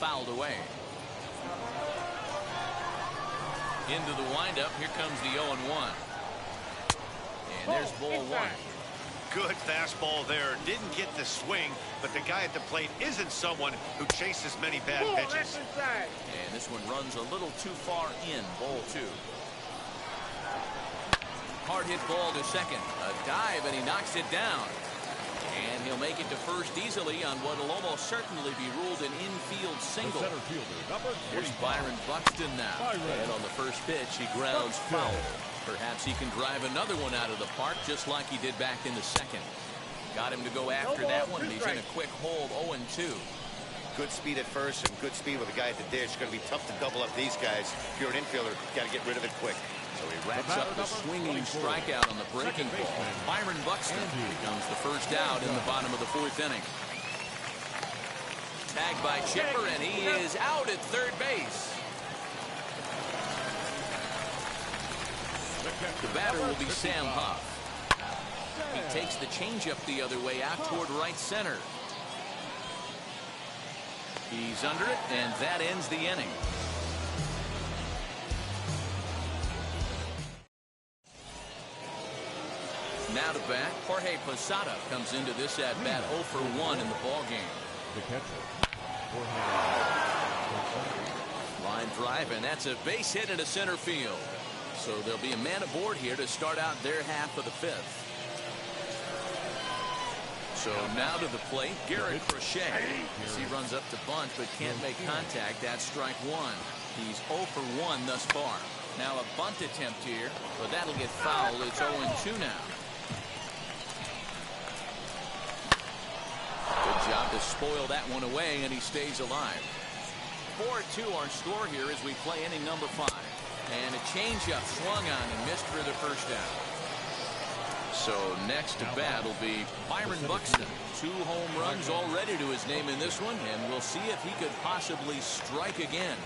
fouled away. Into the windup. Here comes the 0-1. And there's ball one. Good fastball there. Didn't get the swing, but the guy at the plate isn't someone who chases many bad pitches. And this one runs a little too far in. Ball two. Hard hit ball to second. A dive, and he knocks it down. And he'll make it to first easily on what will almost certainly be ruled an infield single. Here's Byron Buxton now. And on the first pitch, he grounds foul. Perhaps he can drive another one out of the park just like he did back in the second. Got him to go after that one, and he's in a quick hold. 0-2. Good speed at first and good speed with the guy at the dish. It's going to be tough to double up these guys. If you're an infielder, you got to get rid of it quick. So he wraps up the swinging strikeout on the breaking ball. Byron Buxton becomes the first out in the bottom of the fourth inning. Tagged by Chipper, and he is out at third base. The batter will be Sam Huff. He takes the changeup the other way out toward right center. He's under it, and that ends the inning. Now to bat, Jorge Posada comes into this at bat 0 for 1 in the ball game. The catcher, Line drive, and that's a base hit into center field. So there'll be a man aboard here to start out their half of the fifth. So now to the plate, Garrett Crochet. As he runs up to bunt but can't make contact. That's strike one. He's 0 for 1 thus far. Now a bunt attempt here, but that'll get fouled. It's 0-2 now. Good job to spoil that one away, and he stays alive. 4-2 our score here as we play inning number 5. And a changeup swung on and missed for the first down. So next to bat will be Byron Buxton. 2 home runs already to his name in this one, and we'll see if he could possibly strike again.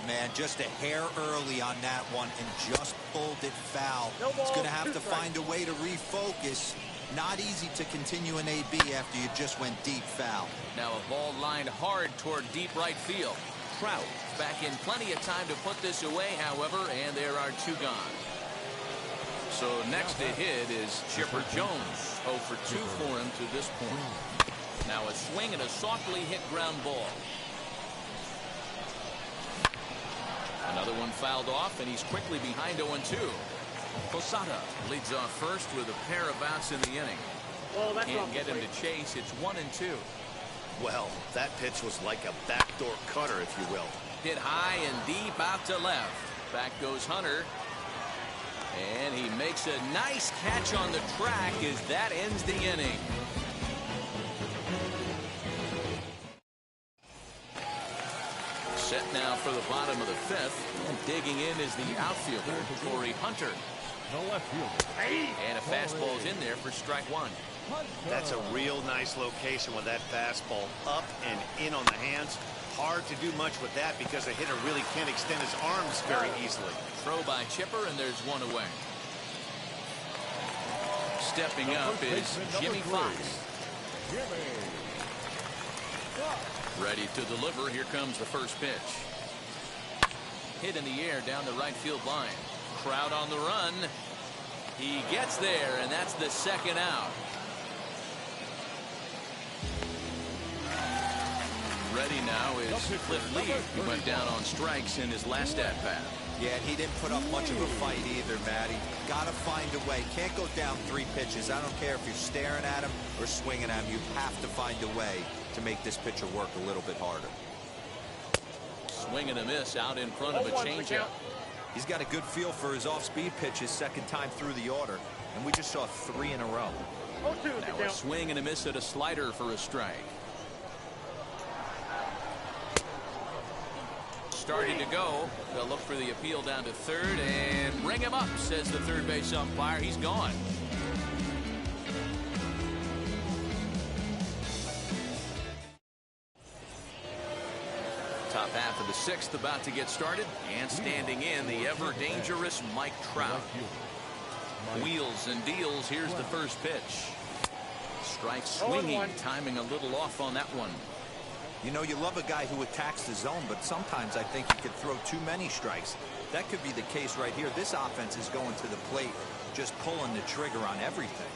Man, just a hair early on that one and just pulled it foul. He's going to have to find a way to refocus. Not easy to continue an AB after you just went deep foul. Now a ball lined hard toward deep right field. Trout back in plenty of time to put this away, however, and there are 2 gone. So next to hit is Chipper Jones. 0 for 2 for him to this point. Now a swing and a softly hit ground ball. Another one fouled off, and he's quickly behind 0-2. Posada leads off first with a pair of outs in the inning. Can't get him to chase. It's 1-2. Well, that pitch was like a backdoor cutter, if you will. Hit high and deep out to left. Back goes Hunter. And he makes a nice catch on the track as that ends the inning. Set now for the bottom of the 5th. And digging in is the outfielder, Torii Hunter. the left fielder. And a fastball's in there for strike one. That's a real nice location with that fastball up and in on the hands. Hard to do much with that because the hitter really can't extend his arms very easily. Throw by Chipper, and there's one away. Stepping up is Jimmy Fox. Ready to deliver. Here comes the first pitch. Hit in the air down the right field line. Crowd on the run. He gets there, and that's the second out. Ready now is Cliff Lee. He went down on strikes in his last at-bat. Yeah, and he didn't put up much of a fight either, Matty. Got to find a way. Can't go down 3 pitches. I don't care if you're staring at him or swinging at him. You have to find a way to make this pitcher work a little bit harder. Swing and a miss out in front of a changeup. He's got a good feel for his off-speed pitches second time through the order, and we just saw 3 in a row. Now a swing and a miss at a slider for a strike. Starting to go. They'll look for the appeal down to third and ring him up, says the third base umpire. He's gone. Top half of the 6th about to get started, and standing in the ever dangerous Mike Trout. Wheels and deals. Here's the first pitch. Strike swinging, timing a little off on that one. You know, you love a guy who attacks the zone, but sometimes I think he could throw too many strikes. That could be the case right here. This offense is going to the plate, just pulling the trigger on everything.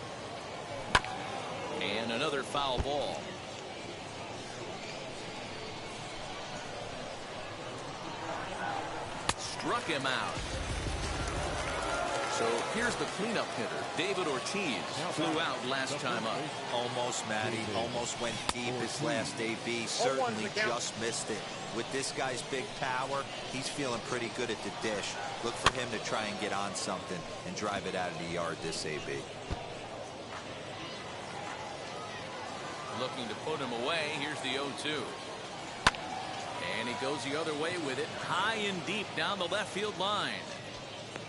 And another foul ball. Struck him out. So here's the cleanup hitter. David Ortiz flew out last time up. Almost, Matty. Almost went deep his last AB. Certainly just missed it. With this guy's big power, he's feeling pretty good at the dish. Look for him to try and get on something and drive it out of the yard this AB. Looking to put him away. Here's the 0-2. And he goes the other way with it. High and deep down the left field line.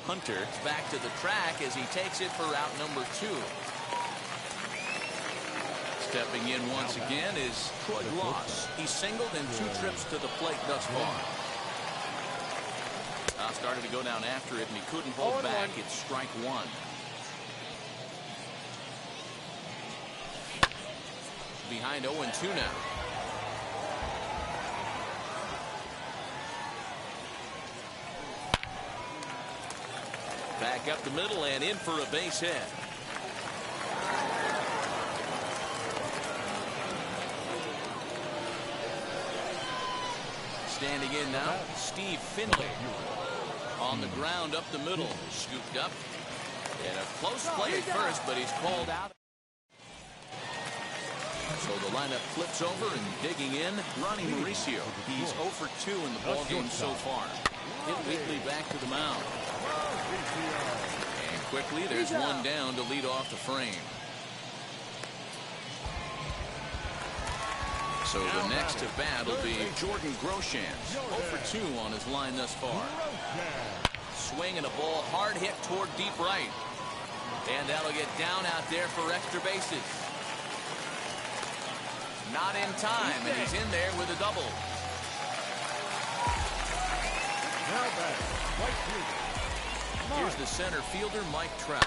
Hunter is back to the track as he takes it for out number 2. Stepping in once again is Troy Glaus. He's singled in 2 trips to the plate thus far. Started to go down after it, and he couldn't hold back. It's strike 1. Behind 0-2 now. Back up the middle and in for a base hit. Standing in now, Steve Finley. On the ground up the middle, scooped up. And a close play at first, but he's called out. So the lineup flips over and digging in, Ronnie Mauricio. He's 0 for 2 in the ballgame so far. Hit weakly back to the mound. And quickly, there's one down to lead off the frame. So the next at bat will be Jordan Groshans. 0 for 2 on his line thus far. Swing and a ball hard hit toward deep right. And that'll get down out there for extra bases. Not in time, and he's in there with a double. Now back, right fielder. Here's the center fielder, Mike Trout.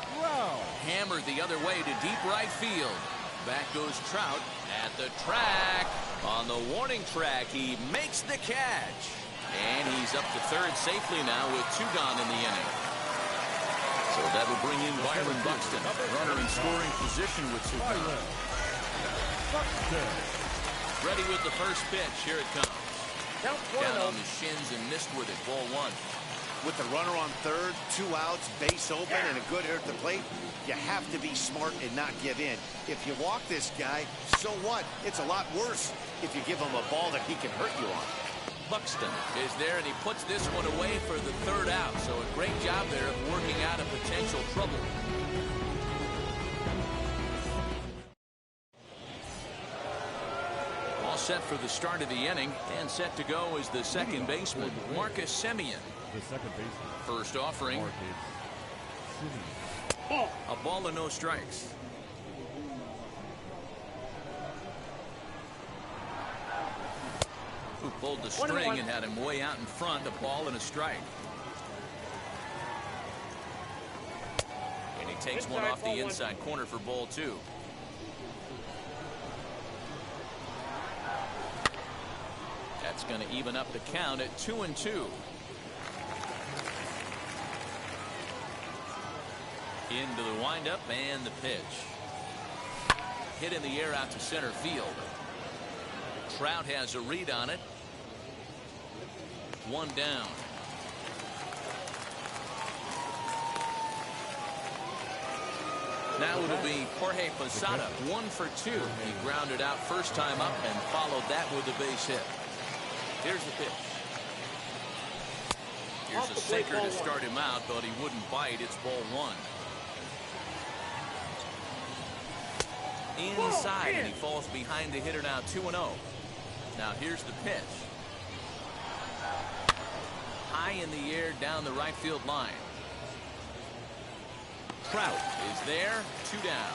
Hammered the other way to deep right field. Back goes Trout at the track. On the warning track, he makes the catch. And he's up to third safely now with 2 gone in the inning. So that'll bring in Byron Buxton. Runner in scoring position with 2 gone. Ready with the first pitch. Here it comes. Down on the shins and missed with it. Ball 1. With the runner on third, 2 outs, base open, and a good hitter at the plate, you have to be smart and not give in. If you walk this guy, so what? It's a lot worse if you give him a ball that he can hurt you on. Buxton is there, and he puts this one away for the 3rd out. So a great job there of working out a potential trouble. All set for the start of the inning, and set to go is the second baseman, Marcus Semien. The second baseman. First offering. A ball and no strikes. Who pulled the string and had him way out in front. A ball and a strike. And he takes one off the inside corner for ball 2. That's going to even up the count at 2-2. Into the windup and the pitch. Hit in the air out to center field. Trout has a read on it. 1 down. Now it'll be Jorge Posada. 1 for 2. He grounded out first time up and followed that with a base hit. Here's the pitch. Here's a sinker to start him out, but he wouldn't bite. It's ball 1. Inside, and he falls behind the hitter now. 2-0. Now here's the pitch. High in the air down the right field line. Trout is there. 2 down.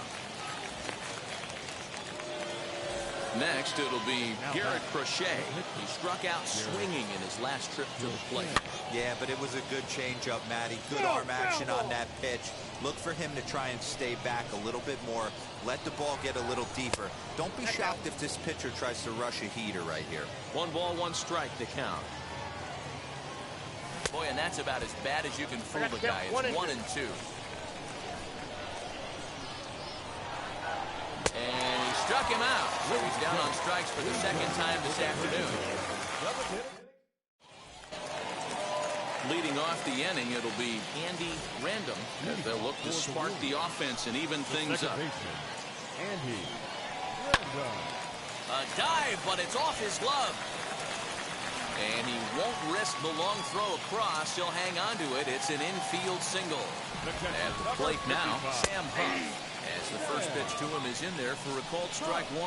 Next, it'll be Garrett Crochet. He struck out swinging in his last trip to the plate. Yeah, but it was a good changeup, Matty. Good arm action on that pitch. Look for him to try and stay back a little bit more. Let the ball get a little deeper. Don't be shocked if this pitcher tries to rush a heater right here. 1 ball, 1 strike to count. Boy, and that's about as bad as you can fool the guy. It's 1 and 2. And he struck him out. So he's down on strikes for the second time this afternoon. Leading off the inning, it'll be Andy Random as they'll look to spark the offense and even things up. Andy Random. A dive, but it's off his glove. And he won't risk the long throw across. He'll hang on to it. It's an infield single. At the plate now, Sam Huff. As the first pitch to him is in there for a called strike 1.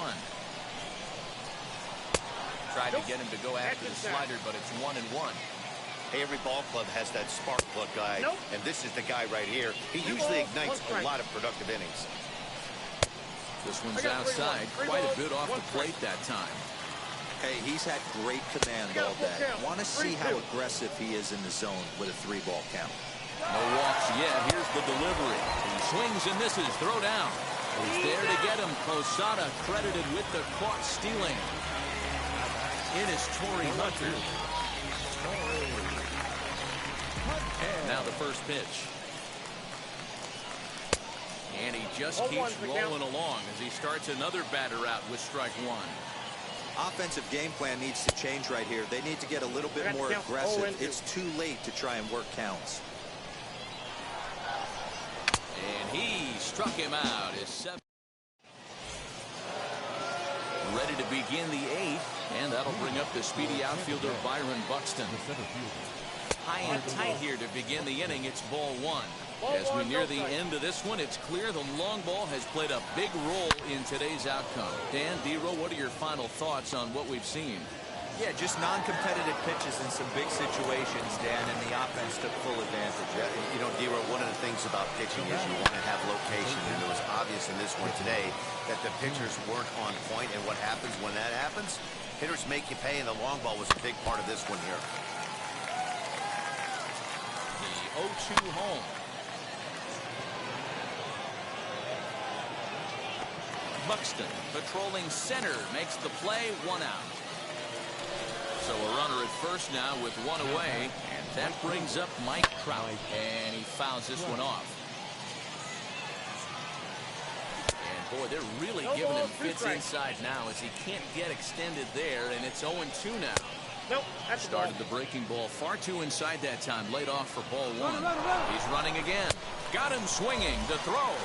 Tried to get him to go after the slider, but it's 1 and 1. Hey, every ball club has that spark plug guy, and this is the guy right here. He usually ignites a lot of productive innings. This one's outside, quite a bit off the plate that time. Hey, he's had great command all day. Want to see how aggressive he is in the zone with a 3-ball count. No walks yet. Here's the delivery. He swings and misses. Throw down. He's there to get him. Posada credited with the caught stealing. It is Torrey Hunter. Now the first pitch. And he just keeps rolling along as he starts another batter out with strike 1. Offensive game plan needs to change right here. They need to get a little bit more aggressive. It's too late to try and work counts. And he struck him out. His 7th. Ready to begin the 8th, and that'll bring up the speedy outfielder Byron Buxton. High and tight here to begin the inning. It's ball 1. As we near the end of this one, it's clear the long ball has played a big role in today's outcome. Dan, D-Row, what are your final thoughts on what we've seen? Yeah, just non-competitive pitches in some big situations, Dan, and the offense took full advantage. You know, D-Row, one of the things about pitching is you want to have location, and it was obvious in this one today that the pitchers weren't on point, and what happens when that happens? Hitters make you pay, and the long ball was a big part of this one here. The 0-2 home. Buxton patrolling center makes the play, 1 out. So a runner at first now with 1 away, and that brings up Mike Trout, and he fouls this one off. And boy, they're really giving him fits inside now as he can't get extended there, and it's 0-2 now. Nope, that's started the breaking ball far too inside that time, laid off for ball 1. He's running again. Got him swinging. The throw.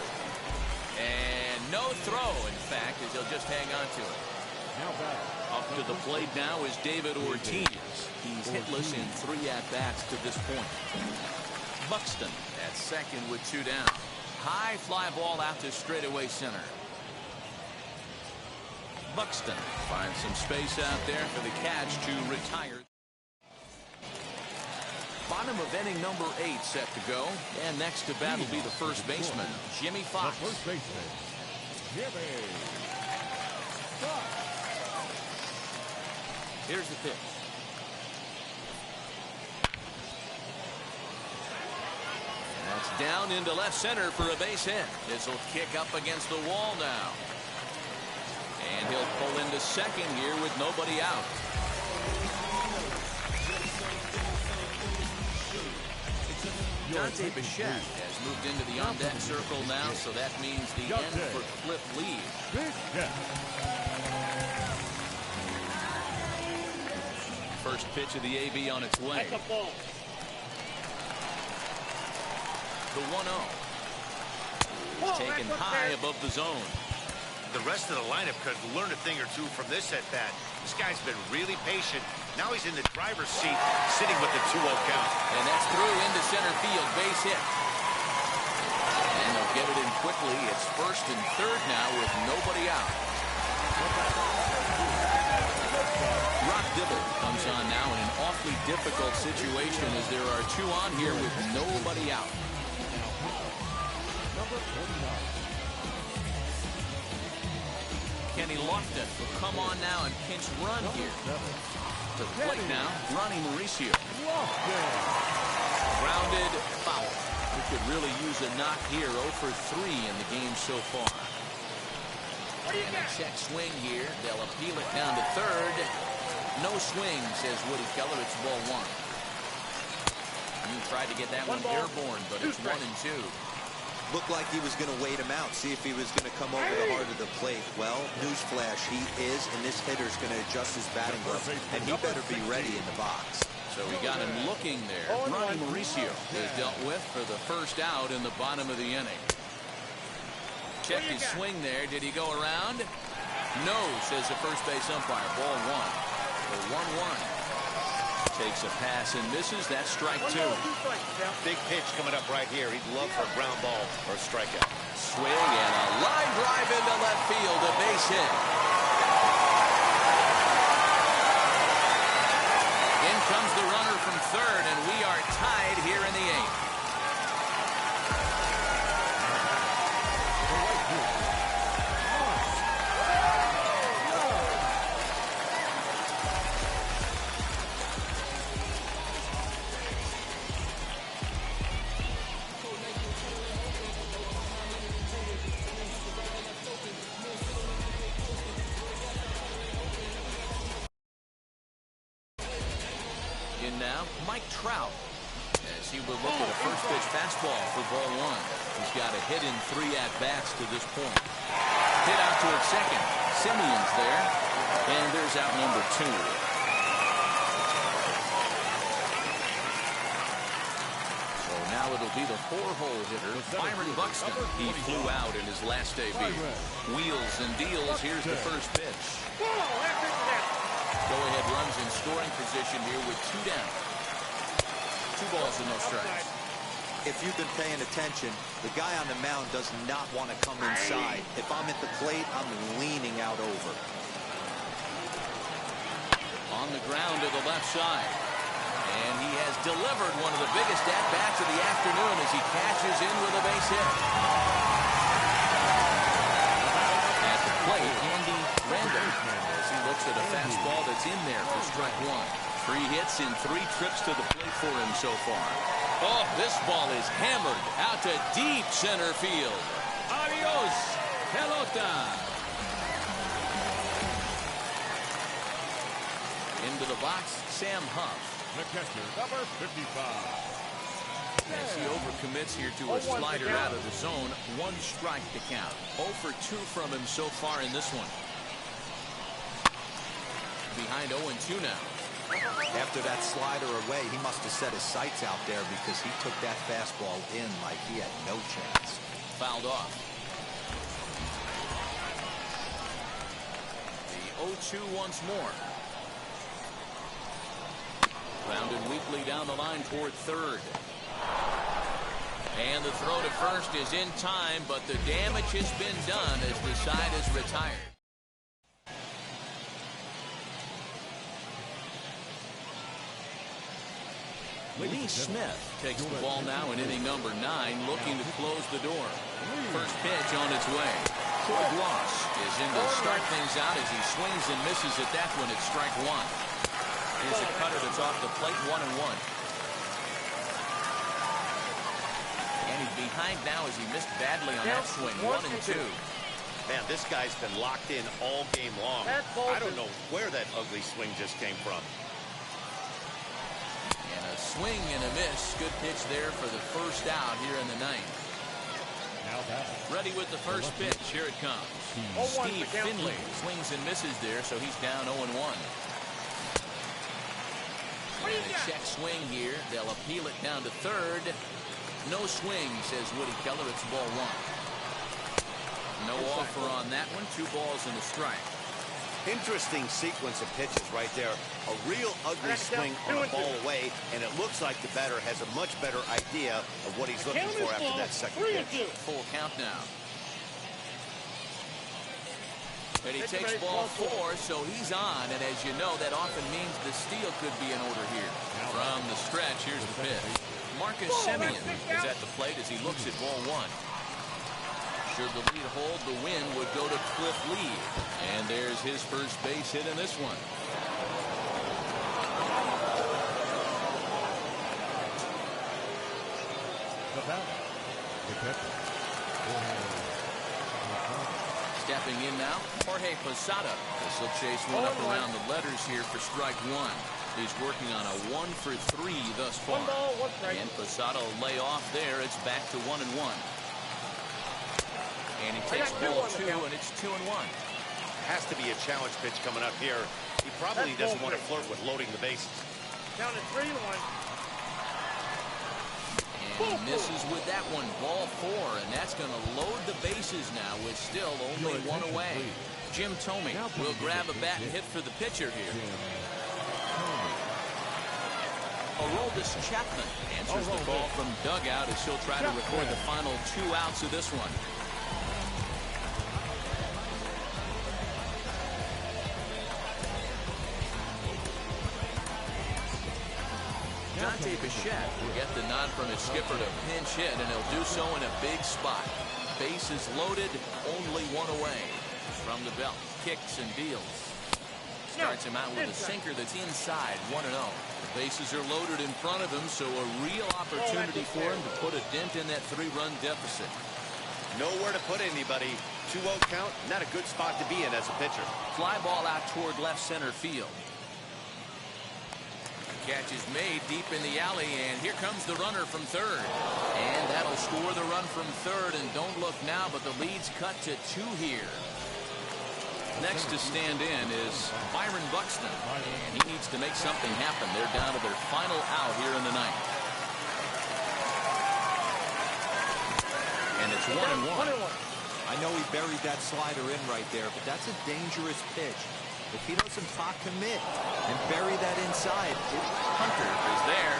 And no throw, in fact, as he'll just hang on to it. Up to the plate now is David Ortiz. He's hitless in 3 at-bats to this point. Buxton at second with 2 down. High fly ball out to straightaway center. Buxton finds some space out there for the catch to retire. Bottom of inning number 8 set to go. And next to bat will be the first baseman, Jimmy Fox. The first baseman, Jimmy Fox. Here's the pitch. And that's down into left center for a base hit. This will kick up against the wall now. And he'll pull into second here with nobody out. Dante Bichette has moved into the on-deck circle now, so that means the end for Cliff Lee. First pitch of the AB on its way. The 1-0. Taken high above the zone. The rest of the lineup could learn a thing or two from this at-bat. This guy's been really patient. Now he's in the driver's seat, sitting with the 2-0 count. And that's through into center field, base hit. And they'll get it in quickly. It's first and third now with nobody out. Rock Dibble comes on now in an awfully difficult situation as there are 2 on here with nobody out. Kenny Kenny Lofton will come on now and pinch run here. To the plate now, Ronnie Mauricio. Grounded foul. We could really use a knock here. 0 for 3 in the game so far. And a check swing here. They'll appeal it down to third. No swing, says Woody Keller. It's ball 1. He tried to get that one airborne, but it's 1 and 2. Looked like he was going to wait him out, see if he was going to come over the heart of the plate. Well, newsflash, he is, and this hitter's going to adjust his batting glove, and he better be ready in the box. So we got him looking there. Ronnie Mauricio is dealt with for the first out in the bottom of the inning. Check his swing there. Did he go around? No, says the first base umpire. Ball 1. The 1-1. Takes a pass and misses. That's strike 2. Big pitch coming up right here. He'd love for a ground ball or a strikeout. Swing and a line drive into left field. A base hit. In comes the runner from third, and we are tied here in the 8th. Now, Mike Trout, as he will look at a first pitch fastball for ball 1. He's got a hit in 3 at-bats to this point. Hit out toward second. Simeon's there, and there's out number 2. So now it'll be the 4-hole hitter, Byron Buxton. He flew out in his last AB. Wheels and deals. Here's the first pitch. Go-ahead runs in scoring position here with 2 down. 2 balls and no strikes. If you've been paying attention, the guy on the mound does not want to come inside. If I'm at the plate, I'm leaning out over. On the ground to the left side. And he has delivered one of the biggest at-bats of the afternoon as he catches in with a base hit. At the plate, Andy Randall. Looks at a fastball that's in there for strike 1. 3 hits in 3 trips to the plate for him so far. Oh, this ball is hammered out to deep center field. Adios, pelota. Into the box, Sam Huff. The catcher, number 55. As he overcommits here to a slider out of the zone. 1 strike to count. 0 for 2 from him so far in this one. Behind 0-2 now. After that slider away, he must have set his sights out there because he took that fastball in like he had no chance. Fouled off. The 0-2 once more. Grounded weakly down the line toward third. And the throw to first is in time, but the damage has been done as the side is retired. Lee Smith takes the ball now in inning number 9, looking to close the door. First pitch on its way. Troy Glaus is in to start things out as he swings and misses at that one at strike 1. Here's a cutter that's off the plate, 1-1. And he's behind now as he missed badly on that swing, 1-2. Man, this guy's been locked in all game long. I don't know where that ugly swing just came from. A swing and a miss. Good pitch there for the first out here in the 9th. Ready with the first pitch. Here it comes. Steve Finley swings and misses there, so he's down 0-1. And a check swing here. They'll appeal it down to third. No swing, says Woody Keller. It's ball 1. No offer on that one. 2 balls and a strike. Interesting sequence of pitches right there. A real ugly swing on a ball away, and it looks like the batter has a much better idea of what he's looking for after that second pitch. Full count now. And he takes ball 4, so he's on, and as you know, that often means the steal could be in order here. From the stretch, here's the pitch. Marcus Semien is at the plate as he looks at ball 1. Should the lead hold, the win would go to Cliff Lee. And there's his first base hit in this one. The batter, the catcher, Stepping in now, Jorge Posada. This will chase one up around the letters here for strike one. He's working on a 1 for 3 thus far. And Posada will lay off there. It's back to 1-1. And he takes ball 2, and it's 2-1. Has to be a challenge pitch coming up here. He probably doesn't want to flirt with loading the bases. Down to 3-1. And he misses with that one, ball 4, and that's going to load the bases now with still only one away. Jim Thome will grab a bat and hit for the pitcher here. Aroldis Chapman answers the call from dugout as he'll try to record the final 2 outs of this one. Dante Bichette will get the nod from his skipper to pinch hit, and he'll do so in a big spot. Bases loaded, only one away. From the belt, kicks and deals. Starts him out with a sinker that's inside, 1-0. The bases are loaded in front of him, so a real opportunity for him to put a dent in that 3-run deficit. Nowhere to put anybody. 2-0 count, not a good spot to be in as a pitcher. Fly ball out toward left center field. Catch is made deep in the alley, and here comes the runner from third. And that'll score the run from third, and don't look now, but the lead's cut to 2 here. Next to stand in is Byron Buxton, and he needs to make something happen. They're down to their final out here in the ninth. And it's 1-1. I know he buried that slider in right there, but that's a dangerous pitch. If he doesn't commit and bury that inside, Hunter is there,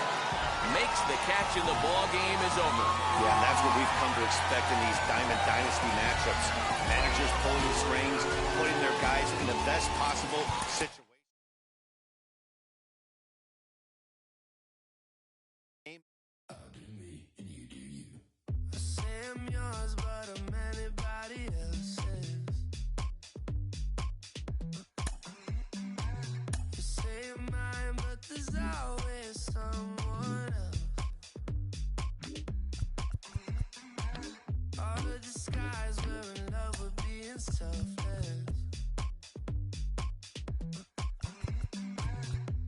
makes the catch, and the ball game is over. Yeah, and that's what we've come to expect in these Diamond Dynasty matchups. Managers pulling the strings, putting their guys in the best possible situation.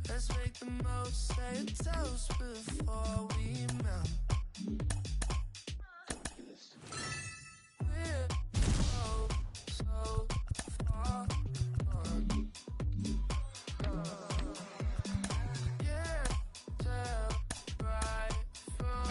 Let's make the most, say a toast before we melt. We're so far gone. Yeah, tell right from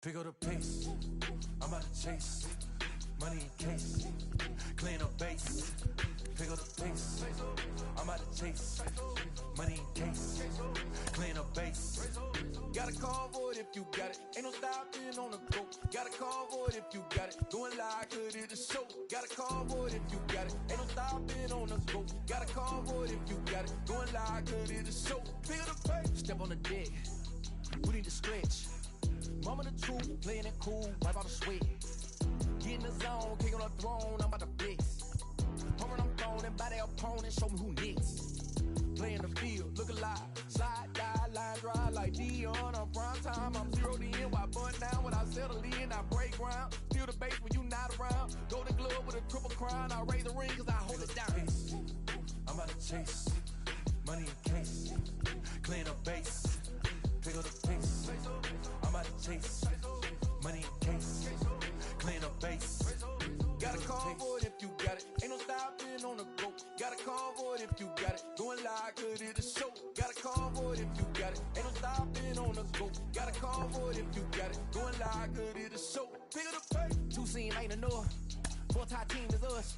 Pick up the pace, I'm about to chase. Money in case, clean up base. Pick up the pace, I'm about to chase. Money in case, clean up base. Got a call for it if you got it. Ain't no stopping on the go. Got a call for it if you got it. Going live, could it a show? Got a call for it if you got it. Ain't no stopping on the go. Got a call for it if you got it. Going live, could it a show? Pick up the pace. Step on the deck, we need to stretch. Mama the truth, playing it cool, wipe out the sweat. Get in the zone, king on the throne, I'm about to blitz. Home I'm thrown and by their opponent, show me who next. Play in the field, look alive. Slide, die, line drive like Dion on prime time. I'm zeroed in, while bun down when I settle in. I break ground, feel the bass when you not around. Golden glove with a triple crown, I raise the ring cause I hold it down. I'm about to chase, money in case, clean up base. Pick up the pace, I'm about to chase. Money in case, clean up base. Got a call for it if you got it. Ain't no stopping on the go. Got a call for it if you got it. Going live, could it a show? Got a call for it if you got it. Ain't no stopping on the go. Got a call for it if you got it. Going live, could it a show? Pick up the pace. Two scene ain't enough. Four-tie team is us.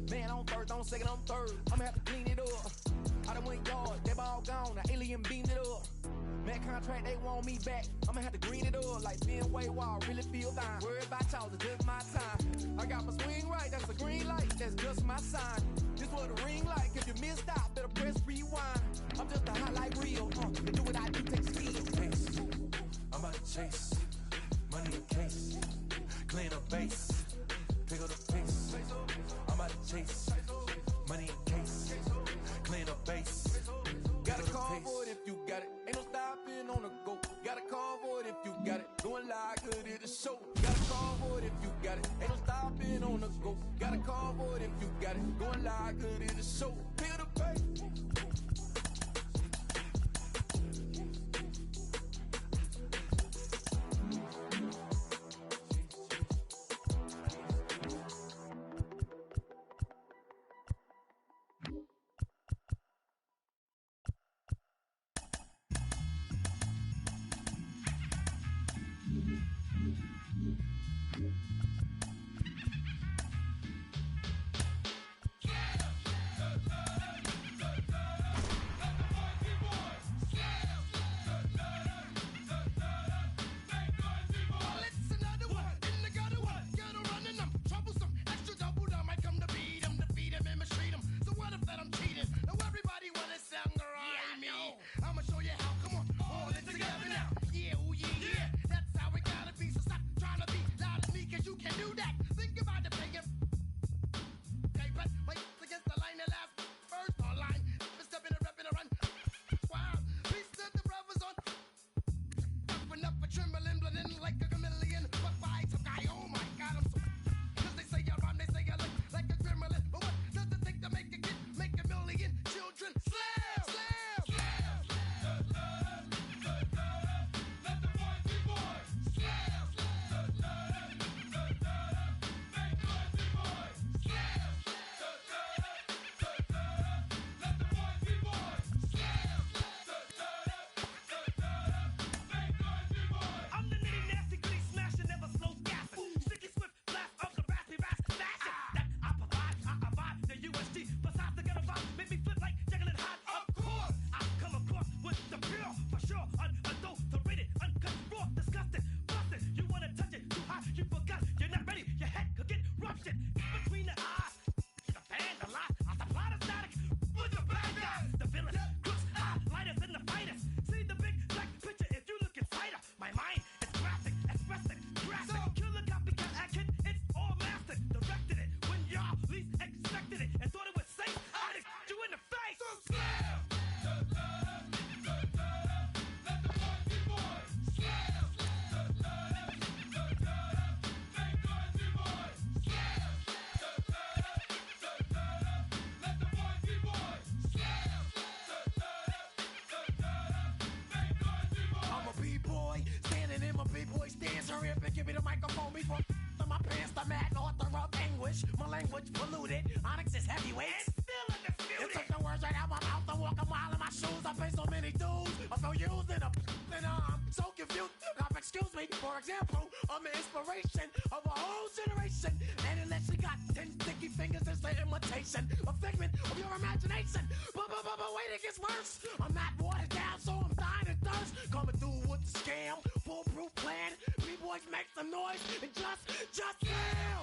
Man on third, on second, on third. I'ma have to clean it up. I done went yard, they ball gone. The alien beamed it up. Man contract, they want me back. I'ma have to green it up like Ben Way Wall. Really feel fine. Worried about y'all, it's just my time. I got my swing right, that's a green light. That's just my sign. This what a ring like. If you missed out, better press rewind. I'm just a highlight reel. To do what I do, take skill. Pace, I'm about to chase. Money in case, clean up base. Pick up the pace, I'm about to chase. Money in case, clean up base. Got a call for it if you got it. Ain't no stopping on the go. Got a call for it if you got it. Going live, could it a show? Got a call for it if you got it. Ain't no stopping on the go. Got a call for it if you got it. Going live, could it a show? Pick up the pace. language polluted. Onyx is heavyweight. And still undisputed. You took the words right out my mouth. I walk a mile in my shoes. I pay so many dues. I'm so used and I'm so confused. I'm excused. excuse me, for example, I'm the inspiration of a whole generation. And unless you got 10 sticky fingers, it's the imitation, a figment of your imagination. But wait, it gets worse. I'm not watered down, so I'm dying of thirst. Coming through with the scam, foolproof plan. B-boys make some noise and just fail.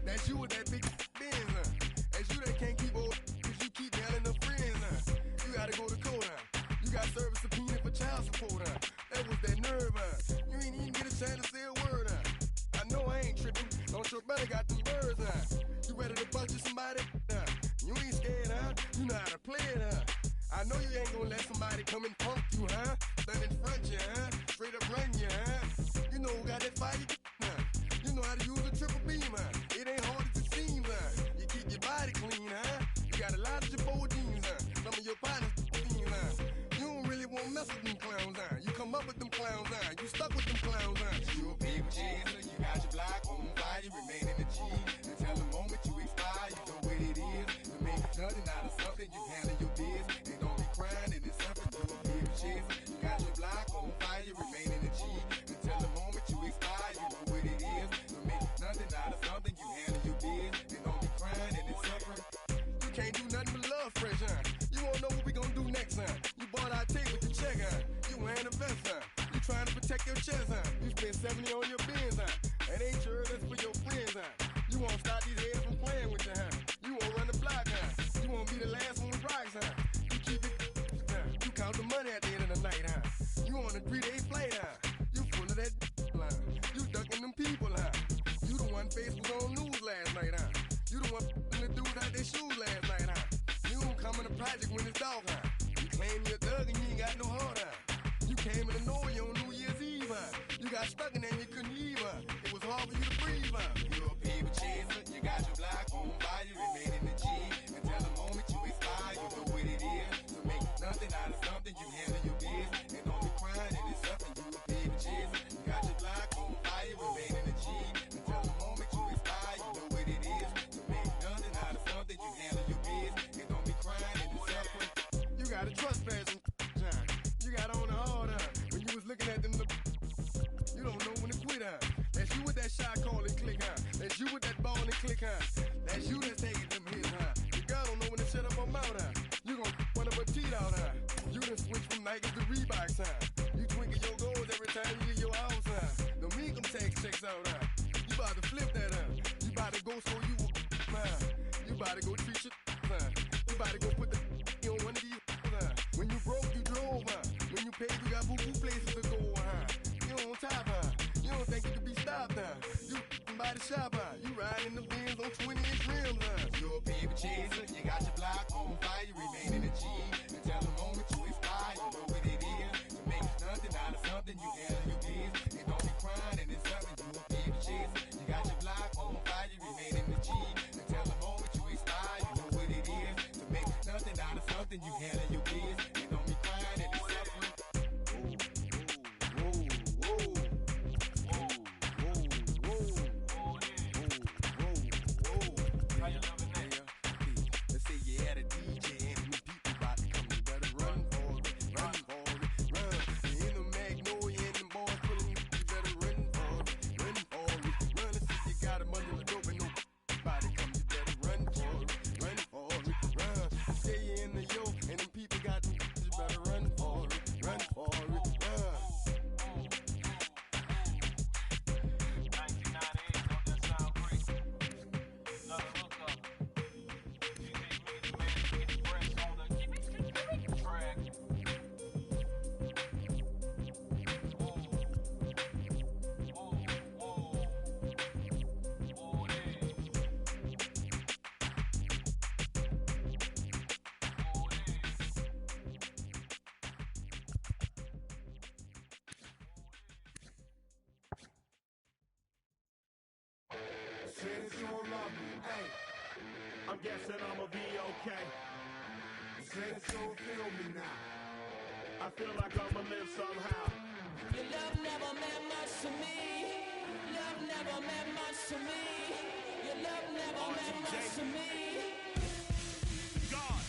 That's you with that big Benz, That's you that can't keep old, cause you keep yelling the friends, You gotta go to court, You got service subpoena for child support, That was that nerve, You ain't even get a chance to say a word, I know I ain't tripping, don't your brother got them birds, You ready to bust you somebody, You ain't scared, You know how to play it, I know you ain't gonna let somebody come and punk you, Stand in front you, Straight up run you, You know who got that fire, You know how to use a triple beam, It ain't hard as it seems, You keep your body clean, You got a lot of your bold jeans, Some of your partners, You don't really want to mess with them clowns, You come up with them clowns, You stuck with them clowns, You a people chaser, you got your block on fire, you remain in the G. Until the moment you expire, you know what it is. To make nothing out of something, you handle your biz. And don't be crying, and it's something, you a people chaser. You got your block on fire, you remain in the G. Until the moment you expire, you know what it is. To make nothing out of something, you handle your biz. And don't be crying, and it's suffering. You can't do nothing but love fresh, You wanna know what we gonna do next, You bought our tape with the check, You wearing a vest, You trying to protect your chest, You spent 70 on your bins, That ain't sure that's for your friends, You won't stop these heads from playing with you, You won't run the block, You won't be the last one with rocks, You keep it, You count the money at the end of the night, You on a 3-day flight, You full of that, You ducking them people, You the one face was on news last night, You the one the dudes out their shoes last night, You don't come in the project when it's dark, You claim you're a thug and you ain't got no heart, You came in the North on New Year's Eve, You got stuck and then you couldn't leave, It was hard for you to breathe, You a people chaser, you got your block on fire, you remain in the G. Until the moment you expire, you know what it is. To make nothing out of something, you handle your biz. And don't be crying, it is something, you a people chaser. You got your block on fire, you remain in the G. Until the moment you expire, you know what it is. To make nothing out of something, you handle your biz. And don't be crying, it is suffering. You got a trespass, You got on the hard, When you was looking at them, you don't know when to quit, That's you with that shot call and click, That's you with that ball and click, That's you that's taking them hits, Your girl don't know when to shut up her mouth, You gon' one of her teeth out, You done switch from Nikes to Reeboks, You twinkle your goals every time you leave your house, The income tax checks out, You about to flip that, You about to go so you will, You about to go treat your, You about to go put the on one of these, When you broke, you drove, When you paid, you got boo-boo places to go, You on top, You don't think you can be stopped, You by the shop, You riding the Benz on 20-inch rims, You a people chaser, you got your block on fire, you remain in the G. Until the moment you expire, you know what it is. To make nothing out of something, you handle your biz. And don't be crying, and it's something, you a people chaser. You got your block on fire, you remain in the G. Until the moment you expire, you know what it is. To make nothing out of something, you handle your biz. And don't be crying, and it's suffering. Let's say you had a DJ and you people about to come, you better run for it, run. You in the Magnolia and the boys pulling, you better run for it. Let's say you got a money in the dope and nobody come, you better run for it. Say you in the yo and them people that you don't love me. Hey, I'm guessing I'ma be okay. You say that you don't feel me now. I feel like I'ma live somehow. Your love never meant much to me. Love never meant much to me. Your love never meant much to me. God.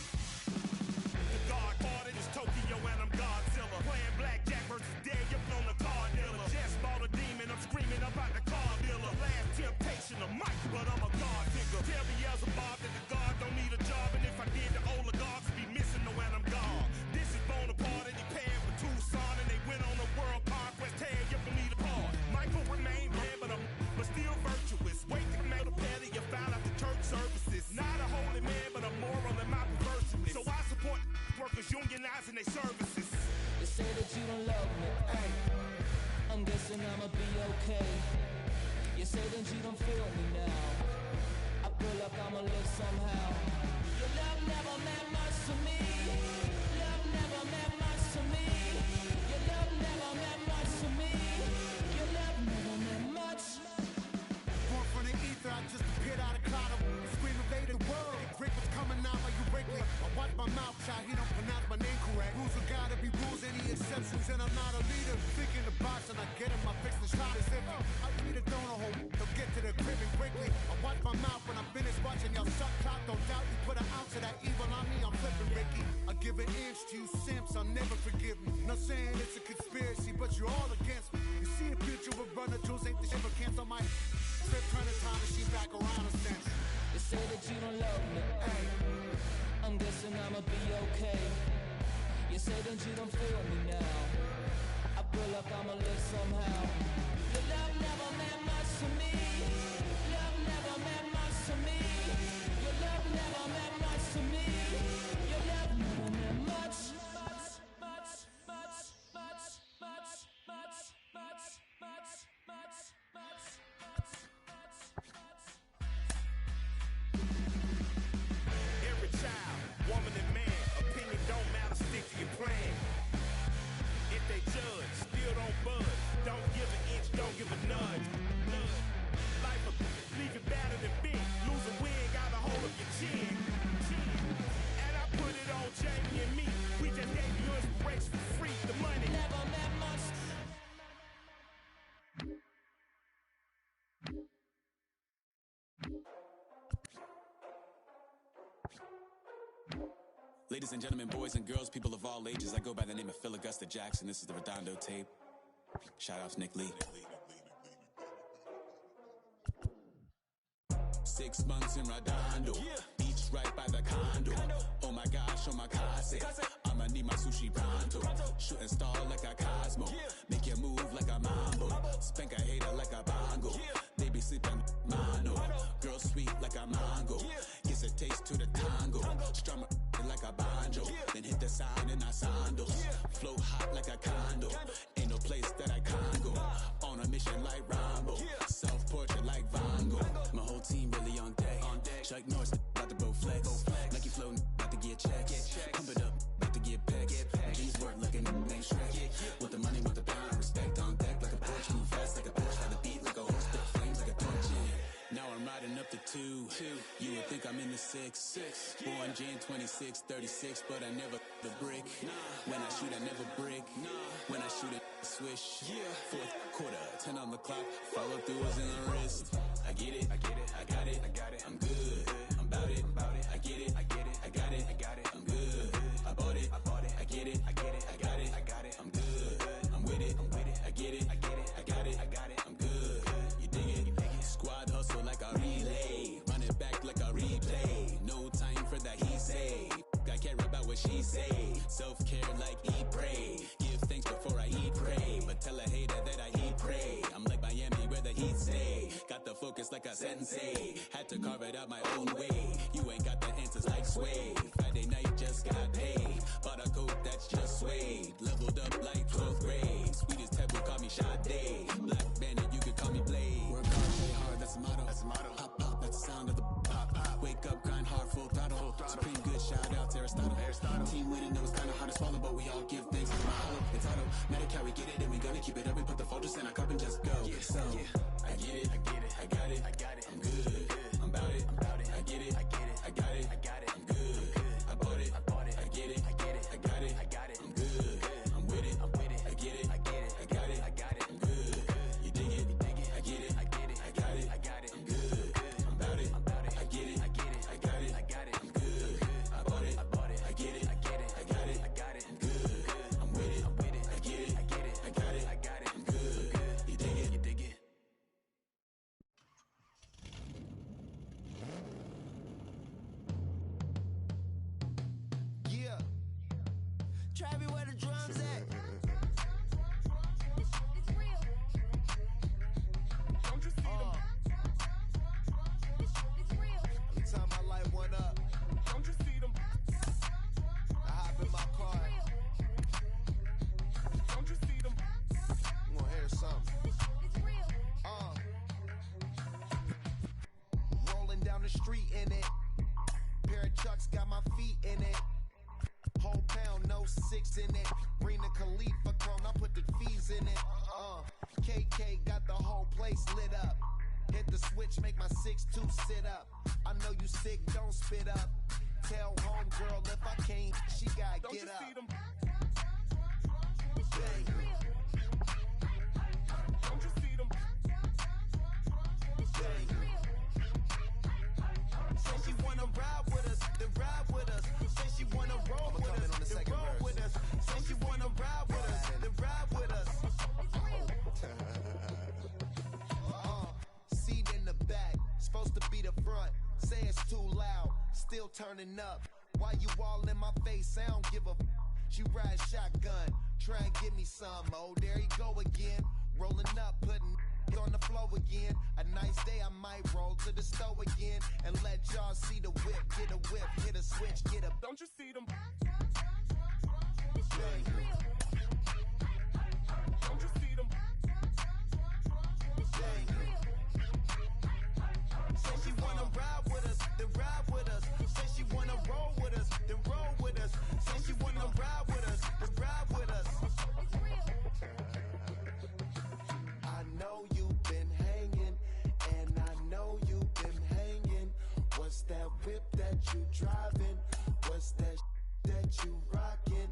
The God ordered is Tokyo and I'm Godzilla. Playing blackjack versus Daniel on the car dealer. Just bought a demon, I'm screaming about the car dealer. Last temptation of Mike, but I'm a God digger. Tell me as a Bob that the God don't need a job. And if I did, the oligarchs would be missing the when I'm gone. This is Bonaparte and he paired with Tucson. And they went on a world conquest. Tear you from me apart. Michael remained dead, but still virtuous. Wait to make a petty, you found out the church services. Not a holy man, but a moral in my perversiveness. So I support workers unionizing their services. They say that you don't love me. Hey, I'm guessing I'ma be okay. You say that you don't feel me now. I feel like I'ma live somehow. Your love never meant much to me. Love never meant much to me. Your love never meant much to me. Your love never meant much. Born from the ether, I just appeared out of cloud. Scream invaded the world. Rick was coming out like you Wrigley. I watch my mouth shot, he don't pronounce my name correct. Rules are gotta be rules, any exceptions, and I'm not a leader. Thinking the box and I get him, I fix the shot as if I need a donor hole. They'll get to the crib and quickly. I watch my mouth when I'm finished watching y'all suck clock. Don't doubt you put an ounce of that evil on me, I'm flipping Ricky. I give an inch to you simps, I'll never forgive me. Not saying it's a conspiracy, but you're all against me. You see a future with runner jewels, ain't the shit but cancel my trip, turn the time machine back around a sense. They say that you don't love me. Hey, I'm guessing I'ma be okay. You say that you don't feel me now. I feel like I'ma live somehow. Your love never meant much to me. Love never meant much to me. Your love never meant much to me. Your love never meant much. Every child, woman and man, opinion don't matter, stick to your plan. If they judge, still don't budge. Don't give an inch, don't give a nudge. Life will leave you battered and bent. Lose a win, got a hold of your chin. And I put it on Jamie and me. We just gave you inspiration for free. The money Never meant much. Ladies and gentlemen, boys and girls, people of all ages, I go by the name of Phil Augusta Jackson. This is the Redondo tape. Shout out to Nick Lee. 6 months in Redondo, beach right by the condo. Oh my gosh, oh my casa, I'ma need my sushi pronto. Shooting star like a Cosmo, make you move like a mambo. Spank a hater like a bongo. They be sleeping mano. Girl sweet like a mango. Gives a taste to the tango. Strum like a banjo. Then hit the sound in our sandals. Flow hot like a condo. Ain't no place that I can't go. On a mission like Rambo. Self-portrait like Van Gogh. My whole team really on deck. Chuck Norris about to bow flex. Nike flow about to get checks. Pump it up, about to get pecks. G's work like a name Shrek. With the money, with the pound, respect on deck. Like a Porsche, move fast like a Porsche. Had the beat like a horse, spit flames like a torch. Now I'm riding up to 2. You would think I'm in the 6. Born Jan 26, 36, but I never the brick. When I shoot, I never brick. When I shoot it, swish. Fourth quarter, 10 on the clock. Follow through is in the wrist. I get it, I got it, I'm good. I'm about it, I get it, I got it, I'm good. I bought it, I get it, I got it, I'm good. I'm with it, I get it, I got it, I'm good. You dig it? Squad hustle like a relay. Run it back like a replay. No time for that he say. I care about what she say. Self-care like eat, pray. Give thanks before I eat, pray. But tell a hater that I eat, pray. I'm like Miami where the heat stay. Got the focus like a sensei. Had to carve it out my own way. You ain't got the answers like Sway. Friday night just got paid. Bought a coat that's just suede. Leveled up like 12th grade. Sweetest taboo call me Sade. Black Bandit, you could call me Blade. Work hard, play hard, that's the motto. Pop, pop, that's the sound of the pop, pop. Wake up, grind hard, full throttle. Supreme good, shout out to Aristotle. Team winning, it was kinda hard to swallow, but we all give thanks to my hollow. It's auto, Medicare, we get it, and we gonna keep it up and put the focus in our cup and just go. I get it, I'm good. Travis, where the drums at? Don't you see them? Every time I light one up, don't you see them? I hop in my car. Don't you see them? You gonna hear something? Rolling down the street in it. Pair of Chucks got my feet in it. Whole pound, no 6 in it. Bring the Khalifa cone, I put the fees in it. KK got the whole place lit up. Hit the switch, make my 6'2" sit up. I know you sick, don't spit up. Tell homegirl if I can't, she gotta get up. Bang. Don't you see them? Bang. Say she wanna ride with us, then ride with us. Say she wanna roll with us, then roll with us. Say she wanna ride with us, then ride with us. Seat in the back, supposed to be the front. Say it's too loud, still turning up. Why you all in my face? I don't give a She ride shotgun, try and give me some. Oh, there he go again. Rolling up, putting on the floor again. A nice day, I might roll to the store again and let y'all see the whip. Get a whip, hit a switch, get a. Don't you see them? Bang. Don't you see them? Bang. Say she wanna ride with us, then ride with us. Say she wanna roll with us, then roll with us. Say she wanna ride with us, then ride with us. I know you've been hanging, and I know you've been hanging. What's that whip that you driving? What's that that you rocking?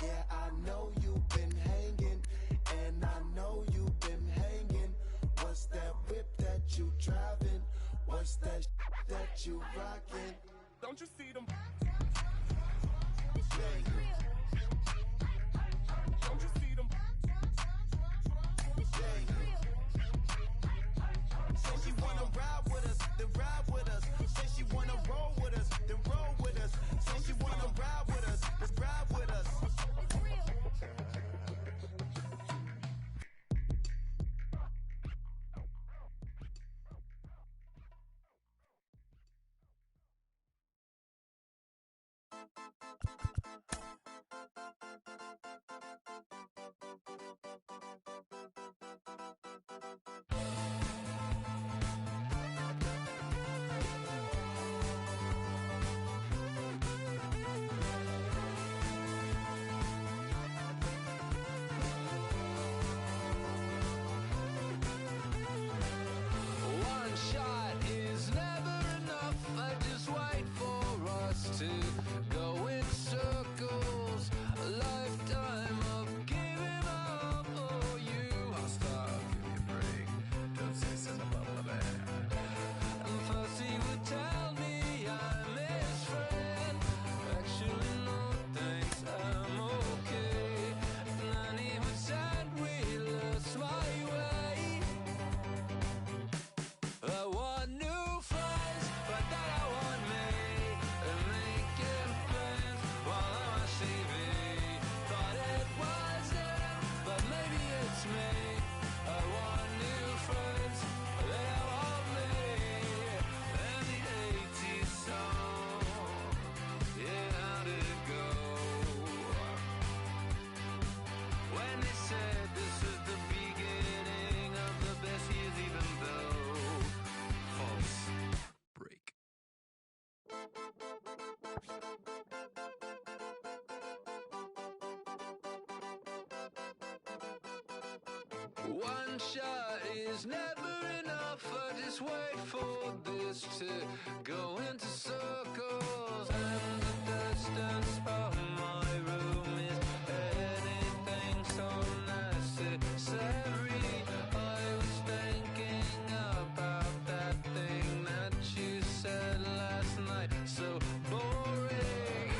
Yeah, I know you've been hanging, and I know you've been hanging. What's that whip that you driving? What's that that you rocking? Don't you see them? Bang. Don't you see them? Bang. Say she wanna ride with us, then ride with us. Say she wanna roll with us, then roll with us. Say she wanna ride with us, then ride with us. One shot is never enough. I just wait for us to go in circles. A lifetime of giving up for you. I'll stop, give me a break. Don't say something about my bad. And first he would tell me I'm his friend. Actually, no thanks, I'm okay. And then he would send we lost my way. I want new friends, but then I want me. And making plans while I'm on TV. Thought it was him, but maybe it's me. I want new friends, but then I want me. And the 80s song, yeah, how'd it go? When they said this is the beginning of the best years, even though false break. One shot is never enough. I just wait for this to go into circles. And the distance of my room is anything so necessary. I was thinking about that thing that you said last night. So boring.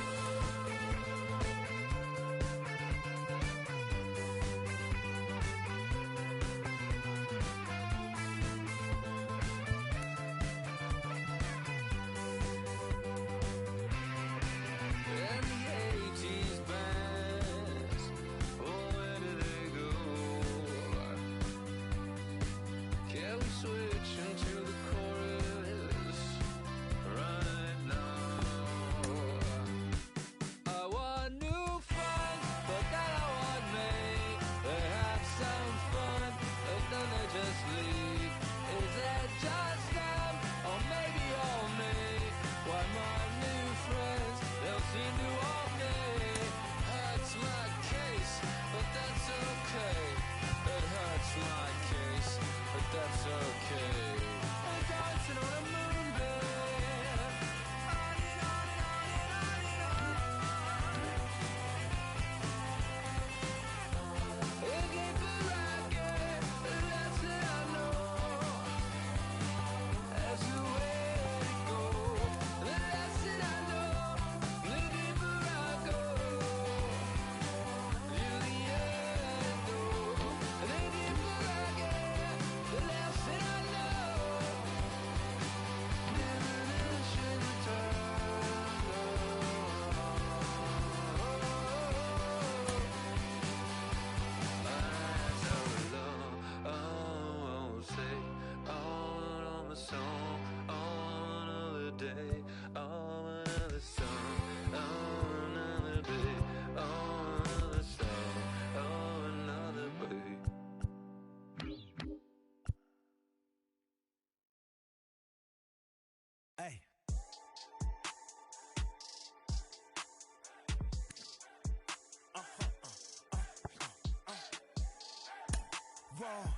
Whoa.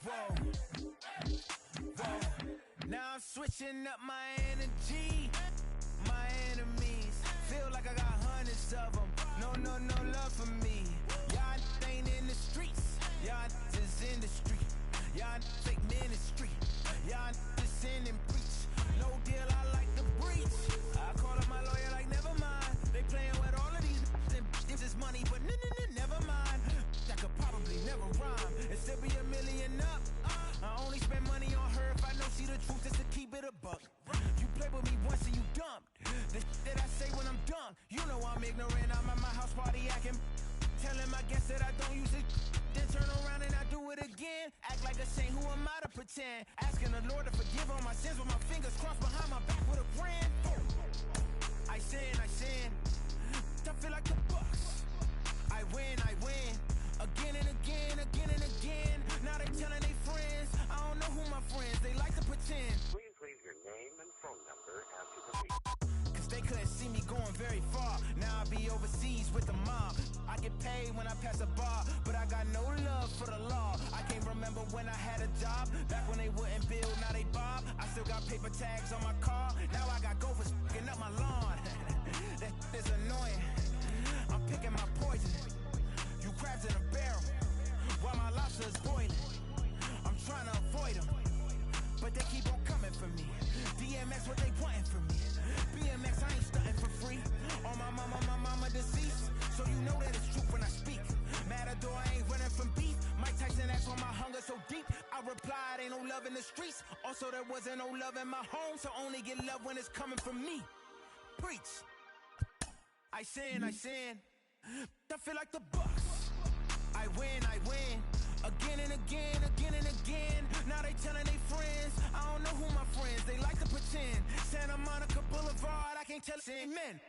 Whoa. Whoa. Now I'm switching up my energy. My enemies feel like I got hundreds of them. No love for me. Y'all ain't in the streets. Y'all is in the street. Y'all fake ministry. Y'all just sin and preach. No deal, I like the breach. I call up my lawyer like, never mind. They playing with all of these this is money, but never mind. I could probably never rhyme and still be $1 million up. I only spend money on her if I know she the truth, just to keep it a buck. You play with me once and you dumb. The that I say when I'm done, you know I'm ignorant. I'm at my house party acting. Telling my guests that I don't use it. Then turn around and I do it again. Act like a saint, who am I to pretend? Asking the Lord to forgive all my sins with my fingers crossed behind my back with a brand. I sin. I feel like the Bucks. I win. Again and again. Now they telling their friends. I don't know who my friends, they like to pretend. Please leave your name and phone number after the beep. Cause they couldn't see me going very far. Now I be overseas with the mob. I get paid when I pass a bar, but I got no love for the law. I can't remember when I had a job. Back when they wouldn't build, now they bob. I still got paper tags on my car. Now I got gophers f***ing up my lawn. That is annoying. I'm picking my poison. You crabs in a barrel, while my lobster is boiling. I'm trying to avoid them, but they keep on coming for me. DMX, what they wanting from me. BMX, I ain't stunting for free. On my mama deceased, so you know that it's truth when I speak. Matador, I ain't running from beef. Mike Tyson asked why my hunger so deep. I replied, ain't no love in the streets. Also, there wasn't no love in my home, so only get love when it's coming from me. Preach. I sin. I feel like the Bucks. I win. Again and again. Now they telling their friends. I don't know who my friends, they like to pretend. Santa Monica Boulevard, I can't tell it's amen.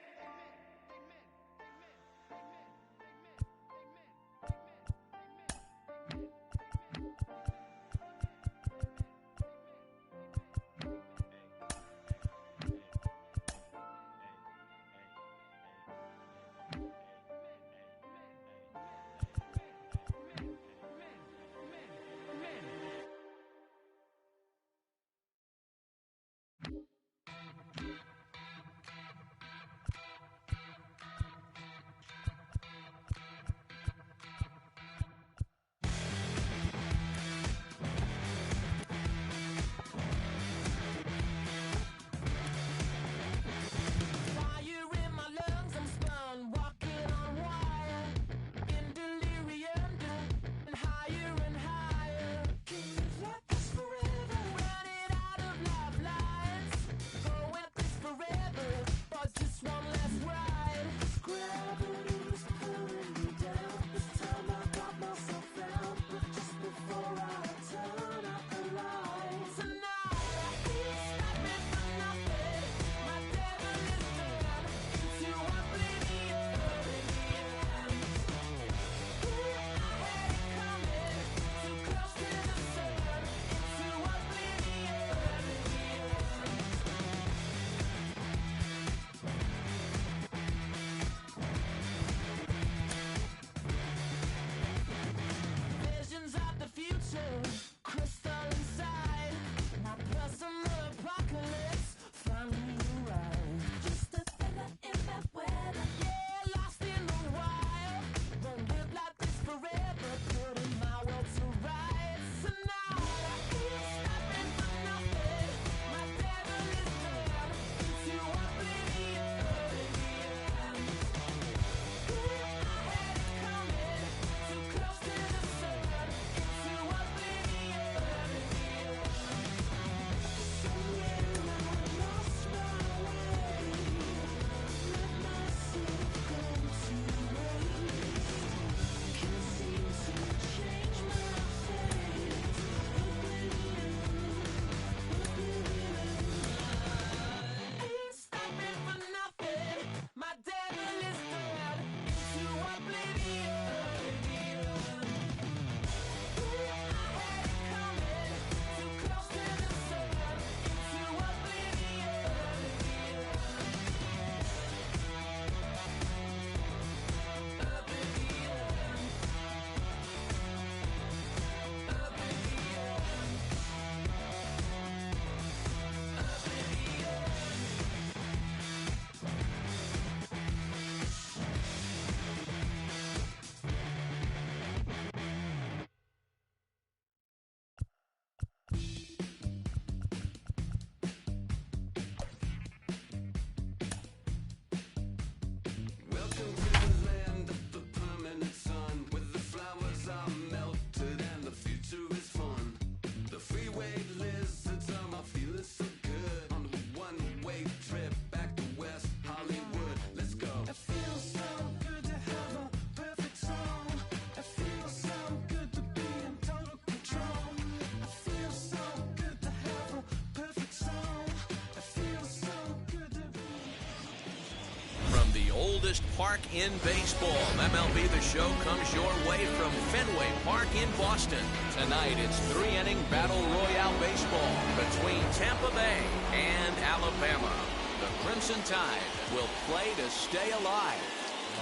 oldest park in baseball. MLB The Show comes your way from Fenway Park in Boston. Tonight, it's 3-inning battle royale baseball between Tampa Bay and Alabama. The Crimson Tide will play to stay alive.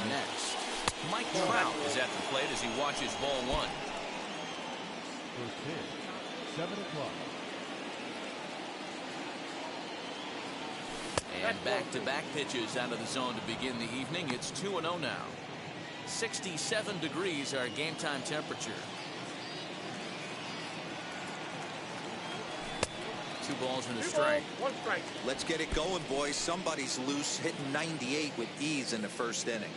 Next, Mike Trout is at the plate as he watches ball one. First pitch, 7 o'clock. And back-to-back pitches out of the zone to begin the evening. It's 2-0 now. 67 degrees our game time temperature. 2 balls and a strike. 1 strike. Let's get it going, boys. Somebody's loose, hitting 98 with ease in the first inning.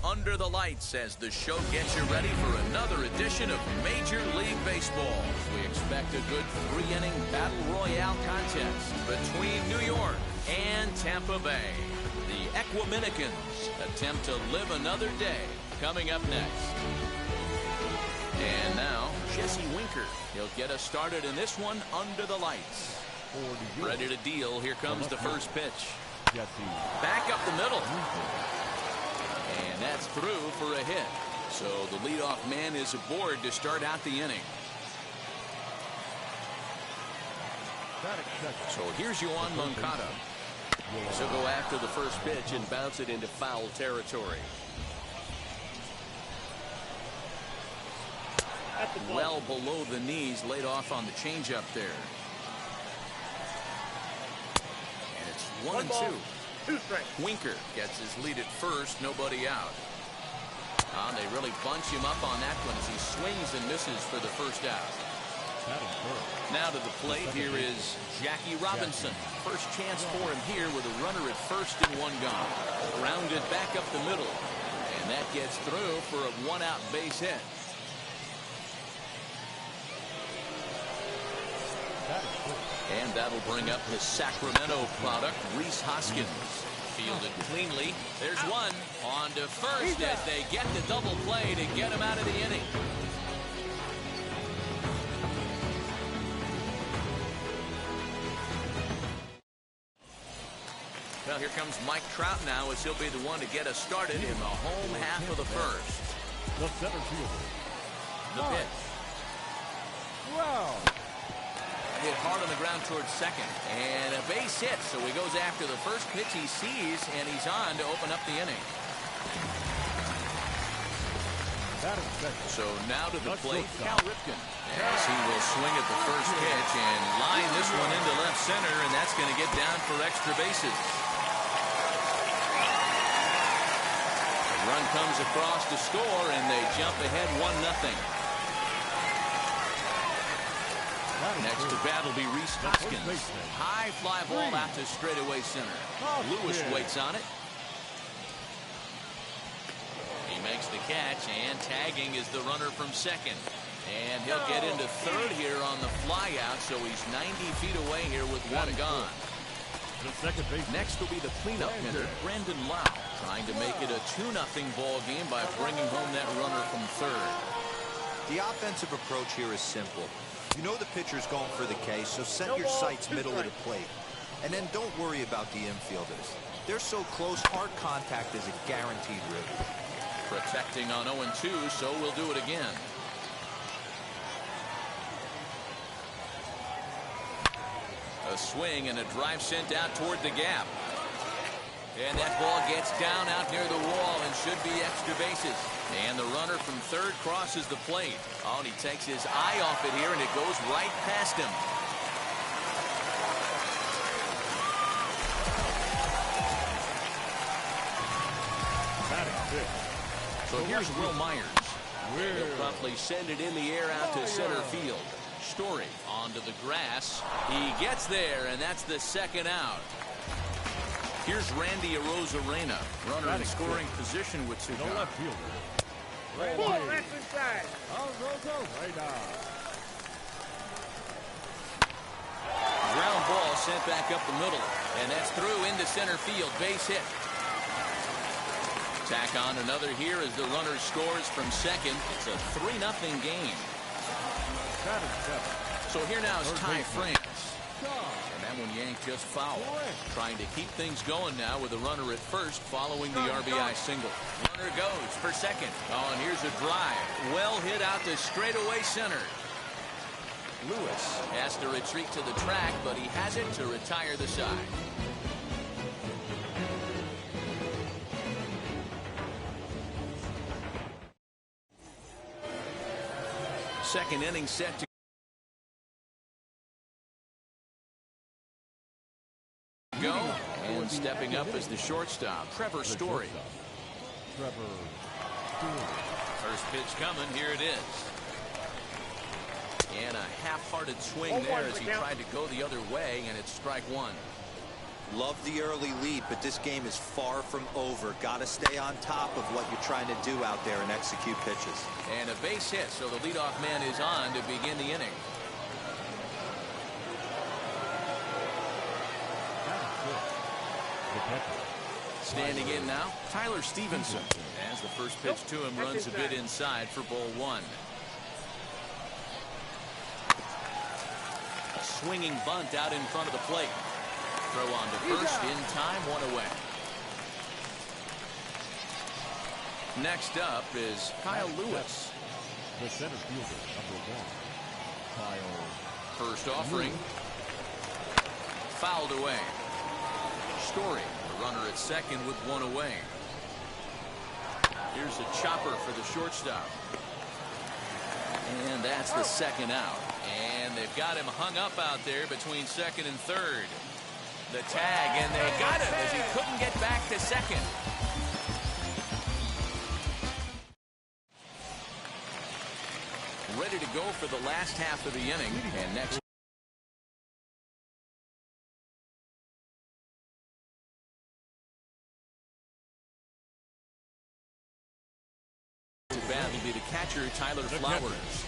Under the lights as the show gets you ready for another edition of Major League Baseball. We expect a good 3-inning battle royale contest between New York and Tampa Bay. The Equiminicans attempt to live another day. Coming up next. And now, Jesse Winker. He'll get us started in this one under the lights. Ready to deal. Here comes the first pitch. Back up the middle. And that's through for a hit. So the leadoff man is aboard to start out the inning. So here's Yoan Moncada. So go after the first pitch and bounce it into foul territory. Well below the knees, laid off on the changeup there. And it's 1-2. 2 strikes. Winker gets his lead at first, nobody out. They really bunch him up on that one as he swings and misses for the first out. Now to the plate, here is Jackie Robinson. First chance for him here with a runner at first and 1 gone. Grounded back up the middle. And that gets through for a 1-out base hit. And that'll bring up the Sacramento product, Rhys Hoskins. Fielded cleanly. There's one. On to first as they get the double play to get him out of the inning. Well, here comes Mike Trout now as he'll be the one to get us started in the home half of the first. The center fielder. The pitch. Wow. Hit hard on the ground towards second. And a base hit, so he goes after the first pitch he sees, and he's on to open up the inning. So now to the plate, Cal Ripken. As he will swing at the first pitch and line this one into left center, and that's going to get down for extra bases. The run comes across to score, and they jump ahead 1-0. Next to bat will be Rhys Hoskins. High fly ball out to straightaway center. Lewis waits on it. He makes the catch, and tagging is the runner from second. And he'll get into third here on the flyout, so he's 90 feet away here with one gone. Next will be the cleanup hitter, Brandon Lau, trying to make it a 2-0 ball game by bringing home that runner from third. The offensive approach here is simple. You know the pitcher's going for the K, so set your sights middle of the plate. And then don't worry about the infielders. They're so close, hard contact is a guaranteed rib. Protecting on 0-2, so we'll do it again. A swing and a drive sent out toward the gap. And that ball gets down out near the wall and should be extra bases. And the runner from third crosses the plate. Oh, and he takes his eye off it here, and it goes right past him. So here's Will Myers. He'll promptly send it in the air out to center field. Story onto the grass. He gets there, and that's the second out. Here's Randy Arozarena, runner in scoring position with two. No left fielder. Left inside. Ground ball sent back up the middle, and that's through into center field. Base hit. Tack on another here as the runner scores from second. It's a 3-0 game. So here now is Ty France. And that one yanked just foul. Trying to keep things going now with a runner at first following the RBI single. Runner goes for second. Oh, and here's a drive. Well hit out to straightaway center. Lewis has to retreat to the track, but he has it to retire the side. Second inning set to go, and stepping up as the shortstop, Trevor Story. First pitch coming, here it is. And a half-hearted swing there as he tried to go the other way, and it's strike one. Love the early lead, but this game is far from over. Got to stay on top of what you're trying to do out there and execute pitches. And a base hit, so the leadoff man is on to begin the inning. Standing in now, Tyler Stevenson. As the first pitch to him runs a bit inside for ball one. A swinging bunt out in front of the plate. Throw on to first in time, one away. Next up is Kyle Lewis. The center fielder, number 1, Kyle. First offering. Fouled away. Story, the runner at second with one away. Here's a chopper for the shortstop. And that's the second out. And they've got him hung up out there between second and third. The tag, and they got him as he couldn't get back to second. Ready to go for the last half of the inning. And next to bat will be the catcher, Tyler Flowers.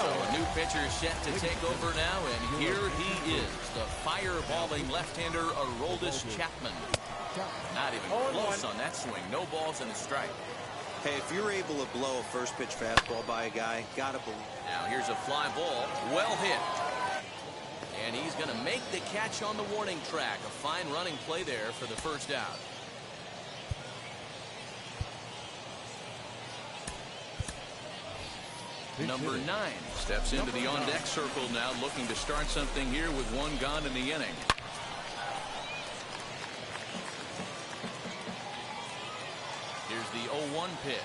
So a new pitcher set to take over now, and here he is, the fireballing left-hander Aroldis Chapman. Not even close on that swing. No balls and a strike. Hey, if you're able to blow a first pitch fastball by a guy, gotta believe. Now here's a fly ball, well hit. And he's going to make the catch on the warning track. A fine running play there for the first out. Number 9 steps into the on-deck circle now, looking to start something here with one gone in the inning. Here's the 0-1 pitch.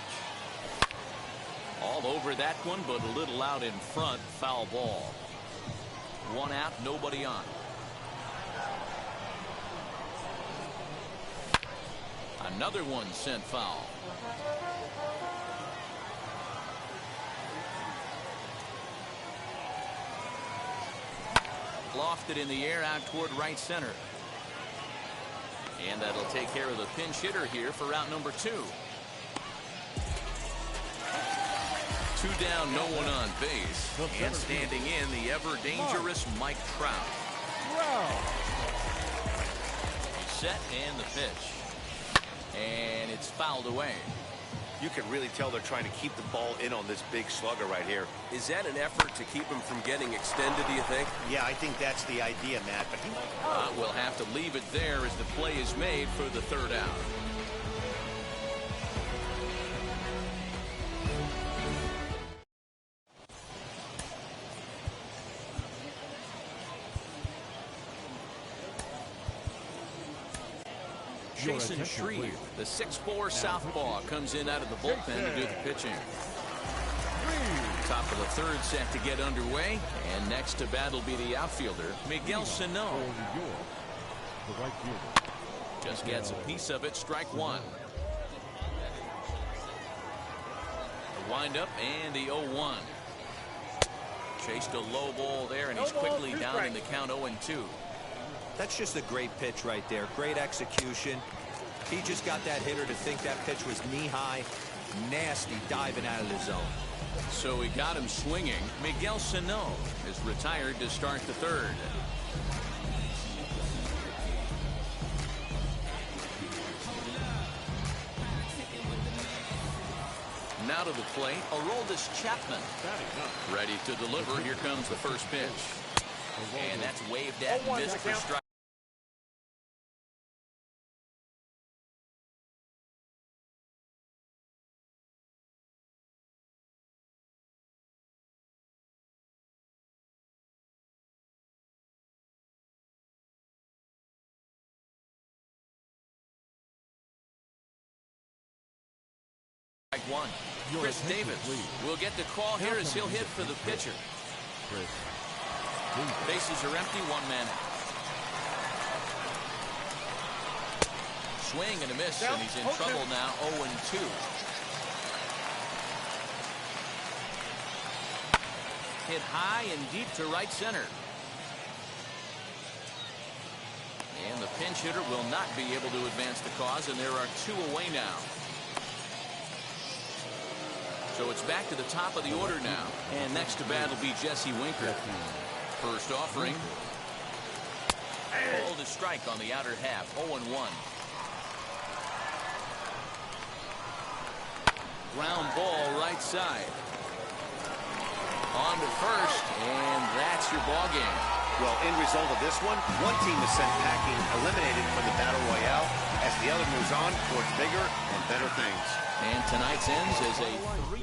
All over that one, but a little out in front. Foul ball. 1 out, nobody on. Another one sent foul. Lofted in the air out toward right center. And that'll take care of the pinch hitter here for out number 2. 2 down, no one on base. And standing in, the ever-dangerous Mike Trout. Set and the pitch. And it's fouled away. You can really tell they're trying to keep the ball in on this big slugger right here. Is that an effort to keep him from getting extended, do you think? Yeah, I think that's the idea, Matt. But we'll have to leave it there as the play is made for the third out. Jason Shreve, the 6'4" southpaw, comes in out of the bullpen to do the pitching. Top of the third set to get underway, and next to bat will be the outfielder, Miguel Sano. Just gets a piece of it, strike 1. The windup and the 0-1. Chased a low ball there, and he's quickly down in the count 0-2. That's just a great pitch right there. Great execution. He just got that hitter to think that pitch was knee-high. Nasty diving out of the zone. So he got him swinging. Miguel Sano is retired to start the third. Now to the plate, Aroldis Chapman. Ready to deliver. Here comes the first pitch. And that's waved at and missed for strike. Strike 1. Chris Davis will get the call here as he'll hit for the pitcher. Bases are empty, 1 man out. Swing and a miss, and he's in trouble now, 0-2. Hit high and deep to right center. And the pinch hitter will not be able to advance the cause, and there are 2 away now. So it's back to the top of the order now. And next to bat will be Jesse Winker. First offering. Called a strike on the outer half. 0-1. Ground ball right side. On to first, and that's your ball game. Well, end result of this one team is sent packing, eliminated from the Battle Royale, as the other moves on towards bigger and better things. And tonight's ends as a 3.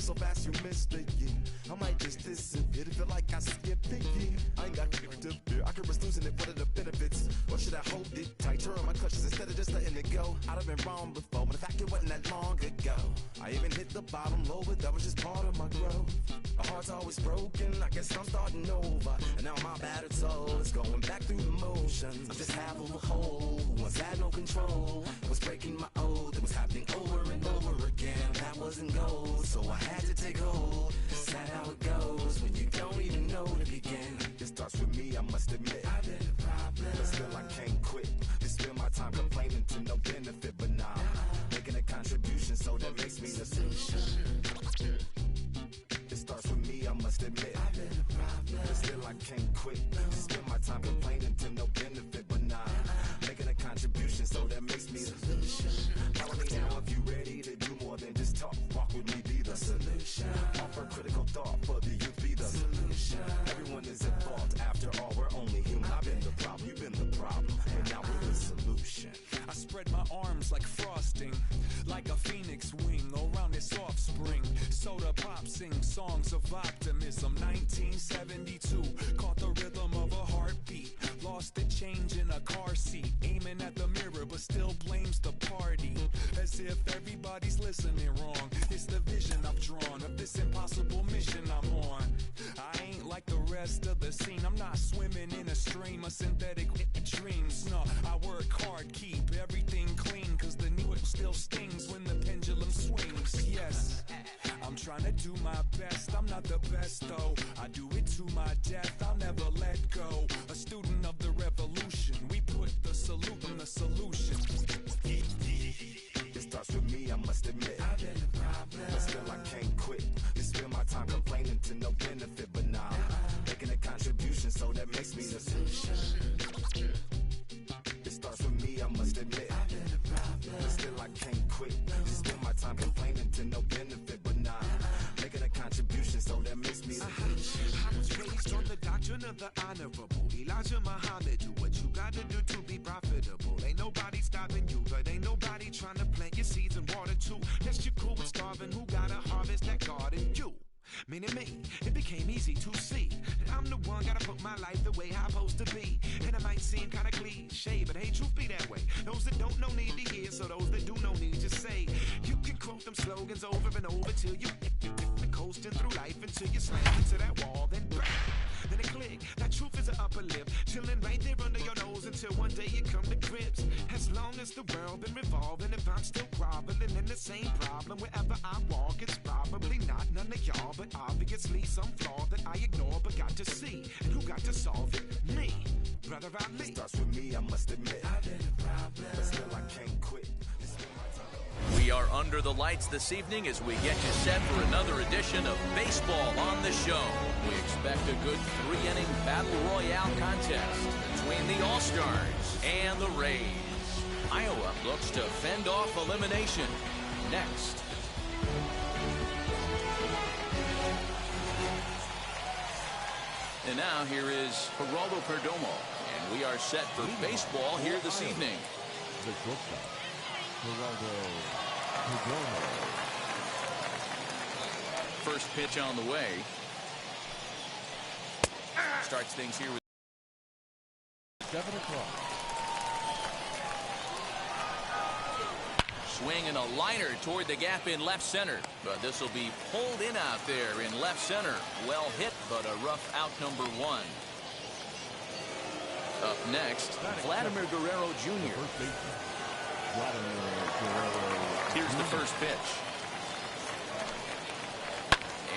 moving so fast you missed it, yeah. I might just disappear to feel like I skipped it, yeah. I ain't got to fear. I could risk losing it. What are the benefits? Or should I hold it tight? Turn my clutches instead of just letting it go. I'd have been wrong before, but the fact it wasn't that long ago. I even hit the bottom low, but that was just part of my growth. My heart's always broken. I guess I'm starting over. And now my battered soul is going back through the motions. I'm just half of a whole who once had no control. Was breaking my oath. It was happening over and over again. That wasn't gold, so I had to take hold. Sad how it goes when you don't even know to begin. It starts with me, I must admit. I've been a problem, but still I can't quit. Just spend my time complaining to no benefit, but nah, making a contribution, so that makes me the solution. It starts with me, I must admit. I've been a problem, but still I can't quit. Just spend my time complaining to no benefit, but nah, making a contribution, so that makes me the solution. Follow me now if you ready to do more than just talk. Walk with me, be the solution. Offer critical thought for the youth, be the solution. Everyone is at fault, after all, we're only human. I've been the problem, you've been the problem, and now we're the solution. I spread my arms like frosting, like a phoenix wing around its offspring. Soda pop sing songs of optimism. 1972, caught the rhythm of a heartbeat. Lost the change in a car seat, aiming at the mirror but still blames the party. As if everybody's listening wrong. It's the vision I've drawn of this impossible mission I'm on. I ain't like the rest of the scene. I'm not swimming in a stream of synthetic dreams. No, I work hard, keep everything clean, cause the new it still stings when the pendulum swings. Yes, I'm trying to do my best. I'm not the best though. I do it to my death. I'll never let go. A student of the revolution. We put the salute in the solution. It starts with me, I must admit. I've been a problem, but still I can't quit. Just spend my time complaining to no benefit, but nah, making a contribution, so that makes me the solution. It starts with me, I must admit. I've been a problem, but still I can't quit. Just spend my time complaining to no benefit, but nah, making a contribution, so that makes me the solution. I was raised on the doctrine of the honorable Elijah Muhammad. Do what you gotta do to be profitable. Ain't nobody stopping you, but ain't nobody trying to plant your seeds and water too. Lest you're cool with starving, who gotta harvest that garden? You. Meaning me, it became easy to see that I'm the one gotta put my life the way I'm supposed to be. And it might seem kinda cliche, but hey, truth be that way. Those that don't know need to hear, so those that do know need to say. You can quote them slogans over and over till you coasting through life until you slam into that wall, then bang, then it click. That truth is an upper lip, chilling right there under your nose until one day you come to grips. As long as the world been revolving, if I'm still groveling in the same problem wherever I walk, it's probably not none of y'all, but obviously some flaw that I ignore but got to see. And who got to solve it? Me, brother Ali. It starts with me, I must admit. I've been a problem, but still I can't quit. We are under the lights this evening as we get you set for another edition of Baseball on the Show. We expect a good three-inning battle royale contest between the All-Stars and the Rays. Iowa looks to fend off elimination. Next. And now here is Geraldo Perdomo, and we are set for baseball here this evening. The shortstop, Geraldo Perdomo. First pitch on the way. Starts things here with 7 o'clock. Swing and a liner toward the gap in left center, but this will be pulled in out there in left center. Well hit, but a rough out number one. Up next, Vladimir Guerrero Jr. Here's the first pitch.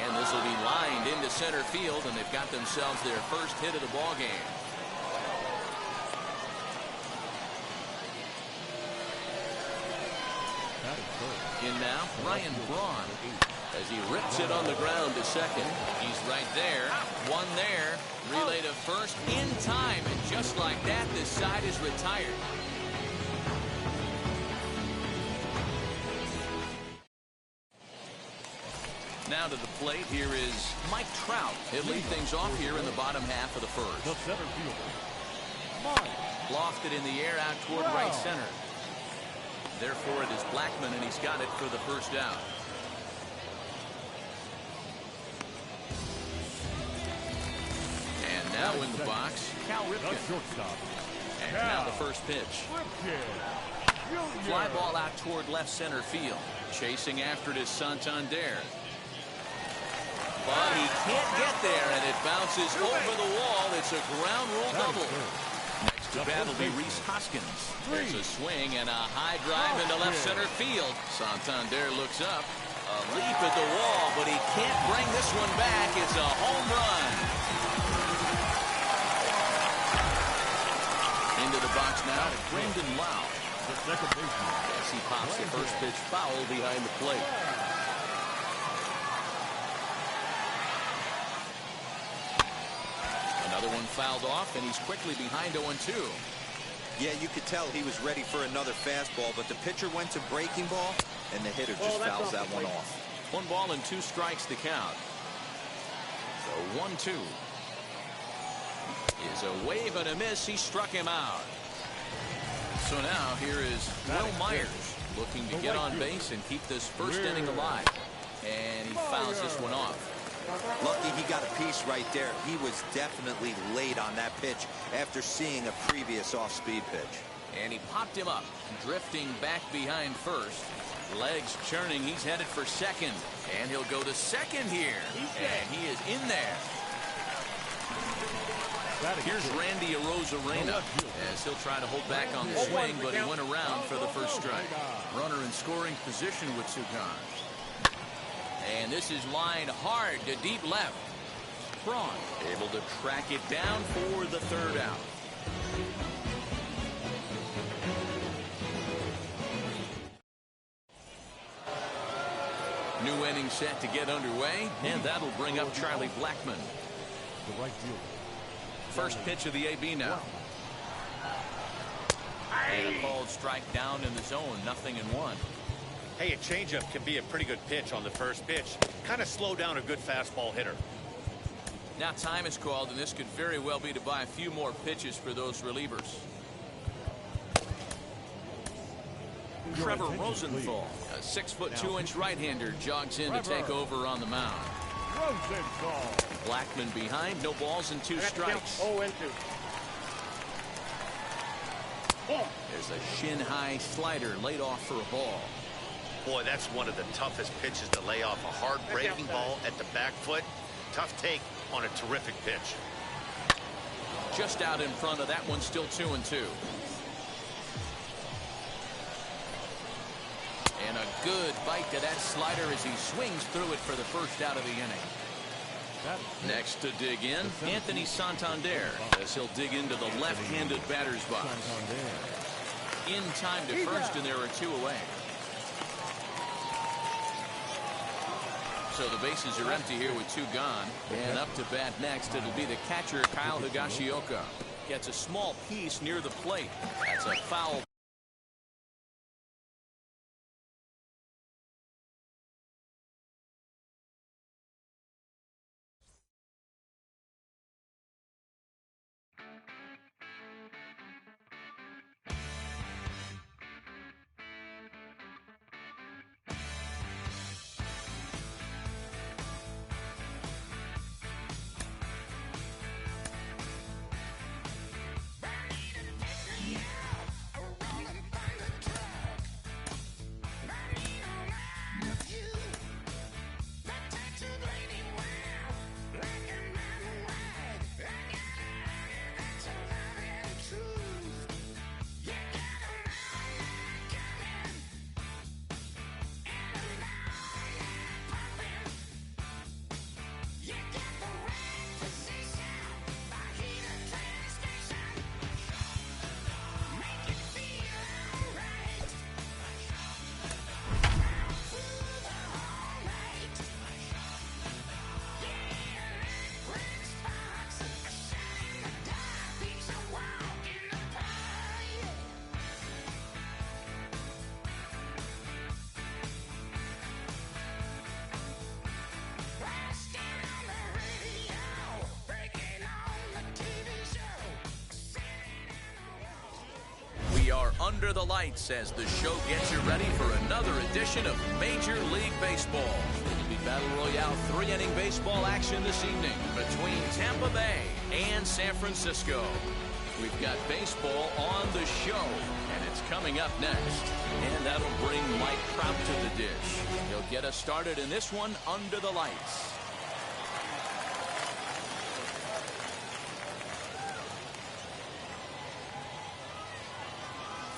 And this will be lined into center field, and they've got themselves their first hit of the ball game. In now, Ryan Braun, as he rips it on the ground to second. He's right there, one there, relay to first in time, and just like that, this side is retired. Now to the plate, here is Mike Trout. He'll lead things off here in the bottom half of the first. The center fielder, Mike. Lofted in the air out toward right center. Therefore, it is Blackmon, and he's got it for the first out. Now in the box, Cal Ripken. And now the first pitch. Fly ball out toward left center field. Chasing after it is Santander. But he can't get there, and it bounces over the wall. It's a ground rule double. Next to bat will be Rhys Hoskins. There's a swing and a high drive into left center field. Santander looks up. A leap at the wall, but he can't bring this one back. It's a home run. Into the box now, Brandon Lowe. The second baseman. As he pops the first pitch foul behind the plate. Another one fouled off, and he's quickly behind 0-2. Yeah, you could tell he was ready for another fastball, but the pitcher went to breaking ball, and the hitter just fouls that one off. 1 ball and 2 strikes to count. So 1-2. Is a wave and a miss. He struck him out. So now here is Will Myers looking to get on base and keep this first inning alive. And he fouls this one off. Lucky he got a piece right there. He was definitely late on that pitch after seeing a previous off-speed pitch. And he popped him up, drifting back behind first. Legs churning. He's headed for second. And he'll go to second here. And he is in there. Here's Randy Arozarena as he'll try to hold back on the swing, but he went around for the first strike. Runner in scoring position with 2 gone. And this is lined hard to deep left. Braun able to track it down for the 3rd out. New inning set to get underway, and that'll bring up Charlie Blackmon. The right fielder. First pitch of the AB now. And a called strike down in the zone, 0-1. Hey, a changeup can be a pretty good pitch on the first pitch. Kind of slow down a good fastball hitter. Now time is called, and this could very well be to buy a few more pitches for those relievers. Trevor Rosenthal, a 6'2" right-hander, jogs in to take over on the mound. Blackmon behind, no balls and 2 strikes. There's a shin-high slider laid off for a ball. Boy, that's one of the toughest pitches to lay off. A hard breaking ball at the back foot. Tough take on a terrific pitch. Just out in front of that one, still 2-2. And a good bite to that slider as he swings through it for the first out of the inning. Next to dig in, Anthony Santander, as he'll dig into the left-handed batter's box. In time to first, and there are 2 away. So the bases are empty here with 2 gone. And up to bat next, it'll be the catcher, Kyle Higashioka. Gets a small piece near the plate. That's a foul. Under the lights as the show gets you ready for another edition of Major League Baseball. It'll be Battle Royale 3-inning baseball action this evening between Tampa Bay and San Francisco. We've got baseball on the show, and it's coming up next. And that'll bring Mike Trout to the dish. He'll get us started in this one under the lights.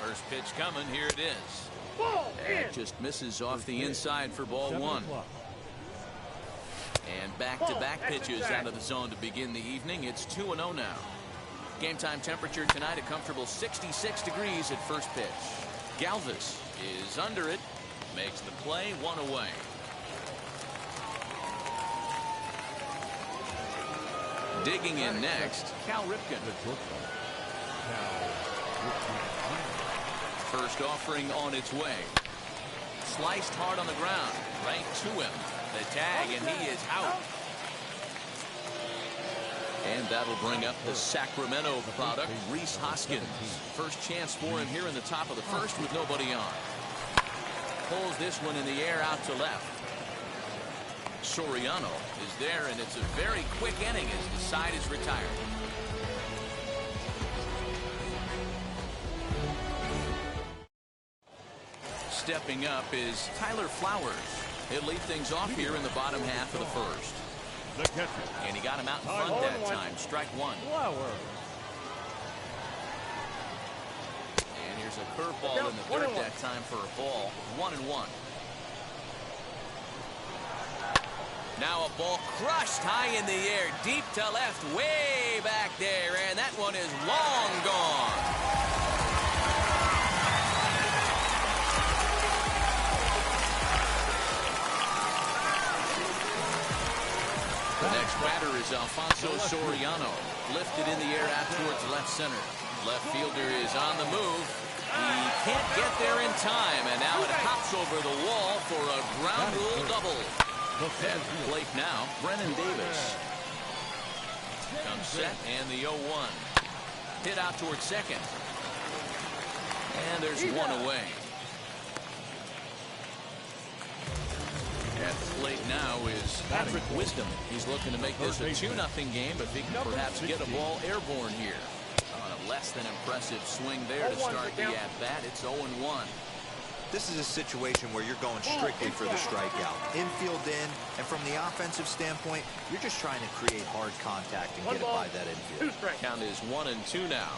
First pitch coming. Here it is. That just misses off the inside for ball one. And back-to-back pitches out of the zone to begin the evening. It's 2-0 now. Game time temperature tonight, a comfortable 66 degrees at first pitch. Galvis is under it, makes the play, one away. Digging in next, Cal Ripken. First offering on its way. Sliced hard on the ground, right to him. The tag, and he is out. And that'll bring up the Sacramento product, Rhys Hoskins. First chance for him here in the top of the first with nobody on. Pulls this one in the air out to left. Soriano is there, and it's a very quick inning as the side is retired. Stepping up is Tyler Flowers. He'll lead things off here in the bottom half of the first. The catcher. And he got him out in front that time. Strike one. And here's a curveball in the dirt that time for a ball. 1-1. Now a ball crushed high in the air, deep to left, way back there, and that one is long gone. The next batter is Alfonso Soriano, lifted in the air out towards left center. Left fielder is on the move. He can't get there in time, and now it hops over the wall for a ground rule double. At the plate now, Brennan Davis. Comes set, and the 0-1. Hit out towards second. And there's one away. At the plate now is Patrick Wisdom. He's looking to make this a 2-0 game if he can perhaps get a ball airborne here. On a less than impressive swing there to start the at-bat. It's 0-1. This is a situation where you're going strictly for the strikeout. Infield in, and from the offensive standpoint, you're just trying to create hard contact and get it by that infield. Count is 1-2 now.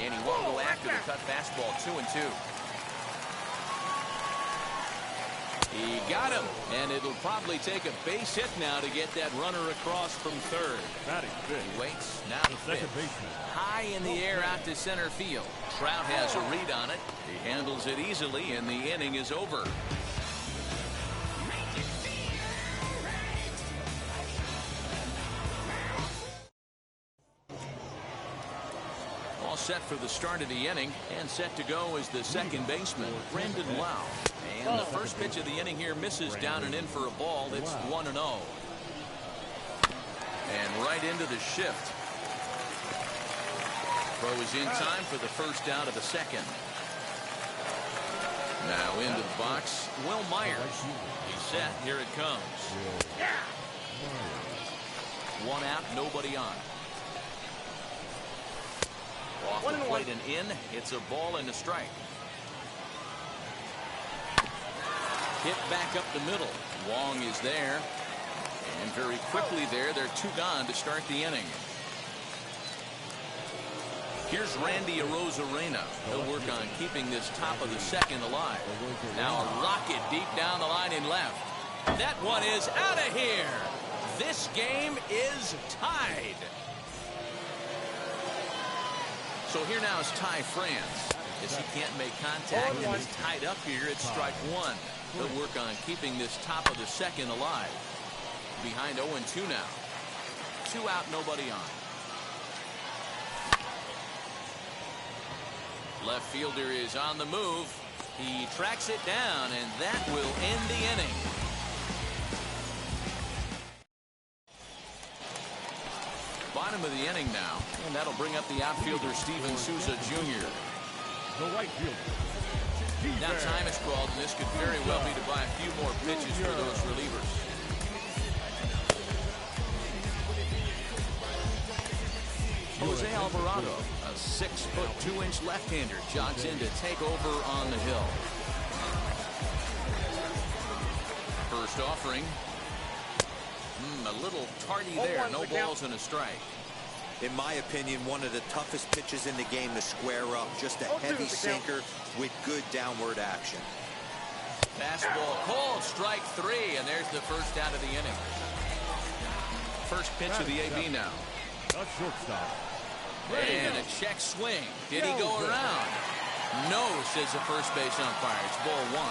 And he won't go after the cut fastball. 2-2. He got him, and it'll probably take a base hit now to get that runner across from third. He waits, now the second baseman. High in the air out to center field. Trout has a read on it. He handles it easily, and the inning is over. All set for the start of the inning, and set to go is the second baseman, Brandon Lau. And the first pitch of the inning here misses down and in for a ball. It's 1-0. And right into the shift. Throw is in time for the first out of the second. Now into the box, Will Myers. He's set. Here it comes. One out, nobody on. Off the plate and in. It's a ball and a strike. Hit back up the middle. Wong is there. And very quickly there, they're 2 gone to start the inning. Here's Randy Arozarena. He'll work on keeping this top of the second alive. Now a rocket deep down the line in left. That one is out of here. This game is tied. So here now is Ty France. As he can't make contact and is tied up here, it's strike one. He'll work on keeping this top of the second alive. Behind 0-2 now. 2 out, nobody on. Left fielder is on the move. He tracks it down, and that will end the inning. Bottom of the inning now, and that'll bring up the outfielder Steven Souza Jr. The right fielder, Now time has crawled, and this could very well be to buy a few more pitches for those relievers. Jose Alvarado, a 6'2" left-hander, jogs in to take over on the hill. First offering. A little tardy there. No balls and a strike. In my opinion, one of the toughest pitches in the game to square up. Just a heavy sinker with good downward action. Fastball called, strike 3, and there's the first out of the inning. First pitch of the AB now. A shortstop. And a check swing. Did he go around? No, says the first base umpire. It's ball 1.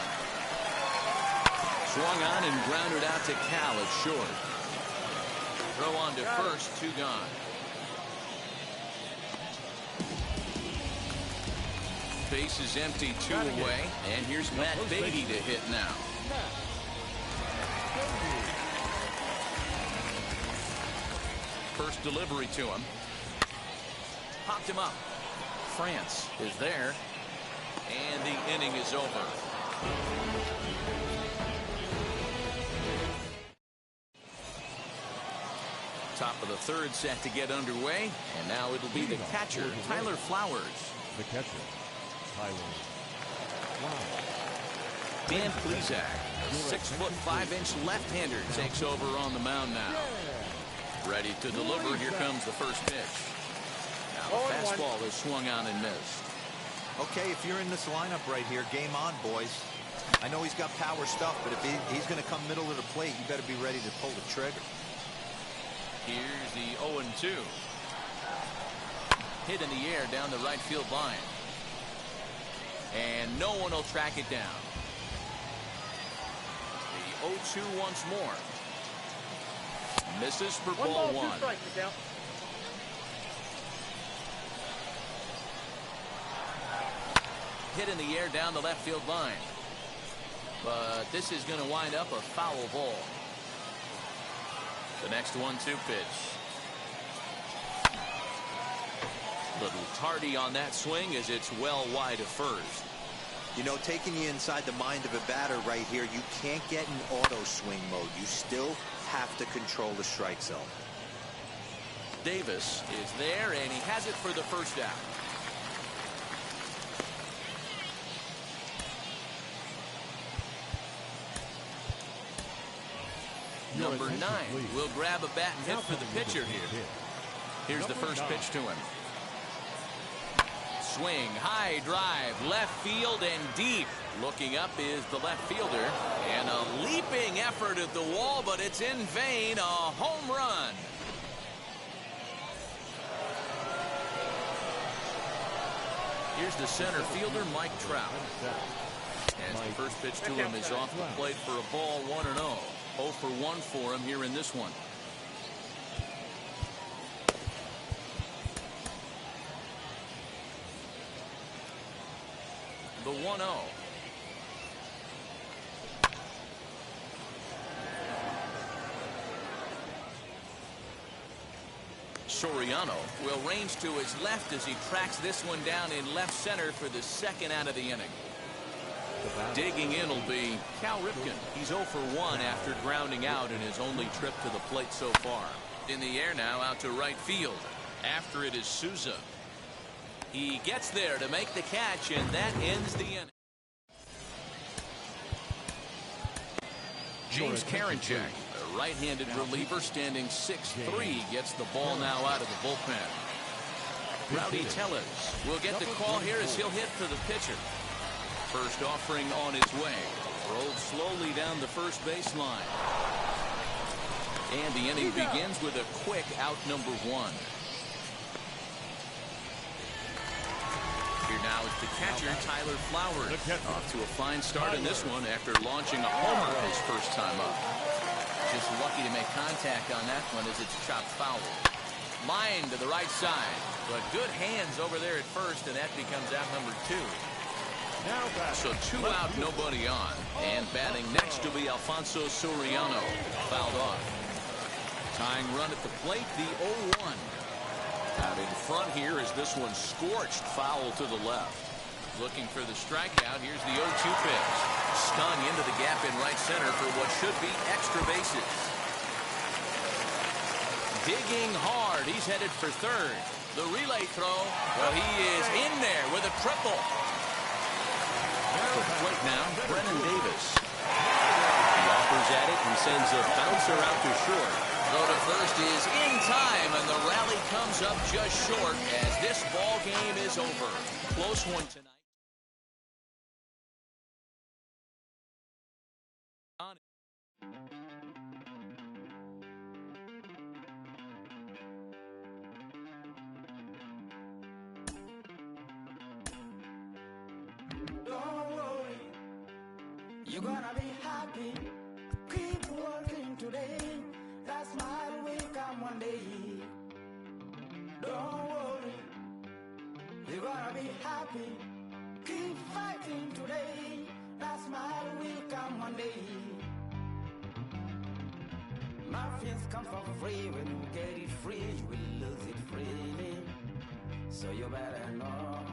Swung on and grounded out to Cal at short. Throw on to first, 2 gone. Base is empty, 2 away. And here's Matt Beatty to hit now. First delivery to him. Popped him up. France is there. And the inning is over. Top of the third set to get underway. And now it'll be the catcher, Tyler Flowers. The catcher, Tyler Flowers. Dan Plesac, a 6'5" left-hander, takes over on the mound now. Ready to deliver. Here comes the first pitch. Now the fastball is swung on and missed. Okay, if you're in this lineup right here, game on, boys. I know he's got power stuff, but if he's going to come middle of the plate, you better be ready to pull the trigger. Here's the 0-2. Hit in the air down the right field line. And no one will track it down. The 0-2 once more. Misses for ball 1. Hit in the air down the left field line. But this is going to wind up a foul ball. The next 1-2 pitch. Little tardy on that swing as it's well wide of first. You know, taking you inside the mind of a batter right here, you can't get in auto swing mode. You still have to control the strike zone. Davis is there, and he has it for the first out. Number 9 will grab a bat and hit for the pitcher here. Here's the first pitch to him. Swing, high drive, left field and deep. Looking up is the left fielder. And a leaping effort at the wall, but it's in vain. A home run. Here's the center fielder, Mike Trout. As the first pitch to him is off the plate for a ball, 1-0. 0 for 1 for him here in this one. The 1-0. Soriano will range to his left as he tracks this one down in left center for the second out of the inning. Digging in will be Cal Ripken. He's 0 for 1 after grounding out in his only trip to the plate so far. In the air now out to right field. After it is Souza. He gets there to make the catch, and that ends the inning. James Karinchak, a right-handed reliever standing 6'3", gets the ball now out of the bullpen. Rowdy Tellez will get the call here as he'll hit for the pitcher. First offering on its way. Rolled slowly down the first baseline. And the inning begins with a quick out number 1. Here now is the catcher, Tyler Flowers. Off to a fine start in this one after launching a homer his first time up. Just lucky to make contact on that one as it's chopped foul. Line to the right side. But good hands over there at first, and that becomes out number 2. So 2 out, nobody on. And batting next to be Alfonso Soriano. Fouled off. Tying run at the plate, the 0-1. Out in front here is this one scorched foul to the left. Looking for the strikeout. Here's the 0-2 pitch. Stung into the gap in right center for what should be extra bases. Digging hard. He's headed for third. The relay throw. Well, he is in there with a triple. The plate now, Brennan Davis. He offers at it and sends a bouncer out to short. Throw to first is in time, and the rally comes up just short as this ball game is over. Close one tonight. You're gonna be happy. Keep working today. That smile will come one day. Don't worry. You're gonna be happy. Keep fighting today. That smile will come one day. Muffins come for free. When you get it free, you will lose it freely. So you better know.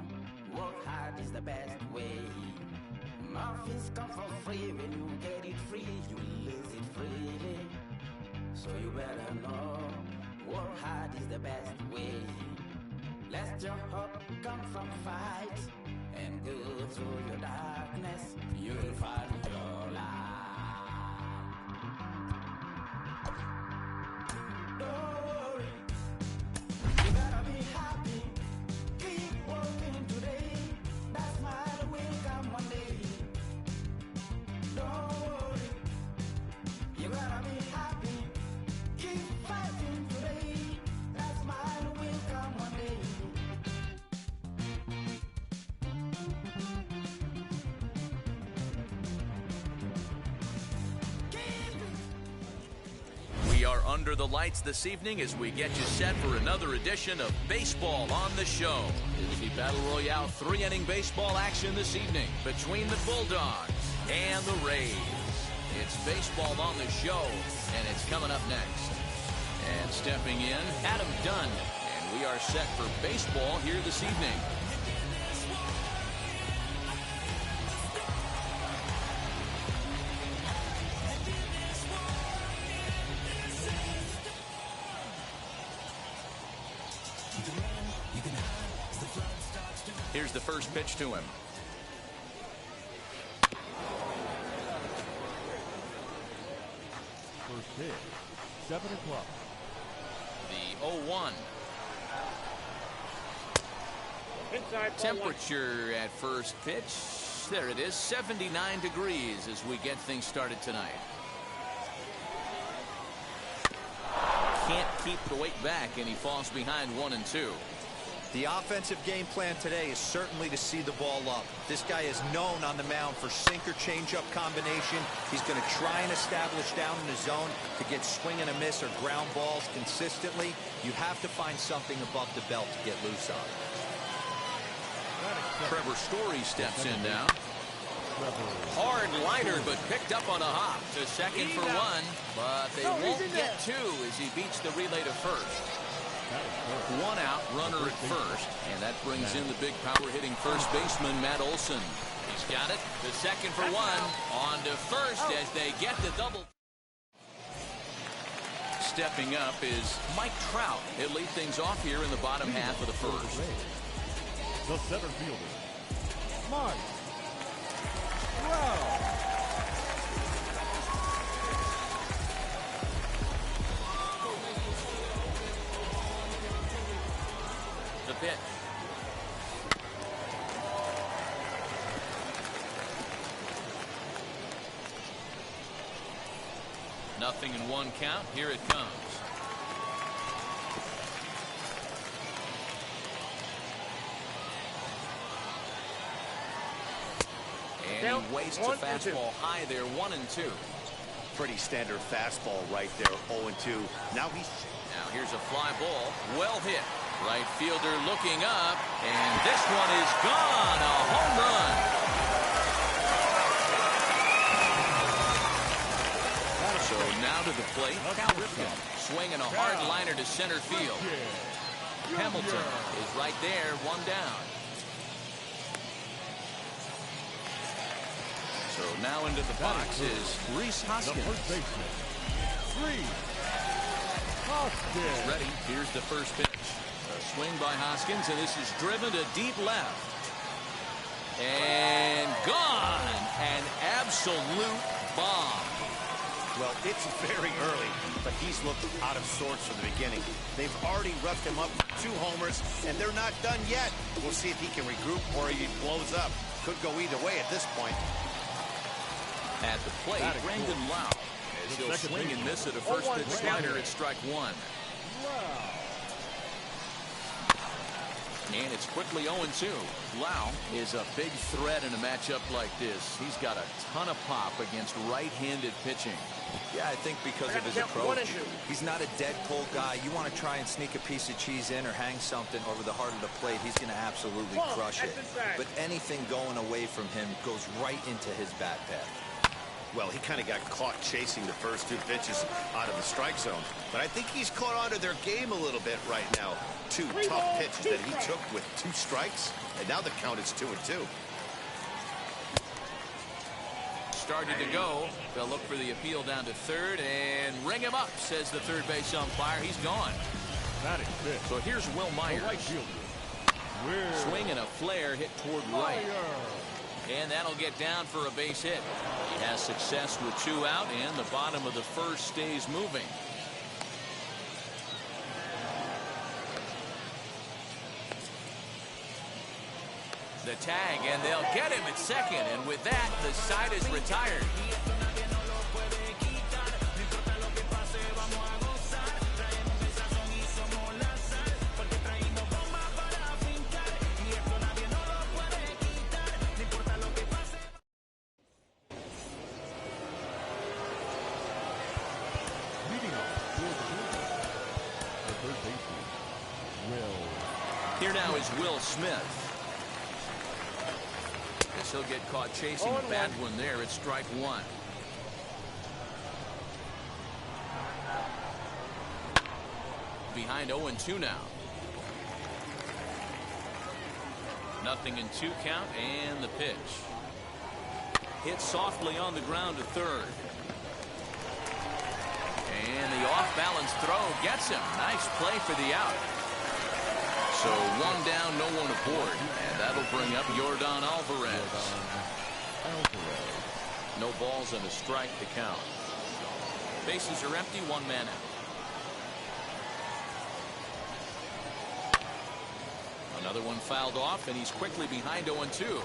Work hard is the best way. Muffins come for free. When you get it free, you lose it freely. So you better know, work hard is the best way. Let your hope come from fight, and go through your darkness, you'll find your light. Don't worry, you gotta be happy. Keep working today. That smile will come one day. Don't worry, you gotta be happy. Keep fighting today. That smile will come one day. We are under the lights this evening as we get you set for another edition of Baseball on the Show. It'll be Battle Royale 3-inning baseball action this evening between the Bulldogs and the Rays. It's Baseball on the Show, and it's coming up next. And stepping in, Adam Dunn. And we are set for baseball here this evening. Here's the first pitch to him. First pitch, 7 o'clock. The 0-1. Temperature at first pitch. There it is, 79 degrees as we get things started tonight. Can't keep the weight back, and he falls behind 1-2. The offensive game plan today is certainly to see the ball up. This guy is known on the mound for sinker changeup combination. He's going to try and establish down in the zone to get swing and a miss or ground balls consistently. You have to find something above the belt to get loose on. Trevor Story steps in now. Hard liner, but picked up on a hop to second for one, but they won't get two as he beats the relay to first. One out, runner at first, and that brings in the big power hitting first baseman Matt Olson. He's got it. The second for one. On to first as they get the double. Stepping up is Mike Trout. He'll lead things off here in the bottom half of the first. The center fielder, Mike Trout. The pitch. Nothing in one count. Here it comes. And he wastes a fastball high there, 1-2. Pretty standard fastball right there, 0-2. Now here's a fly ball, well hit. Right fielder looking up, and this one is gone. A home run. So now to the plate, Cal Ripken swinging a hard liner to center field. Hamilton is right there, one down. So now into the box is Rhys Hoskins. The first baseman, Rhys Hoskins. He's ready. Here's the first pitch. A swing by Hoskins, and this is driven to deep left. And gone. An absolute bomb. Well, it's very early, but he's looked out of sorts from the beginning. They've already roughed him up for 2 homers, and they're not done yet. We'll see if he can regroup or he blows up. Could go either way at this point. At the plate, Brandon Lowe. As he'll swing and miss at a first pitch slider at strike 1. And it's quickly 0-2. Lowe is a big threat in a matchup like this. He's got a ton of pop against right-handed pitching. Yeah, I think because of his approach. He's not a dead pull guy. You want to try and sneak a piece of cheese in or hang something over the heart of the plate, he's going to absolutely crush it. But anything going away from him goes right into his bat path. Well, he kind of got caught chasing the first 2 pitches out of the strike zone. But I think he's caught on to their game a little bit right now. 2 tough pitches that he took with 2 strikes, and now the count is 2-2. Started to go. They'll look for the appeal down to third and ring him up, says the third base umpire. He's gone. So here's Will Myers. Swing and a flare hit toward right. And that'll get down for a base hit. He has success with 2 out, and the bottom of the first stays moving. The tag, and they'll get him at second, and with that, the side is retired. Here now is Will Smith. Guess he'll get caught chasing a bad one there at strike 1. Behind 0-2 now. 0-2 count, and the pitch. Hit softly on the ground to third. And the off-balance throw gets him. Nice play for the out. So 1 down, no one aboard, and that'll bring up Yordan Alvarez. No balls and a strike to count. Bases are empty, 1 man out. Another one fouled off, and he's quickly behind 0-2.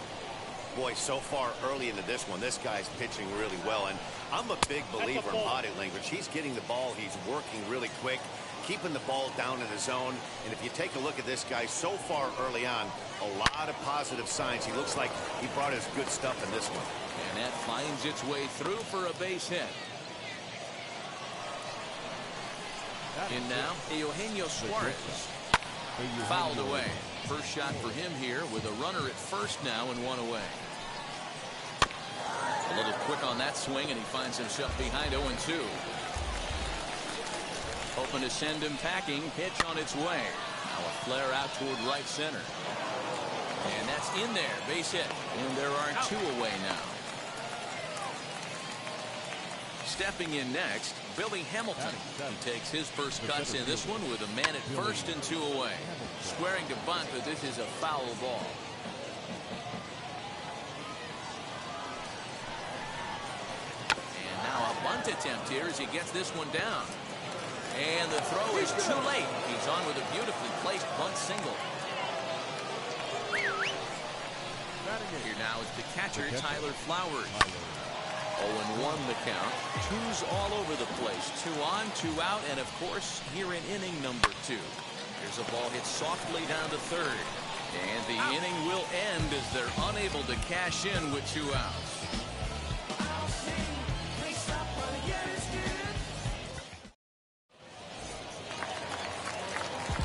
Boy, so far early into this one, this guy's pitching really well, and I'm a big believer in body language. He's getting the ball, he's working really quick, keeping the ball down in the zone. And if you take a look at this guy so far early on, a lot of positive signs. He looks like he brought his good stuff in this one. And that finds its way through for a base hit. In now, Eugenio Suarez. Fouled away. First shot for him here with a runner at first now and 1 away. A little quick on that swing, and he finds himself behind 0-2. Hoping to send him packing. Pitch on its way. Now a flare out toward right center. And that's in there. Base hit. And there are 2 away now. Stepping in next, Billy Hamilton. He takes his first cuts in this one with a man at first and 2 away. Squaring to bunt, but this is a foul ball. And now a bunt attempt here as he gets this one down. And the throw is too late. He's on with a beautifully placed bunt single. Here now is the catcher, Tyler Flowers. 0-1 the count. 2's all over the place. 2 on, 2 out, and of course, here in inning number 2. Here's a ball hit softly down to third. And the inning will end as they're unable to cash in with 2 outs.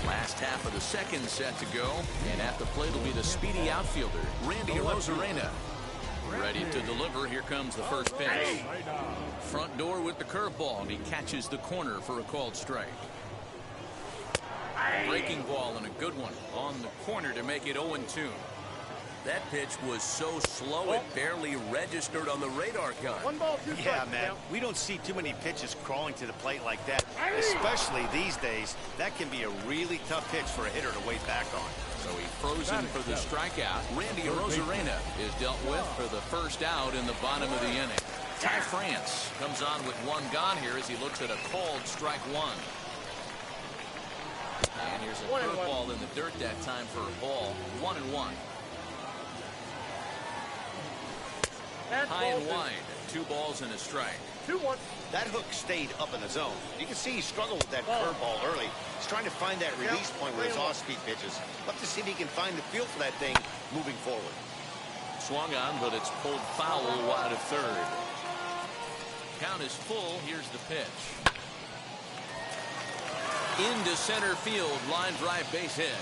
Last half of the second set to go, and at the plate will be the speedy outfielder, Randy Arozarena. Ready to deliver. Here comes the first pitch. Front door with the curveball, and he catches the corner for a called strike. Breaking ball and a good one on the corner to make it 0-2. That pitch was so slow it barely registered on the radar gun. 1 ball, 2 strikes. Yeah, man. We don't see too many pitches crawling to the plate like that, especially these days. That can be a really tough pitch for a hitter to wait back on. So he frozen for the strikeout. Randy Arozarena is dealt with for the first out in the bottom of the inning. Ty France comes on with 1 gone here as he looks at a called strike 1. And here's a curveball in the dirt that time for a ball. 1-1. High and wide. 2 balls and a strike. 2-1. That hook stayed up in the zone. You can see he struggled with that curveball early. He's trying to find that release point with his off-speed pitches. Love to see if he can find the feel for that thing moving forward. Swung on, but it's pulled foul wide of third. Count is full. Here's the pitch. Into center field. Line drive base hit.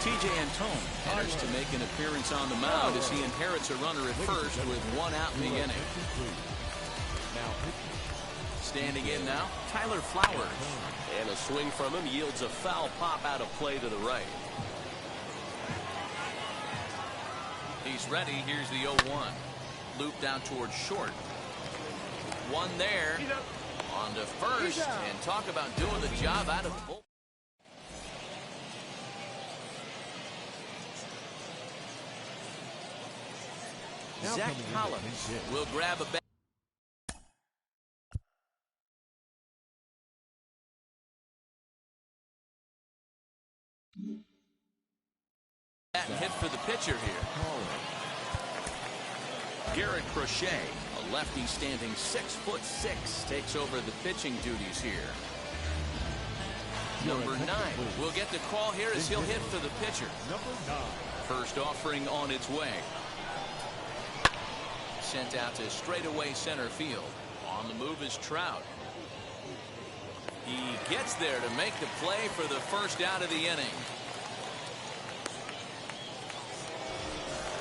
T.J. Antone enters to make an appearance on the mound as he inherits a runner at first with 1 out in the inning. Standing in now, Tyler Flowers. And a swing from him yields a foul pop out of play to the right. He's ready. Here's the 0-1. Looped out towards short. 1 there. On to first. And talk about doing the job out of the bullpen. Zach Collins will grab a bat. And hit for the pitcher here. Garrett Crochet, a lefty standing 6'6", takes over the pitching duties here. Number 9 will get the call here as he'll hit for the pitcher. Number 9. First offering on its way. Sent out to straightaway center field. On the move is Trout. He gets there to make the play for the first out of the inning.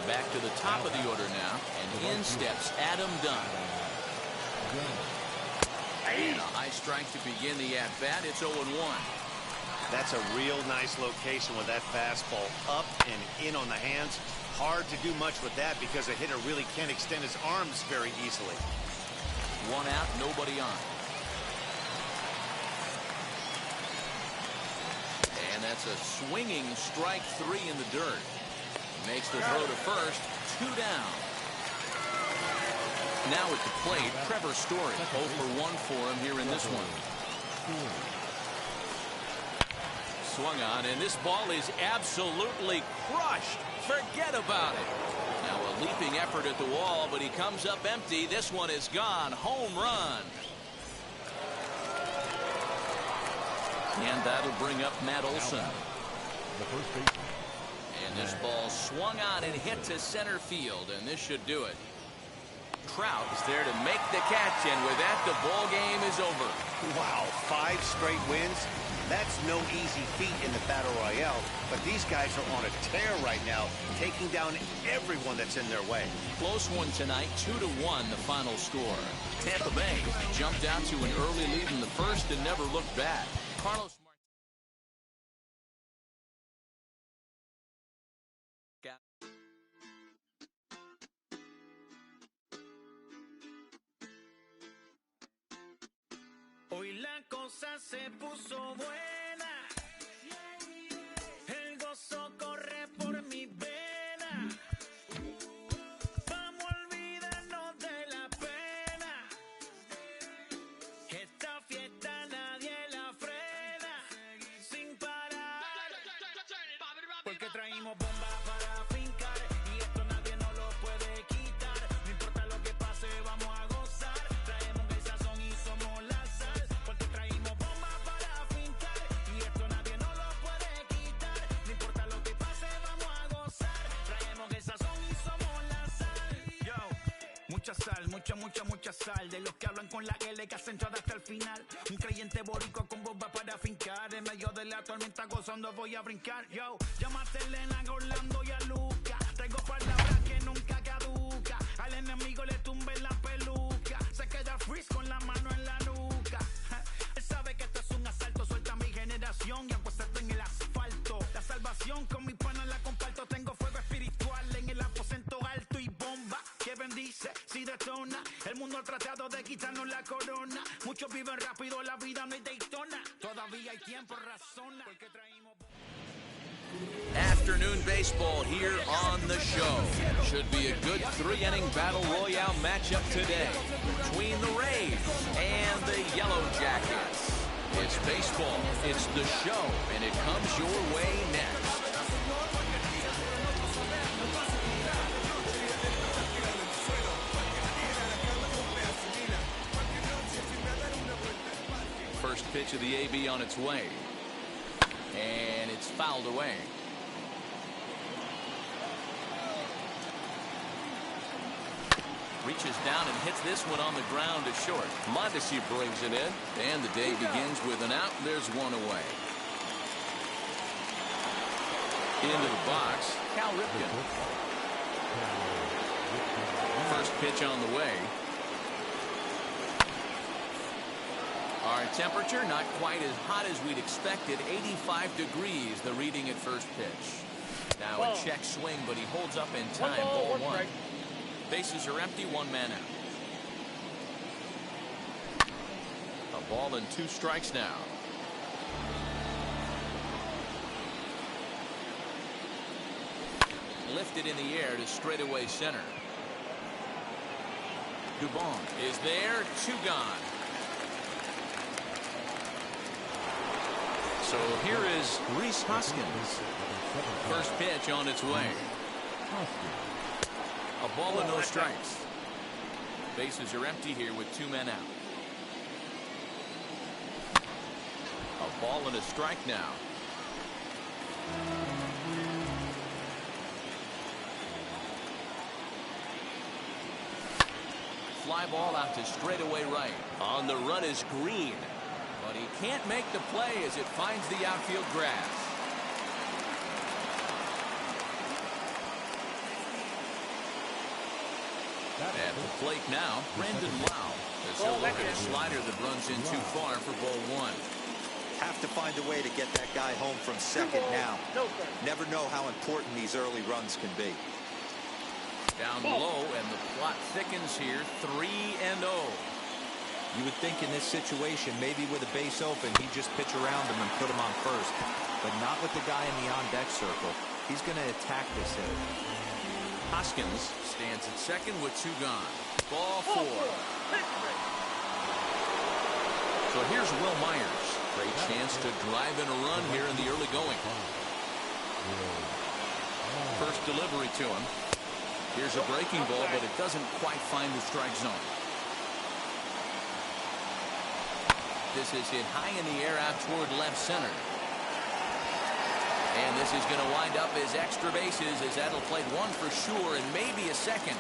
Back to the top of the order now, and in steps Adam Dunn. And a high strike to begin the at-bat. It's 0-1. That's a real nice location with that fastball up and in on the hands. Hard to do much with that because a hitter really can't extend his arms very easily. 1 out, nobody on. And that's a swinging strike 3 in the dirt. Makes the throw to first. 2 down. Now at the plate, Trevor Story. 0 for 1 for him here in this one. Swung on, and this ball is absolutely crushed. Forget about it. Now a leaping effort at the wall, but he comes up empty. This one is gone. Home run. And that'll bring up Matt Olson. The first baseman. And this ball swung on and hit to center field, and this should do it. Trout is there to make the catch, and with that, the ball game is over. Wow, 5 straight wins. That's no easy feat in the Battle Royale, but these guys are on a tear right now, taking down everyone that's in their way. Close one tonight, 2-1 the final score. Tampa Bay jumped out to an early lead in the first and never looked back. Carlos Hoy la cosa se puso buena. El gozo corre por mi vena. Vamos a olvidarnos de la pena. Esta fiesta nadie la frena. Sin parar. Porque traímos bomba para fincar. Y esto nadie nos lo puede quitar. No importa lo que pase, vamos a gozar. Traemos el sazón y somos la sal. Porque traímos bomba para fincar. Y esto nadie nos lo puede quitar. No importa lo que pase, vamos a gozar. Traemos el sazón y somos la sal. Yo, mucha sal, mucha sal. De los que hablan con la L que hacen todo hasta el final. Un creyente boricua con bomba para fincar. En medio de la tormenta gozando voy a brincar. Yo, llámate a Elena, a Orlando y a Luca. Traigo palabras que nunca caduca. Al enemigo le tumbe la peluca. Se queda freeze con la mano en la nuca. persona. El mundo ha tratado de quitarnos la corona. Muchos viven rápido, la vida no es Daytona. Todavía hay tiempo, razona. Porque traímos... Afternoon baseball here on the show. Should be a good three-inning battle royale matchup today between the Rays and the Yellow Jackets. It's baseball, it's the show, and it comes your way next. First pitch of the AB on its way. And it's fouled away. Reaches down and hits this one on the ground to short. Mondesi brings it in, and the day begins with an out. There's one away. Into the box, Cal Ripken. First pitch on the way. Our temperature not quite as hot as we'd expected. 85 degrees, the reading at first pitch. Now a check swing, but he holds up in time. Ball one. Bases are empty, one man out. A ball and 2 strikes now. Lifted in the air to straightaway center. Dubon is there, 2 gone. So here is Rhys Hoskins. First pitch on its way. A ball and no strikes. Bases are empty here with 2 men out. A ball and a strike now. Fly ball out to straightaway right. On the run is Green. But he can't make the play as it finds the outfield grass. At the plate now, Brandon Lau. As he'll look at a slider that runs in too far for ball 1. Have to find a way to get that guy home from second now. Never know how important these early runs can be. Down low, and the plot thickens here. 3-0. You would think in this situation, maybe with a base open, he'd just pitch around him and put him on first. But not with the guy in the on-deck circle. He's going to attack this hitter. Hoskins stands at second with 2 gone. Ball 4. So here's Will Myers. Great chance to drive in a run here in the early going. First delivery to him. Here's a breaking ball, but it doesn't quite find the strike zone. This is hit high in the air out toward left center. And this is going to wind up as extra bases, as that'll play 1 for sure and maybe a second.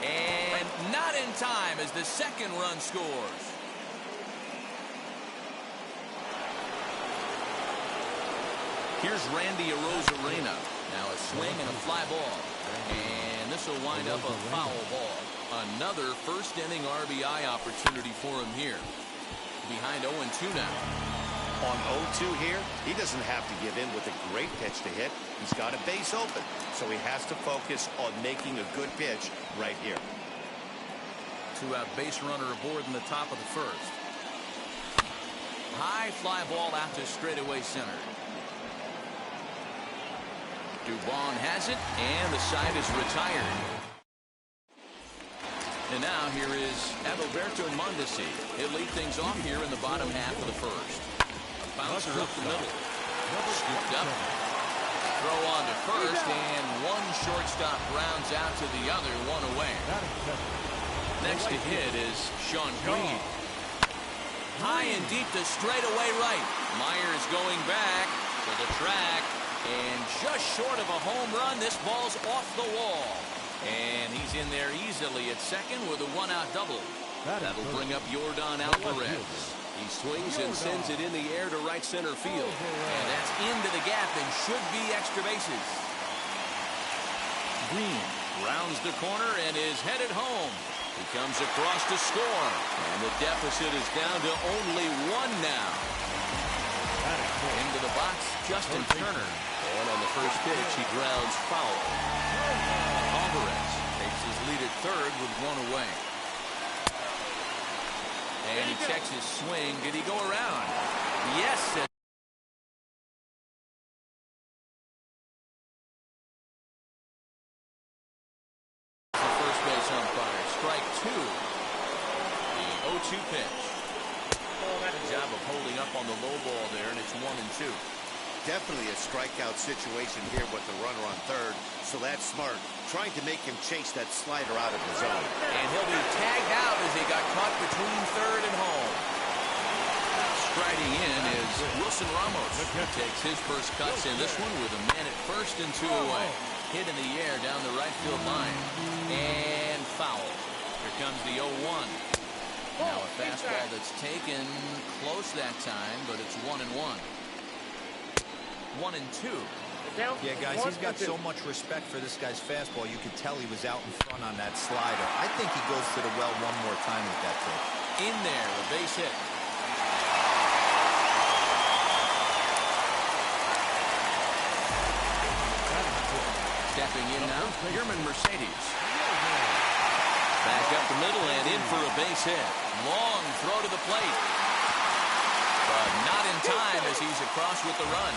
And not in time as the second run scores. Here's Randy Arozarena. Now a swing and a fly ball. And this will wind up a foul ball. Another first inning RBI opportunity for him here. Behind 0-2 now. On 0-2 here, he doesn't have to give in with a great pitch to hit. He's got a base open, so he has to focus on making a good pitch right here. 2-out base runner aboard in the top of the first. High fly ball out to straightaway center. Dubon has it, and the side is retired. And now here is Adalberto Mondesi. He'll lead things off here in the bottom half of the first. A bouncer up the middle. Scooped up. Throw on to first, and one shortstop rounds out to the other, 1 away. Next to hit is Sean Green. High and deep to straightaway right. Myers going back to the track, and just short of a home run, this ball's off the wall. And he's in there easily at second with a 1-out double. That'll bring up Yordan Alvarez. He swings and sends it in the air to right center field. And that's into the gap and should be extra bases. Green rounds the corner and is headed home. He comes across to score. And the deficit is down to only 1 now. Into the box, Justin Turner. And on the first pitch, he grounds foul. Alvarez takes his lead at third with one away. And he checks his swing. Did he go around? Yes. First base umpire. Strike two. The 0-2 pitch. Good job of holding up on the low ball there, and it's 1-2. Definitely a strikeout situation here with the runner on third, so that's smart. Trying to make him chase that slider out of the zone. And he'll be tagged out as he got caught between third and home. Striding in is Wilson Ramos, who takes his first cuts in this one with a man at first and 2 away. Hit in the air down the right field line. And foul. Here comes the 0-1. Now a fastball that's taken close that time, but it's 1-1. 1-2. Yeah, guys, he's got so much respect for this guy's fastball. You could tell he was out in front on that slider. I think he goes to the well one more time with that pitch. In there, a base hit. Stepping in now, Yermin Mercedes. Back up the middle and in for a base hit. Long throw to the plate. But not in time as he's across with the run.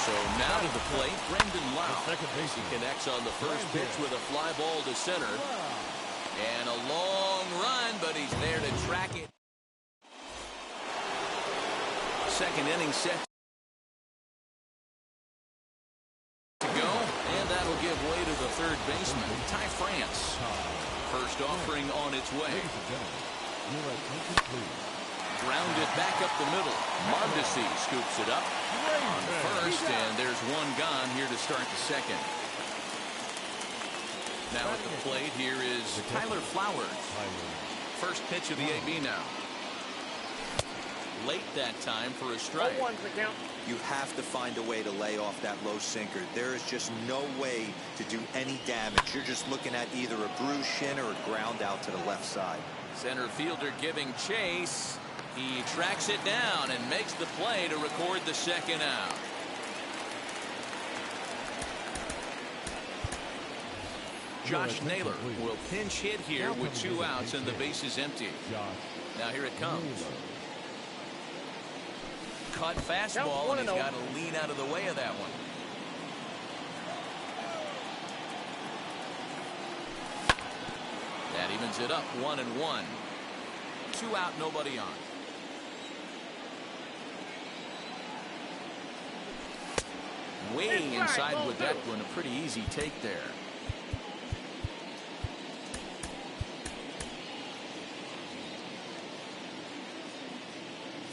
So now to the plate, Brendan Lau. He connects on the first pitch with a fly ball to center. And a long run, but he's there to track it. Second inning set to go, and that'll give way to the third baseman, Ty France. First offering on its way. Grounded back up the middle. Mondesi scoops it up on first, and there's one gone here to start the second. Now at the plate, here is Tyler Flowers. First pitch of the AB now. Late that time for a strike. You have to find a way to lay off that low sinker. There is just no way to do any damage. You're just looking at either a bruised shin or a ground out to the left side. Center fielder giving chase. He tracks it down and makes the play to record the second out. Josh Naylor will pinch hit here with 2 outs and the base is empty. Now here it comes. Cut fastball, and he's got to lean out of the way of that one. That evens it up, 1-1. 2 out, nobody on. Way inside with that one, a pretty easy take there.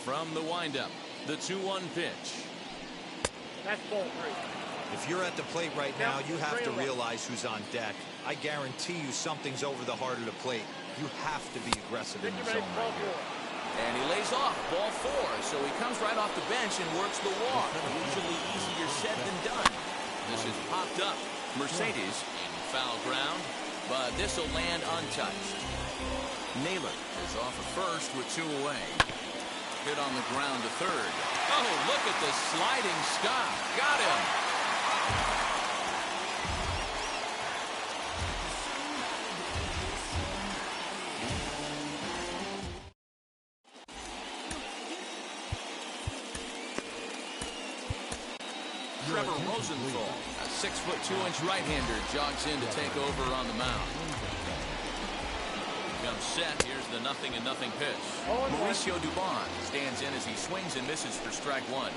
From the windup, the 2-1 pitch. That's ball 3. If you're at the plate right now, you have to realize who's on deck. I guarantee you something's over the heart of the plate. You have to be aggressive in the zone right here. And he lays off ball 4, so he comes right off the bench and works the walk. Usually easier said than done. This is popped up. Mercedes in foul ground, but this will land untouched. Naylor is off at first with 2 away. Hit on the ground to third. Oh, look at the sliding stop. Got him. Trevor Rosenthal, a 6'2" right-hander, jogs in to take over on the mound. Comes set. Here's the 0-0 pitch. Mauricio Dubon stands in as he swings and misses for strike 1.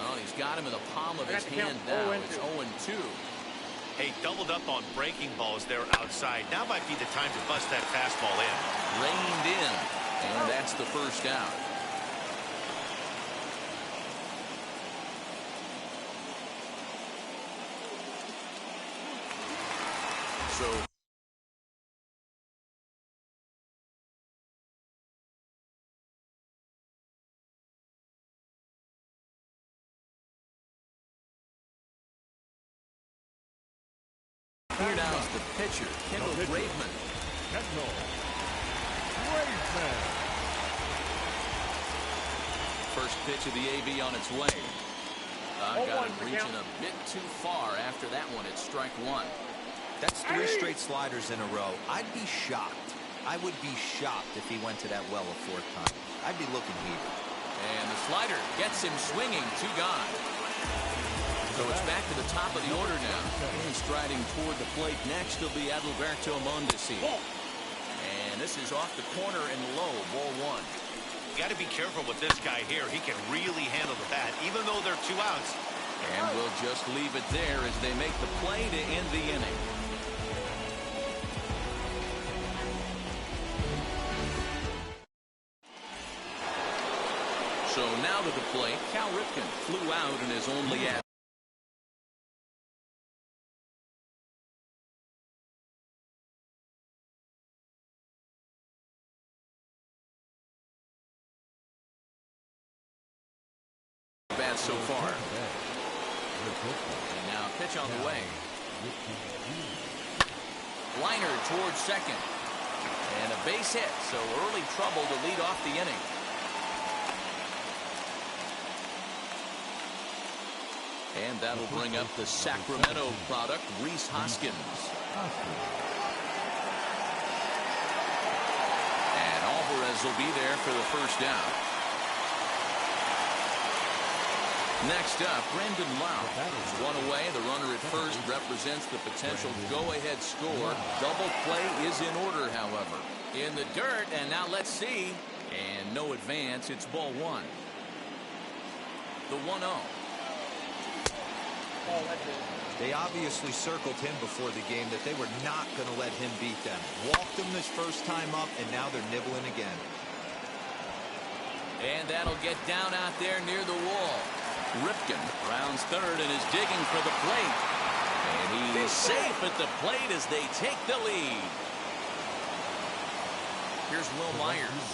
Oh, he's got him in the palm of his hand now. It's 0-2. Hey, doubled up on breaking balls there outside. Now might be the time to bust that fastball in. Reined in, and that's the first out. So here now is the pitcher, Kendall Graveman. First pitch of the AB on its way. Got him reaching a bit too far after that one. It's strike one. That's 3 straight sliders in a row. I'd be shocked. I would be shocked if he went to that well a 4th time. I'd be looking heated. And the slider gets him swinging. 2 gone. So it's back to the top of the order now. And striding toward the plate next will be Adalberto Mondesi. And this is off the corner and low. Ball 1. You got to be careful with this guy here. He can really handle the bat, even though they're 2 outs. And we'll just leave it there as they make the play to end the inning. So now to the plate, Cal Ripken flew out in his only at. Bad so far. And now pitch on the way. Liner towards second. And a base hit, so early trouble to lead off the inning. And that'll bring up the Sacramento product, Rhys Hoskins. And Alvarez will be there for the first down. Next up, Brandon Lau. One away. The runner at first represents the potential go-ahead score. Double play is in order, however. In the dirt, and now let's see. And no advance. It's ball 1. The 1-0. They obviously circled him before the game that they were not going to let him beat them. Walked him this first time up, and now they're nibbling again. And that'll get down out there near the wall. Ripken rounds third and is digging for the plate. And he's safe at the plate as they take the lead. Here's Will Myers.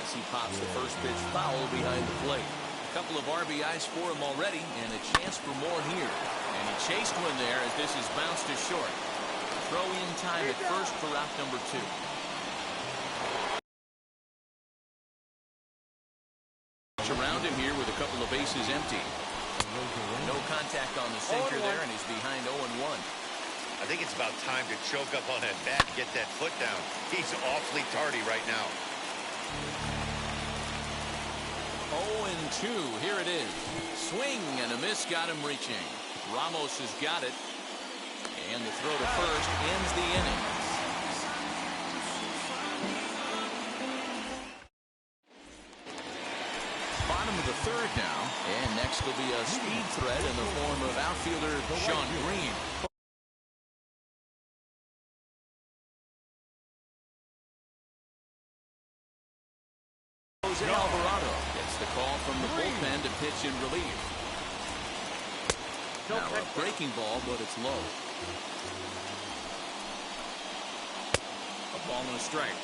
As he pops the first pitch foul behind the plate. A couple of RBIs for him already, and a chance for more here. And he chased one there as this is bounced to short. Throw in time at first for out number 2. Around him here with a couple of bases empty. No contact on the sinker there, and he's behind 0-1. I think it's about time to choke up on that bat and get that foot down. He's awfully tardy right now. 0-2. Here it is. Swing and a miss got him reaching. Ramos has got it. And the throw to first ends the inning. Bottom of the 3rd now. And next will be a speed threat in the form of outfielder Sean Green. Jose Alvarado gets the call from the bullpen to pitch in relief. Now a breaking ball, but it's low. A ball and a strike.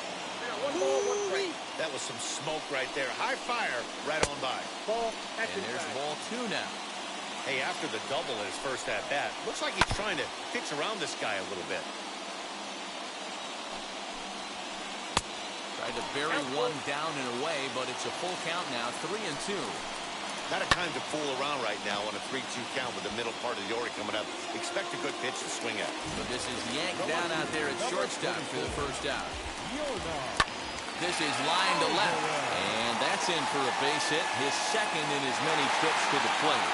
That was some smoke right there. High fire right on by. And there's ball 2 now. Hey, after the double in his first at bat, looks like he's trying to pitch around this guy a little bit. Tried to bury one down and away, but it's a full count now. 3-2. Not a time to fool around right now on a 3-2 count with the middle part of the order coming up. Expect a good pitch to swing at. So this is yanked down out there at shortstop for the first out. This is line to left, and that's in for a base hit, his second in as many trips to the plate.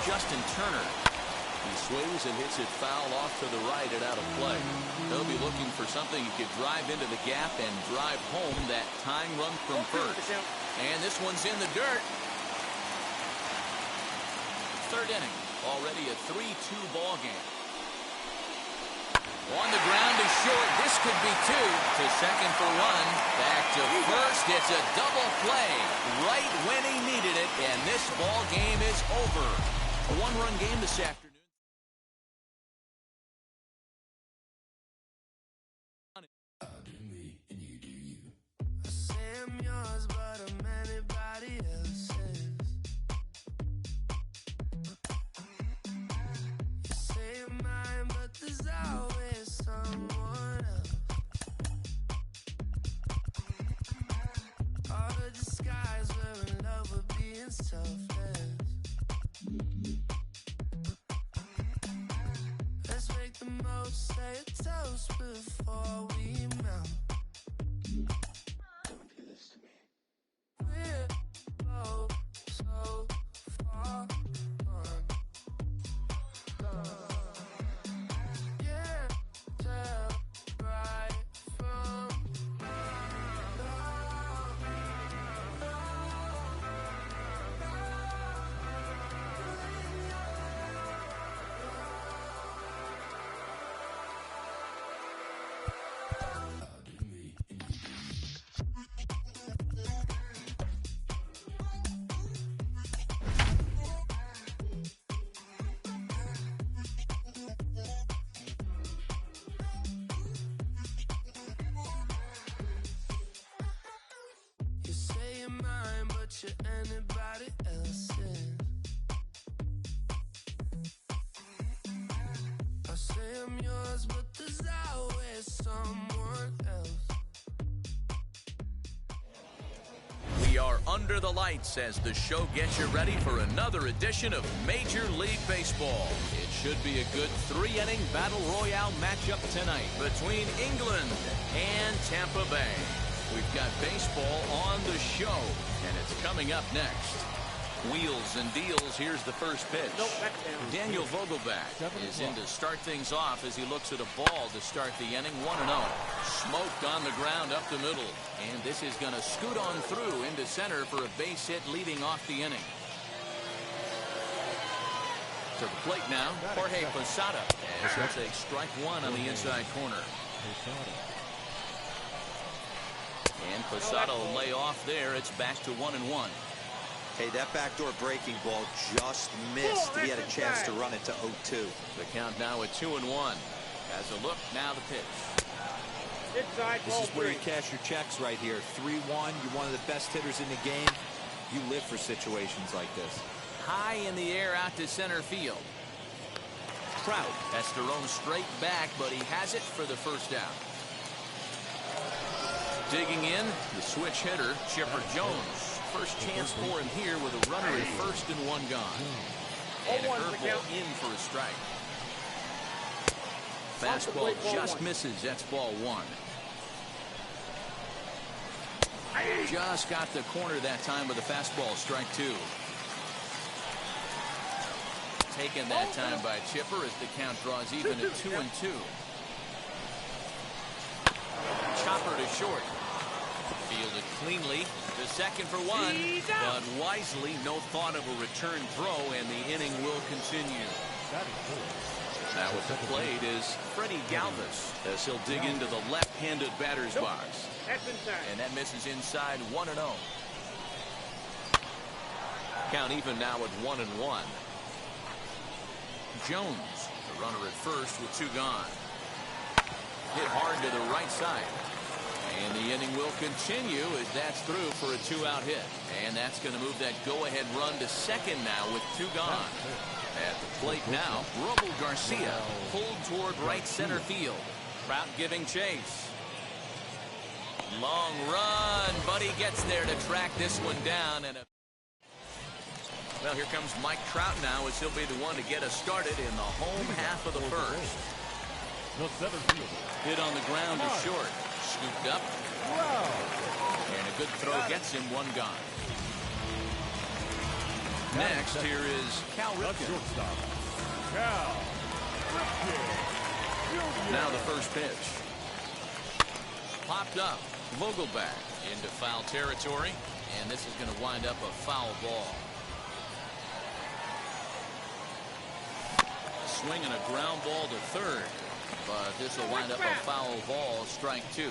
Justin Turner. He swings and hits it foul off to the right and out of play. They'll be looking for something he could drive into the gap and drive home that tying run from first. And this one's in the dirt. 3rd inning. Already a 3-2 ball game. On the ground is short. This could be 2. To second for 1. Back to first. It's a double play right when he needed it. And this ball game is over. A 1-run game this afternoon. I do me and you do you. I say I'm yours, but I'm anybody else. you anybody else in. I say I'm yours, but there's always someone else. We are under the lights as the show gets you ready for another edition of Major League Baseball. It should be a good three-inning battle royale matchup tonight between England and Tampa Bay. We've got baseball on the show, and it's coming up next. Wheels and deals. Here's the first pitch. Daniel Vogelbach is in to start things off as he looks at a ball to start the inning. 1-0. Smoked on the ground up the middle. And this is going to scoot on through into center for a base hit leading off the inning. To the plate now, Jorge Posada. And he'll take strike one on the inside corner. And Posada will lay off there. It's back to 1-1. Hey, that backdoor breaking ball just missed. He had a chance to run it to 0-2. The count now at 2-1. As a look, now the pitch. This is where you cash your checks right here. 3-1. You're one of the best hitters in the game. You live for situations like this. High in the air out to center field. Trout has to roam straight back, but he has it for the first out. Digging in, the switch hitter, Chipper Jones. First chance for him here with a runner at first and one gone. And a curveball in for a strike. Fastball just misses. That's ball one. Just got the corner that time with a fastball. Strike two. Taken that time by Chipper as the count draws even at 2-2. Chopper to short. Fielded cleanly. The second for one, but wisely, no thought of a return throw, and the inning will continue. Now at the plate is Freddie Galvis as he'll dig into the left-handed batter's box. And that misses inside. 1-0. Count even now at 1-1. Jones, the runner at first with two gone. Hit hard to the right side. And the inning will continue as that's through for a two-out hit. And that's going to move that go-ahead run to second now with two gone. At the plate now, Robel Garcia pulled toward right center field. Trout giving chase. Long run, but he gets there to track this one down. And well, here comes Mike Trout now as he'll be the one to get us started in the home half of the first. Hit on the ground to short. Scooped up. And a good throw gets him one gone. Next, here is Cal Ripken. Now the first pitch. Popped up. Vogelbach into foul territory. And this is going to wind up a foul ball. Swing and a ground ball to third. But this will wind up a foul ball. Strike two.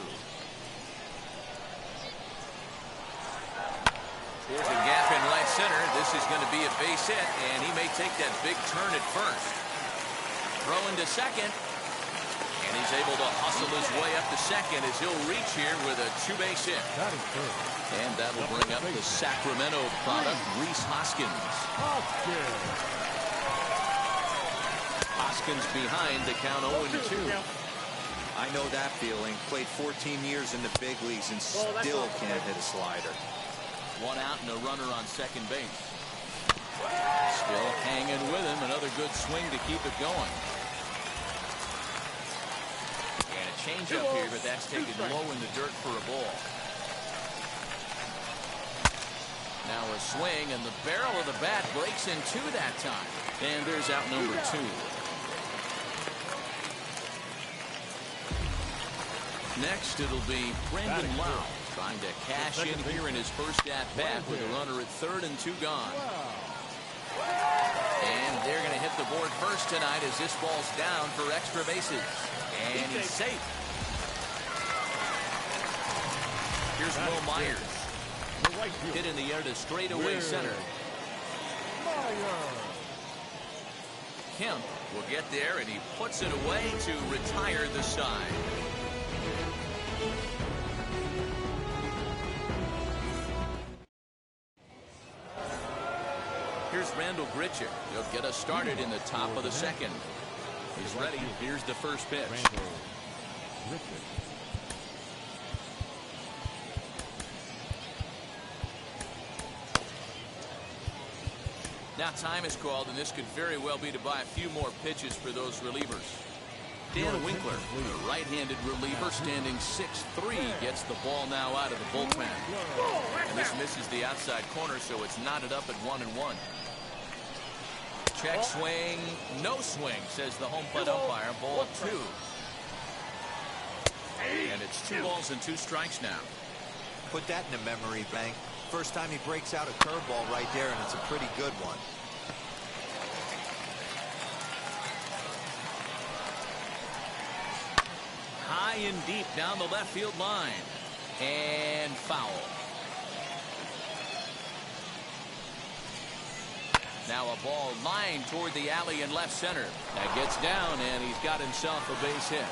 There's a gap in right center. This is going to be a base hit, and he may take that big turn at first. Throwing to second, and he's able to hustle his way up to second as he'll reach here with a two-base hit. And that will bring up the Sacramento product, Rhys Hoskins. Hoskins behind the count 0-2. I know that feeling. Played 14 years in the big leagues and still can't hit a slider. One out and a runner on second base. Still hanging with him. Another good swing to keep it going. And a changeup here, but that's taken low in the dirt for a ball. Now a swing, and the barrel of the bat breaks in two that time. And there's out number two. Next, it'll be Brandon Lowe trying to cash in here in his first at-bat with a runner at third and two gone. And they're going to hit the board first tonight as this ball's down for extra bases. And he's safe. Here's Will Myers. Hit in the air to straightaway center. Kemp will get there, and he puts it away to retire the side. Here's Randall Grichuk. He'll get us started in the top of the second. He's ready. Here's the first pitch. Now time is called, and this could very well be to buy a few more pitches for those relievers. Dan Winkler, the right-handed reliever, standing 6'3", gets the ball now out of the bullpen. And this misses the outside corner, so it's knotted up at 1-1. Check swing, no swing, says the home plate umpire. Ball 2. And it's 2 balls and 2 strikes now. Put that in a memory bank. First time he breaks out a curveball right there, and it's a pretty good one. High and deep down the left field line. And foul. Now a ball lined toward the alley in left center. That gets down, and he's got himself a base hit.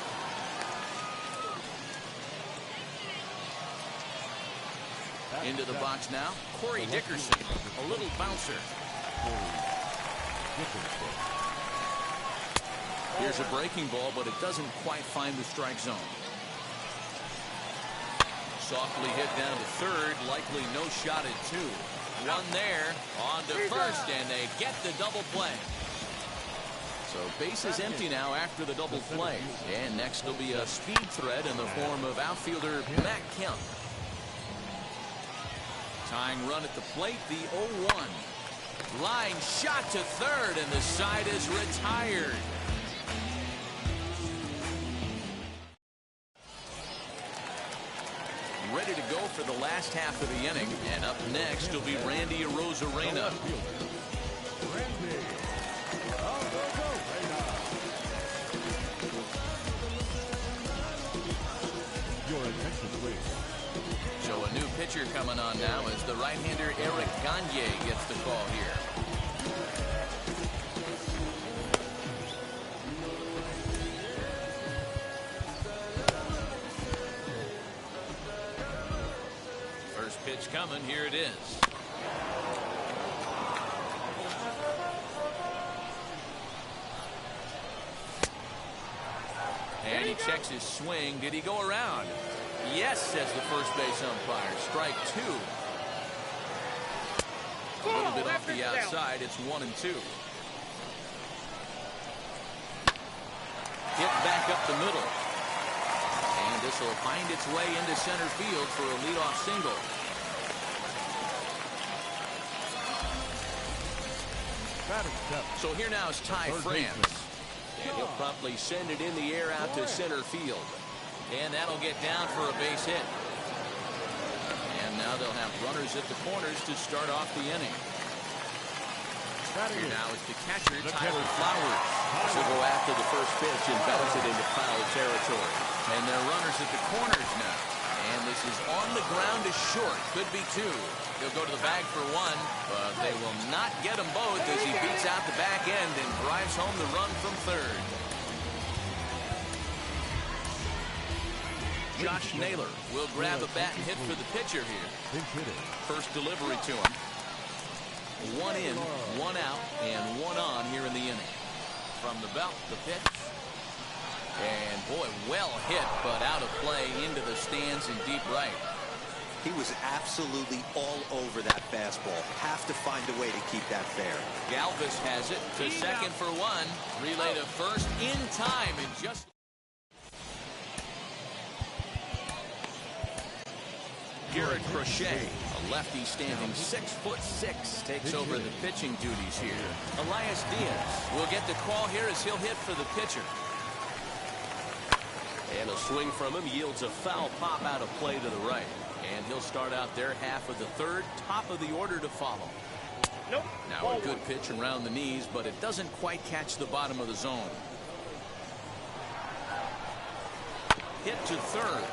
Into the box now, Corey Dickerson, a little bouncer. Here's a breaking ball, but it doesn't quite find the strike zone. Softly hit down to third, likely no shot at 2. One there, on to first, and they get the double play. So base is empty now after the double play. And next will be a speed threat in the form of outfielder Matt Kemp. Tying run at the plate, the 0-1. Line shot to third, and the side is retired. Ready to go for the last half of the inning, and up next will be Randy Arozarena. Your attention, please. So a new pitcher coming on now as the right-hander Eric Gagne gets the call here. First pitch coming, here it is. And he checks his swing. Did he go around? Yes, says the first base umpire. Strike 2. A little bit off the outside. It's 1-2. Hit back up the middle. And this will find its way into center field for a leadoff single. So here now is Ty France. And he'll promptly send it in the air out to center field. And that'll get down for a base hit. And now they'll have runners at the corners to start off the inning. Here now is the catcher, Tyler Flowers. He'll go after the first pitch and bounce it into foul territory. And they're runners at the corners now. And this is on the ground to short. Could be 2. He'll go to the bag for 1, but they will not get them both as he beats out the back end and drives home the run from third. Josh Naylor will grab a bat and hit for the pitcher here. First delivery to him. 1 in, 1 out, and 1 on here in the inning. From the belt, the pitch. And boy, well hit, but out of play into the stands in deep right. He was absolutely all over that fastball. Have to find a way to keep that fair. Galvis has it to second for 1. Relay to first in time and just. Garrett Crochet, a lefty standing 6'6", takes over the pitching duties here. Elias Diaz will get the call here as he'll hit for the pitcher. And a swing from him yields a foul pop out of play to the right. And he'll start out their half of the third, top of the order to follow. Nope. Now a good pitch around the knees, but it doesn't quite catch the bottom of the zone. Hit to third.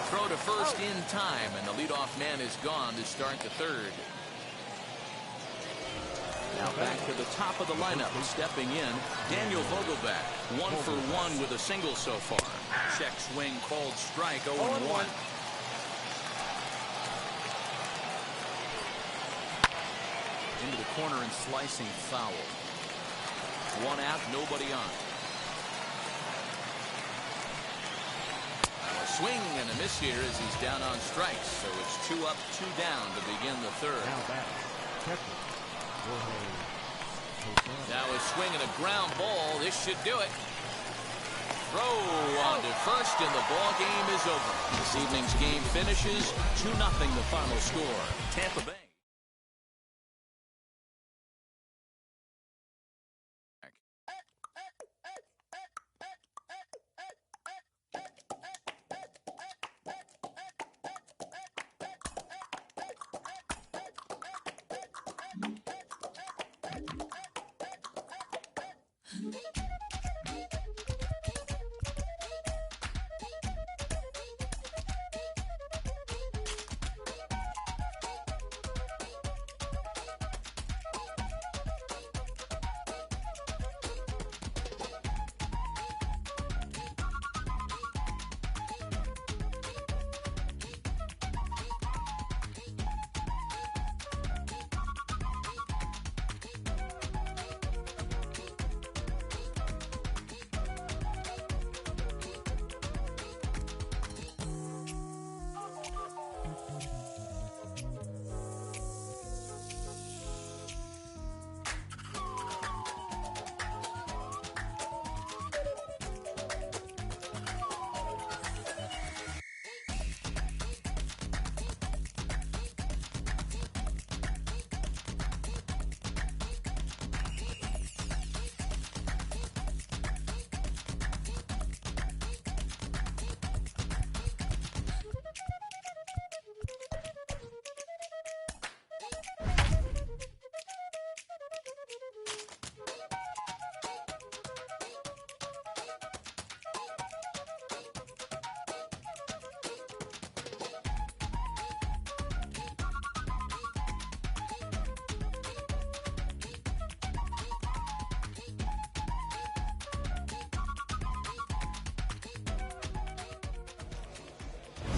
Throw to first in time, and the leadoff man is gone to start the third. Now back to the top of the lineup, stepping in, Daniel Vogelbach, 1 for 1 with a single so far. Check swing called strike, 0-1. 1. into the corner and slicing foul. 1 out, nobody on. Now a swing and a miss here as he's down on strikes. So it's 2 up, 2 down to begin the third. Now a swing and a ground ball. This should do it. Throw on to first, and the ball game is over. This evening's game finishes 2-0 the final score. Tampa Bay.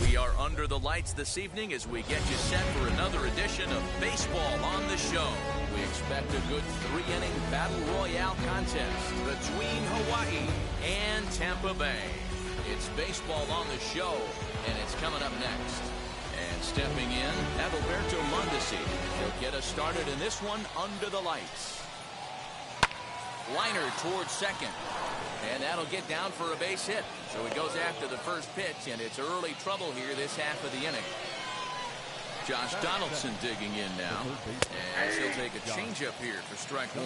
We are under the lights this evening as we get you set for another edition of Baseball on the Show. We expect a good 3-inning battle royale contest between Hawaii and Tampa Bay. It's Baseball on the Show, and it's coming up next. And stepping in, Adalberto Mondesi. He'll get us started in this one under the lights. Liner towards second. And that'll get down for a base hit. So he goes after the first pitch, and it's early trouble here this half of the inning. Josh Donaldson digging in now. And he'll take a changeup here for strike 1.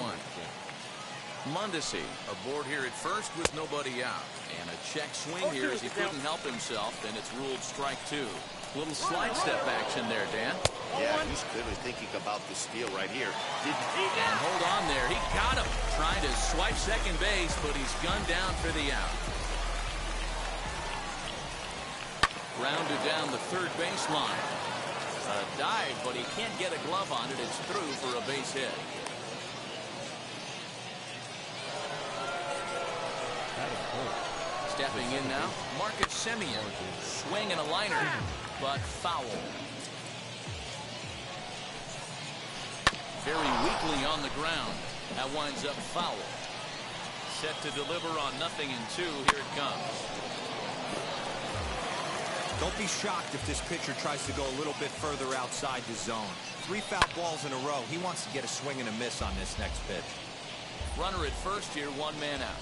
Mondesi aboard here at first with nobody out. And a check swing here as he couldn't help himself, and it's ruled strike 2. Little slide step action there, Dan. Yeah, he's clearly thinking about the steal right here. And hold on there. He got him. Trying to swipe second base, but he's gunned down for the out. Grounded down the third baseline. A dive, but he can't get a glove on it. It's through for a base hit. Stepping in now, Marcus Semien. Swing and a liner, but foul. Very weakly on the ground. That winds up foul. Set to deliver on 0-2. Here it comes. Don't be shocked if this pitcher tries to go a little bit further outside the zone. 3 foul balls in a row. He wants to get a swing and a miss on this next pitch. Runner at first here, 1 man out.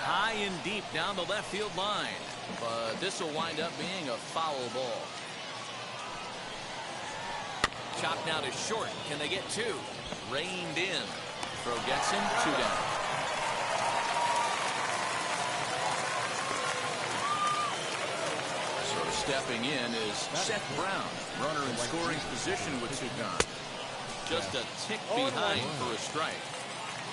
High and deep down the left field line. But this will wind up being a foul ball. Chopped now to short. Can they get 2? Reined in. Throw gets him, 2 down. So stepping in is Seth Brown. Runner in scoring position with 2 gone. Just a tick behind for a strike.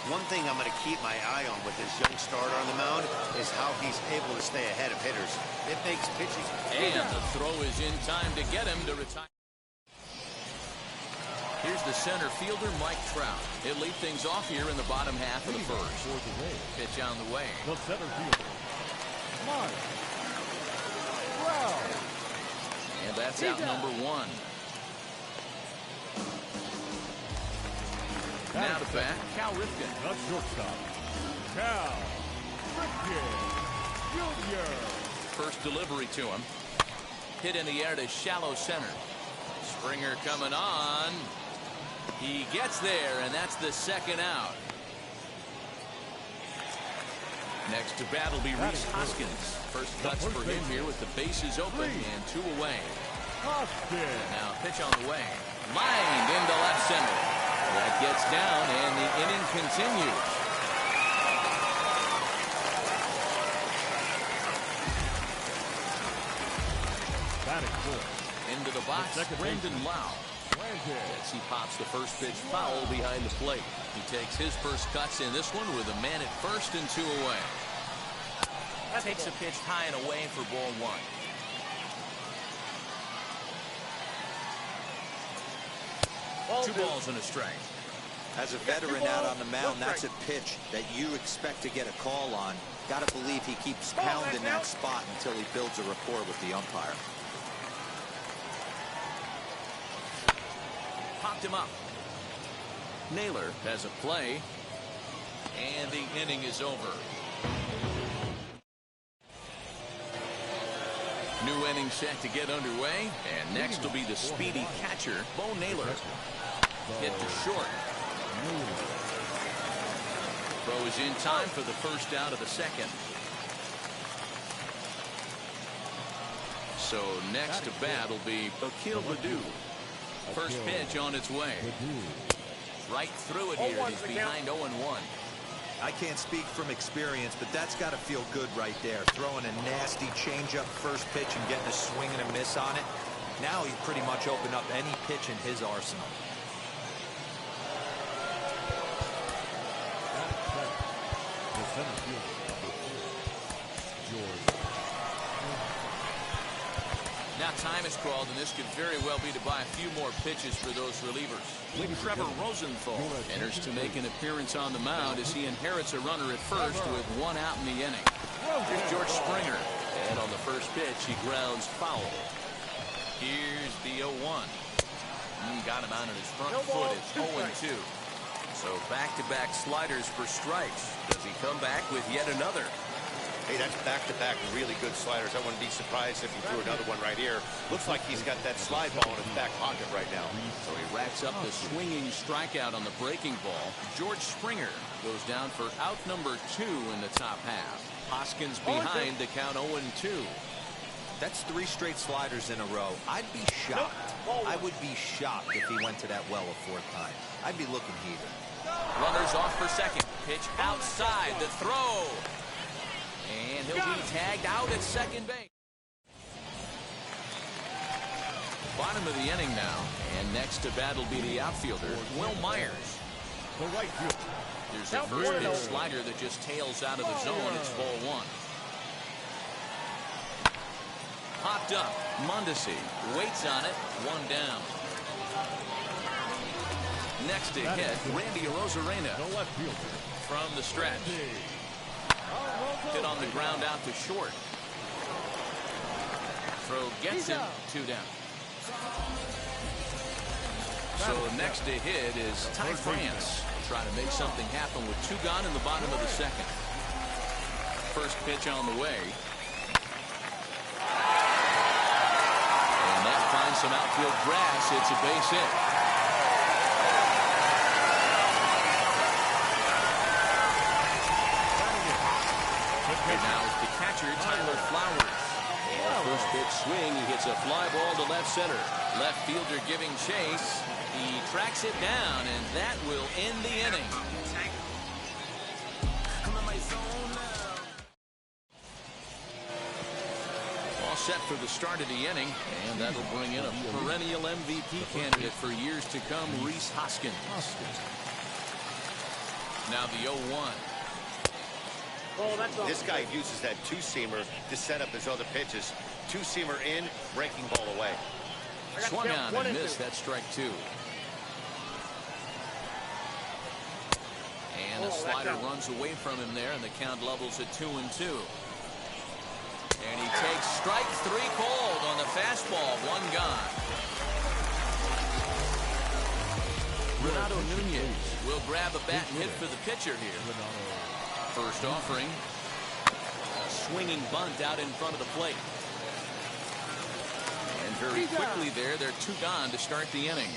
One thing I'm going to keep my eye on with this young starter on the mound is how he's able to stay ahead of hitters. It makes pitching. And the throw is in time to get him to retire. Here's the center fielder, Mike Trout. He'll lead things off here in the bottom half of the first. Pitch on the way. The center fielder, Mike Trout. And that's out number 1. Now to bat, Cal Ripken. The shortstop, Cal Ripken Jr. First delivery to him. Hit in the air to shallow center. Springer coming on. He gets there, and that's the second out. Next to bat will be Rhys Hoskins. First cuts for him here with the bases open and 2 away. Now pitch on the way. Lined into left center. That gets down, and the inning continues. Into the box, Brandon Lowe. As he pops the first pitch foul behind the plate. He takes his first cuts in this one with a man at first and 2 away. Takes a pitch high and away for ball 1. 2 balls and a strike. As a veteran out on the mound, that's a pitch that you expect to get a call on. Got to believe he keeps pounding that spot until he builds a rapport with the umpire. Popped him up. Naylor has a play, and the inning is over. New inning set to get underway, and next will be the speedy catcher, Bo Naylor. Hit to short. Throws in time for the first out of the second. So next to bat will be Akil Baddoo. First pitch on its way. Right through it here. He's behind 0-1. I can't speak from experience, but that's got to feel good right there. Throwing a nasty changeup first pitch and getting a swing and a miss on it. Now he's pretty much opened up any pitch in his arsenal. Now time is called, and this could very well be to buy a few more pitches for those relievers. Trevor Rosenthal enters to make an appearance on the mound as he inherits a runner at first with 1 out in the inning. Here's George Springer, and on the first pitch he grounds foul. Here's the 0-1. Got him out on his front foot. It's 0-2. So back-to-back sliders for strikes. Does he come back with yet another? Hey, that's back-to-back really good sliders. I wouldn't be surprised if he threw another one right here. Looks like he's got that slide ball in his back pocket right now. So he racks up the swinging strikeout on the breaking ball. George Springer goes down for out number 2 in the top half. Hoskins behind the count 0-2. That's 3 straight sliders in a row. I'd be shocked. I would be shocked if he went to that well a 4th time. I'd be looking heated. Runners off for second. Pitch outside the throw. And he'll be tagged out at second base. Bottom of the inning now. And next to bat will be the outfielder, Will Myers. The right field. There's a first pitch slider that just tails out of the zone. It's ball 1. Popped up. Mondesi waits on it. 1 down. Next to hit, Randy Arozarena. The left fielder. From the stretch. Hit on the ground out to short. Throw gets him. 2 down. So next to hit is Ty France. Trying to make something happen with 2 gone in the bottom of the second. First pitch on the way. And that finds some outfield grass. It's a base hit. And now it's the catcher, Tyler Flowers. And first pitch swing, he hits a fly ball to left center. Left fielder giving chase. He tracks it down, and that will end the inning. All set for the start of the inning, and that'll bring in a perennial MVP candidate for years to come, Rhys Hoskins. Now the 0-1. This guy uses that 2-seamer to set up his other pitches. 2-seamer in, breaking ball away. Swung on and missed. That's strike 2. And the slider runs away from him there, and the count levels at 2-2. And he takes strike 3 called on the fastball. 1 gone. Renato Nunez will grab a bat and hit for the pitcher here. First offering. A swinging bunt out in front of the plate. And very quickly there, they're 2 gone to start the inning.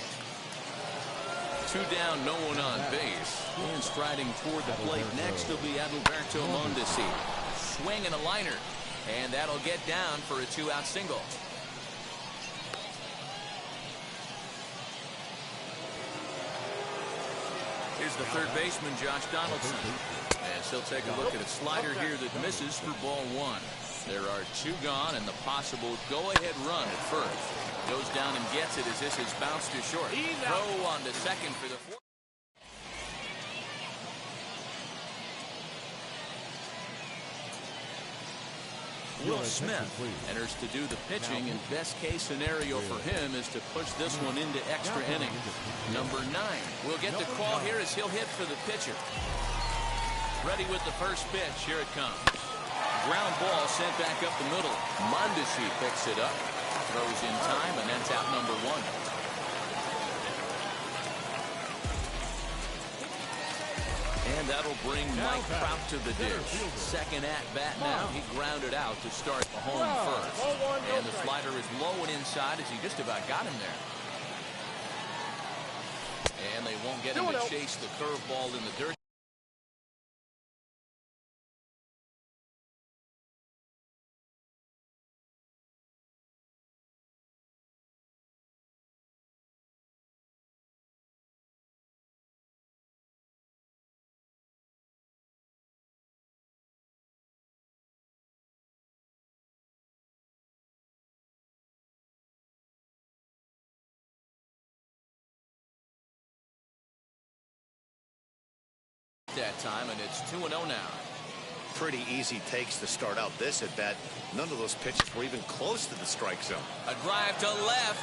2 down, no one on base. And striding toward the plate next will be Adalberto Mondesi. Swing and a liner. And that'll get down for a 2-out single. Here's the third baseman, Josh Donaldson. As he'll take a look at a slider here that misses for ball 1. There are 2 gone and the possible go-ahead run at first. Goes down and gets it as this is bounced to short. Throw on to second for the 4th. Will Smith enters to do the pitching, and best case scenario for him is to push this one into extra innings. Number 9 will get the call here as he'll hit for the pitcher. Ready with the first pitch. Here it comes. Ground ball sent back up the middle. Mondesi picks it up, throws in time, and that's out number 1. And that'll bring Mike Trout to the dish. Second at bat now. He grounded out to start the home first. And the slider is low and inside as he just about got him there. And they won't get him to chase the curveball in the dirt. That time, and it's 2-0 now. Pretty easy takes to start out this at bat. None of those pitches were even close to the strike zone. A drive to left.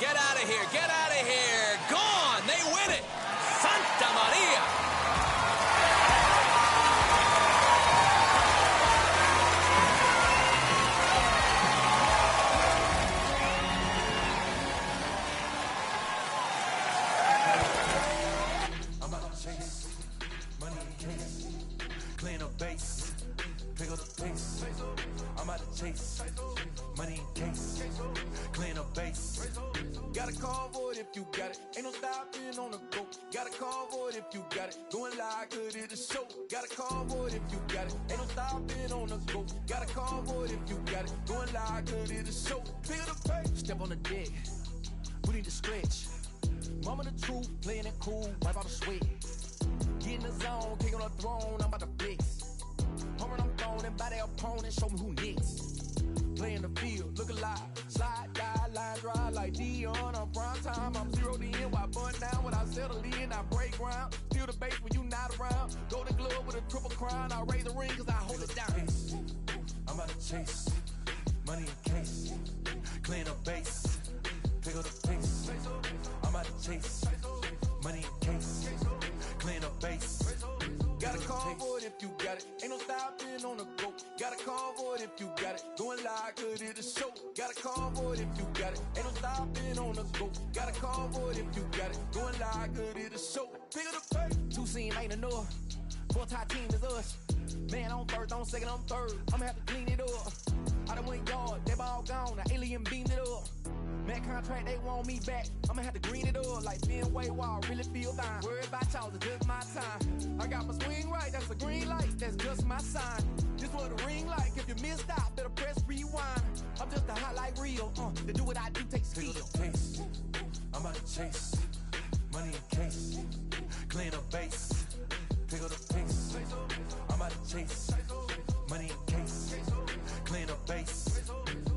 Get out of here. Get out of here. Gone. They win it. Santa Maria. Money in case, clean up base. Got a call for it if you got it. Ain't no stopping on the go. Got a call for it if you got it. Going live, good at the show. Got a call for it if you got it. Ain't no stopping on the go. Got a call for it if you got it. Going live, good at the show. Pick up the pace. Step on the deck. We need to stretch. Mama the truth, playing it cool. Wipe out the sweat. Get in the zone, king on the throne. I'm about to flex. Home I'm throwing and by their opponent. Show me who next. Play in the field, look alive. Slide, die, line drive like Dion on prime time. I'm 0 to end, why bun down when I settle in, I break ground. Steal the base when you not around. Golden glove with a triple crown. I raise the ring cause I hold it down. I'm about to chase money in case. Clean up base. Pick up the pace. I'm about to chase money in case. Clean up base. Got a call for it if you got it. Ain't no stopping on the go. Got a call for it if you got it. Going live, good at the show. Got a call for it if you got it. Ain't no stopping on the go. Got a call for it if you got it. Going live, good at the show. Pick up the pace. 2 scene ain't enough. 4-tie team is us. Man on first, on second, on third. I'ma have to clean it up. I done went yard, they ball gone. The alien beamed it up. Man contract, they want me back. I'ma have to green it up like Fenway Wall. Really feel fine. Worried about y'all, it's just my time. I got my swing right, that's a green light. That's just my sign. This what the ring like. If you missed out, better press rewind. I'm just a highlight reel. To do what I do takes skill. I'm about to chase money in case. Clean up base. Pick up the pace. I'm about to chase money in case. Clean up base.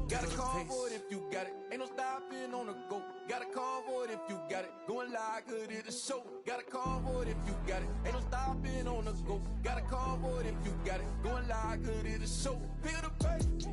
Got a call for it if you got it. Ain't no stopping on the go. Got a call for it if you got it. Going live, good at the show. Got a call for it if you got it. Ain't no stopping on the go. Got a call for it if you got it. Going live, good at the show. Pick up the pace.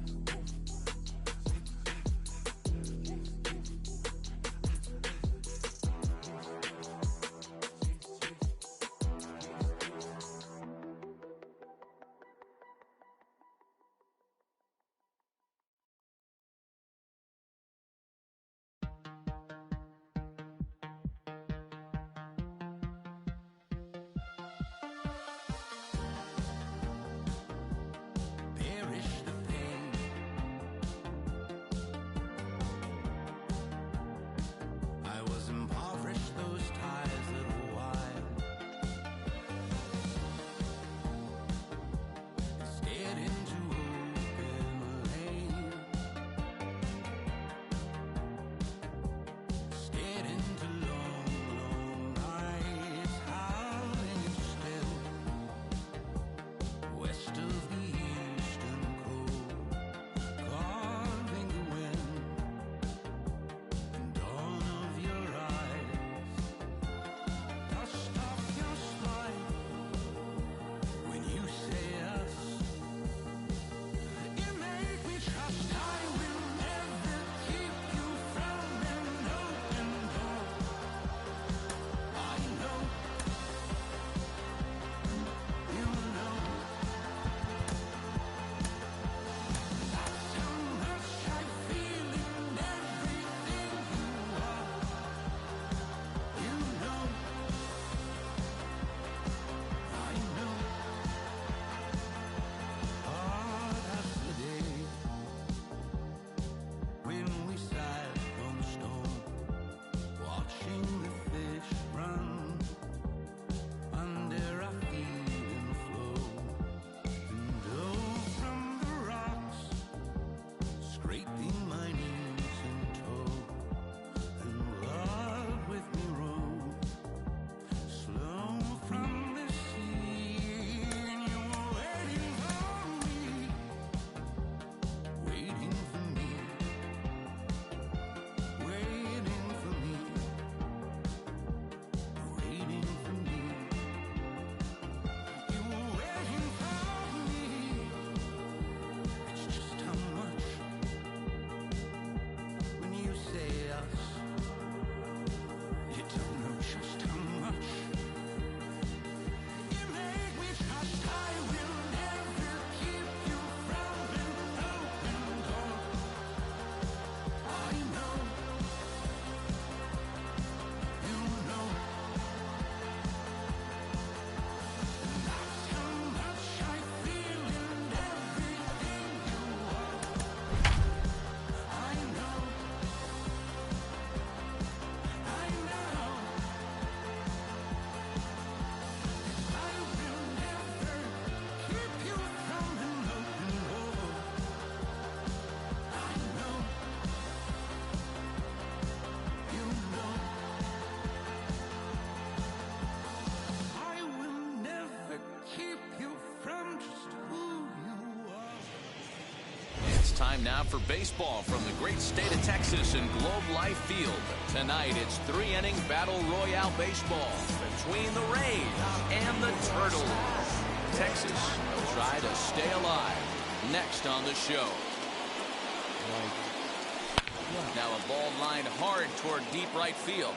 time now for baseball from the great state of Texas and Globe Life Field. Tonight, it's 3-inning battle royale baseball between the Rays and the Turtles. Texas will try to stay alive. Next on the show. Now a ball lined hard toward deep right field.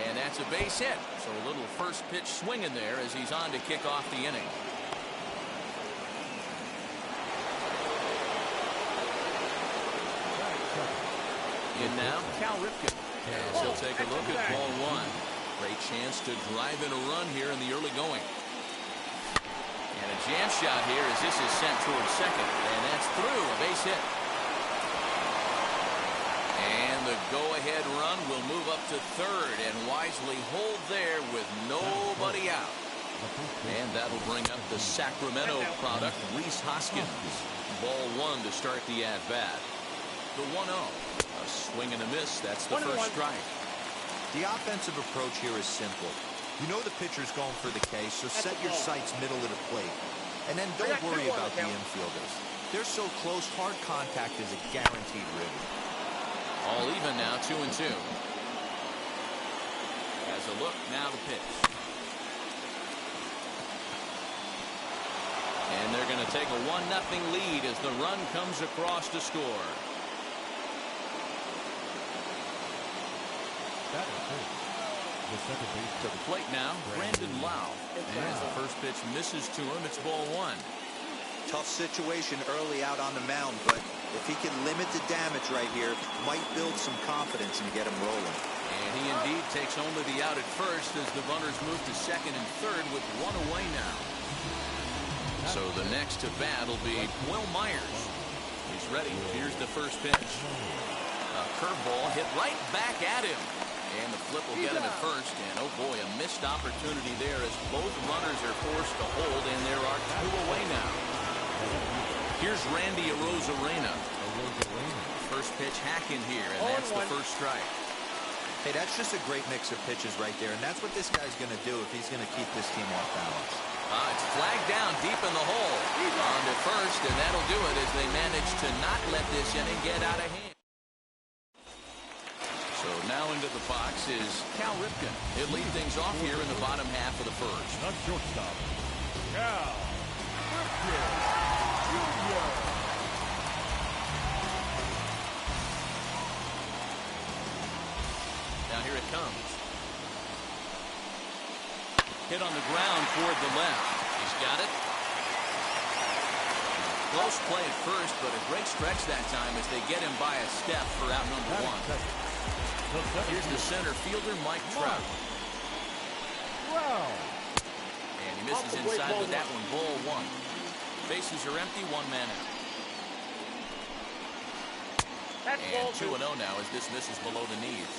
And that's a base hit. So a little first pitch swinging there as he's on to kick off the inning. In now, Cal Ripken. As he'll take a look at ball one. Great chance to drive in a run here in the early going. And a jam shot here as this is sent towards second. And that's through, a base hit. And the go-ahead run will move up to third and wisely hold there with nobody out. And that'll bring up the Sacramento product, Rhys Hoskins. Ball one to start the at-bat. The 1-0. A swing and a miss. That's the first strike. The offensive approach here is simple. You know the pitcher's going for the K, so set your sights middle of the plate. And then don't worry about the infielders. They're so close, hard contact is a guaranteed ribby. All even now, 2-2. As a look, now the pitch. And they're going to take a 1-0 lead as the run comes across to score. To the plate now, Brandon Lowe. And the first pitch misses to him, it's ball one. Tough situation early out on the mound, but if he can limit the damage right here, might build some confidence and get him rolling. And he indeed takes only the out at first as the runners move to second and third with one away now. So the next to bat will be Will Myers. He's ready. Here's the first pitch. A curveball hit right back at him. And the flip will get him at first. And oh boy, a missed opportunity there as both runners are forced to hold, and there are two away now. Here's Randy Arozarena. First pitch hack in here, and that's the first strike. Hey, that's just a great mix of pitches right there, and that's what this guy's going to do if he's going to keep this team off balance. It's flagged down deep in the hole. On to first, and that'll do it as they manage to not let this inning get out of hand. So now into the box is Cal Ripken. He'll lead things off here in the bottom half of the first. Not shortstop, Cal Ripken Jr. Now here it comes. Hit on the ground toward the left. He's got it. Close play at first, but a great stretch that time as they get him by a step for out number one. Here's the center fielder, Mike Trout. And he misses inside with that one, ball one. Bases are empty, one man out. And 2-0 now as this misses below the knees.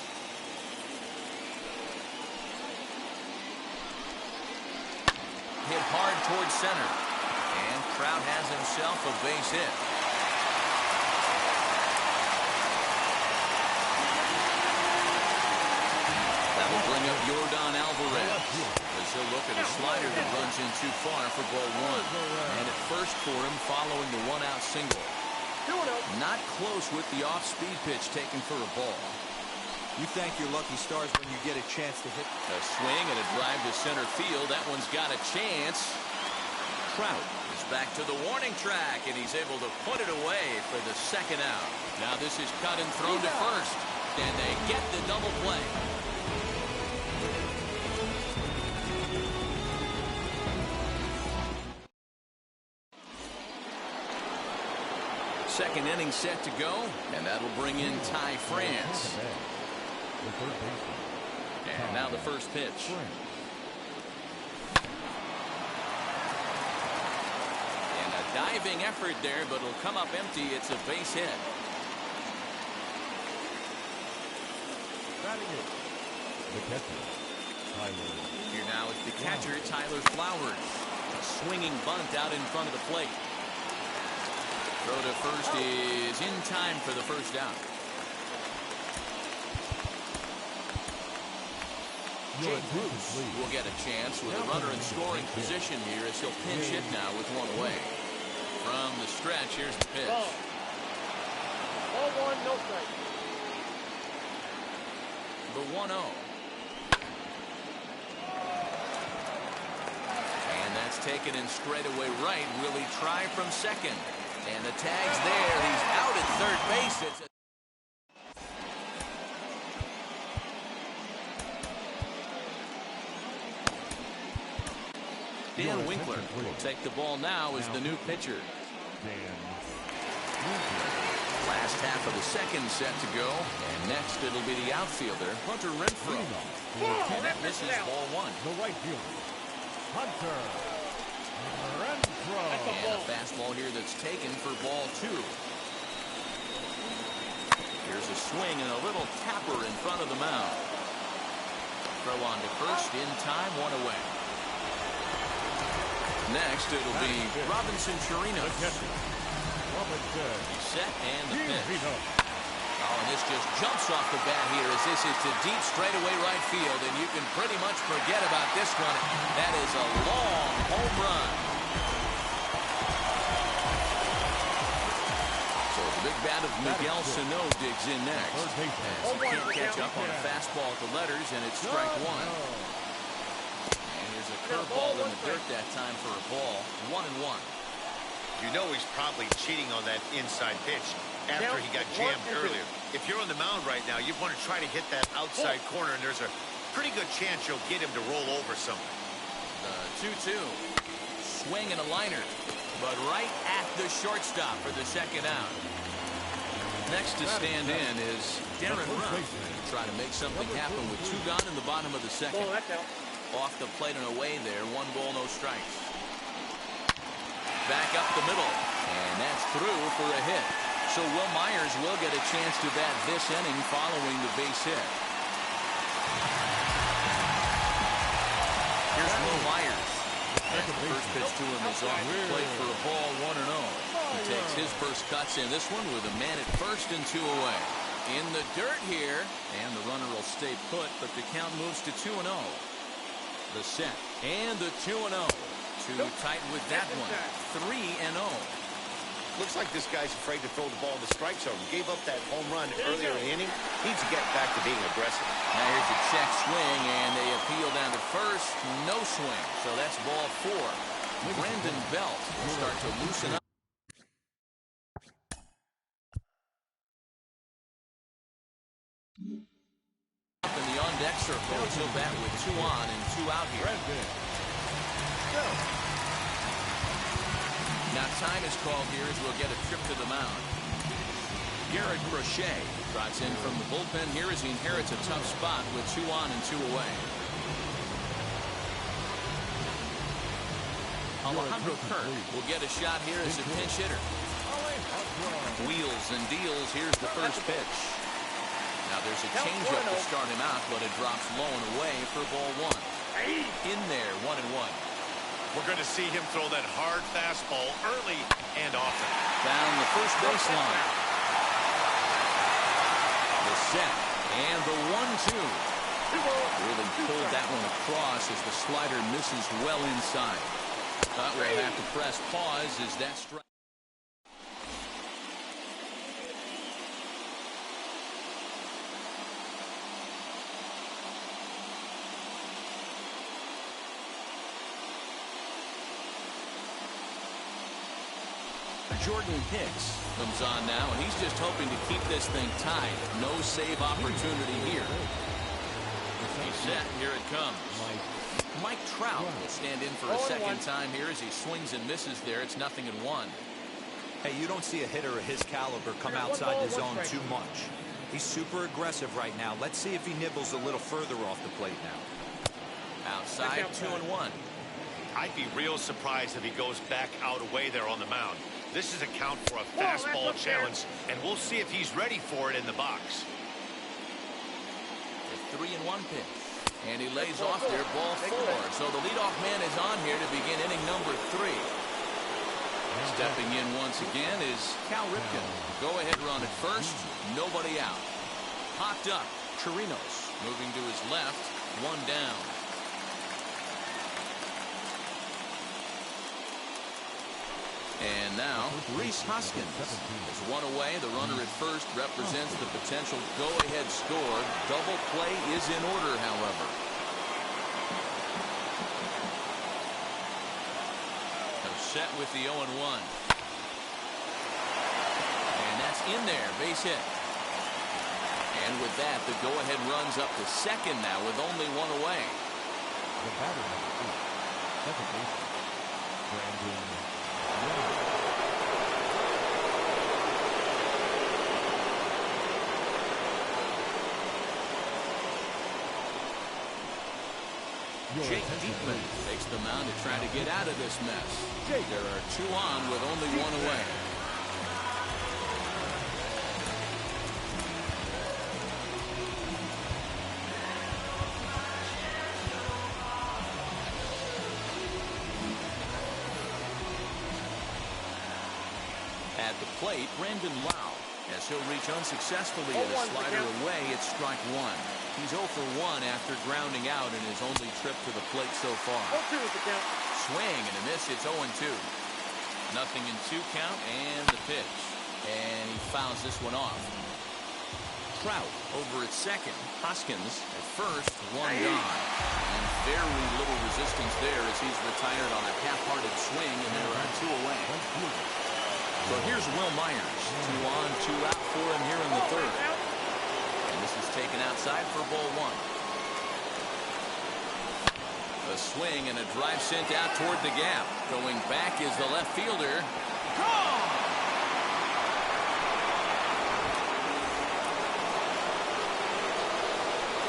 Hit hard towards center. And Trout has himself a base hit. That'll bring up Yordan Alvarez as he'll look at a slider that runs in too far for ball one. And at first for him following the one-out single. Not close with the off-speed pitch taken for a ball. You thank your lucky stars when you get a chance to hit. A swing and a drive to center field. That one's got a chance. Trout is back to the warning track, and he's able to put it away for the second out. Now this is cut and thrown to first, and they get the double play. Second inning set to go, and that'll bring in Ty France. And now the first pitch. And a diving effort there, but it'll come up empty. It's a base hit. Here now is the catcher, Tyler Flowers. A swinging bunt out in front of the plate. Throw to first is in time for the first out. Jay Bruce will get a chance with a runner in scoring position here as he'll pinch hit now with one away. From the stretch, here's the pitch. Ball one, no strike. The 1-0. And that's taken in straightaway right. Will he try from second? And the tag's there. He's out at third base. It's Dan Winkler will take the ball now as the new pitcher. Last half of the second set to go. And next it'll be the outfielder, Hunter Renfroe. And that misses ball one. The right fielder, Hunter Renfroe. And a fastball here that's taken for ball two. Here's a swing and a little tapper in front of the mound. Throw on to first in time, one away. Next, it'll be Robinson Chirinos. He's set and the pitch. Oh, and this just jumps off the bat here as this is to deep straightaway right field, and you can pretty much forget about this one. That is a long home run. So the big bat of Miguel Sano digs in next. As he can't catch up on a fastball at the letters, and it's strike one. Curveball in the dirt that time for a ball. 1-1. You know he's probably cheating on that inside pitch after he got jammed earlier. If you're on the mound right now, you want to try to hit that outside corner, and there's a pretty good chance you'll get him to roll over something. 2-2. Swing and a liner, but right at the shortstop for the second out. Next to stand in is Darren Ruff. Try to make something happen with two gone in the bottom of the second. Off the plate and away there. 1 ball, no strikes. Back up the middle. And that's through for a hit. So Will Myers will get a chance to bat this inning following the base hit. Here's Will Myers. And the first pitch to him is off the plate for a ball, 1-0. He takes his first cuts in this one with a man at first and 2 away. In the dirt here. And the runner will stay put, but the count moves to 2-0. The set and the 2-0. Too tight with that one. 3-0. Looks like this guy's afraid to throw the ball in the strike zone. Gave up that home run earlier in the inning. Needs to get back to being aggressive. Now here's a check swing, and they appeal down to first. No swing. So that's ball 4. Brandon Belt will start to loosen up. In the on-deck circle, he'll bat with 2 on and 2 out here. Now time is called here as we'll get a trip to the mound. Garrett Crochet trots in from the bullpen here as he inherits a tough spot with 2 on and 2 away. Alejandro Kirk will get a shot here as a pinch hitter. Wheels and deals. Here's the first pitch. Now there's a changeup to start him out, but it drops low and away for ball 1. In there, 1-1. We're going to see him throw that hard fastball early and often. Down the first baseline. The set and the 1-2. Really pulled that one across as the slider misses well inside. But we'll have to press pause as that strike. Jordan Hicks comes on now, and he's just hoping to keep this thing tied. No save opportunity here. He's set. Here it comes. Mike Trout will stand in for a second time here as he swings and misses there. It's 0-1. Hey, you don't see a hitter of his caliber come outside the zone too much. He's super aggressive right now. Let's see if he nibbles a little further off the plate now. Outside, 2-1. I'd be real surprised if he goes back out away there on the mound. This is a count for a fastball challenge, and we'll see if he's ready for it in the box. The 3-1 pitch. And he lays off there, ball 4. So the leadoff man is on here to begin inning number 3. Stepping in once again is Cal Ripken. Go-ahead run at first, nobody out. Popped up, Chirinos moving to his left, 1 down. And now, Rhys Hoskins is one away. The runner at first represents the potential go-ahead score. Double play is in order, however. They're set with the 0-1. And that's in there, base hit. And with that, the go-ahead runs up to second now with only one away. The batter number 8, second baseman, Brandon Lowe. Jake Diekman takes the mound to try to get out of this mess. There are 2 on with only 1 away. At the plate, Brandon Lowe, as he'll reach unsuccessfully at a slider away, it's strike 1. He's 0 for 1 after grounding out in his only trip to the plate so far. Swing and a miss, it's 0-2. Nothing in 2 count, and the pitch. And he fouls this one off. Trout over at second. Hoskins at first, 1 gone. And very little resistance there as he's retired on a half-hearted swing, and there are 2 away. So here's Will Myers. 2 on, 2 out for him here in the third. And this is taken outside for ball 1. A swing and a drive sent out toward the gap. Going back is the left fielder. Gone!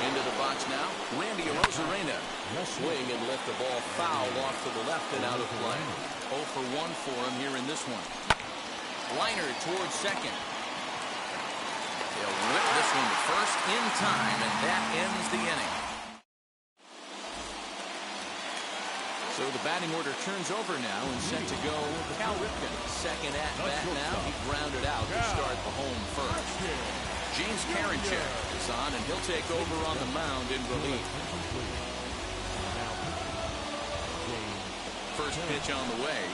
Into the box now, Randy Arozarena. Swing and lift the ball foul off to the left and out of play. 0 for 1 for him here in this one. Liner towards second. They'll whip this one to first in time, and that ends the inning. So the batting order turns over now and set to go Cal Ripken. Second at bat now. He grounded out to start the home first. James Karinchak is on, and he'll take over on the mound in relief. First pitch on the way.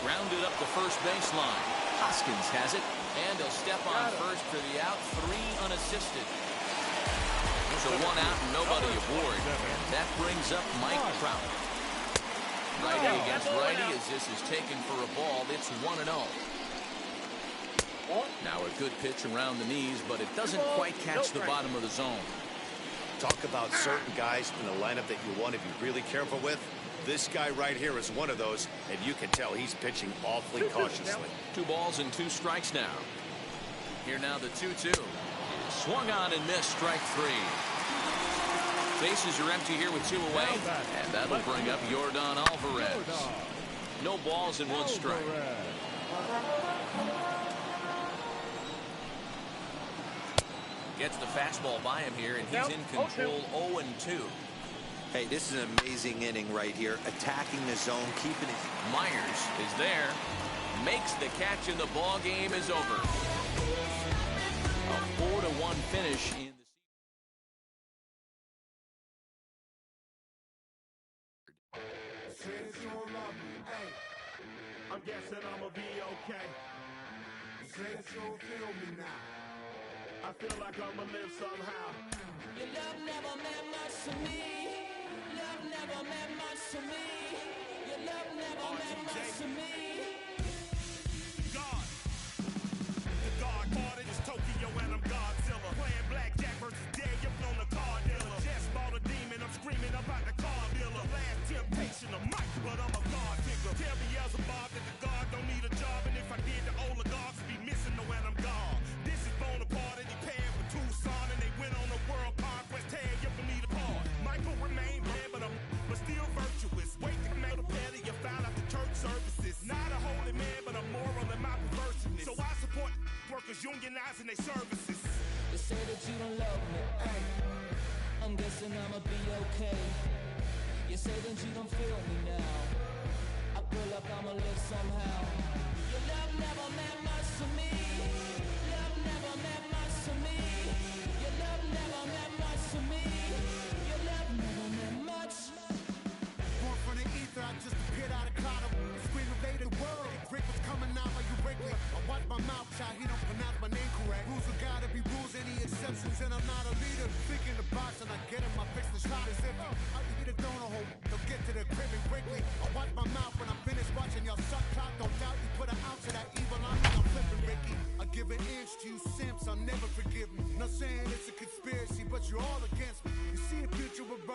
Grounded up the first baseline. Hoskins has it, and he'll step on first for the out. 3 unassisted. So 1 out and nobody aboard. And that brings up Mike Trout. Righty against righty as this is taken for a ball. It's 1-0. Now a good pitch around the knees, but it doesn't quite catch the bottom of the zone. Talk about certain guys in the lineup that you want to be really careful with. This guy right here is one of those, and you can tell he's pitching awfully cautiously. 2 balls and 2 strikes now. Here now the 2-2. Swung on and missed, strike 3. Bases are empty here with 2 away, and that'll bring up Yordan Alvarez. No balls and 1 strike. Gets the fastball by him here, and he's in control. 0-2. Hey, this is an amazing inning right here. Attacking the zone, keeping it. Myers is there, makes the catch, and the ball game is over. A 4-1 finish in the Since you don't love me, hey, I'm guessing I'ma be okay. You say that you don't feel me now. I feel like I'ma live somehow. Your love never meant much to me. Love never meant much to me. Your love never meant much to me. God. The God parted is Tokyo and I'm Godzilla. Playing blackjack versus dead, you're on the car dealer. Just bought a demon, I'm screaming about the car dealer. Last temptation of Mike, but I'm a God figure. Tell me Beelzebub that the God don't need a job, and if I did, the oligarchs be missing the when I'm gone. This is Bonaparte, and he paired with Tucson, and they went on a world conquest. Tear you from me apart. Michael remained dead, but still virtuous. Wake the metal petty, you found out the church services. Not a holy man, but a moral in my perverseness. So I support workers unionizing their services. You say that you don't love me, ay. I'm guessing I'ma be okay. You say that you don't feel me now. I feel like I'ma live somehow. Your love never meant much to me. Love never meant much to me. Your love never meant much to me. Your love never meant much. Born from the ether, I just appeared out of cloud. Scream invade the world. Rick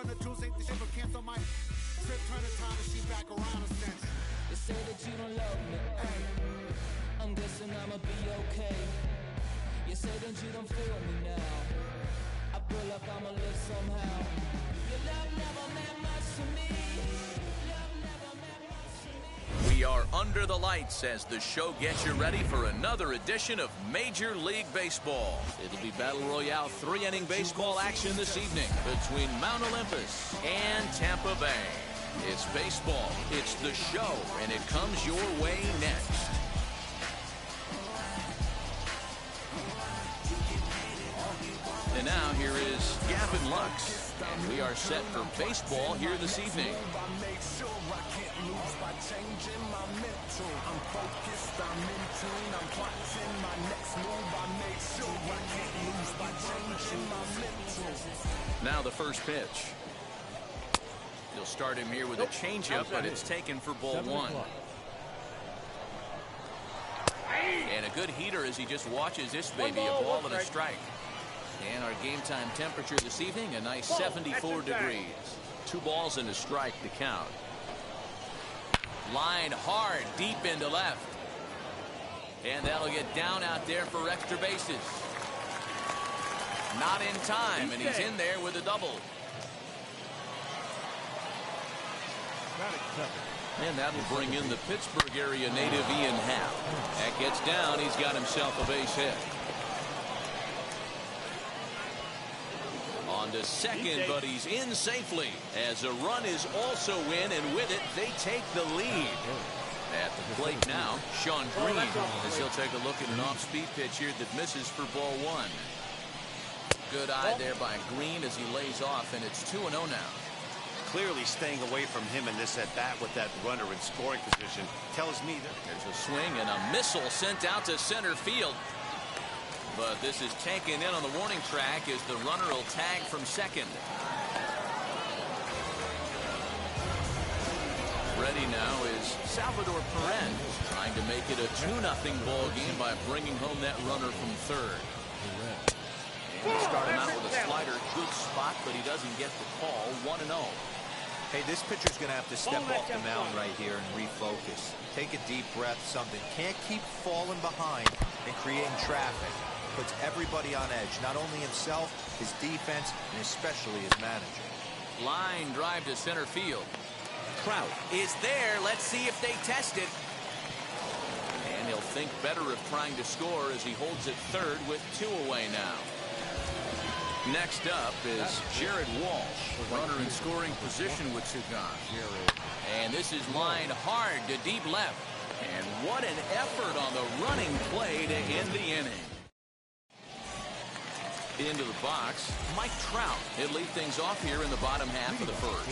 run the juice, ain't the shit, but cancel my trip, turn the time machine back around a sense. You say that you don't love me, I'm guessing I'ma be okay. You say that you don't feel me now, I feel like I'ma live somehow. Your love never meant much to me. We are under the lights as the show gets you ready for another edition of Major League Baseball. It'll be Battle Royale 3-inning baseball action this evening between Mount Olympus and Tampa Bay. It's baseball, it's the show, and it comes your way next. And now here is Gavin Lux, and we are set for baseball here this evening. Now the first pitch. He'll start him here with a changeup, but it's taken for ball one. And a good heater as he just watches this baby, a ball and a strike. And our game time temperature this evening, a nice 74 degrees. 2 balls and a strike to count. Line hard, deep into left. And that'll get down out there for extra bases. Not in time, and he's in there with a double. And that'll bring in the Pittsburgh area native Ian Happ. That gets down, he's got himself a base hit. On to second, but he's in safely as a run is also in, and with it, they take the lead. At the plate now, Sean Green, as he'll take a look at an off-speed pitch here that misses for ball one. Good eye there by Green as he lays off, and it's 2-0 now. Clearly staying away from him in this at-bat with that runner in scoring position tells me that there's a swing and a missile sent out to center field. But this is taken in on the warning track as the runner will tag from second. Ready now is Salvador Perez, trying to make it a 2-0 ball game by bringing home that runner from third. And start him out with a slider, good spot, but he doesn't get the call. 1-0. Hey, this pitcher's going to have to step off the mound right here and refocus. Take a deep breath, something. Can't keep falling behind and creating traffic. Puts everybody on edge, not only himself, his defense, and especially his manager. Line drive to center field. Trout is there. Let's see if they test it. And he'll think better of trying to score as he holds it third with 2 away now. Next up is Jared Walsh, runner in scoring position with 2 gone. And this is lined hard to deep left. And what an effort on the running play to end the inning. Into the box, Mike Trout. He'll lead things off here in the bottom half of the first.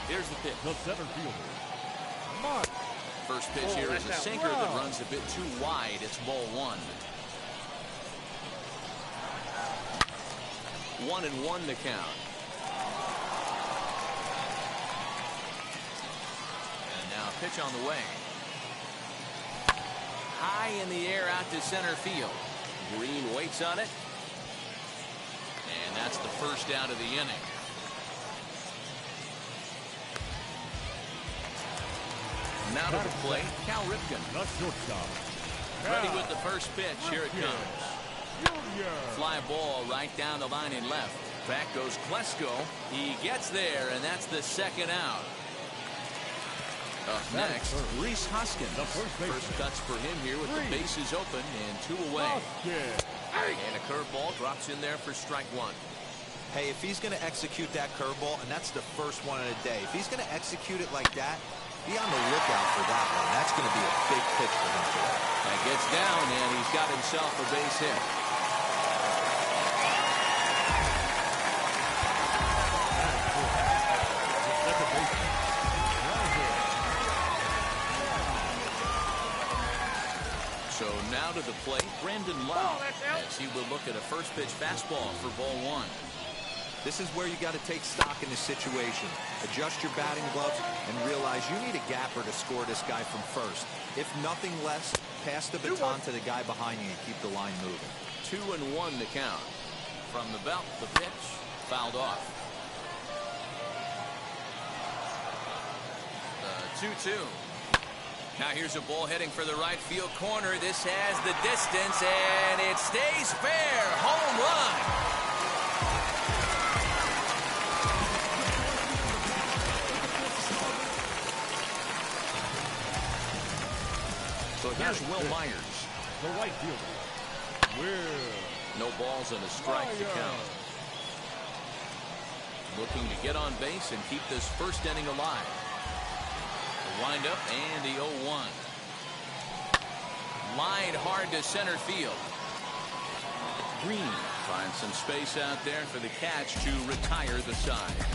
Here's the pitch. The center fielder, First pitch here is a sinker that runs a bit too wide. It's ball one. 1-1 to count. And now a pitch on the way. High in the air out to center field. Green waits on it. And that's the first out of the inning. Now to the plate, Cal Ripken. The shortstop. Ready with the first pitch. Here it comes. Fly ball right down the line in left. Back goes Klesko. He gets there, and that's the second out. Up next, Rhys Hoskins. First cuts for him here with the bases open and 2 away. And a curveball drops in there for strike 1. Hey, if he's going to execute that curveball, and that's the first one of the day, if he's going to execute it like that, be on the lookout for that one. That's going to be a big pitch for him today. That gets down, and he's got himself a base hit. So now to the plate, Brandon Lowe, as he will look at a first pitch fastball for ball one. This is where you got to take stock in the situation. Adjust your batting gloves and realize you need a gapper to score this guy from first. If nothing less, pass the baton to the guy behind you and keep the line moving. 2-1 to count. From the belt, the pitch fouled off. 2-2. Now here's a ball heading for the right field corner. This has the distance, and it stays fair. Home run. So here's Will Myers. The right fielder. Will. No balls and a strike to count. Looking to get on base and keep this first inning alive. The windup and the 0-1. Line hard to center field. Green finds some space out there for the catch to retire the side.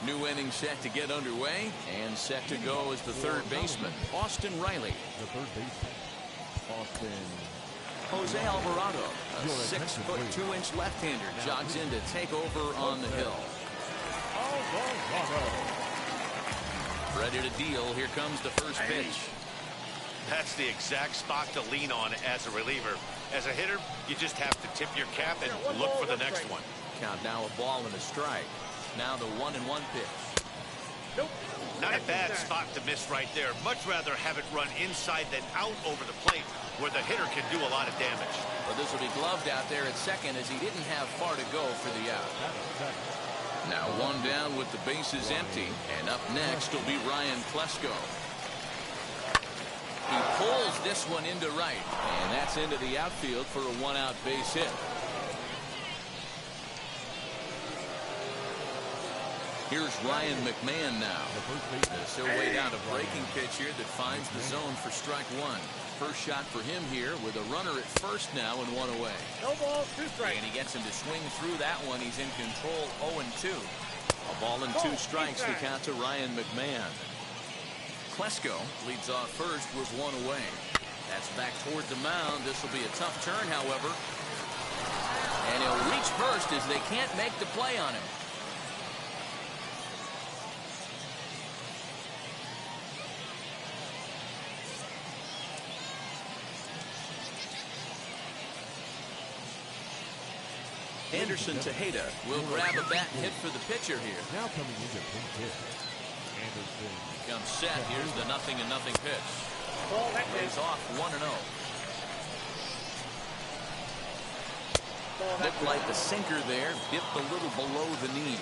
New inning set to get underway, and set to go as the third baseman, Austin Riley. The third baseman, Austin. Jose Alvarado, a 6'2" left-hander, jogs in to take over on the hill. Ready to deal. Here comes the first pitch. That's the exact spot to lean on as a reliever. As a hitter, you just have to tip your cap and look for the next one. Count now, a ball and a strike. Now the 1-1 pitch. Nope. Not a bad spot to miss right there. Much rather have it run inside than out over the plate, where the hitter can do a lot of damage. Well, this will be gloved out there at second, as he didn't have far to go for the out. Now one down with the bases empty, and up next will be Ryan Klesko. He pulls this one into right, and that's into the outfield for a one-out base hit. Here's Ryan McMahon now. He'll wait out a breaking pitch here that finds the zone for strike one. First shot for him here with a runner at first now and one away. No balls, 2 strikes. And he gets him to swing through that one. He's in control 0-2. A ball and 2 strikes to count to Ryan McMahon. Klesko leads off first with one away. That's back toward the mound. This will be a tough turn, however. And he'll reach first as they can't make the play on him. Anderson Tejeda will grab a bat and hit for the pitcher here. Now coming in to pinch hit. Anderson comes set. Here's the 0-0 pitch. Lays off 1-0. Looked like the sinker there dipped a little below the knees.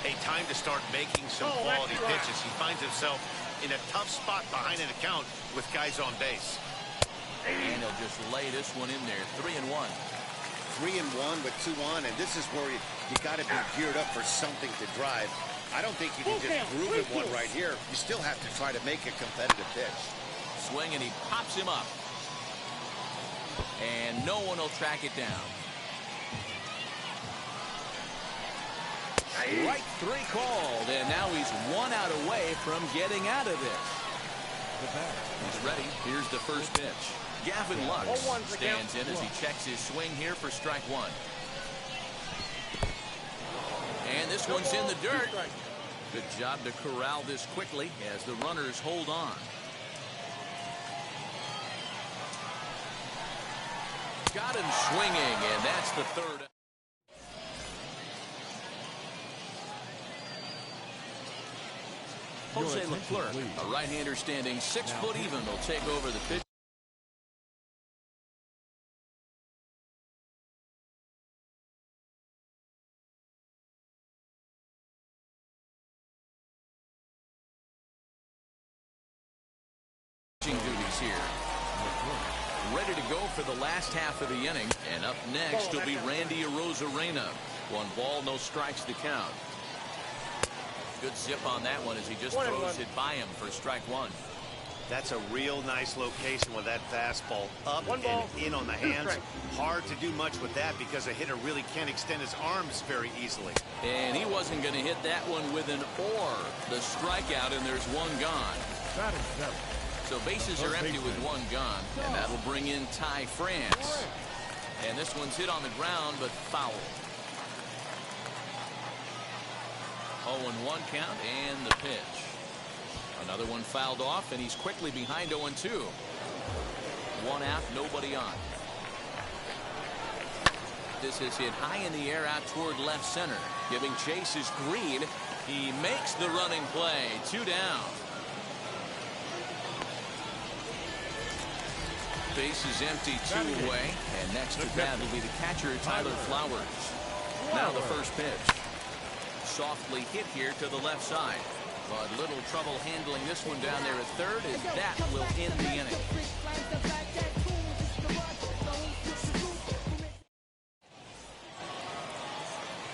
Hey, time to start making some quality pitches. He finds himself in a tough spot behind an account with guys on base. And he'll just lay this one in there. 3-1. 3-1 with 2 on, and this is where you got to be geared up for something to drive. I don't think you can just groove it one right here. You still have to try to make a competitive pitch. Swing, and he pops him up. And no one will track it down. Right 3 called, and now he's 1 out away from getting out of this. He's ready. Here's the first pitch. Gavin Lux stands in as he checks his swing here for strike one. And this one's in the dirt. Good job to corral this quickly as the runners hold on. Got him swinging, and that's the third. Jose Leclerc, a right-hander standing 6 foot even, will take over the pitch. Duties here. Ready to go for the last half of the inning, and up next will be Randy Arozarena. 1 ball, no strikes to count. Good zip on that one as he just throws it by him for strike one. That's a real nice location with that fastball up and in on the hands. Hard to do much with that because a hitter really can't extend his arms very easily. And he wasn't going to hit that one with an or. The strikeout, and there's 1 gone. So bases are empty with 1 gone, and that'll bring in Ty France. And this one's hit on the ground, but foul. 0-1 count, and the pitch. A Another one fouled off, and he's quickly behind 0-2. One out, nobody on. This is hit high in the air out toward left center. Giving chase is Green. He makes the running play. 2 down. Base is empty, 2 away. And next to bat will be the catcher, Tyler Flowers. Now the first pitch. Softly hit here to the left side. But little trouble handling this one down there at third, as that will end the inning.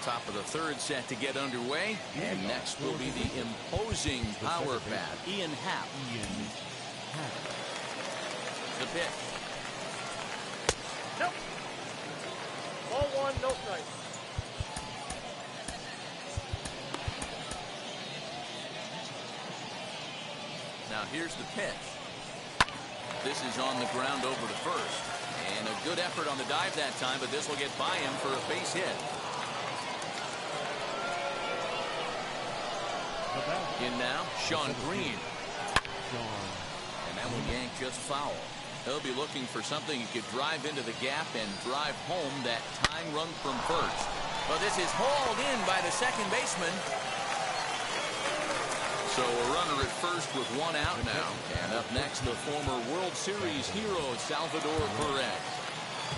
Top of the third set to get underway. And next will be the imposing power bat, Ian Happ. The pitch. Nope. Ball 1, no strike. Now here's the pitch. This is on the ground over to first. And a good effort on the dive that time, but this will get by him for a base hit. In now, Sean Green. And that one yanked just foul. He'll be looking for something he could drive into the gap and drive home that tying run from first. But this is hauled in by the second baseman. So a runner at first with 1 out now. And up next, the former World Series hero, Salvador Perez.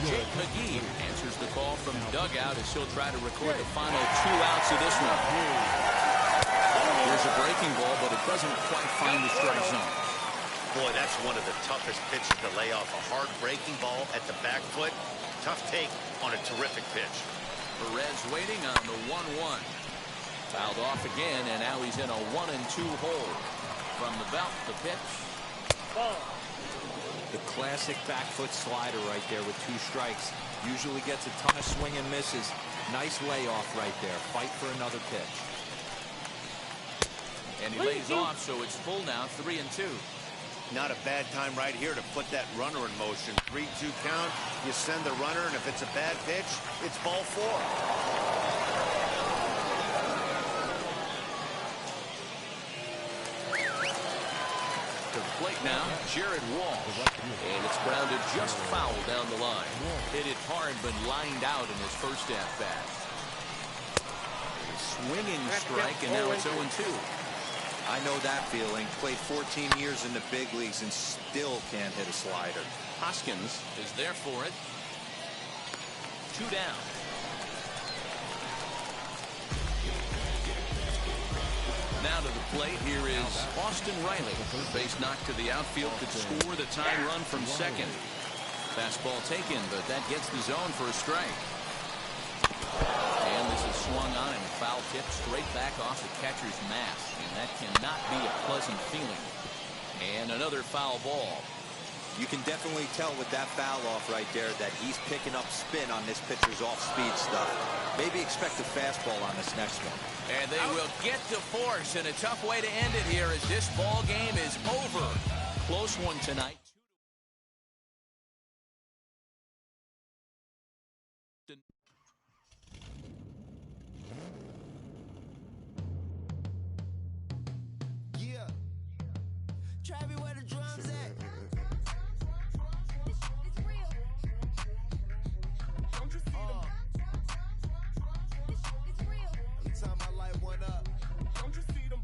Jake McGee answers the call from dugout as he'll try to record the final 2 outs of this one. Here's a breaking ball, but it doesn't quite find the strike zone. Boy, that's one of the toughest pitches to lay off. A hard breaking ball at the back foot. Tough take on a terrific pitch. Perez waiting on the 1-1. Fouled off again, and now he's in a 1-2 hole. From the belt, the pitch. Ball. The classic back foot slider right there with 2 strikes. Usually gets a ton of swing and misses. Nice layoff right there. Fight for another pitch. And he lays off, so it's full now, 3-2. Not a bad time right here to put that runner in motion. 3-2 count. You send the runner, and if it's a bad pitch, it's ball 4. To the plate now, Jared Walsh. And it's grounded just foul down the line. Hit it hard, but lined out in his first at-bat. Swinging strike, and now it's 0-2. I know that feeling. Played 14 years in the big leagues and still can't hit a slider. Hoskins is there for it. 2 down. Now to the plate, here is Austin Riley. Base knock to the outfield could score the tying run from second. Fastball taken, but that gets the zone for a strike. And this is swung on and foul tip straight back off the catcher's mask. And that cannot be a pleasant feeling. And another foul ball. You can definitely tell with that foul off right there that he's picking up spin on this pitcher's off-speed stuff. Maybe expect a fastball on this next one. And they will get to force, and a tough way to end it here as this ball game is over. Close one tonight. Yeah. Travis, where the drums at? Don't you see them? Every time I light one up, don't you see them?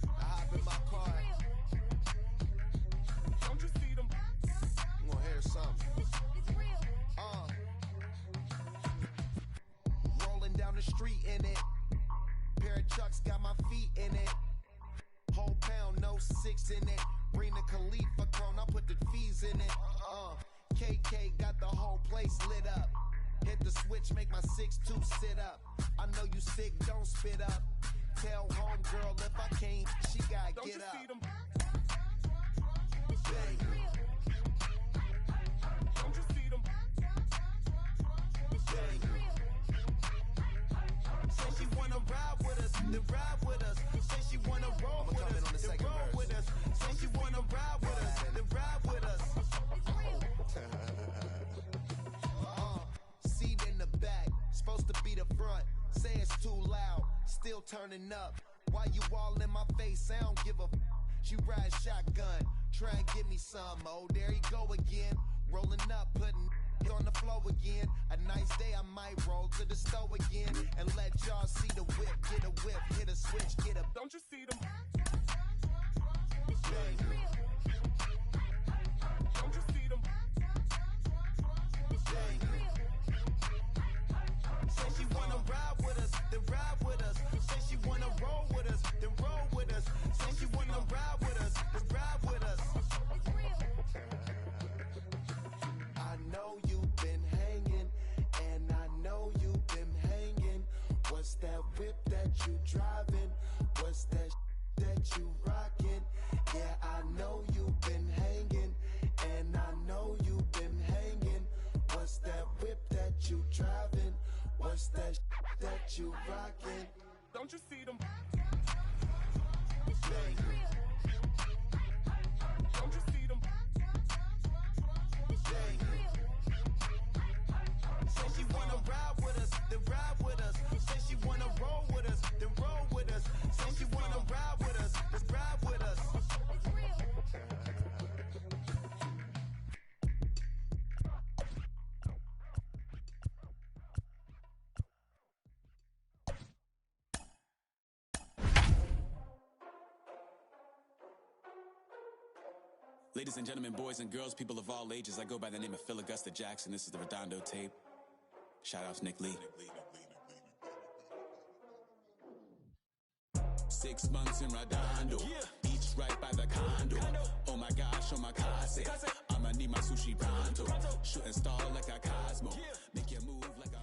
I hop in my car. Don't you see them? I'm gonna hear something. Rolling down the street in it. Pair of Chucks got my feet in it. Whole pound, no 6 in it. Bring the Khalifa cone, I put the fees in it. KK got the whole place lit up. Hit the switch, make my 6'2" sit up. I know you sick, don't spit up. Tell homegirl if I can't, she gotta get up. Don't you see them? Say she wanna ride with us, then ride with us. Say she wanna roll with us, then roll with us. Say she wanna ride with us, then ride with us. Seat in the back, supposed to be the front. Say it's too loud, still turning up. Why you all in my face? I don't give a She ride shotgun, try and give me some. Oh, there he go again. Rolling up, putting on the floor again. A nice day, I might roll to the store again and let y'all see the whip. Get a whip, hit a switch, get a. Don't you see them? Don't you see them? Say she wanna ride with us, then ride with us. Say she wanna roll with us, then roll with us. Say she wanna ride with us, then ride with us. I know you've been hanging, and I know you've been hanging. What's that whip that you driving? What's that that you rocking? Yeah, I know you've been hanging, and I know you've been hanging. What's that whip that you driving? What's that that you rocking? Don't you see them? Don't you see them? Say she wanna ride with us, then ride with us. Say she wanna roll with us, then roll with us. Say she wanna ride with us, then ride with us. Ladies and gentlemen, boys and girls, people of all ages, I go by the name of Phil Augusta Jackson. This is the Redondo tape. Shout out to Nick Lee. 6 months in Redondo, beach right by the condo. Oh my gosh, oh my casa, I'ma need my sushi pronto. Shooting star like a Cosmo, make you move like a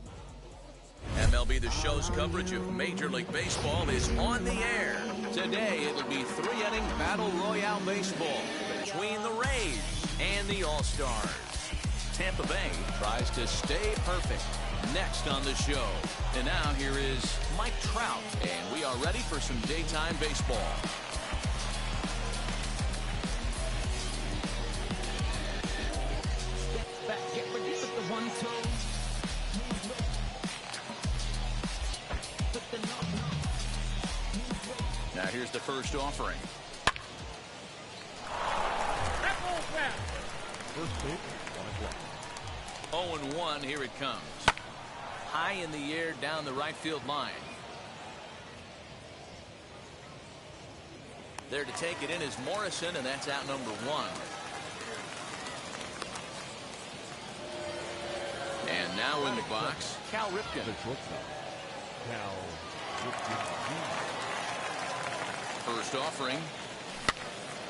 MLB The Show's coverage of Major League Baseball is on the air. Today, it'll be 3-inning Battle Royale baseball between the Rays and the All-Stars. Tampa Bay tries to stay perfect. Next on the show. And now here is Mike Trout, and we are ready for some daytime baseball. Step back, get ready with the 1-2. Now here's the first offering. First pitch, 1 o'clock. 0-1, here it comes. High in the air down the right field line. There to take it in is Morrison, and that's out number 1. And now in the box, Cal Ripken. The shortstop, Cal Ripken Jr. First offering.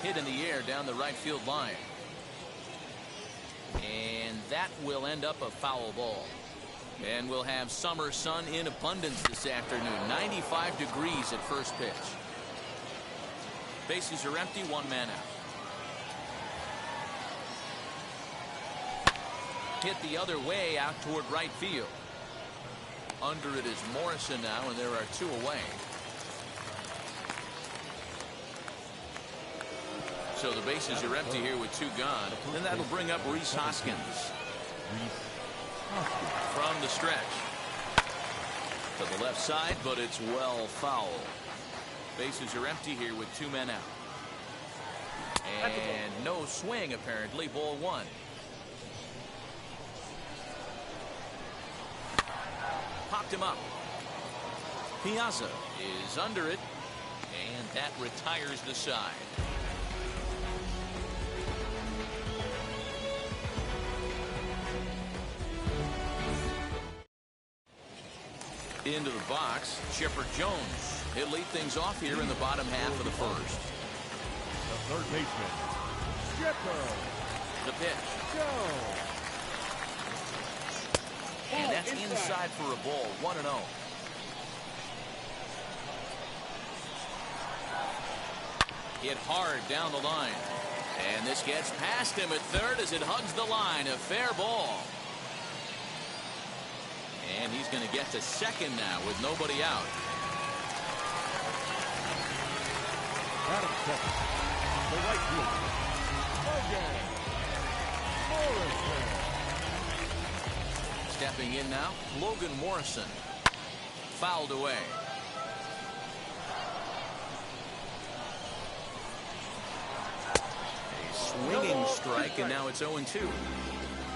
Hit in the air down the right field line. And that will end up a foul ball. And we'll have summer sun in abundance this afternoon. 95 degrees at first pitch. Bases are empty, 1 man out. Hit the other way out toward right field. Under it is Morrison now, and there are 2 away. So the bases are empty here with 2 gone. And that'll bring up Rhys Hoskins. From the stretch. To the left side, but it's well foul. Bases are empty here with 2 men out. And no swing apparently. Ball 1. Popped him up. Piazza is under it. And that retires the side. Into the box, Chipper Jones. He'll lead things off here in the bottom half of the first. The third baseman, Chipper. The pitch. Jones. And that's inside for a ball, 1-0. Hit hard down the line. And this gets past him at third as it hugs the line. A fair ball. And he's going to get to second now with nobody out. Adam second. The right fielder, Logan Morrison. Stepping in now, Logan Morrison. Fouled away. swinging strike, and now it's 0-2.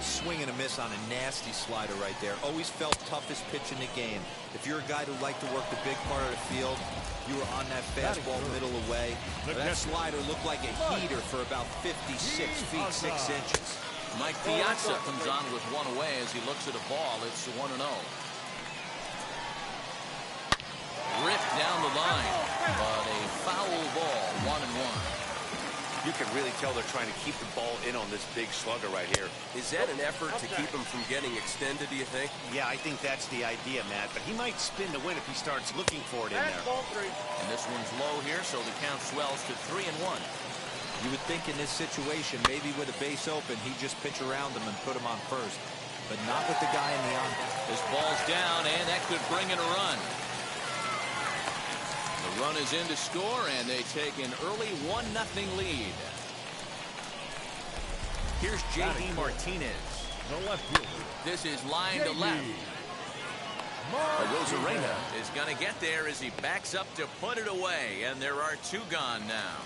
Swing and a miss on a nasty slider right there. Always felt toughest pitch in the game. If you're a guy who liked to work the big part of the field, you were on that fastball middle away. That slider looked like a heater for about 56 feet 6 inches. Mike Piazza comes on with one away as he looks at a ball. It's 1-0. Ripped down the line, but a foul ball, 1-1. You can really tell they're trying to keep the ball in on this big slugger right here. Is that an effort to keep him from getting extended, do you think? Yeah, I think that's the idea, Matt. But he might spin the win if he starts looking for it in there. And this one's low here, so the count swells to 3-1. You would think in this situation, maybe with a base open, he'd just pitch around him and put him on first. But not with the guy in the on. This ball's down, and that could bring in a run. The run is in to score, and they take an early 1-0 lead. Here's J.D. Martinez. The left fielder. This is line to left. Arozarena is going to get there as he backs up to put it away, and there are 2 gone now.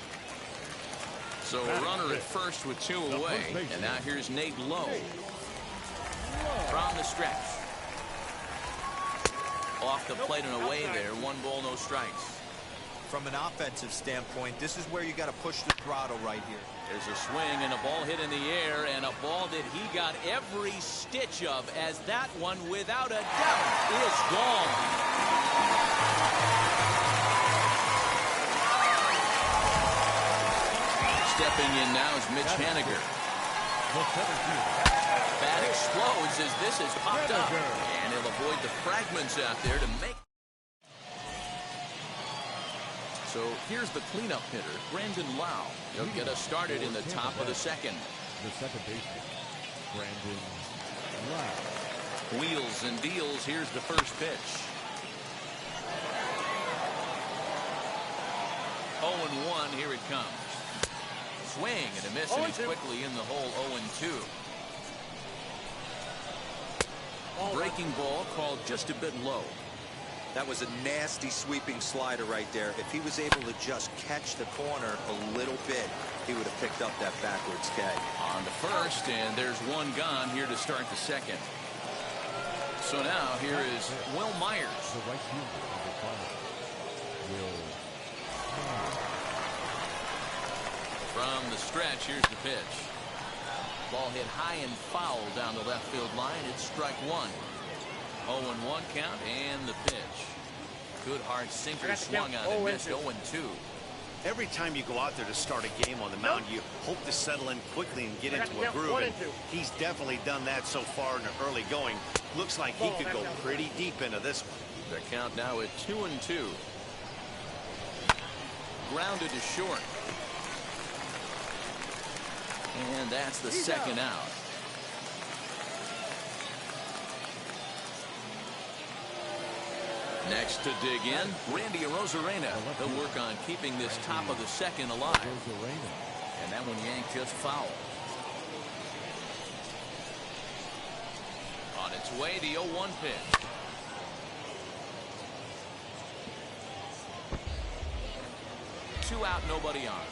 So a runner at first with 2 away, and now here's Nate Lowe from the stretch. Off the plate and away there, 1 ball, no strikes. From an offensive standpoint, this is where you got to push the throttle right here. There's a swing and a ball hit in the air, and a ball that he got every stitch of, as that one, without a doubt, is gone. Stepping in now is Mitch Haniger. Bat explodes as this is popped up, and he'll avoid the fragments out there to make. So here's the cleanup hitter, Brandon Lau. He'll get us started in the top of the second. The second baseman, Brandon Lau. Wheels and deals. Here's the first pitch. 0-1. Here it comes. Swing and a miss, and he's quickly in the hole. 0-2. Breaking ball called just a bit low. That was a nasty sweeping slider right there. If he was able to just catch the corner a little bit, he would have picked up that backwards K. On to first, and there's 1 gone here to start the second. So now here is Will Myers. The right fielder, number 5. Will Myers. From the stretch, here's the pitch. Ball hit high and foul down the left field line. It's strike 1. 0-1 count, and the pitch. Good hard sinker swung on and missed. 0-2. Every time you go out there to start a game on the mound, you hope to settle in quickly and get into a groove. And he's definitely done that so far in the early going. Looks like he could go pretty deep into this one. The count now at 2-2. Grounded to short. And that's the second out. Next to dig in, Randy Arozarena. He'll work on keeping this top of the second alive. And that one yanked just foul. On its way, the 0-1 pitch. Two out, nobody on.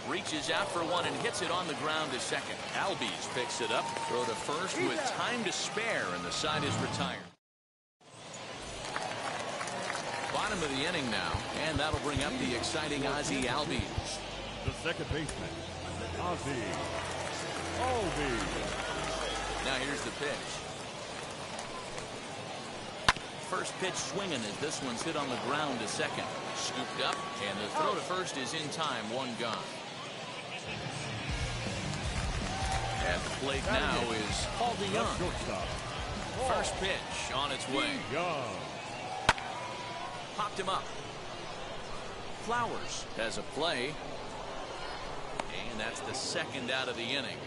Reaches out for one and hits it on the ground to second. Albies picks it up. Throw to first with time to spare, and the side is retired. Bottom of the inning now, and that'll bring up the exciting Ozzie Albies. The second baseman, Ozzie Albies. Now here's the pitch. First pitch swinging as this one's hit on the ground to second. Scooped up, and the throw to first is in time. 1 gone. At the plate now is Paul DeYoung. First pitch on its way. Popped him up. Flowers has a play. And that's the second out of the inning.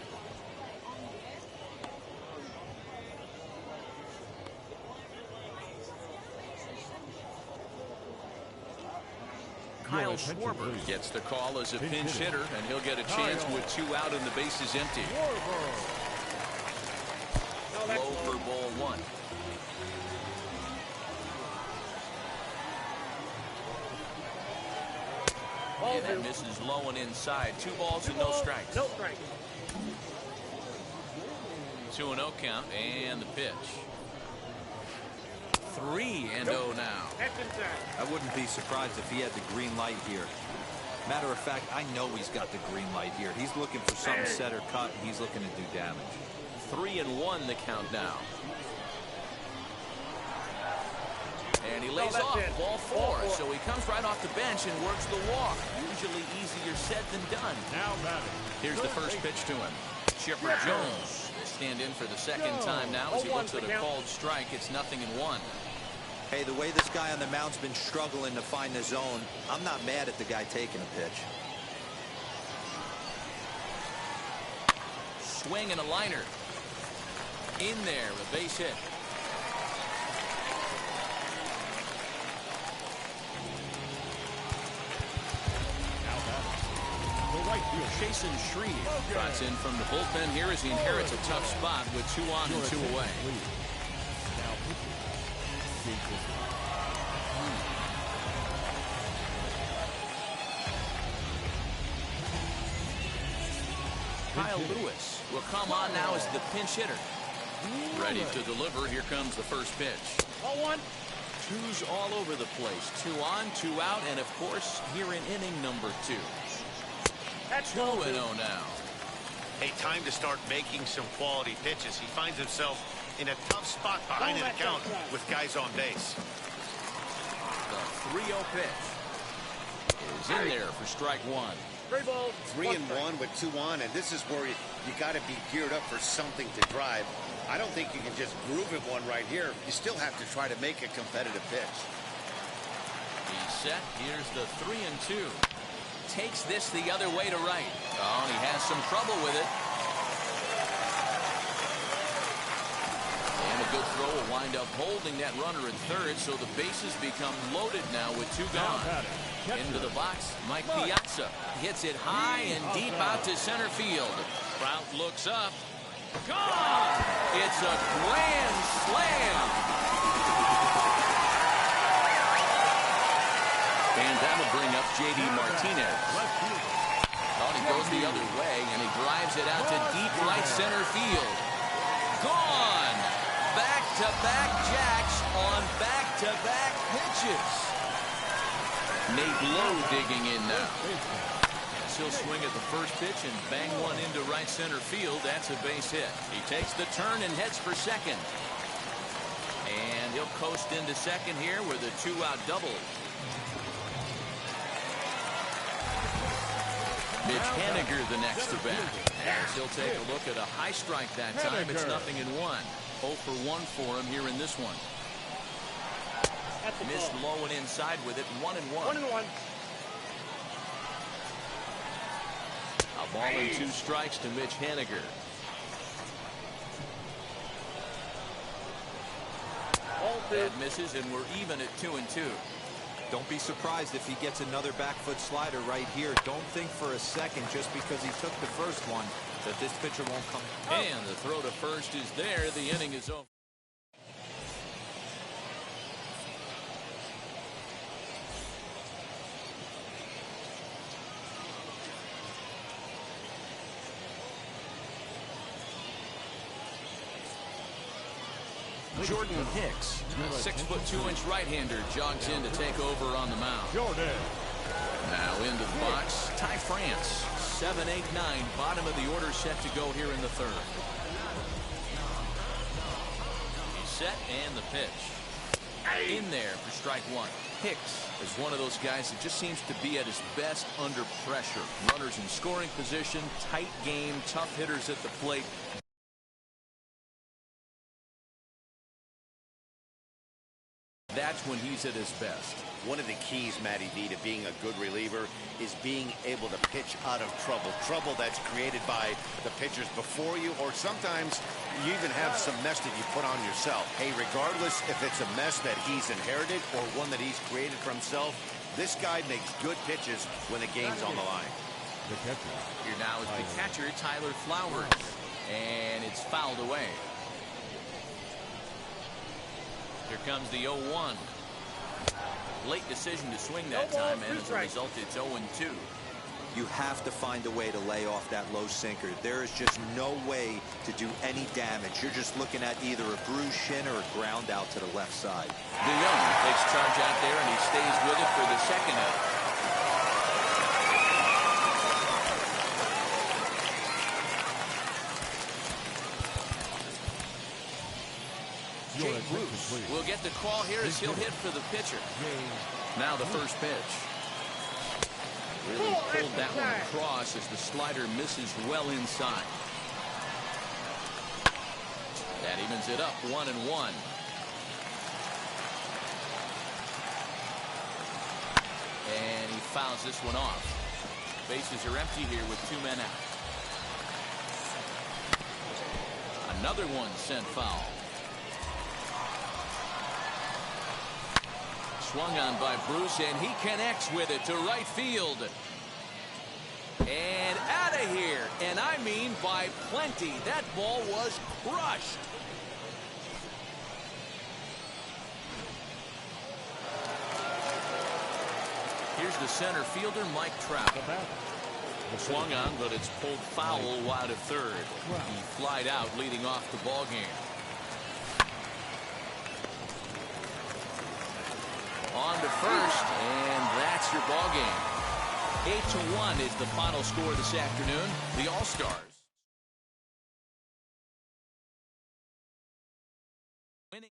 Kyle Schwarber gets the call as a pinch hitter, and he'll get a chance with 2 out and the bases empty. Low for ball 1. Ball two. Misses low and inside. 2 balls and no strikes. No strikes. 2-0 count and the pitch. 3-0 now. That's inside. I wouldn't be surprised if he had the green light here. Matter of fact, I know he's got the green light here. He's looking for something set or cut, and he's looking to do damage. 3-1 the count now. And he lays off. Ball 4. So he comes right off the bench and works the walk. Usually easier said than done. Now batting. Here's the first pitch to him. Chipper Jones will stand in for the second time now as he looks at a called strike. It's 0-1. Hey, the way this guy on the mound's been struggling to find the zone, I'm not mad at the guy taking a pitch. Swing and a liner. In there, a base hit. Right field, Jason Shreve trots in from the bullpen here as he inherits a tough spot with 2 on and 2 away. Now pitching. Kyle Lewis will come on now as the pinch hitter. Ready to deliver. Here comes the first pitch. Ball 1. 2's all over the place. 2 on, 2 out, and of course here in inning number 2. That's 2-0 now. Hey, time to start making some quality pitches. He finds himself in a tough spot behind an account with guys on base. The 3-0 pitch is in there for strike 1. 3 balls. 3-1 with 2 on, and this is where you got to be geared up for something to drive. I don't think you can just groove it one right here. You still have to try to make a competitive pitch. He's set. Here's the 3-2. Takes this the other way to right. Oh, and he has some trouble with it. And a good throw will wind up holding that runner at third, so the bases become loaded now with 2 gone. Into the box, Mike Piazza hits it high and deep out to center field. Trout looks up. Gone! It's a grand slam. And that'll bring up J.D. Martinez. Thought he goes the other way, and he drives it out to deep right center field. Gone! Back-to-back jacks on back-to-back pitches. Nate Lowe digging in now. He'll swing at the first pitch and bang one into right center field. That's a base hit. He takes the turn and heads for second. And he'll coast into second here with a 2-out double. Mitch Haniger the next to bat. As he'll take a look at a high strike that time. It's 0-1. 0 for 1 for him here in this one. Missed low and inside with it. 1-1. 1-1. A ball and 2 strikes to Mitch Haniger. That misses, and we're even at 2-2. Don't be surprised if he gets another back foot slider right here. Don't think for a second, just because he took the first one, that this pitcher won't come. And the throw to first is there. The inning is over. Jordan Hicks, a 6'2" right-hander, jogs in to take over on the mound. Jordan. Now into the box, Ty France. 7, 8, 9, bottom of the order set to go here in the third. He's set and the pitch. In there for strike 1. Hicks is one of those guys that just seems to be at his best under pressure. Runners in scoring position, tight game, tough hitters at the plate. That's when he's at his best. One of the keys, Matty V, to being a good reliever is being able to pitch out of trouble. Trouble that's created by the pitchers before you, or sometimes you even have some mess that you put on yourself. Hey, regardless if it's a mess that he's inherited or one that he's created for himself, this guy makes good pitches when the game's on the line. The catcher. Here now is the catcher, Tyler Flowers. And it's fouled away. Here comes the 0-1. Late decision to swing that time, and as a result, it's 0-2. You have to find a way to lay off that low sinker. There is just no way to do any damage. You're just looking at either a bruised shin or a ground out to the left side. DeYoung takes charge out there, and he stays with it for the second out. Jay Bruce will get the call here as he'll hit for the pitcher. Now the first pitch. Really pulled that one across as the slider misses well inside. That evens it up 1-1. And he fouls this one off. Bases are empty here with 2 men out. Another one sent foul. Swung on by Bruce, and he connects with it to right field. And out of here. And I mean by plenty. That ball was crushed. Here's the center fielder, Mike Trout. Swung on, but it's pulled foul wide of third. He flied out, leading off the ball game. On to first, and that's your ball game. 8-1 is the final score this afternoon. The All-Stars winning.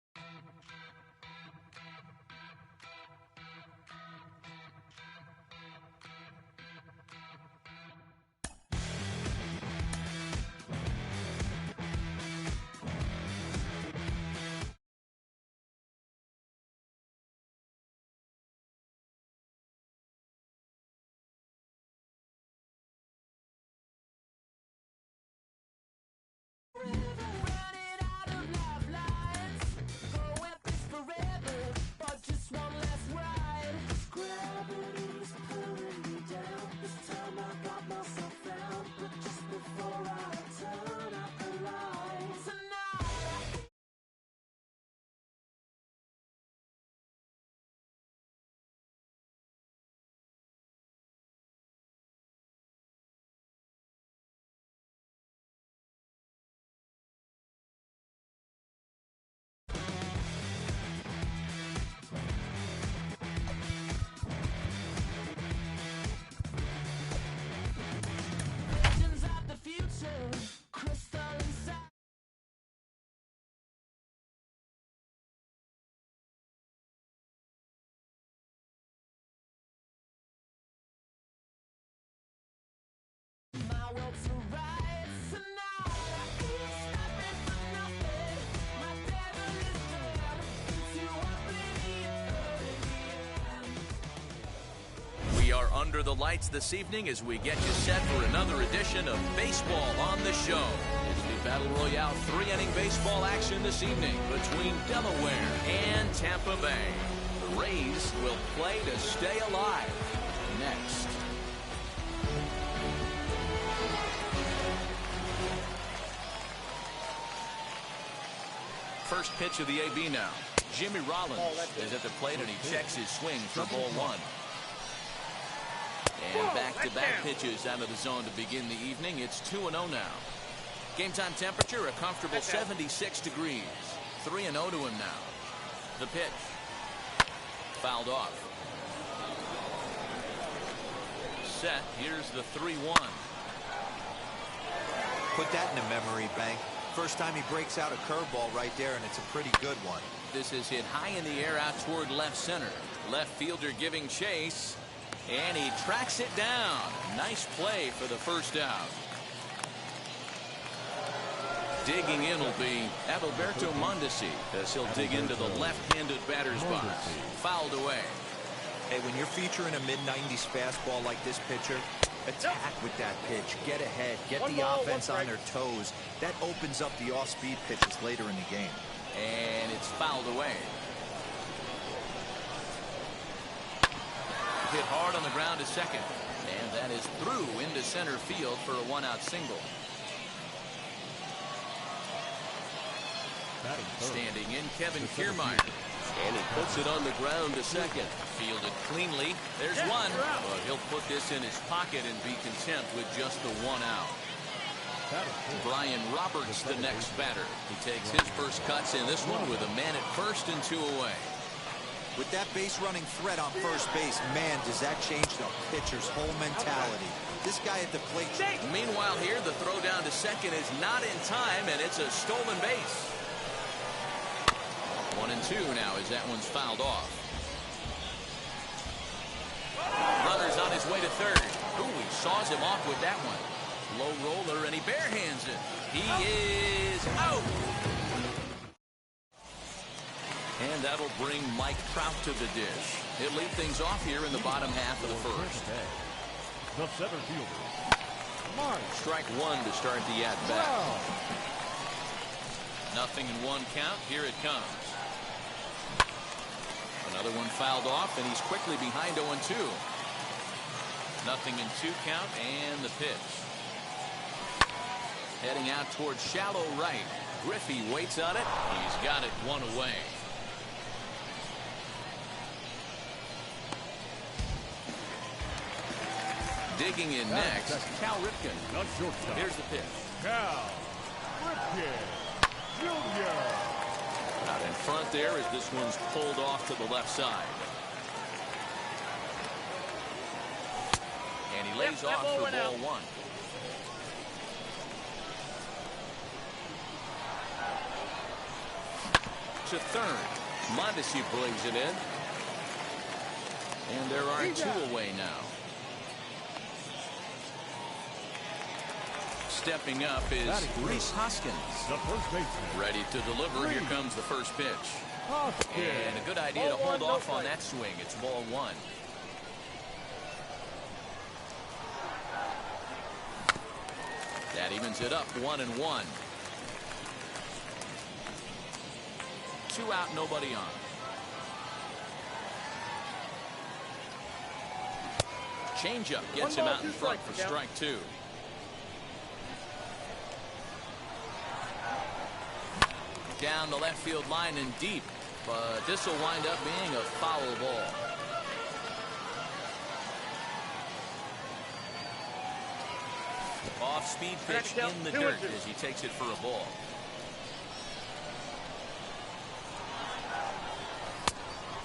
We are under the lights this evening as we get you set for another edition of Baseball on the Show. It's the Battle Royale 3-inning baseball action this evening between Delaware and Tampa Bay. The Rays will play to stay alive next. First pitch of the AB now. Jimmy Rollins is at the plate, and he checks his swing for ball one. And back-to-back pitches out of the zone to begin the evening. It's 2-0 now. Game time temperature, a comfortable 76 degrees. 3-0 to him now. The pitch. Fouled off. Set. Here's the 3-1. Put that in a memory bank. First time he breaks out a curveball right there, and it's a pretty good one. This is hit high in the air out toward left center. Left fielder giving chase. And he tracks it down. Nice play for the first out. Digging in will be Adalberto Mondesi as he'll dig into the left-handed batter's box. Fouled away. Hey, when you're featuring a mid-90s fastball like this pitcher, attack with that pitch. Get ahead. Get the offense on their toes. That opens up the off-speed pitches later in the game. And it's fouled away. Hit hard on the ground to second. And that is through into center field for a one-out single. Standing in, Kevin Kiermaier. And he puts it on the ground to second. Fielded cleanly. There's one. But he'll put this in his pocket and be content with just the 1 out. Brian Roberts, the next batter. He takes his first cuts in this one with a man at first and 2 away. With that base running threat on first base, man, does that change the pitcher's whole mentality. This guy at the plate. Meanwhile here, the throw down to second is not in time, and it's a stolen base. 1 and 2 now as that one's fouled off. Runners on his way to third. Ooh, he saws him off with that one. Low roller, and he barehands it. He is out. And that'll bring Mike Trout to the dish. He'll lead things off here in the bottom half of the first. The center fielder, Strike 1 to start the at-bat. Nothing in 1 count. Here it comes. Another one fouled off, and he's quickly behind 0-2. Nothing in 2 count, and the pitch. Heading out towards shallow right. Griffey waits on it. He's got it 1 away. Digging in next, Cal Ripken. Here's the pitch. Cal Ripken Jr. Out in front there as this one's pulled off to the left side. And he lays off for ball 1. To third. Mondesi brings it in. And there are 2 away now. Stepping up is Rhys Hoskins. The first baseman. Ready to deliver. Here comes the first pitch. And a good idea to hold off on that swing. It's ball 1. That evens it up 1-1. 2 out, nobody on. Changeup gets him out in front for strike 2. Down the left field line and deep, but this will wind up being a foul ball. Off-speed pitch in the dirt as he takes it for a ball.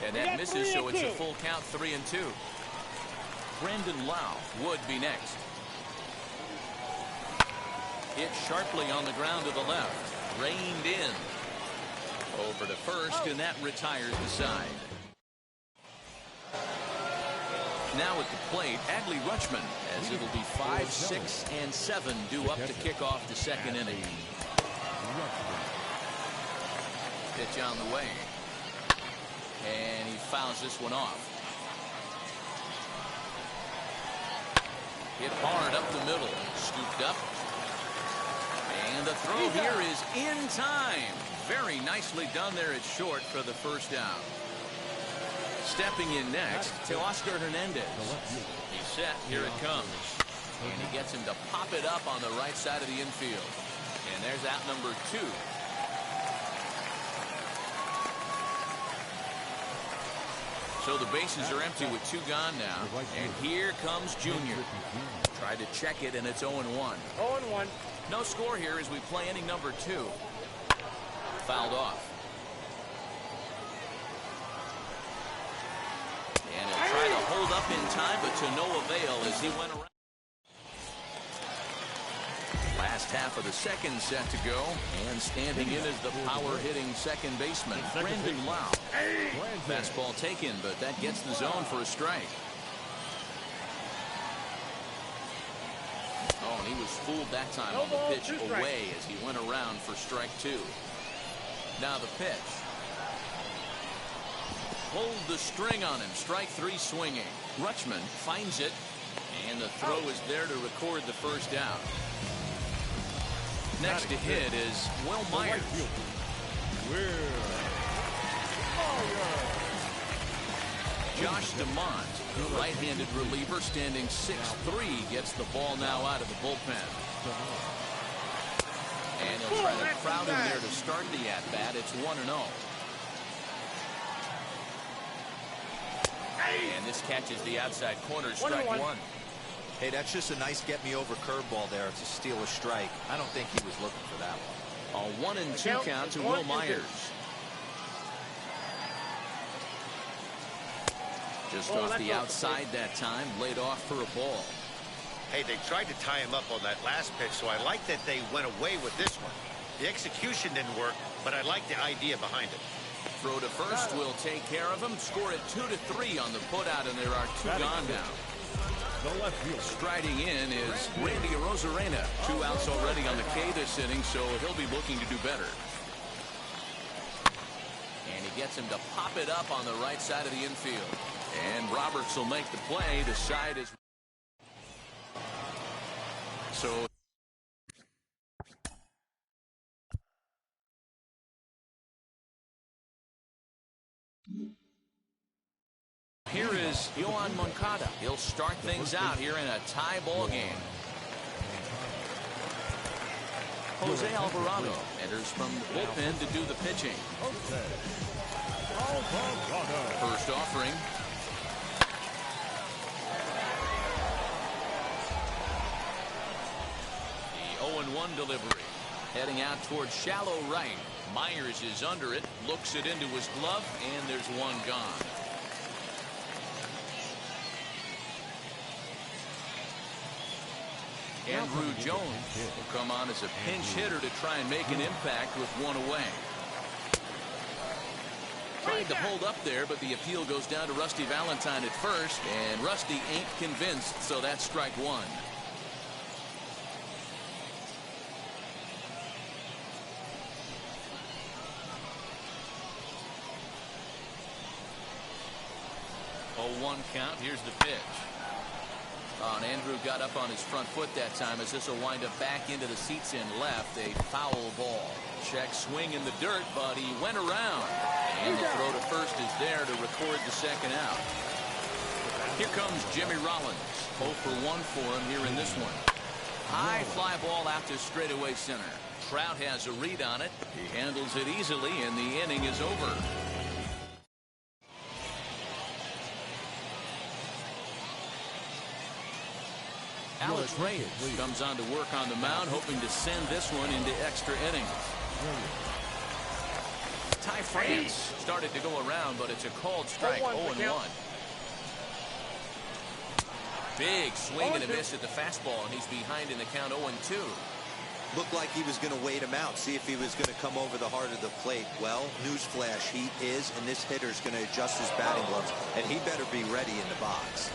And that misses, so it's a full count, 3-2. Brandon Lau would be next. Hit sharply on the ground to the left. Reined in. Over to first, and that retires the side. Now at the plate, Adley Rutschman, as it'll be 5, 6, and 7 due up to kick off the second inning. Pitch on the way. And he fouls this one off. Hit hard up the middle. Scooped up. And the throw here is in time. Very nicely done there at short for the first out. Stepping in next, Teoscar Hernandez. He's set. Here it comes. And he gets him to pop it up on the right side of the infield. And there's out number 2. So the bases are empty with 2 gone now. And here comes Junior. Tried to check it, and it's 0-1. 0-1. No score here as we play inning number 2. Fouled off. And he'll try to hold up in time, but to no avail as he went around. Last half of the second set to go, and standing in is the power-hitting second baseman, Brandon Lau. Fastball taken, but that gets the zone for a strike. Oh, and he was fooled that time on the pitch away as he went around for strike 2. Now the pitch. Pulled the string on him. Strike 3 swinging. Rutschman finds it, and the throw is there to record the first out. Next to hit is Will Myers. Josh DeMont, the right-handed reliever, standing 6'3", gets the ball now out of the bullpen. And he'll try to crowd him there to start the at-bat. It's 1-0. And this catches the outside corner, strike one. Hey, that's just a nice get-me-over curveball there. It's a steal a strike. I don't think he was looking for that one. A 1-2 count to Will Myers. Just off the outside that time, laid off for a ball. Hey, they tried to tie him up on that last pitch, so I like that they went away with this one. The execution didn't work, but I like the idea behind it. Throw to first will take care of him. Score it 2-3 on the putout, and there are two gone now. Striding in is Randy Arozarena. 2 outs already on the K this inning, so he'll be looking to do better. And he gets him to pop it up on the right side of the infield. And Roberts will make the play. The side is... So... Here is Yoan Moncada. He'll start things out here in a tie ball game. Jose Alvarado enters from the bullpen to do the pitching. First offering. The 0-1 delivery. Heading out towards shallow right. Myers is under it, looks it into his glove, and there's one gone. Andrew Jones will come on as a pinch hitter to try and make an impact with one away. Tried to hold up there, but the appeal goes down to Rusty Valentine at first, and Rusty ain't convinced, so that's strike one. A 1 count. Here's the pitch. And Andrew got up on his front foot that time, as this will wind up back into the seats in left. A foul ball. Check swing in the dirt, but he went around. And the throw to first is there to record the second out. Here comes Jimmy Rollins. 0 for 1 for him here in this one. High fly ball out to straightaway center. Trout has a read on it. He handles it easily, and the inning is over. Alex Reyes comes on to work on the mound, hoping to send this one into extra innings. Ty France started to go around, but it's a called strike. 0-1. Big swing and a miss at the fastball, and he's behind in the count. 0-2. Looked like he was going to wait him out, see if he was going to come over the heart of the plate. Well, newsflash, he is, and this hitter's going to adjust his batting gloves, and he better be ready in the box.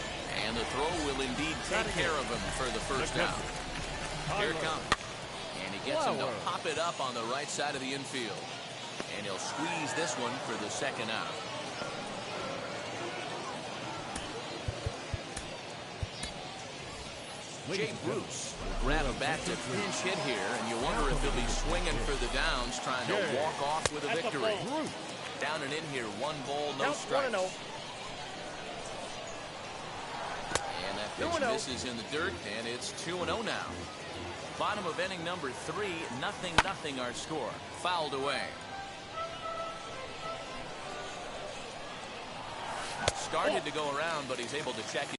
And the throw will indeed take care of him for the first out. Here it comes. And he gets him to pop it up on the right side of the infield. And he'll squeeze this one for the second out. Jay Bruce will grab a bat to pinch hit here, and you wonder if he'll be swinging for the downs, trying to walk off with a victory. Down and in here, 1 ball, no strikes. And that pitch misses in the dirt, and it's 2-0 now. Bottom of inning number 3, 0-0 our score. Fouled away. Started to go around, but he's able to check it.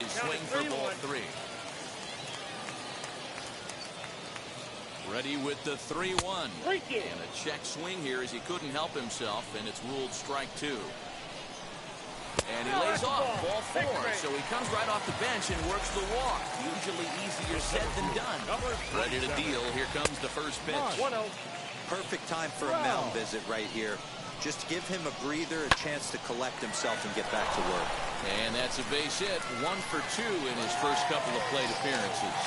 Swing for ball 3. Ready with the 3-1. And a check swing here as he couldn't help himself, and it's ruled strike 2. And he lays off ball 4, so he comes right off the bench and works the walk. Usually easier said than done. Ready to deal. Here comes the first pitch. Perfect time for a mound visit right here. Just give him a breather, a chance to collect himself and get back to work. And that's a base hit. 1 for 2 in his first couple of plate appearances.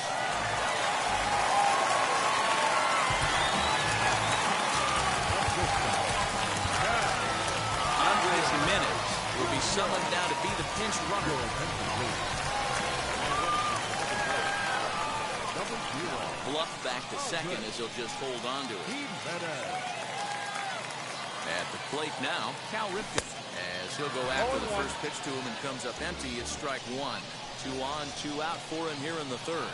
Andres Jimenez will be summoned now to be the pinch runner. Bluff back to second as he'll just hold on to it. At the plate now, Cal Ripken, as he'll go after the first pitch to him and comes up empty. It's strike 1. 2 on, 2 out for him here in the third.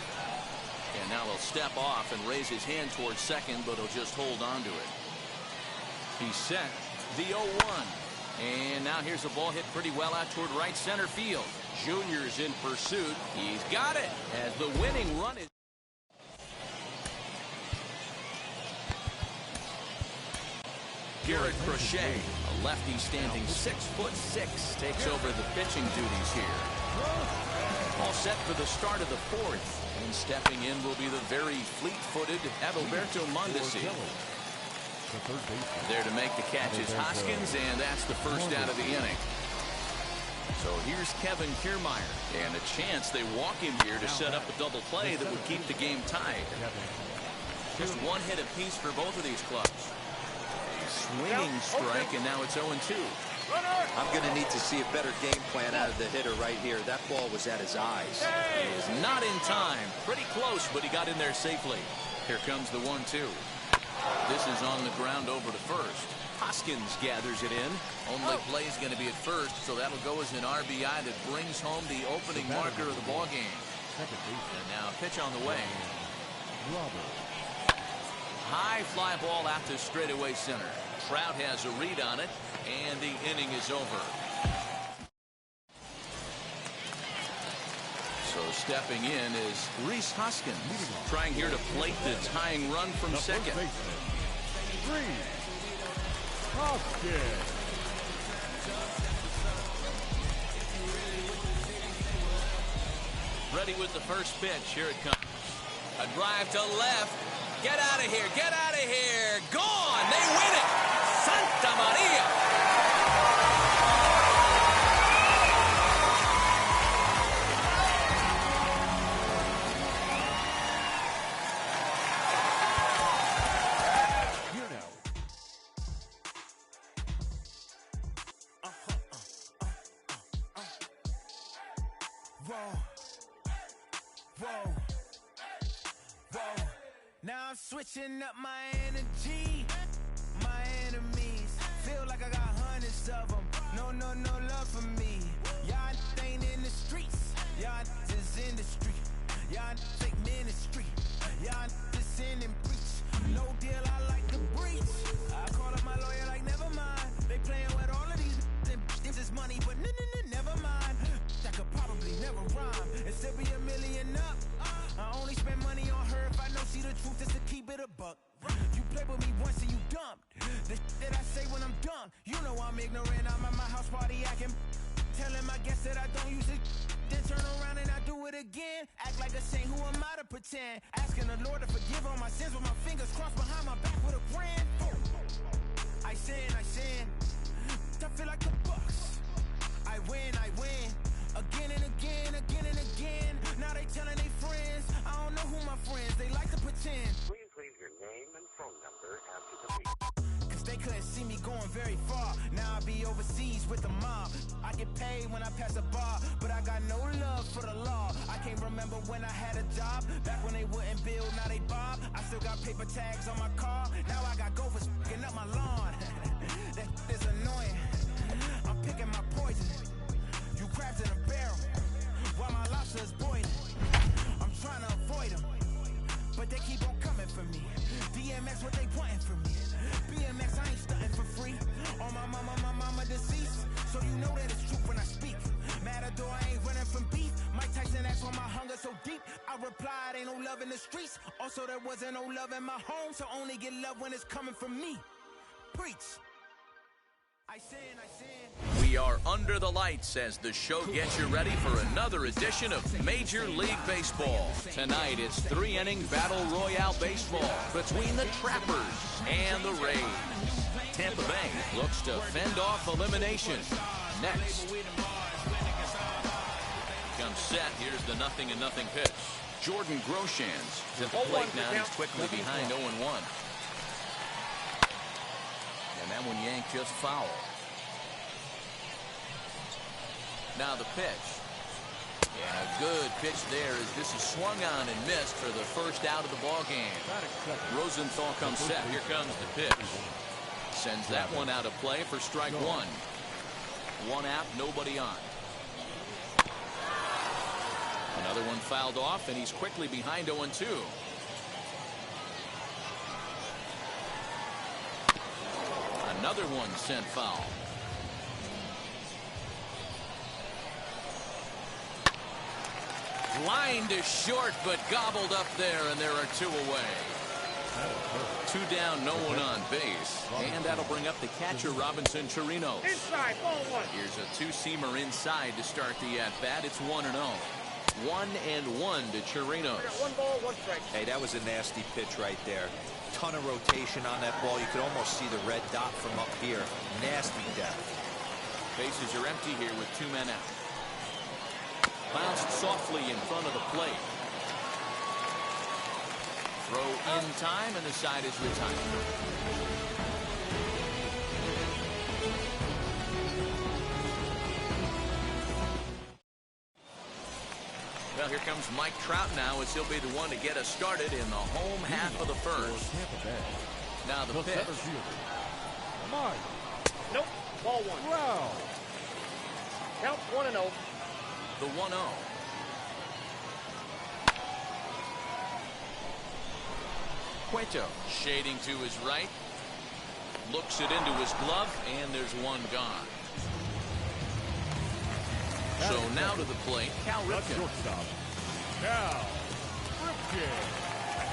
And now he'll step off and raise his hand towards second, but he'll just hold on to it. He's set. The 0-1. And now here's a ball hit pretty well out toward right center field. Junior's in pursuit. He's got it as the winning run is. Garrett Crochet, a lefty standing 6'6", takes over the pitching duties here. All set for the start of the fourth. And stepping in will be the very fleet-footed Adalberto Mondesi. There to make the catch is Hoskins, and that's the first out of the inning. So here's Kevin Kiermaier, and a chance they walk him here to set up a double play that would keep the game tied. Just one hit apiece for both of these clubs. A swinging strike, and now it's 0-2. I'm going to need to see a better game plan out of the hitter right here. That ball was at his eyes. He is not in time. Pretty close, but he got in there safely. Here comes the 1-2. This is on the ground over to first. Hoskins gathers it in. Only play is going to be at first, so that'll go as an RBI that brings home the opening marker of the ball game. And now pitch on the way. High fly ball out to straightaway center. Trout has a read on it, and the inning is over. So stepping in is Rhys Hoskins, trying here to plate the tying run from second. Ready with the first pitch. Here it comes. A drive to left. Get out of here. Get out of here. Gone. They win it. Santa Maria. Now I'm switching up my energy. My enemies feel like I got hundreds of them. No love for me. Y'all ain't in the streets. Y'all is in the street. Y'all take ministry. Y'all just sin and preach. No deal, I like the breach. I call up my lawyer like, never mind. They playing with all of these and this is money, but never mind. I could probably never rhyme and still be $1 million up. I only spend money on her if I know she the truth is to keep it a buck. You play with me once and you dumped. The that I say when I'm done. You know I'm ignorant. I'm at my house party acting. Telling my guests that I don't use it. Then turn around and I do it again. Act like a saint, who am I to pretend? Asking the Lord to forgive all my sins with my fingers crossed behind my back with a grin. I sin. I feel like the Bucks. I win. Again and again. Now they telling their friends. I don't know who my friends. They like to pretend. Please leave your name and phone number after the beep. Cause they couldn't see me going very far. Now I be overseas with the mob. I get paid when I pass a bar, but I got no love for the law. I can't remember when I had a job. Back when they wouldn't build, now they bob. I still got paper tags on my car. Now I got gophers f***ing up my lawn. That is annoying. I'm picking my poison. You crabs in a barrel, while my lobster is boiling. I'm trying to avoid them, but they keep on coming for me. DMX, what they wanting from me? BMX, I ain't stunting for free. On my mama deceased, so you know that it's true when I speak. Matador, I ain't running from beef. Mike Tyson asked why my hunger so deep. I replied, ain't no love in the streets. Also, there wasn't no love in my home, so only get love when it's coming from me. Preach. I sin. We are under the lights as the show gets you ready for another edition of Major League Baseball. Tonight, it's 3-inning Battle Royale baseball between the Trappers and the Rays. Tampa Bay looks to fend off elimination. Next. Comes set. Here's the 0-0 pitch. Jordan Groshans to the plate now. He's quickly behind 0-1. And that one yanked just foul. Now the pitch. Yeah, a good pitch there as this is swung on and missed for the first out of the ball game. Rosenthal comes set. Here comes the pitch. Sends that one out of play for strike one. One out, nobody on. Another one fouled off, and he's quickly behind 0-2. Another one sent foul. Line to short, but gobbled up there, and there are 2 away. 2 down, no one on base. And that'll bring up the catcher, Robinson Chirinos. Inside, ball 1. Here's a 2-seamer inside to start the at-bat. It's 1-0. 1-1 to Chirinos. 1 ball, 1 strike. Hey, that was a nasty pitch right there. Ton of rotation on that ball. You could almost see the red dot from up here. Nasty death. Bases are empty here with 2 men out. Bounced softly in front of the plate. Throw in time, and the side is retired. Well, here comes Mike Trout now, as he'll be the one to get us started in the home half of the first. Now the pitch. Mike. Nope. Ball 1. Wow. Count 1-0. The 1-0. Cueto shading to his right. Looks it into his glove, and there's one gone. So now to the plate, Cal Ripken. Cal Ripken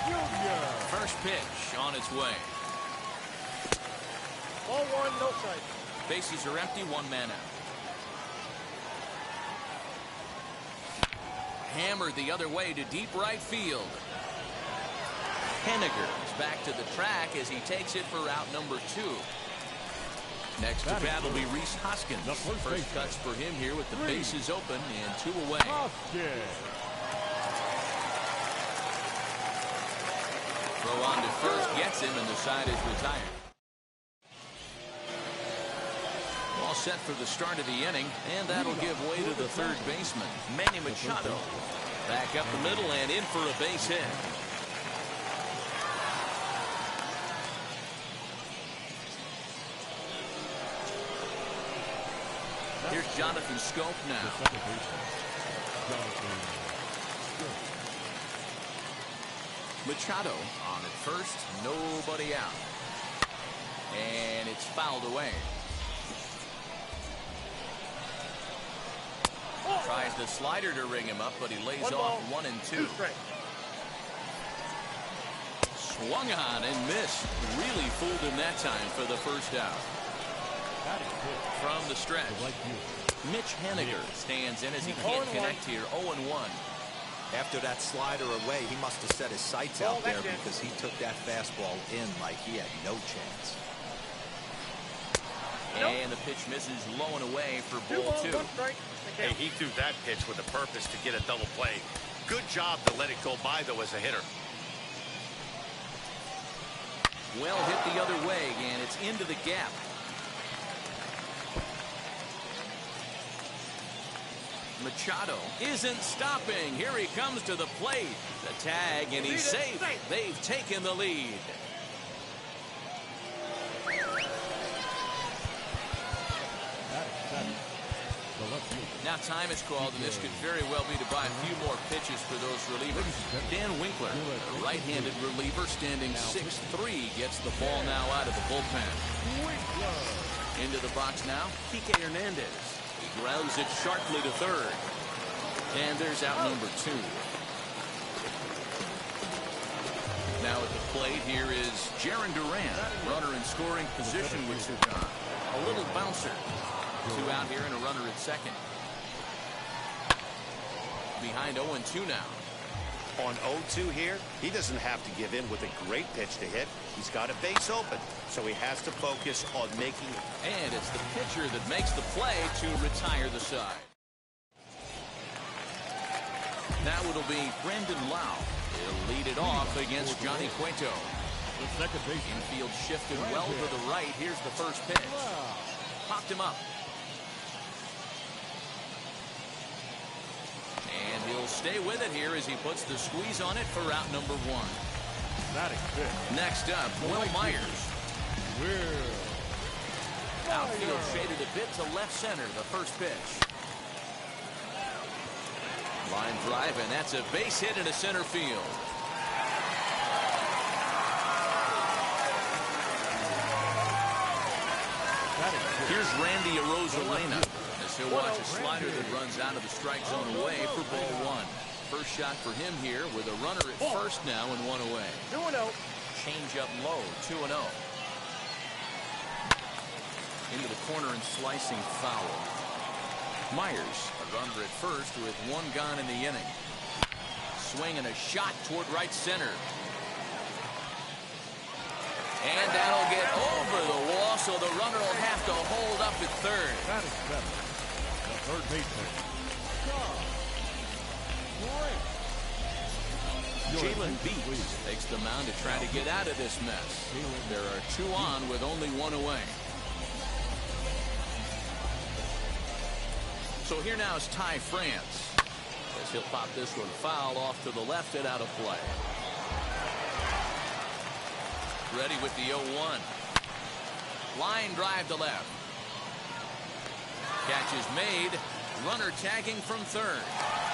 Jr. First pitch on its way. Ball 1, no strike. Bases are empty, 1 man out. Hammered the other way to deep right field. Henniger is back to the track as he takes it for out number 2. Next to bat will be Rhys Hoskins. First cuts for him here with the bases open and 2 away. Throw on to first gets him, and the side is retired. All set for the start of the inning, and that'll give way to the third baseman, Manny Machado. Back up the middle and in for a base hit. Here's Jonathan Schoop now. Machado on at first, nobody out. And it's fouled away. Tries the slider to ring him up, but he lays off 1 and 2. Swung on and missed. Really fooled him that time for the first out. From the stretch, Mitch Henniger stands in as he can't connect here. 0-1. After that slider away, he must have set his sights out there because he took that fastball in like he had no chance. And the pitch misses low and away for ball 2. Hey, he threw that pitch with a purpose to get a double play. Good job to let it go by, though, as a hitter. Well hit the other way, and it's into the gap. Machado isn't stopping. Here he comes to the plate. The tag, and he's safe. They've taken the lead. Now time is called, and this could very well be to buy a few more pitches for those relievers. Dan Winkler, a right-handed reliever, standing 6'3", gets the ball now out of the bullpen. Into the box now, Kike Hernandez. He grounds it sharply to third. And there's out number 2. Now at the plate, here is Jarren Duran. Runner in scoring position with Sugan. A little bouncer. 2 out here and a runner at second. Behind 0-2 now. On 0-2 here, he doesn't have to give in with a great pitch to hit. He's got a base open, so he has to focus on making it. And it's the pitcher that makes the play to retire the side. Now it'll be Brandon Lau. He'll lead it off against Johnny Cueto. The second base. Infield shifted well to the right. Here's the first pitch. Popped him up. And he'll stay with it here as he puts the squeeze on it for out number 1. Next up, Will Myers. Outfield shaded a bit to left center, the first pitch. Line drive, and that's a base hit into center field. Here's Randy Arozarena as he'll watch a slider that runs out of the strike zone away for ball one. First shot for him here with a runner at first now and one away. 2-0. Change up low, 2-0. Into the corner and slicing foul. Myers, a runner at first with one gone in the inning. Swing and a shot toward right center. And that'll get over the wall, so the runner will have to hold up at third. That is better. The third baseman. Jalen Beeks takes the mound to try to get out of this mess. There are two on with only one away. So here now is Ty France, as he'll pop this one foul off to the left and out of play. Ready with the 0-1. Line drive to left. Catch is made. Runner tagging from third.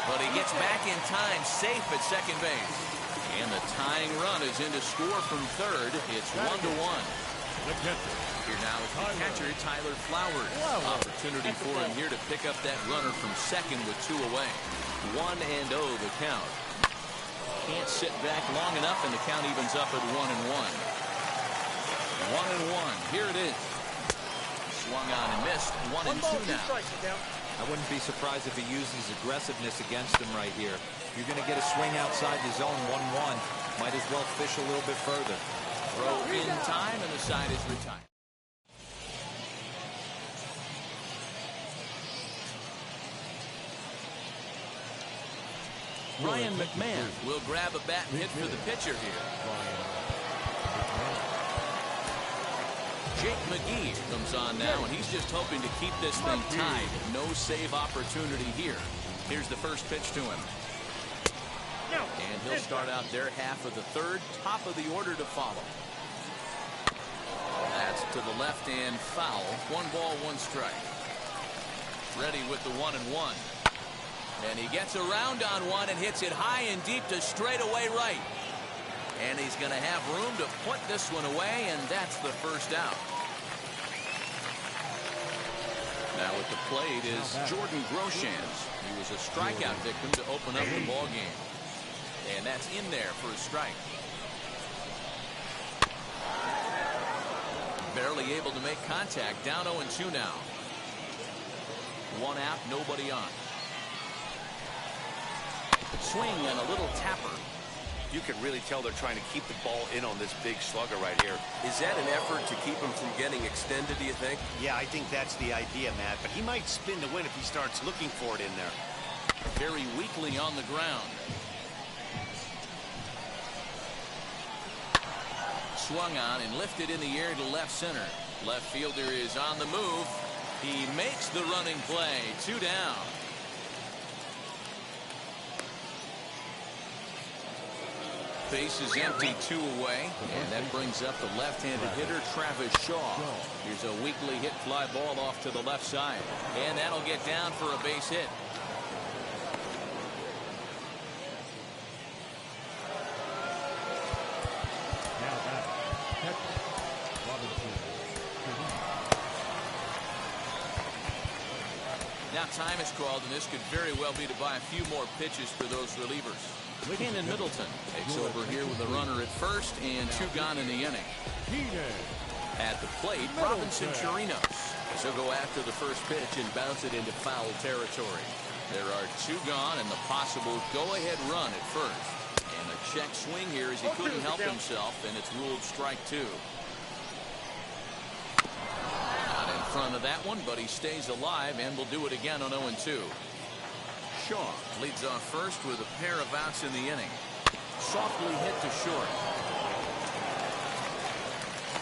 But he gets back in time, safe at second base. And the tying run is in to score from third. It's 1-1. Here now is the catcher, Tyler Flowers. Opportunity for him here to pick up that runner from second with two away. 1-0 the count. Can't sit back long enough, and the count evens up at 1-1. 1-1. Here it is. Swung on and missed. 1-2 now. I wouldn't be surprised if he uses aggressiveness against him right here. You're going to get a swing outside the zone, 1-1. Might as well fish a little bit further. Throw in time, and the side is retired. Ryan McMahon will grab a bat and hit for the pitcher here. Jake McGee comes on now, and he's just hoping to keep this thing tied. No save opportunity here. Here's the first pitch to him. And he'll start out their half of the third, top of the order to follow. That's to the left and foul. 1 ball, 1 strike. Ready with the 1-1. And he gets around on one and hits it high and deep to straightaway right. And he's going to have room to put this one away, and that's the first out. Now at the plate is Jordan Groshans. He was a strikeout victim to open up the ball game. And that's in there for a strike. Barely able to make contact. Down 0-2 now. 1 out, nobody on. Swing and a little tapper. You can really tell they're trying to keep the ball in on this big slugger right here. Is that an effort to keep him from getting extended, do you think? Yeah, I think that's the idea, Matt. But he might spin to win if he starts looking for it in there. Very weakly on the ground. Swung on and lifted in the air to left center. Left fielder is on the move. He makes the running play. 2 down. Base is empty, 2 away, and that brings up the left-handed hitter Travis Shaw. Here's a weakly hit fly ball off to the left side, and that'll get down for a base hit. Now time is called, and this could very well be to buy a few more pitches for those relievers. Kenan Middleton takes over here with a runner at first and 2 gone in the inning. At the plate, Robinson Chirinos. So go after the first pitch and bounce it into foul territory. There are 2 gone and the possible go-ahead run at first. And a check swing here as he couldn't help himself, and it's ruled strike 2. Not in front of that one, but he stays alive and will do it again on 0-2. Shaw leads off first with a pair of outs in the inning. Softly hit to short.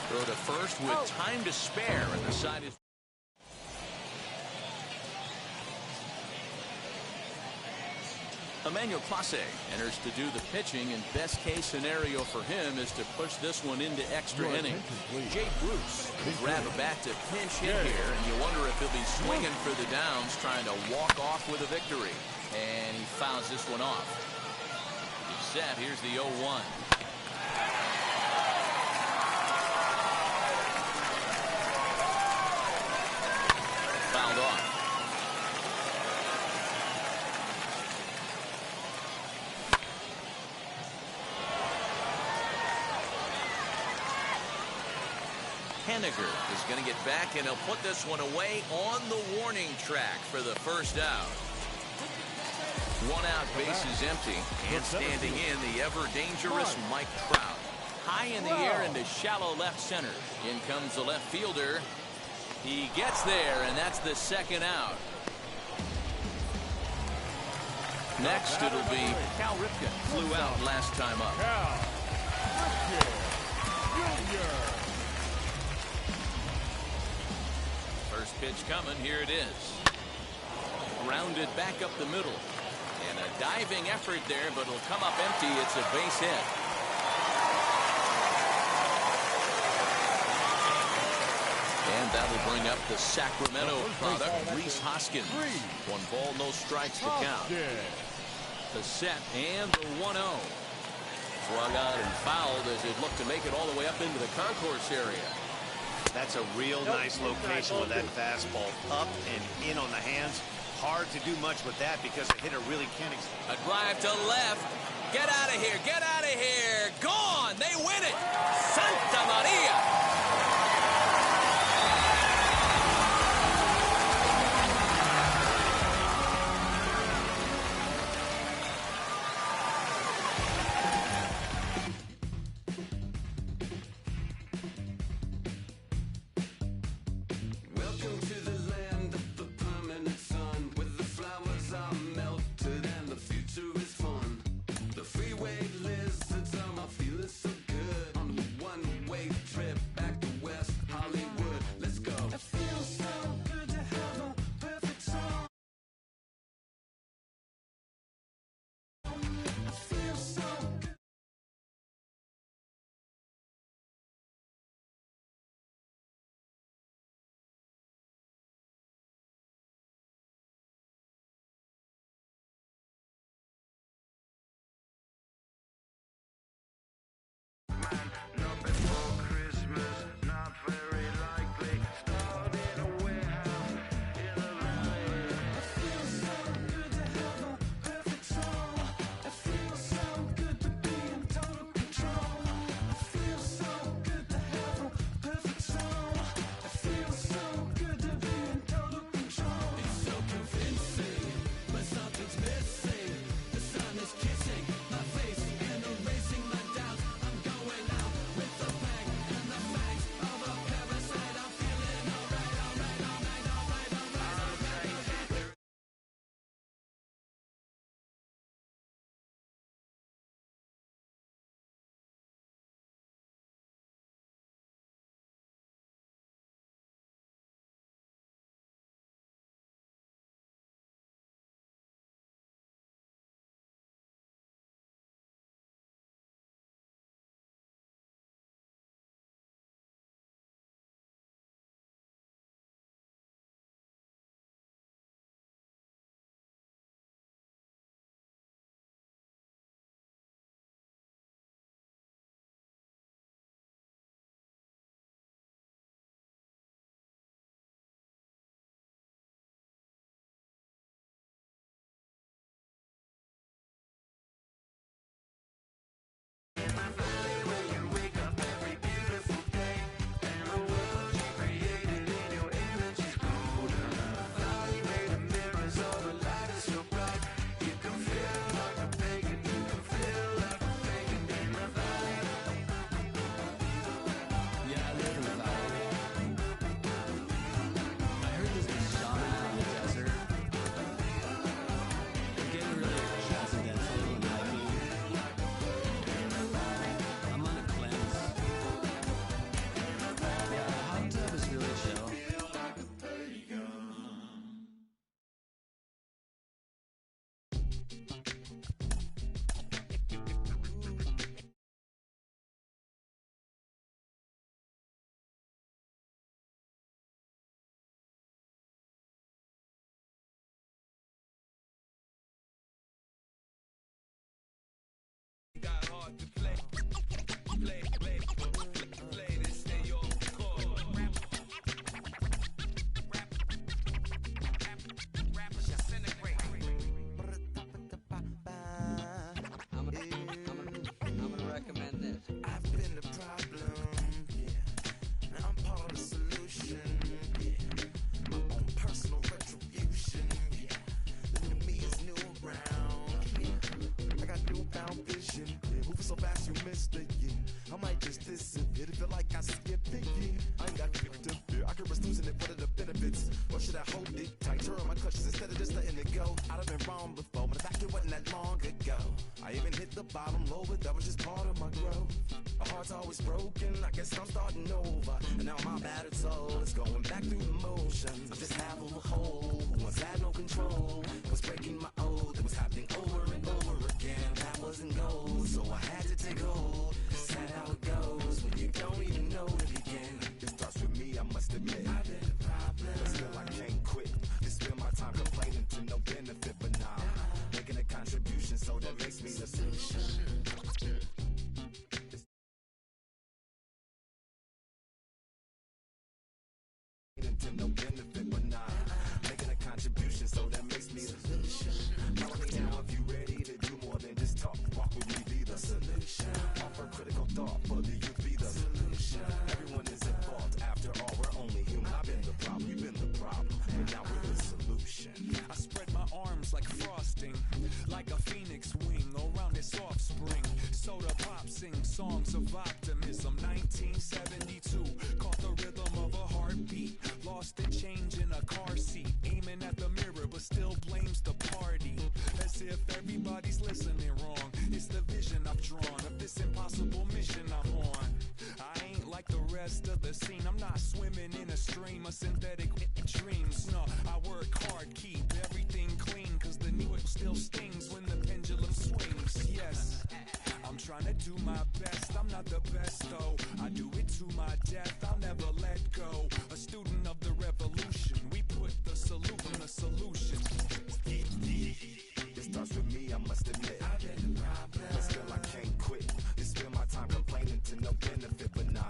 Throw to first with time to spare, and the side is. Emmanuel Clase enters to do the pitching, and best case scenario for him is to push this one into extra innings. Jay Bruce will grab a bat to pinch hit here, and you wonder if he'll be swinging for the downs, trying to walk off with a victory. And he fouls this one off. He's set. Here's the 0-1. Fouled off. Henniger is going to get back, and he'll put this one away on the warning track for the first out. 1 out, bases empty, and standing in the ever-dangerous Mike Trout. High in the air into shallow left center. In comes the left fielder. He gets there, and that's the second out. Next, it'll be Cal Ripken. Flew out last time up. Cal Ripken Jr. First pitch coming. Here it is. Grounded back up the middle. And a diving effort there, but it'll come up empty. It's a base hit. And that'll bring up the Sacramento product, Rhys Hoskins. 1 ball, no strikes to count. The set and the 1-0. Swung on and fouled as it looked to make it all the way up into the concourse area. That's a real nice location with that fastball. Up and in on the hands. Hard to do much with that because the hitter really can't. A drive to left. Get out of here. Get out of here. Gone. They win it. Santa Maria. bottom low, but that was just part of my growth. My heart's always broken, I guess I'm starting over. And now my battered soul is going back through the motions. I'm just half of a whole, who once had no control. Was breaking my oath, it was happening over and over again. That wasn't gold, so I had to take hold. That's how it goes when you don't even know to begin. It starts with me, I must admit. I've been a problem, but still I can't quit. Just spend my time complaining to no benefit, but nah, making a contribution, so that makes me the solution. To no benefit, but nah, making a contribution, so that makes me the solution. Follow me now if you ready to do more than just talk. Walk with me, be the solution. Offer critical thought for the youth, be the solution. Everyone is at fault. After all, we're only human. I've been the problem, you've been the problem, and now we're the solution. I spread my arms like frosting, like a phoenix wing around its offspring. Soda pop, sing songs of optimism. 1972, caught the rhythm of a heartbeat. Lost and change in a car seat, aiming at the mirror but still blames the party. As if everybody's listening wrong. It's the vision I've drawn of this impossible mission I'm on. I ain't like the rest of the scene. I'm not swimming in a stream of synthetic dreams. No, I work hard, keep everything clean, cause the new still stings when the pendulum swings. Yes, I'm trying to do my best. I'm not the best though, I do it to my death. I'll never let go. A student of the revolution, we put the salute in the solution. It starts with me, I must admit. I've been a problem, but still I can't quit. Just spend my time complaining to no benefit, but nah,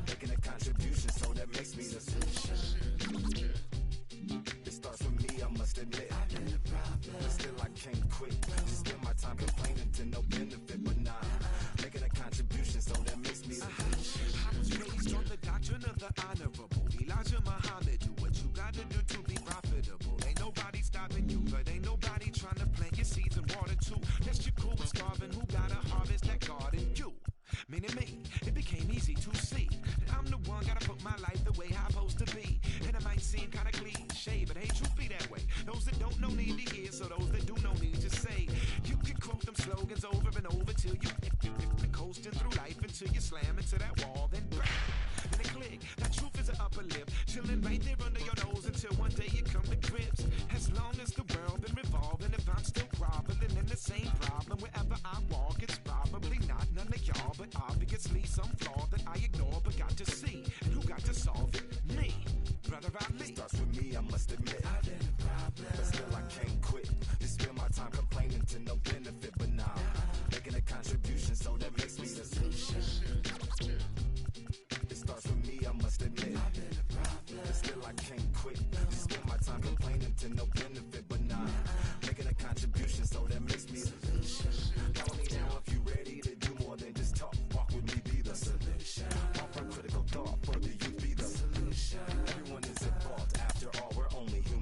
making a contribution, so that makes me the solution. It starts with me, I must admit. I've been a problem, but still I can't quit. Just spend my time complaining to no benefit, but nah, making a contribution, so that makes me the solution. I was raised on the doctrine of the honorable Elijah Muhammad. Do what you gotta do to be profitable. Ain't nobody stopping you, but ain't nobody trying to plant your seeds and water too. That's your cool with starving. Who gotta harvest that garden? You. Meaning me, it became easy to see that I'm the one gotta put my life the way I'm supposed to be. And it might seem kinda cliche, but hey, truth be that way. Those that don't know need to hear, so those that do know need to say. You can quote them slogans over and over till you coasting through life until you slam into that wall, then bang, then it click. That truth is an upper lip, chilling right there under your nose until one day you come to grips. As long as the world been revolving, if I'm still groveling in the same problem wherever I walk, it's probably not none of y'all, but obviously some flaw that I ignore but got to see. And who got to solve it? Me, Brother Ali. It starts with me, I must admit. I've been a problem, but still I can't quit. Just spend my time complaining to no benefit, but nah, making a contribution, so that makes me the solution. It starts with me, I must admit. I've been a problem, but still I can't quit. Just spend my time complaining to no benefit, but nah, making a contribution, so that makes me the solution. Follow me now if you ready to do more than just talk. Walk with me, be the solution. Offer critical thought for the youth, be the solution. Everyone is at fault. After all, we're only human.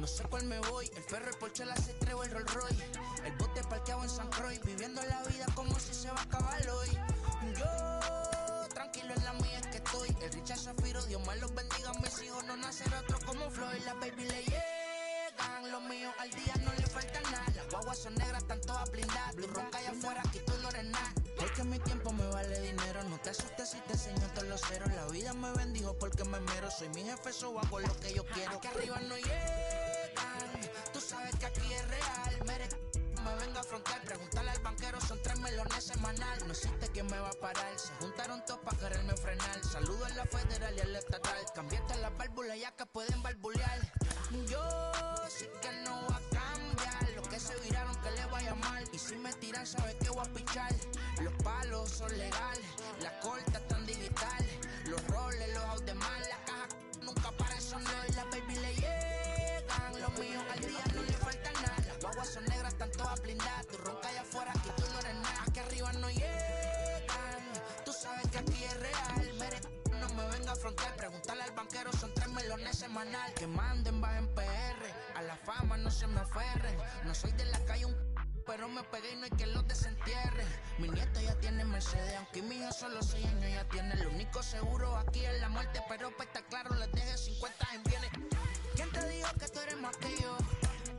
no sé cuál me voy. El ferro, el Porsche, la C3 o el Rolls Royce. El bote parqueado en San Croix, viviendo la vida como si se va a acabar hoy. Yo, tranquilo en la mía es que estoy. El Richard Zafiro, Dios más los bendiga. Mis hijos no nacerá otro como Floyd. La baby le llegan, los míos al día no le falta nada. Las guaguas son negras, están todas blindadas. Tu ronca allá afuera, aquí tú no eres nada. Es que mi tiempo me vale dinero. No te asustes si te enseño todos los ceros. La vida me bendijo porque me mero. Soy mi jefe, so hago lo que yo quiero. Aquí arriba no llegan. Tú sabes que aquí es real. Me vengo a afrontar, preguntarle al banquero, son 3 melones semanal. No existe quien me va a parar, se juntaron todos para quererme frenar. Saludo en la federal y en la estatal, cambiaste las válvulas ya que pueden barbulear. Yo sí que no voy a cambiar, los que se viraron que le vaya mal. Y si me tiran sabes que voy a pichar. Los palos son legales, las cortas están digitales. Los roles, los out de mal, la caja nunca para eso no. Y la baby le llegan, los míos al día no le falta nada. Guaguas son negras, están todas blindadas. Tu ronca allá afuera, aquí tú no eres nada. Aquí arriba no llegan. Tú sabes que aquí es real. No me venga a afrontar. Preguntarle al banquero, son 3 melones semanal. Que manden, bajen PR. A la fama no se me aferren. No soy de la calle pero me pegué y no hay que los desentierre. Mi nieto ya tiene Mercedes, aunque mi hijo solo 6 años ya tiene. Lo único seguro aquí es la muerte, pero para estar claro les deje 50 en bienes. ¿Quién te dijo que tú eres más que yo?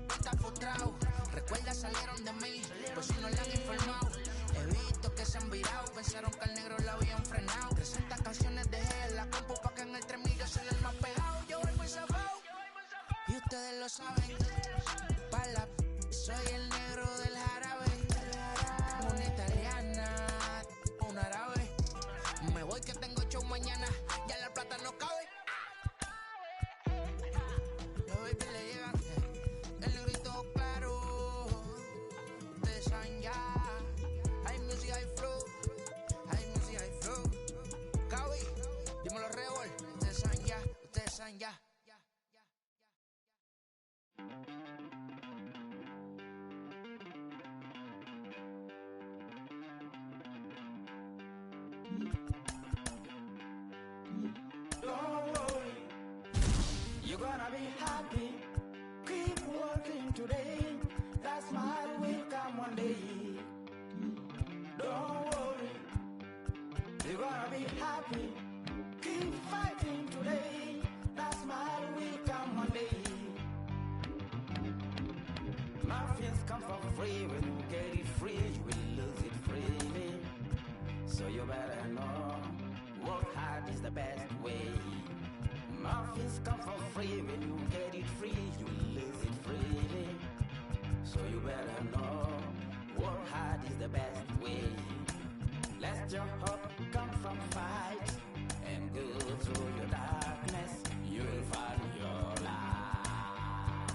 Estás frustrado, recuerda salieron de mí, por si no le han informado. He visto que se han virado, pensaron que al negro la habían frenado. 300 canciones dejé en la compu pa' que en el 3000 yo soy el más pegado. Yo voy muy zafado, y ustedes lo saben. Pa' la soy el negro del jarabe. Una italiana, un árabe. Me voy que tengo show mañana, ya la plata no cabe. Los baby le llegan, el negrito claro. Ustedes saben ya. Hay music, hay flow. Hay music, hay flow. Cabe, dímelo Rebol. Ustedes saben ya, ustedes saben ya. Don't worry, you're gonna be happy. Keep working today. That smile will come one day. Don't worry, you're gonna be happy. Keep fighting today. That smile will come one day. Muffins come for free. When you get it free, you will lose it freely. So you better know, work hard is the best way. Muffins come for free. When you get it free, you will lose it freely. So you better know, work hard is the best way. Let your hope come from fight, and go through your darkness, you will find your light.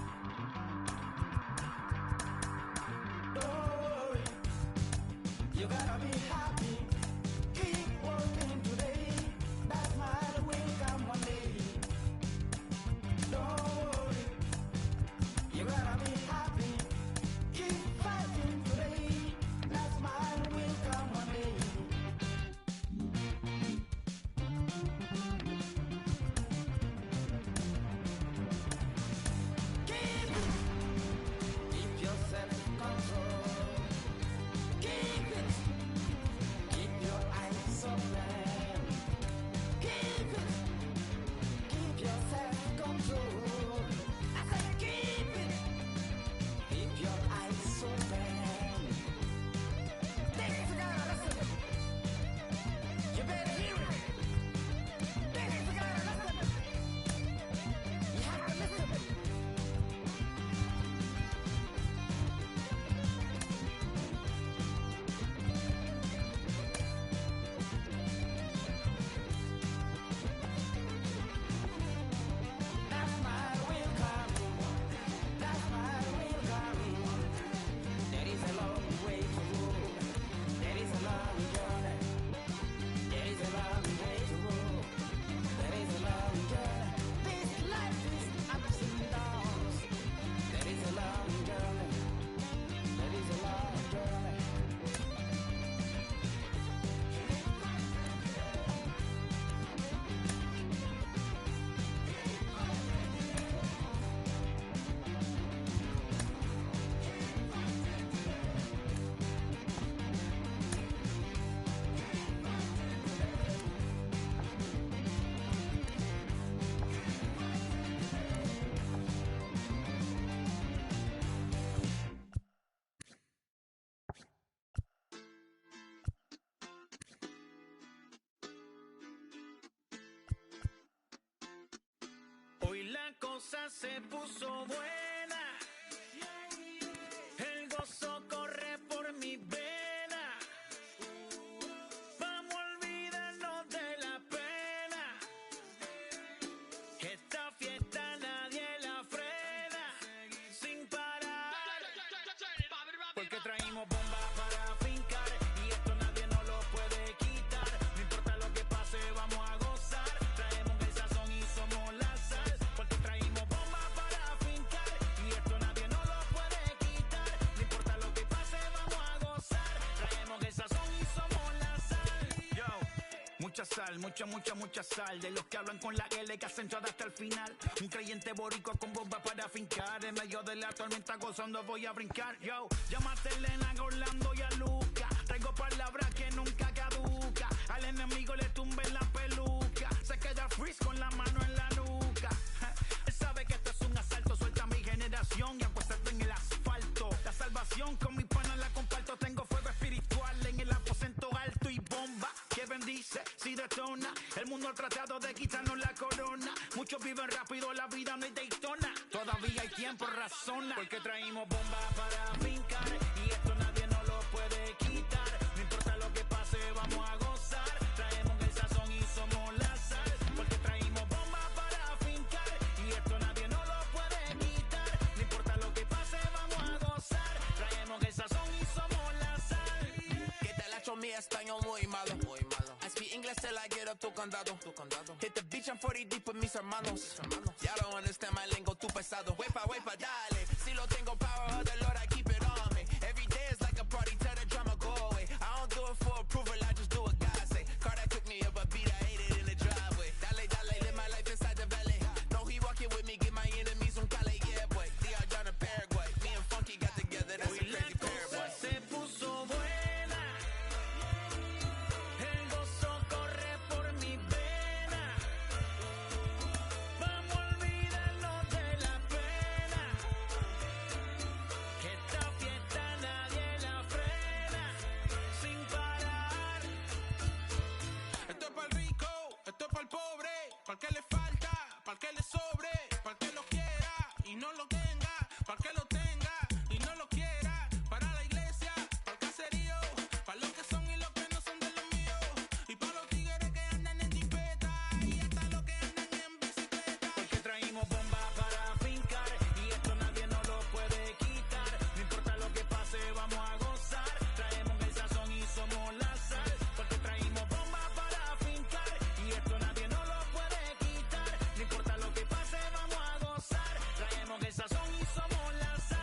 Don't worry, you gotta be happy. Keep working today, that smile will come one day. Don't worry, you gotta be happy. Keep fighting today, that smile will come one day. Keep your self-control. Keep it. cosa se puso buena. El gozo corre por mi vena. Vamos a olvidarnos de la pena. Esta fiesta nadie la frena. Sin parar. Porque traímos bombas para fincar. Y esto nadie nos lo puede quitar. No importa lo que pase, vamos a gozar. Traemos el sazón y somos la sal. Porque traímos bombas para fincar. Y esto nadie nos lo puede quitar. No importa lo que pase, vamos a gozar. Traemos el sazón y somos la sal. Yo, mucha sal, mucha sal. De los que hablan con la L que hacen todo hasta el final. Un creyente boricua con bomba para fincar. En medio de la tormenta gozando voy a brincar. Yo, llámate a Elena, a Orlando y a Luca. Traigo palabras que nunca caduca. Al enemigo le tumben la peluca. Se queda freeze con la mano en la nuca. Él sabe que esto es un asalto. Suelta mi generación y apuéstate en el asfalto. La salvación con mi pana la comparto. Tengo fuego espiritual en el aposento alto y bomba que bendice si detona. El mundo ha tratado de quitarnos la corona. Muchos viven rápido, la vida no es Daytona. Todavía hay tiempo, razona. Porque traímos bombas para fincar. Y esto nadie nos lo puede quitar. No importa lo que pase, vamos a gozar. Traemos el sazón y somos la sal. Porque traímos bombas para fincar. Y esto nadie nos lo puede quitar. No importa lo que pase, vamos a gozar. Traemos el sazón y somos la sal. Que te la echo mi español muy malo. I speak English till I get up to condado. Hit the beach, I'm 40 deep with mis hermanos. Y'all don't understand my lingo, too pesado. Wepa, dale. Si lo tengo power of the Lord, I keep it on me. Every day is like a party, tell the drama go away. I don't do it for approval, I just do what God say. Car that took me up a beat, I ate it in the driveway. Dale, live my life inside the valley. No, he walking with me, get my enemies on Cali, yeah, boy. DR John in Paraguay. Me and Funky got together, that's a crazy pair, boy. Se puso buena. El gozo corre por mi vena. Vamos a olvidarnos de la pena. Que esta fiesta nadie la frena. Sin parar. Esto es para el rico, esto es para el pobre, para el que le falta, para el que le sobre, para el que lo quiera y no lo tenga, para el que lo tenga y no lo quiera, para la iglesia, para el caserío, para los que son y los que no son de los míos, y para los tigres que andan en jipeta y hasta los que andan en bicicleta. Porque traímos bombas para fincar. Y esto nadie nos lo puede quitar. No importa lo que pase, vamos a gozar. Traemos el sazón y somos la sal. Porque traímos bombas para fincar. Y esto nadie nos lo puede quitar. No importa lo que pase, vamos a gozar. Traemos el sazón y somos la sal.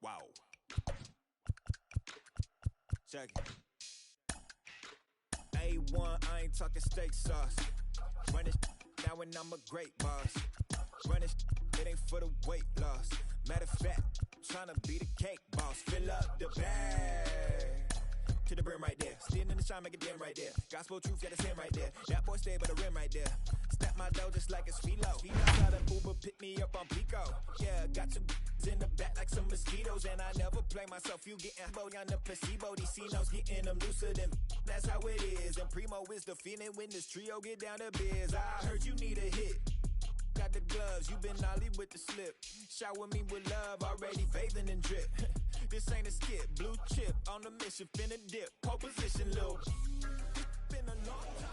Wow. Check it. A1, I ain't talking steak sauce. Run it now and I'm a great boss. Run it ain't for the weight loss. Matter of fact, tryna be the cake boss. Fill up the bag to the brim right there. Standing in the shine, make it dim right there. Gospel truth, got his hand right there. That boy stay by the rim right there. Snap my dough just like it's Philo. He knows how to Uber pick me up on Pico. Yeah, got two in the back like some mosquitoes. And I never play myself, you getting boy on the placebo. These C-notes getting them looser than that's how it is. And Primo is the feeling when this trio get down to biz. I heard you need a hit. Got the gloves, you been ollie with the slip. Shower me with love, already bathing in drip. This ain't a skip, blue chip on the mission, finna dip. Pole position, Lil. Been a long time.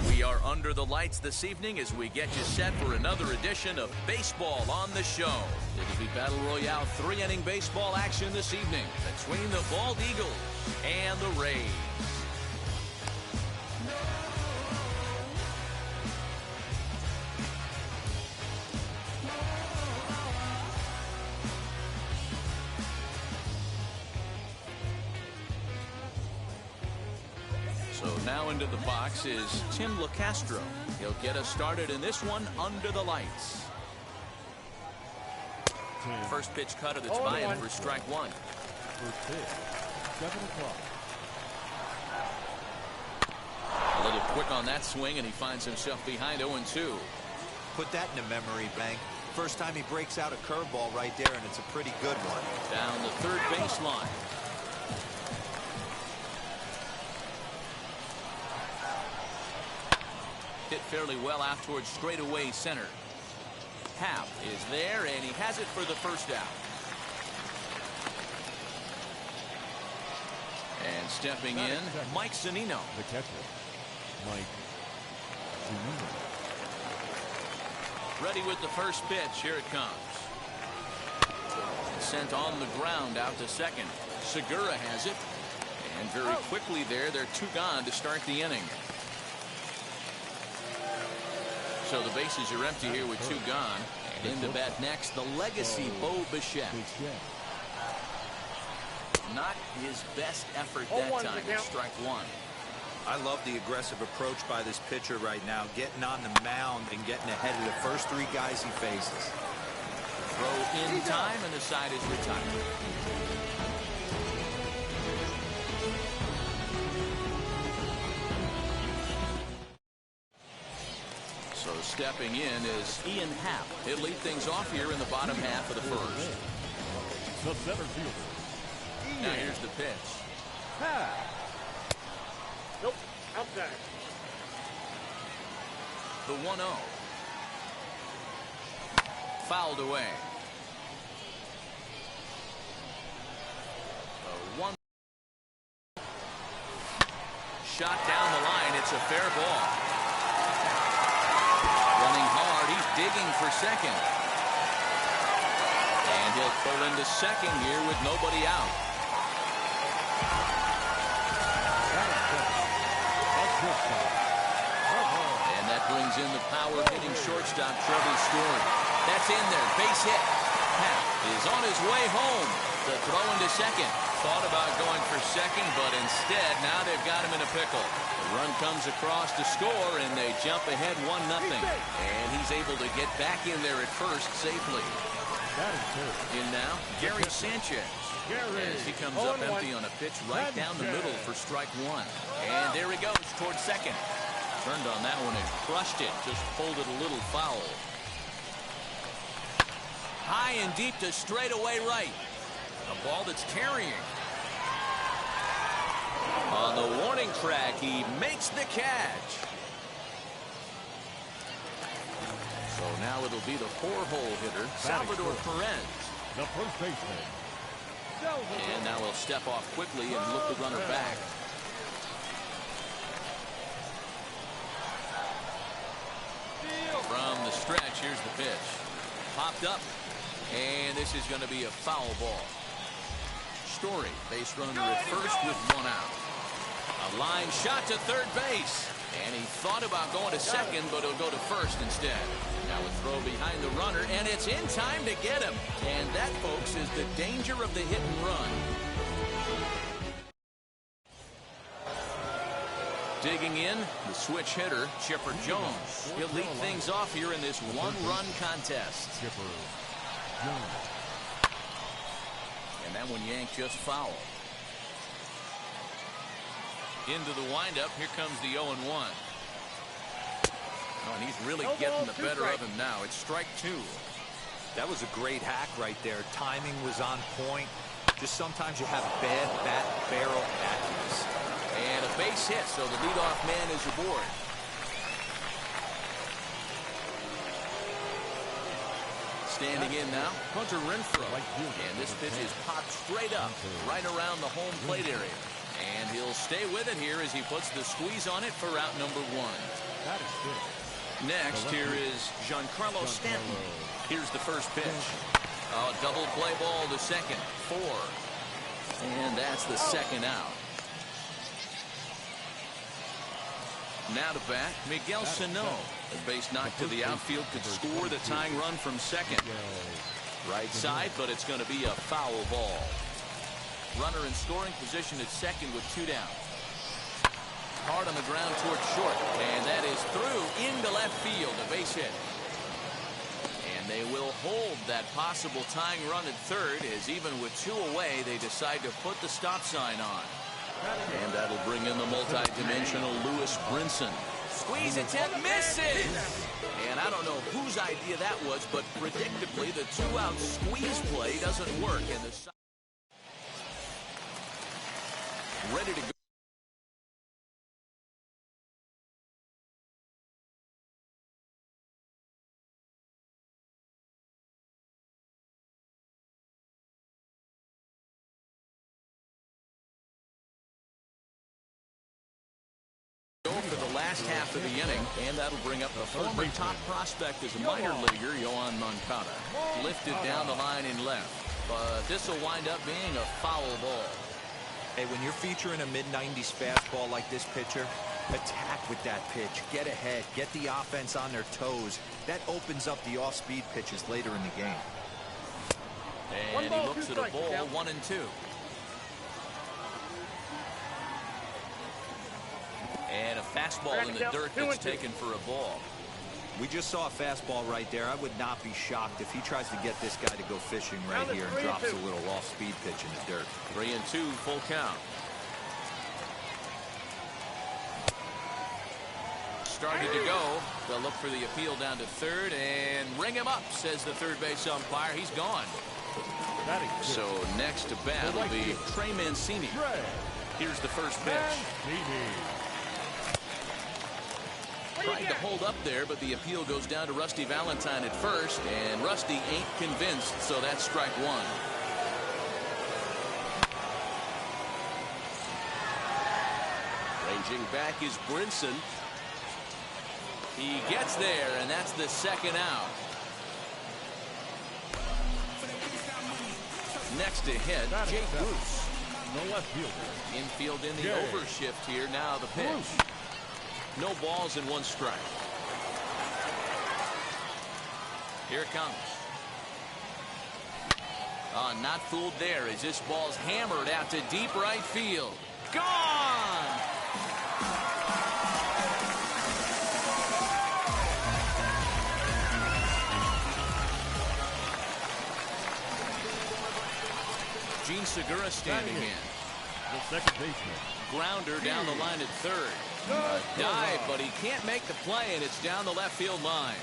We are under the lights this evening as we get you set for another edition of Baseball on the Show. It'll be Battle Royale 3-inning baseball action this evening between the Bald Eagles and the Rays. So now into the box is Tim LaCastro. He'll get us started in this one under the lights. First pitch cutter that's by him for strike one. First pitch, 7 o'clock. A little quick on that swing, and he finds himself behind 0-2. Put that in the memory bank. First time he breaks out a curveball right there, and it's a pretty good one. Down the third baseline. Hit fairly well out towards straightaway center. Happ is there, and he has it for the first out. And stepping in, Mike Zunino. The catcher, Mike Zunino. Ready with the first pitch. Here it comes. Sent on the ground out to second. Segura has it. And very quickly there, they're 2 gone to start the inning. So the bases are empty here with 2 gone. And in the bat next, the legacy Bo Bichette. Not his best effort that time. Strike one. I love the aggressive approach by this pitcher right now, getting on the mound and getting ahead of the first 3 guys he faces. Throw in time, and the side is retired. So stepping in is Ian Happ. He'll lead things off here in the bottom half of the first. The center fielder. Now here's the pitch. Nope, outside. The 1-0. Fouled away. The 1 shot down the line. It's a fair ball. Running hard. He's digging for second. And he'll pull into second here with nobody out. And that brings in the power-hitting shortstop, Trevor Story. That's in there. Base hit. Happ is on his way home. The throw into second. Thought about going for second, but instead, now they've got him in a pickle. The run comes across to score, and they jump ahead 1-0. And he's able to get back in there at first safely. In now, Gary Sanchez. As he comes up empty on a pitch right down the middle for strike one. And there he goes towards second. Turned on that one and crushed it. Just pulled it a little foul. High and deep to straightaway right. A ball that's carrying. On the warning track, he makes the catch. So now it'll be the 4-hole hitter, Salvador Perez. The first baseman. And now he'll step off quickly and look the runner back. From the stretch, here's the pitch. Popped up. And this is going to be a foul ball. Story, base runner at first with 1 out. A line shot to third base. And he thought about going to second, but he'll go to first instead. Now a throw behind the runner, and it's in time to get him. And that, folks, is the danger of the hit and run. Digging in, the switch hitter, Chipper Jones. He'll lead things off here in this 1-run contest. Chipper Jones. And that one yanked just foul. Into the windup. Here comes the 0-1. Oh, and he's really getting the better of him now. It's strike 2. That was a great hack right there. Timing was on point. Just sometimes you have bad bat barrel accuracy. And a base hit, so the leadoff man is aboard. Standing in now, Hunter Renfroe. And this pitch is popped straight up, right around the home plate area. And he'll stay with it here as he puts the squeeze on it for out number 1. That is good. Next, here is Giancarlo Stanton. Here's the first pitch. A double play ball to second. 4. And that's the second out. Now to bat, Miguel Sano. The base knock to the outfield could score the tying run from second. Right side, but it's going to be a foul ball. Runner in scoring position at second with 2 down. Hard on the ground towards short. And that is through into left field. A base hit. And And they will hold that possible tying run at third, as even with 2 away, they decide to put the stop sign on. And that'll bring in the multi-dimensional Lewis Brinson. Squeeze attempt, misses! And I don't know whose idea that was, but predictably, the 2-out squeeze play doesn't work. And the ready to go. For the last half of the inning, and that'll bring up the former top prospect as a minor leaguer, Yoan Moncada. Lifted down the line in left, but this will wind up being a foul ball. Hey, when you're featuring a mid-90s fastball like this pitcher, attack with that pitch. Get ahead. Get the offense on their toes. That opens up the off-speed pitches later in the game. And he looks at a ball, 1-2. And a fastball in the dirt that's taken for a ball. We just saw a fastball right there. I would not be shocked if he tries to get this guy to go fishing right here and drops a little off-speed pitch in the dirt. 3-2, full count. Started to go. They'll look for the appeal down to third and ring him up, says the third base umpire. He's gone. So next to bat will be Trey Mancini. Here's the first pitch. Tried to hold up there, but the appeal goes down to Rusty Valentine at first, and Rusty ain't convinced, so that's strike 1. Ranging back is Brinson. He gets there, and that's the second out. Next to hit, Jake Bruce. The left fielder. Infield in the overshift here. Now the pitch. No balls and 1 strike. Here it comes. Not fooled there as this ball's hammered out to deep right field. Gone! Gene Segura standing in. The second baseman. Grounder down the line at third. A dive, but he can't make the play, and it's down the left field line.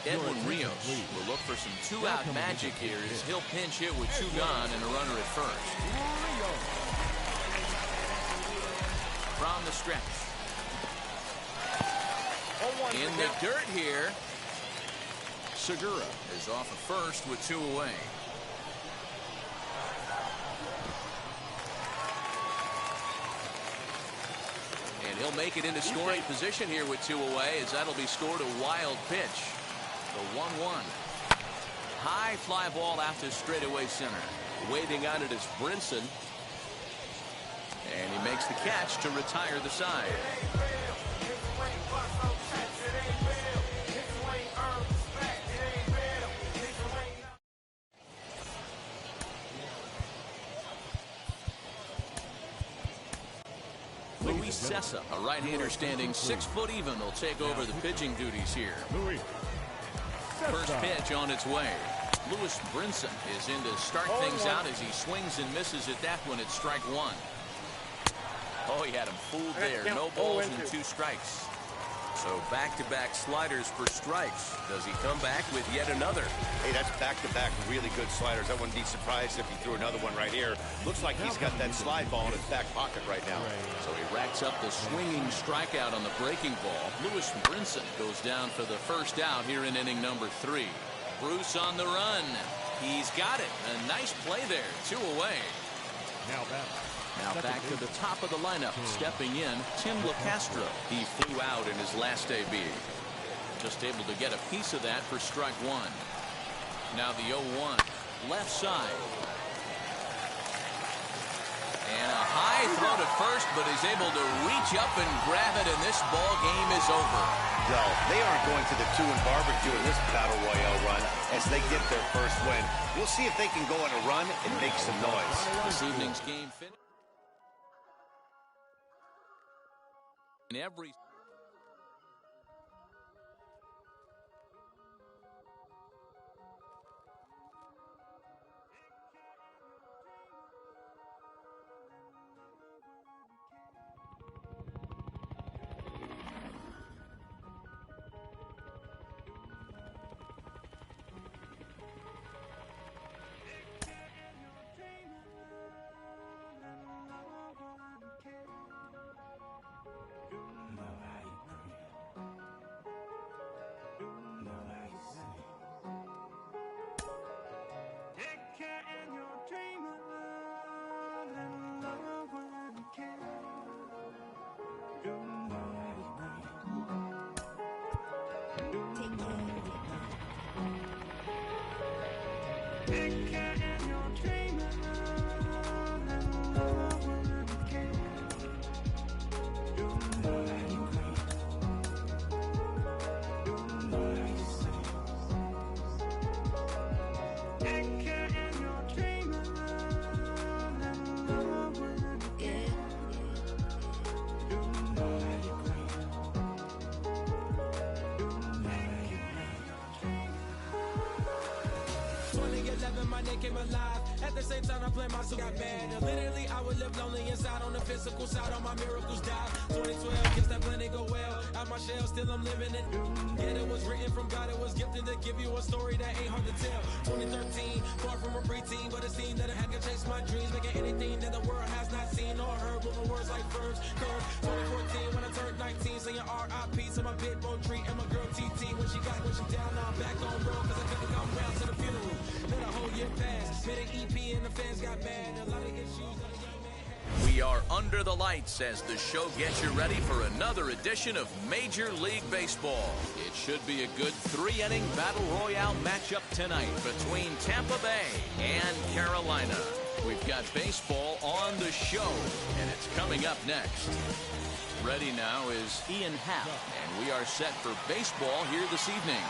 Edwin Rios will look for some 2-out magic here as he'll pinch hit with 2 gone and a runner at first. From the stretch. In the dirt here. Segura is off at first with 2 away. And he'll make it into scoring position here with 2 away, as that'll be scored a wild pitch. The 1-1. High fly ball out to straightaway center. Waiting on it is Brinson. And he makes the catch to retire the side. Luis Cessa, a right-hander standing 6 foot even, will take over the pitching duties here. First pitch on its way. Lewis Brinson is in to start things out as he swings and misses at that one at strike 1. Oh, he had him fooled there. No balls and 2 strikes. So back-to-back sliders for strikes. Does he come back with yet another? Hey, that's back-to-back really good sliders. I wouldn't be surprised if he threw another one right here. Looks like he's got that slide ball in his back pocket right now. So he racks up the swinging strikeout on the breaking ball. Lewis Brinson goes down for the first out here in inning number 3. Bruce on the run. He's got it. A nice play there. 2 away. Now back to the top of the lineup. Stepping in, Tim LaCastro. He flew out in his last AB. Just able to get a piece of that for strike 1. Now the 0-1. Left side. And a high throw to first, but is able to reach up and grab it, and this ball game is over. No, they aren't going to the 2 and barbecue in this Battle Royale run as they get their first win. We'll see if they can go on a run and make some noise. This evening's game finished. In every my name came alive. At the same time, I play my soul got mad. Literally, I would live lonely inside. On the physical side, all my miracles died. 2012, guess that plan didn't go well. Out my shell, still I'm living it. Yeah, it was written from God. It was gifted to give you a story that ain't hard to tell. 2013, far from a preteen, but it seemed that I had to chase my dreams, making anything that the world has not seen or heard. Moving words like verbs, curves. 2014, when I turned 19, saying R.I.P. to my big bone tree and my girl TT. When she down, now I'm back on road, cause I couldn't come round to the funeral. Let a whole year pass, made an EP and the fans got mad. A lot of issues that a young man had. We are under the lights as the show gets you ready for another edition of Major League Baseball. It should be a good three-inning battle royale matchup tonight between Tampa Bay and Carolina. We've got baseball on the show, and it's coming up next. Ready now is Ian Happ, and we are set for baseball here this evening.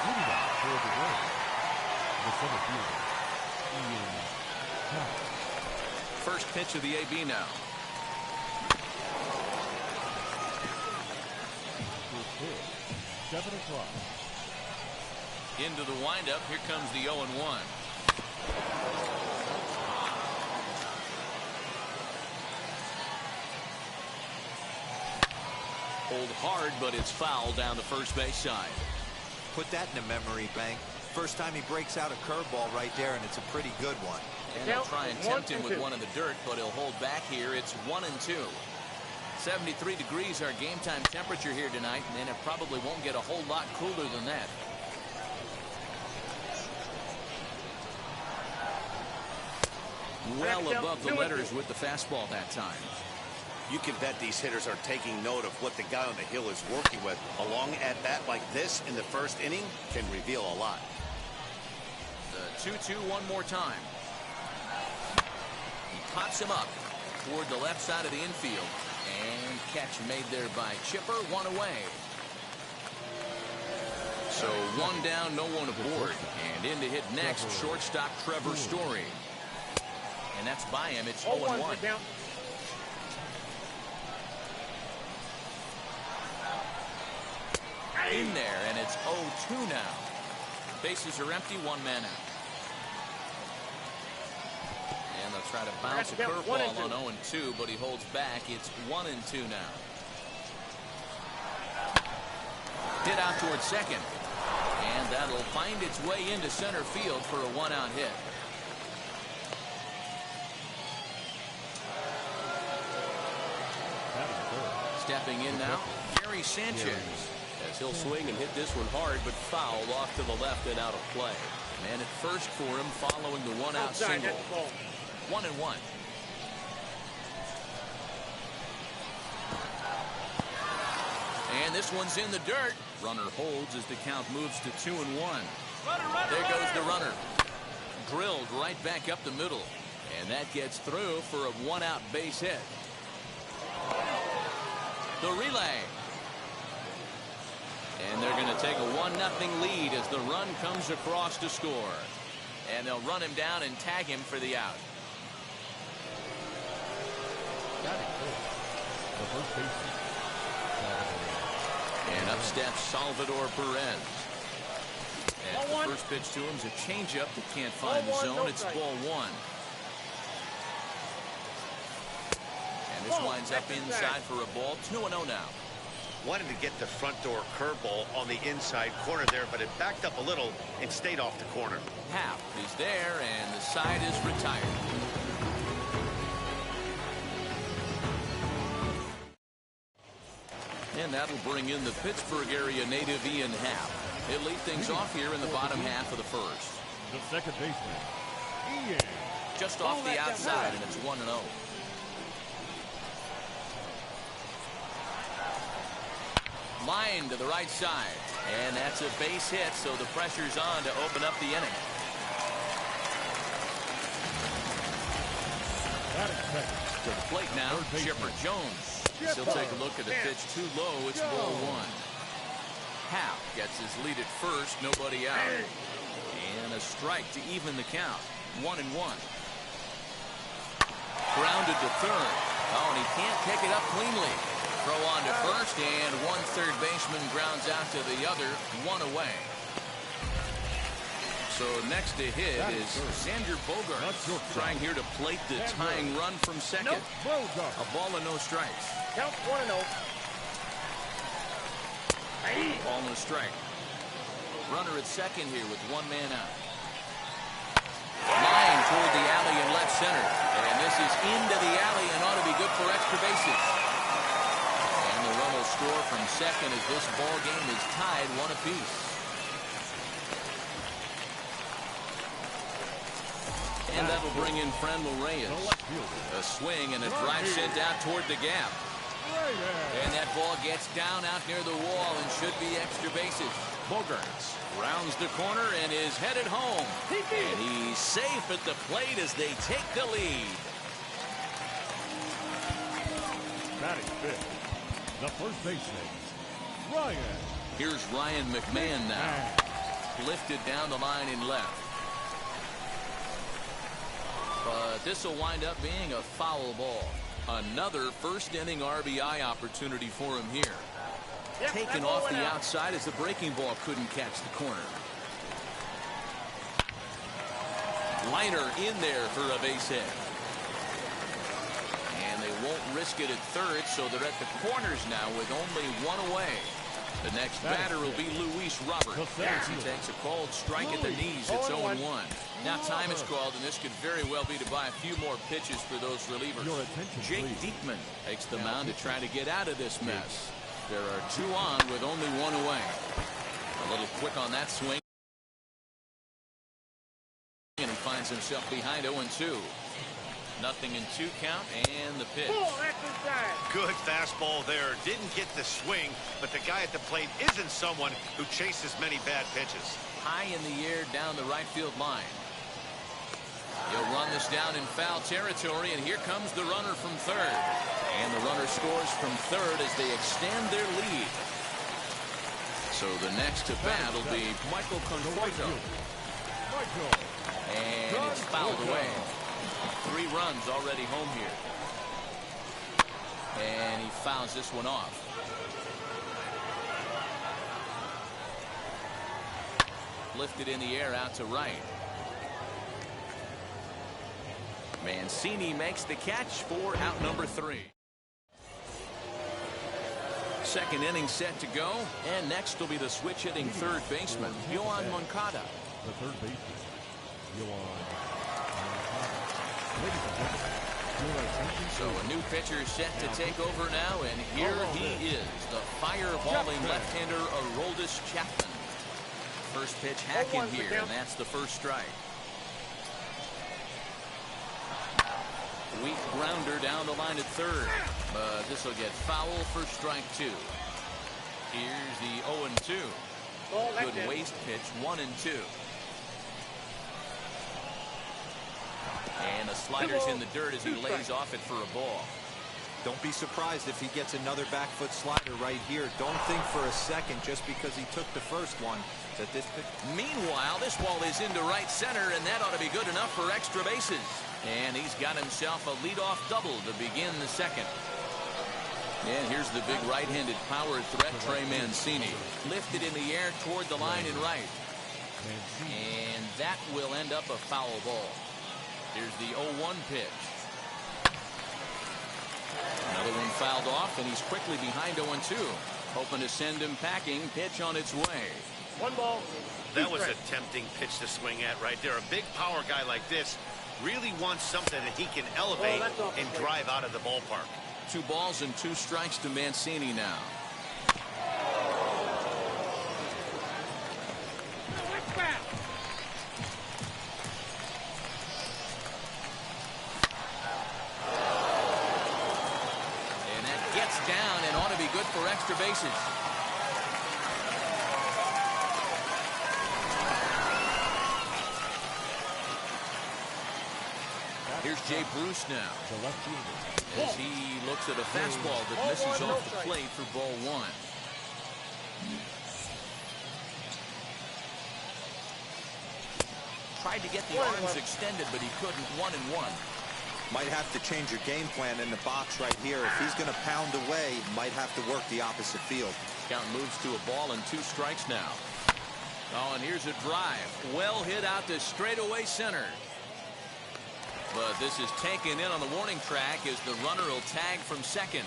Leading off for the win, the center fielder, Ian Happ. First pitch of the AB now. First pitch, 7 o'clock. Into the windup, here comes the 0-1. Hold hard, but it's foul down the first base side. Put that in a memory bank. First time he breaks out a curveball right there, and it's a pretty good one. And they'll try and tempt him with one in the dirt, but he'll hold back here. It's 1-2. 73 degrees our game time temperature here tonight, and it probably won't get a whole lot cooler than that. Well above the letters with the fastball that time. You can bet these hitters are taking note of what the guy on the hill is working with. A long at-bat like this in the first inning can reveal a lot. The 2-2 one more time. He pops him up toward the left side of the infield. And catch made there by Chipper, one away. So one down, no one aboard. And in to hit next, shortstop Trevor Story. And that's by him. It's 0-1. In there, and it's 0-2 now. Bases are empty, one man out. And they'll try to bounce a curveball on 0-2, but he holds back. It's 1-2 now. Hit out towards second. And that'll find its way into center field for a one-out hit. Stepping in now, Gary Sanchez. As he'll swing and hit this one hard, but foul off to the left and out of play. Man at first for him following the one-out single. 1-1. And this one's in the dirt. Runner holds as the count moves to 2-1. There goes the runner. Drilled right back up the middle. And that gets through for a one-out base hit. The relay. And they're going to take a 1-0 lead as the run comes across to score. And they'll run him down and tag him for the out. Got it. The first baseman. And up steps Salvador Perez. And the first pitch to him is a changeup that can't find the zone. It's ball one. And this winds up inside for a ball. 2-0 now. Wanted to get the front door curveball on the inside corner there, but it backed up a little and stayed off the corner. Happ is there, and the side is retired. And that'll bring in the Pittsburgh area native Ian Happ. He'll lead things off here in the bottom half of the first. The second baseman, Ian. Just off the outside, and it's 1-0. Line to the right side, and that's a base hit, so the pressure's on to open up the inning. To the plate now, Chipper Jones. He'll take a look at the pitch too low. It's ball one. Happ gets his lead at first, nobody out. And a strike to even the count. 1-1. Grounded to third. Oh, and he can't pick it up cleanly. Throw on to first, and one third baseman grounds out to the other, one away. So next to hit is Xander Bogaerts, trying here to plate the tying run from second. A ball and no strikes. Count 1-0. Ball and a strike. Runner at second here with one man out. Line toward the alley in left center. And this is into the alley and ought to be good for extra bases. And the run will score from second as this ball game is tied 1 apiece. And that'll bring in Franmil Reyes. A swing and a drive sent out toward the gap. And that ball gets down out near the wall and should be extra bases. Bogaerts rounds the corner and is headed home. And he's safe at the plate as they take the lead. Batting fifth, the first baseman, Ryan. Here's Ryan McMahon now. Lifted down the line in left. But this will wind up being a foul ball. Another first inning RBI opportunity for him here. Taken off the outside as the breaking ball couldn't catch the corner. Liner in there for a base hit. And they won't risk it at third, so they're at the corners now with only one away. The next batter will be Luis Roberts. He takes a cold strike at the knees. It's 0-1. Now time is called, and this could very well be to buy a few more pitches for those relievers. Jake Diekman takes the mound to try to get out of this mess. There are two on with only one away. A little quick on that swing. And he finds himself behind 0-2. Nothing in 2 count, and the pitch. Good fastball there. Didn't get the swing, but the guy at the plate isn't someone who chases many bad pitches. High in the air down the right field line. He'll run this down in foul territory, and here comes the runner from third. And the runner scores from third as they extend their lead. So the next to bat will be Michael Conforto. And it's fouled away. 3 runs already home here. And he fouls this one off. Lifted in the air out to right. Mancini makes the catch for out number 3. Second inning set to go, and next will be the switch hitting third baseman, Yoan Moncada. The third baseman, Yoan. So a new pitcher set to take over now, and here he is, the fireballing left-hander Aroldis Chapman. First pitch hack in here, and that's the first strike. Weak grounder down the line at third, but this will get foul for strike 2. Here's the 0-2. Good waste pitch, 1-2. And the slider's in the dirt as he lays off it for a ball. Don't be surprised if he gets another back foot slider right here. Don't think for a second just because he took the first one that this pitch. Meanwhile, this ball is into right center, and that ought to be good enough for extra bases. And he's got himself a leadoff double to begin the second. And here's the big right-handed power threat, Trey Mancini. Lifted in the air toward the line and right. And that will end up a foul ball. Here's the 0-1 pitch. Another one fouled off, and he's quickly behind 0-2. Hoping to send him packing. Pitch on its way. 1 ball. That was a tempting pitch to swing at right there. A big power guy like this really wants something that he can elevate and drive out of the ballpark. 2 balls and 2 strikes to Mancini now. And that gets down and ought to be good for extra bases. Here's Jay Bruce now. As he looks at a fastball that misses off the plate for ball 1. Tried to get the arms extended, but he couldn't. 1-1. Might have to change your game plan in the box right here. If he's going to pound away, might have to work the opposite field. Count moves to a ball and 2 strikes now. Oh, and here's a drive. Well hit out to straightaway center. But this is taken in on the warning track as the runner will tag from second.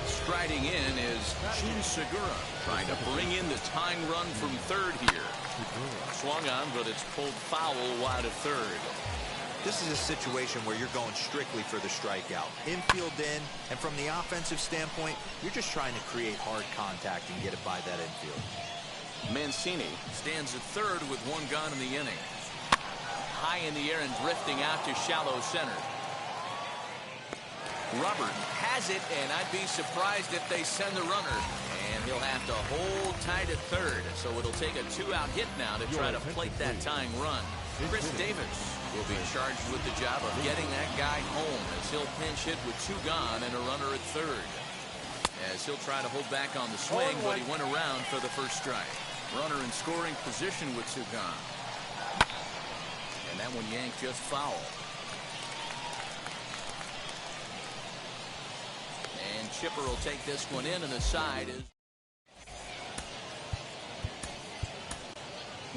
Striding in is Jean Segura, trying to bring in the tying run from third here. Swung on, but it's pulled foul wide of third. This is a situation where you're going strictly for the strikeout. Infield in, and from the offensive standpoint, you're just trying to create hard contact and get it by that infield. Mancini stands at third with 1 gone in the inning. High in the air and drifting out to shallow center. Robert has it, and I'd be surprised if they send the runner. And he'll have to hold tight at third, so it'll take a 2-out hit now to try to plate that tying run. Chris Davis will be charged with the job of getting that guy home as he'll pinch hit with 2 gone and a runner at third. As he'll try to hold back on the swing, but he went around for the first strike. Runner in scoring position with 2 gone. And that one yanked just foul. And Chipper will take this one in, and the side is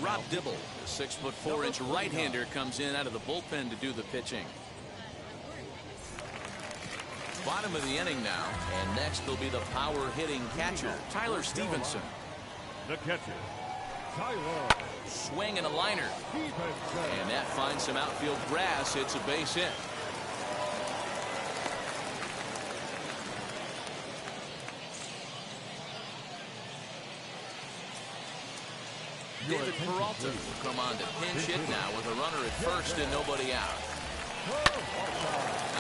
Rob Dibble, the 6'4" right-hander, comes in out of the bullpen to do the pitching. Bottom of the inning now, and next will be the power-hitting catcher, Tyler Stevenson. The catcher, Tyler. Swing and a liner. And that finds some outfield grass. It's a base hit. David Peralta will come on to pinch hit now with a runner at first and nobody out.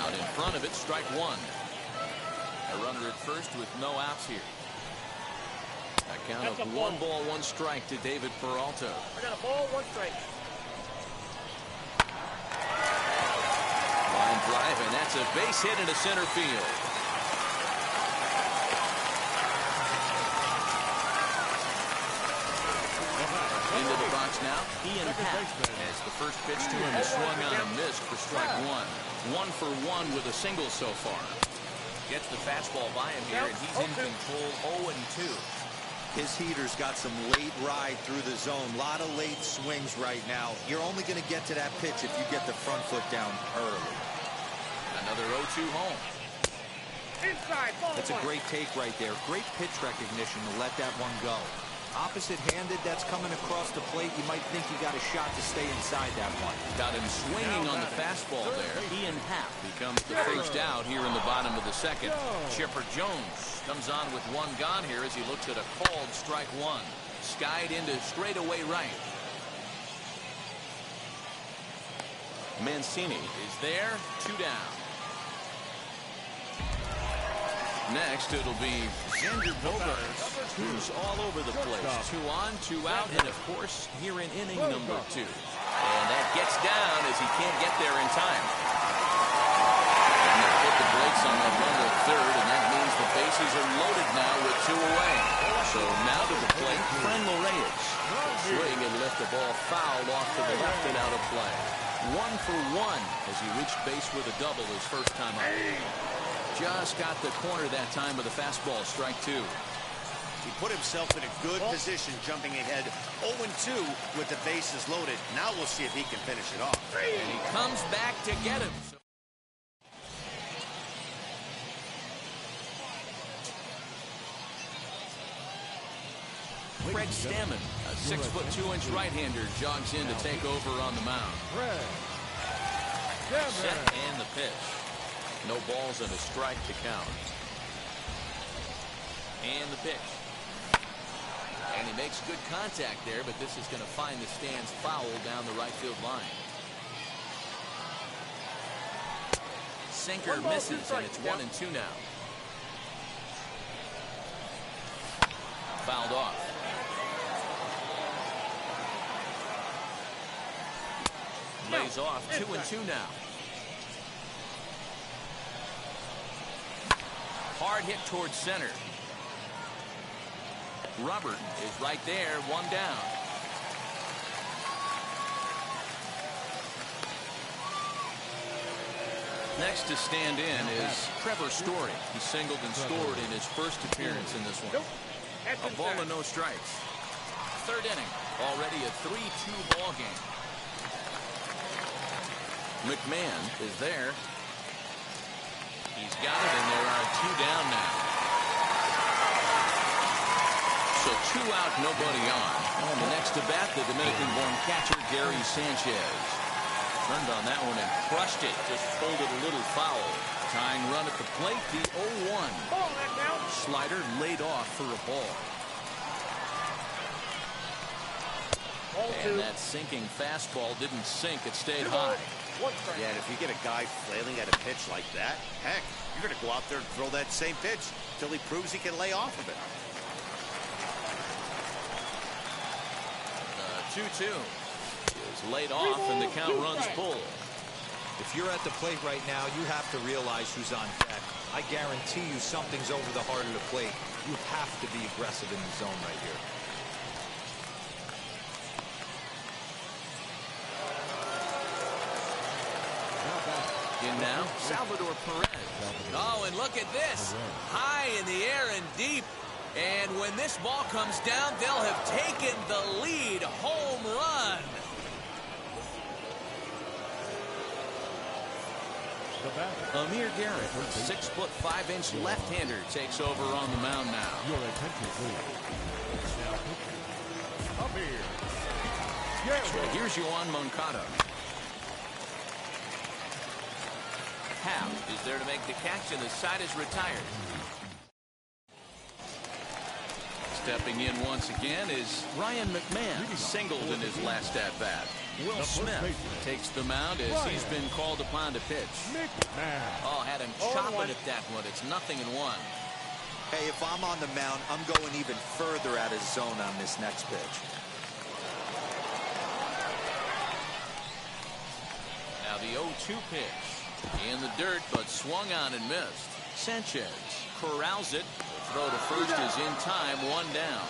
Out in front of it, strike 1. A runner at first with no outs here. A count of 1 ball, 1 strike to David Peralta. I got a ball, 1 strike. Line drive, and that's a base hit into center field. Into the box now, Ian Happ, as the first pitch to him is swung on and missed for strike 1. 1 for 1 with a single so far. Gets the fastball by him here, and he's in control 0-2. His heater's got some late ride through the zone. A lot of late swings right now. You're only going to get to that pitch if you get the front foot down early. Another 0-2 home. Inside, ball. That's a great take right there. Great pitch recognition to let that one go. Opposite-handed, that's coming across the plate. You might think you got a shot to stay inside that one. Got him swinging on the fastball there. Ian Happ becomes the first out here in the bottom of the second. Chipper Jones comes on with 1 gone here as he looks at a called strike 1. Skied into straightaway right. Mancini is there, 2 down. Next, it'll be Xander Bogaerts, who's all over the place. 2 on, 2 out, and of course, here in inning number 2. And that gets down as he can't get there in time. And they put the brakes on that runner at third, and that means the bases are loaded now with 2 away. So now to the plate, Franmil Reyes. Swing and lift the ball foul off to the left and out of play. 1 for 1 as he reached base with a double his first time up. Just got the corner that time with a fastball, strike 2. He put himself in a good position, jumping ahead 0-2 with the bases loaded. Now we'll see if he can finish it off. And he comes back to get him. Craig Stammen, a 6'2" right-hander, jogs in to take over on the mound. Set and the pitch. No balls and a strike to count. And the pitch. And he makes good contact there, but this is going to find the stands foul down the right field line. Sinker misses, and it's 1-2 now. Fouled off. Lays off, 2-2 now. Hard hit towards center. Robert is right there, 1 down. Next to stand in is Trevor Story. He singled and scored in his first appearance in this one. A ball and no strikes. Third inning, already a 3-2 ball game. McMahon is there. He's got it, and there are 2 down now. So 2 out, nobody on. And the next to bat, the Dominican-born catcher, Gary Sanchez. Turned on that one and crushed it. Just folded a little foul. Tying run at the plate, the 0-1. Slider laid off for a ball. And that sinking fastball didn't sink. It stayed high. Yeah, and if you get a guy flailing at a pitch like that, heck, you're going to go out there and throw that same pitch till he proves he can lay off of it. 2-2 is laid off, and the count runs full. If you're at the plate right now, you have to realize who's on deck. I guarantee you something's over the heart of the plate. You have to be aggressive in the zone right here. In now, Salvador Perez. Oh, and look at this. High in the air and deep. And when this ball comes down, they'll have taken the lead. Home run. Amir Garrett, 6'5" left-hander, takes over on the mound now. Your attention, please. Now, Amir. So here's Yoan Moncada. Happ is there to make the catch, and the side is retired. Stepping in once again is Ryan McMahon, singled in his last at-bat. Will Smith takes the mound as he's been called upon to pitch. Oh, had him chopping at that one. It's 0-1. Hey, if I'm on the mound, I'm going even further out of zone on this next pitch. Now the 0-2 pitch. In the dirt, but swung on and missed. Sanchez corrals it. The throw to first is in time, 1 down.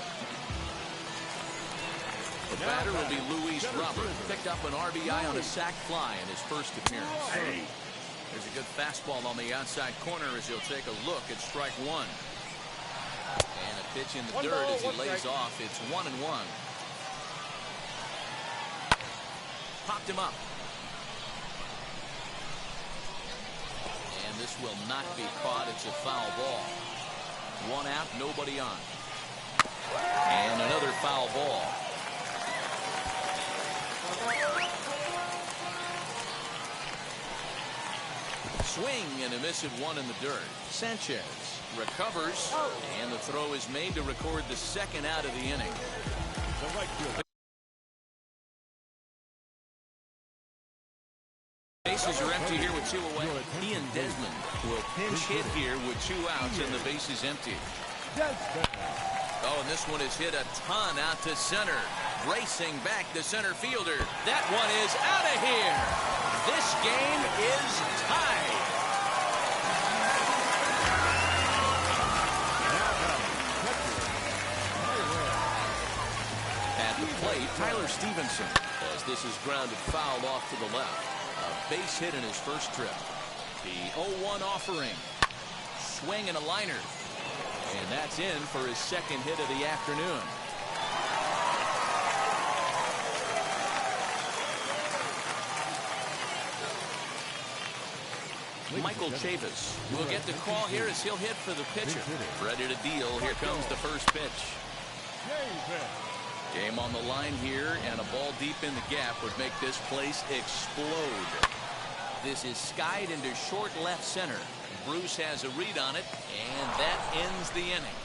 The batter will be Luis Robert. Picked up an RBI on a sac fly in his first appearance. There's a good fastball on the outside corner as he'll take a look at strike 1. And a pitch in the dirt as he lays off. It's 1-1. Popped him up. And this will not be caught. It's a foul ball. 1 out, nobody on. And another foul ball. Swing and a miss at 1 in the dirt. Sanchez recovers, and the throw is made to record the 2nd out of the inning. The right field. Bases are empty here with 2 away. Ian Desmond will pinch hit here with 2 outs and the base is empty. Oh, and this one is hit a ton out to center. Racing back the center fielder. That one is out of here. This game is tied. At the plate, Tyler Stevenson, as this is grounded foul off to the left. A base hit in his first trip. The 0-1 offering. Swing and a liner. And that's in for his second hit of the afternoon. Michael Chavis will get the call here as he'll hit for the pitcher. Ready to deal. Here comes the first pitch. Game on the line here, and a ball deep in the gap would make this place explode. This is skied into short left center. Bruce has a read on it, and that ends the inning.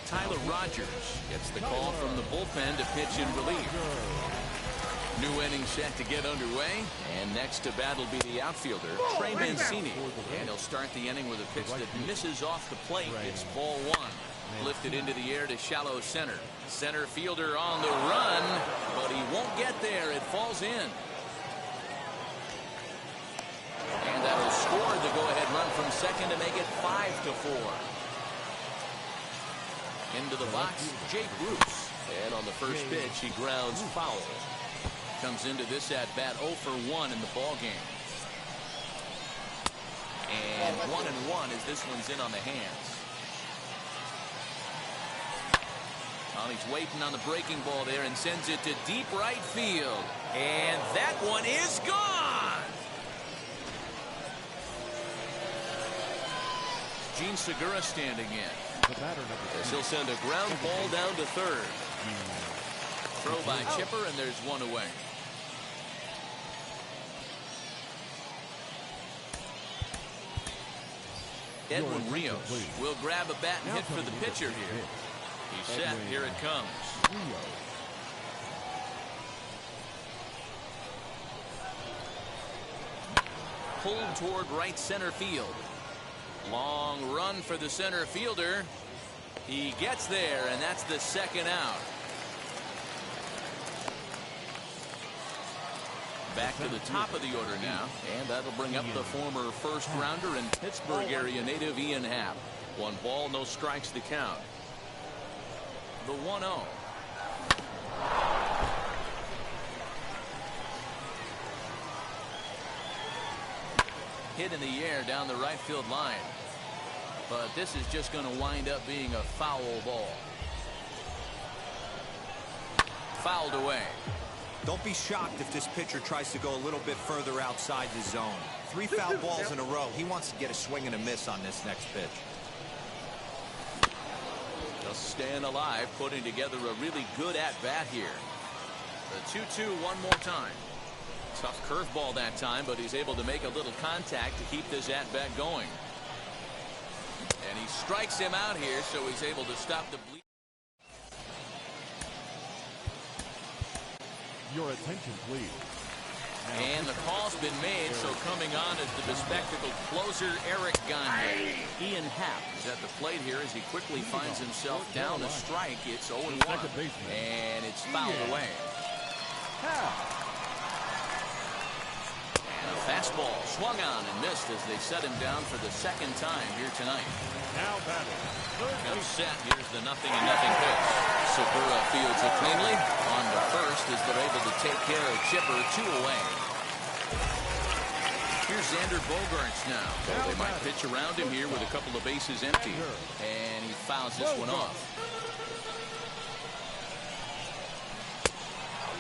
Tyler Rogers gets the call from the bullpen to pitch in relief. New inning set to get underway, and next to bat will be the outfielder, Trey Mancini. And he'll start the inning with a pitch that misses off the plate. It's ball one. Lifted into the air to shallow center. Center fielder on the run, but he won't get there. It falls in. And that'll score the go-ahead run from second to make it 5-4. Into the box, Jake Bruce. And on the first pitch, he grounds foul. Comes into this at-bat 0 for 1 in the ball game. And 1-1 as this one's in on the hands. He's waiting on the breaking ball there and sends it to deep right field. And that one is gone. Gene Segura standing in. As he'll send a ground ball down to third. Throw by Chipper, and there's one away. Edwin Rios will grab a bat and hit for the pitcher here. He's set. Here it comes. Pulled toward right center field. Long run for the center fielder. He gets there, and that's the second out. Back to the top of the order now, and that'll bring up the former first-rounder and Pittsburgh area native Ian Happ. 1 ball, no strikes to count. The 1-0. Hit in the air down the right field line. But this is just going to wind up being a foul ball. Fouled away. Don't be shocked if this pitcher tries to go a little bit further outside the zone. 3 foul balls in a row. He wants to get a swing and a miss on this next pitch. Just staying alive, putting together a really good at-bat here. The 2-2 one more time. Tough curveball that time, but he's able to make a little contact to keep this at-bat going. And he strikes him out here, so he's able to stop the bleed. Your attention, please. And the call's been made, so coming on is the bespectacled closer, Eric Gagne. Ian Happ is at the plate here as he quickly finds himself down a strike. It's 0-1, and it's fouled away. And a fastball swung on and missed as they set him down for the second time here tonight. Now batting. Now set. Here's the 0-0 pitch. Segura fields it cleanly. On the first as they're able to take care of Chipper. 2 away. Here's Xander Bogaerts now. They might pitch around him here with a couple of bases empty. And he fouls this one off.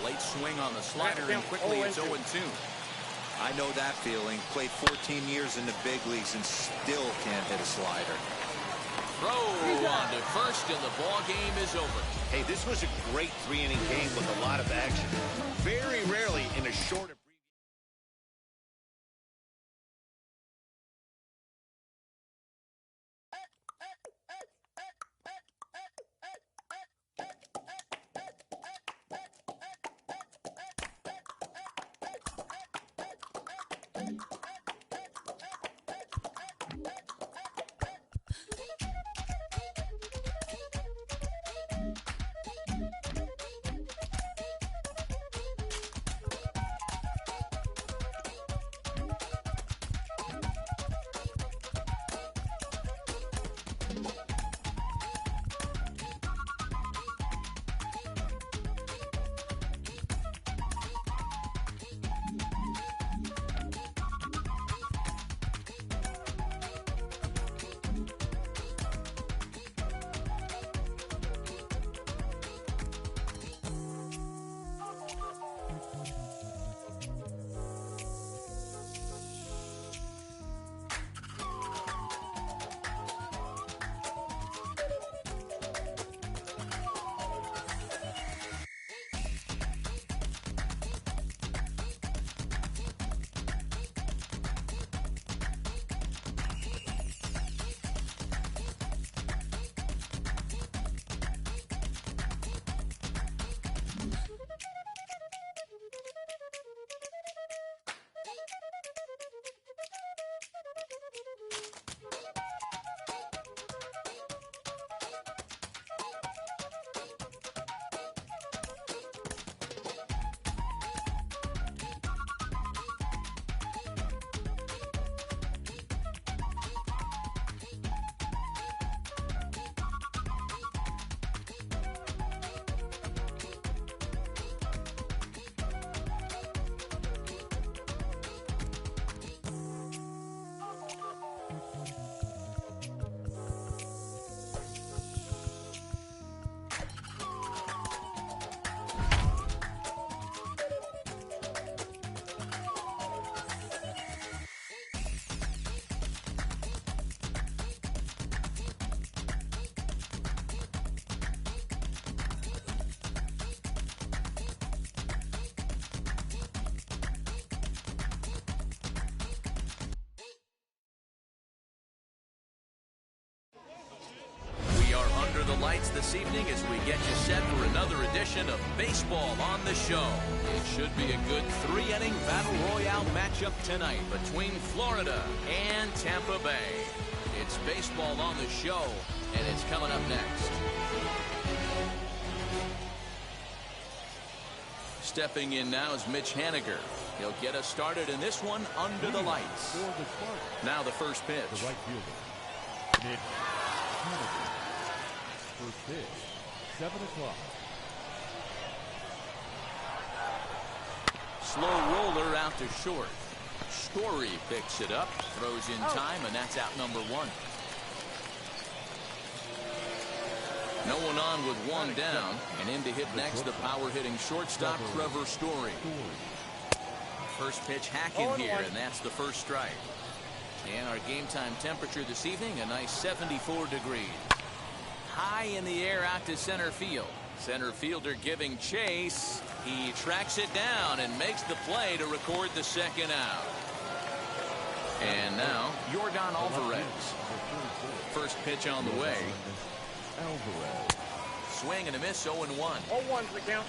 A late swing on the slider, and quickly it's 0-2. I know that feeling. Played 14 years in the big leagues and still can't hit a slider. Throw on to first, and the ball game is over. Hey, this was a great 3-inning game with a lot of action. Very rarely in a short The lights this evening as we get you set for another edition of Baseball on the Show. It should be a good 3-inning battle royale matchup tonight between Florida and Tampa Bay. It's Baseball on the Show, and it's coming up next. Stepping in now is Mitch Haniger. He'll get us started in this one under the lights. Now the first pitch. The right fielder, Mitch Haniger. First pitch, 7 o'clock. Slow roller out to short. Story picks it up, throws in time, and that's out number 1. No one on with one down, and in to hit next the power-hitting shortstop Trevor Story. First pitch hacking here, and that's the first strike. And our game time temperature this evening, a nice 74 degrees. High in the air out to center field. Center fielder giving chase. He tracks it down and makes the play to record the second out. And now Yordan Alvarez. First pitch on the way. Alvarez. Swing and a miss, 0-1. 0-1's the count.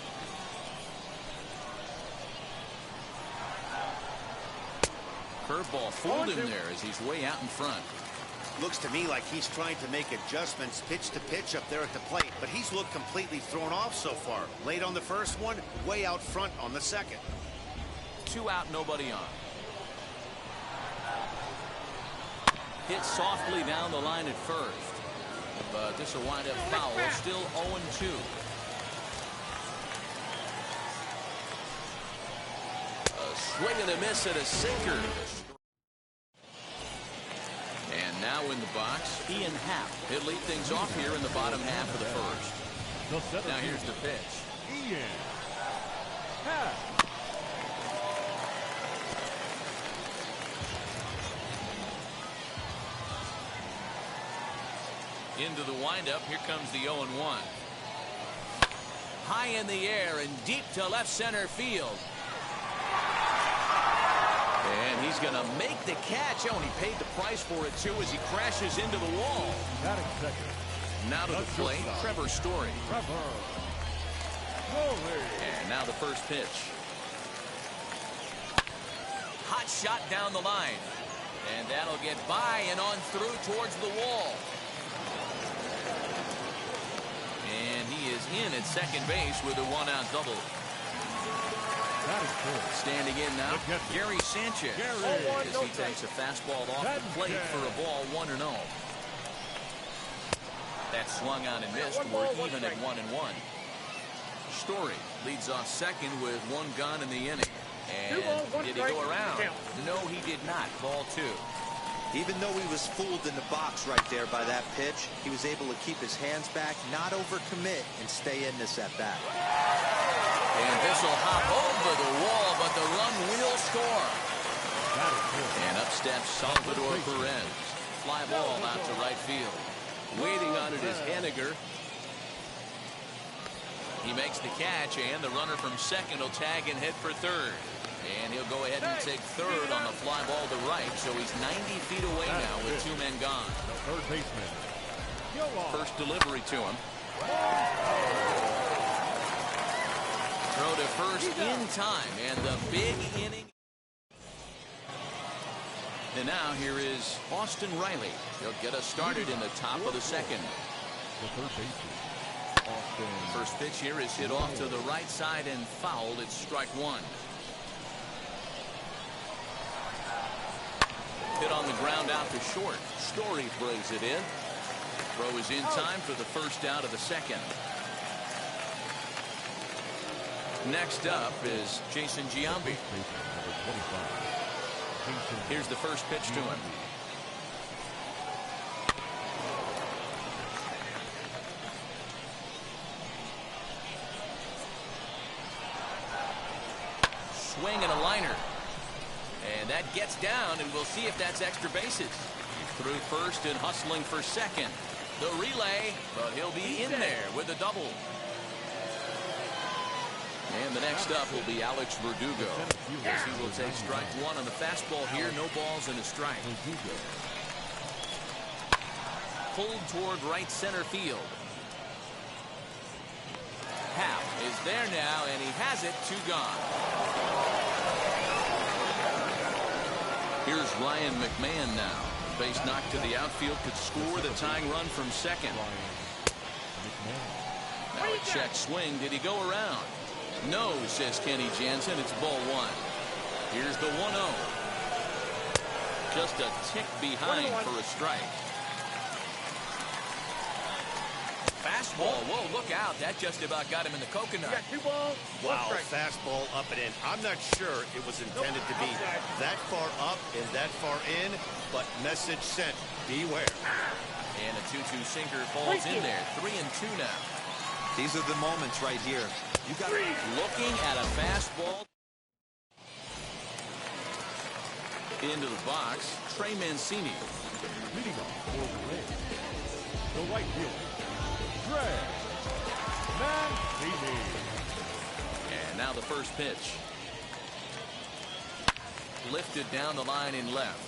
Curveball fooled him there as he's way out in front. Looks to me like he's trying to make adjustments pitch to pitch up there at the plate, but he's looked completely thrown off so far. Late on the first one, way out front on the second. 2 out, nobody on. Hit softly down the line at first, but this will wind up foul. Still 0-2. A swing and a miss at a sinker. And now in the box, Ian Happ. He'll lead things off here in the bottom half of the first. Now here's the pitch. Ian Happ. Into the windup. Here comes the 0-1. High in the air and deep to left center field. And he's going to make the catch. Oh, and he paid the price for it, too, as he crashes into the wall. Now to the plate, Trevor Story. And now the first pitch. Hot shot down the line. And that'll get by and on through towards the wall. And he is in at second base with a 1-out double. That is cool. Standing in now, Gary Sanchez. As he takes a fastball off the plate for a ball 1-0. That swung on and missed. We're even at 1-1. Story leads off second with 1 gone in the inning. And did he go around? No, he did not. Ball 2. Even though he was fooled in the box right there by that pitch, he was able to keep his hands back, not overcommit, and stay in this at-bat. And this will hop over the wall, but the run will score. And up steps Salvador Perez. Fly ball out to right field. Waiting on it is Haniger. He makes the catch, and the runner from second will tag and hit for third. And he'll go ahead and take third on the fly ball to right, so he's 90 feet away now with 2 men gone. Third baseman. First delivery to him. Throw to first in time, and the big inning. And now here is Austin Riley. He'll get us started in the top of the second. The third baseman. First pitch here is hit off to the right side and fouled. It's strike 1. Hit on the ground out to short. Story plays it in. Throw is in time for the first out of the second. Next up is Jason Giambi. Here's the first pitch to him. swing and a liner. And that gets down, and we'll see if that's extra bases. He's through first and hustling for second. The relay, but he'll be in there with a double. And the next up will be Alex Verdugo. As he will take strike one on the fastball here. No balls and a strike. Pulled toward right center field. Happ is there now, and he has it. 2 gone. Here's Ryan McMahon now. Base knocked to the outfield, could score the tying run from second. Now a check swing. Did he go around? No, says Kenny Jansen. It's ball 1. Here's the 1-0. Just a tick behind for a strike. Fastball. Whoa, look out. That just about got him in the coconut. You got 2 balls, 1 Wow, strike. fastball up and in. I'm not sure it was intended to be that far up and that far in, but message sent. Beware. And a 2-2 sinker falls in there. 3-2 now. These are the moments right here. You got looking at a fastball. Into the box, Trey Mancini. Leading off for the Rays, the right fielder, Trey Mancini. And now the first pitch. Lifted down the line in left.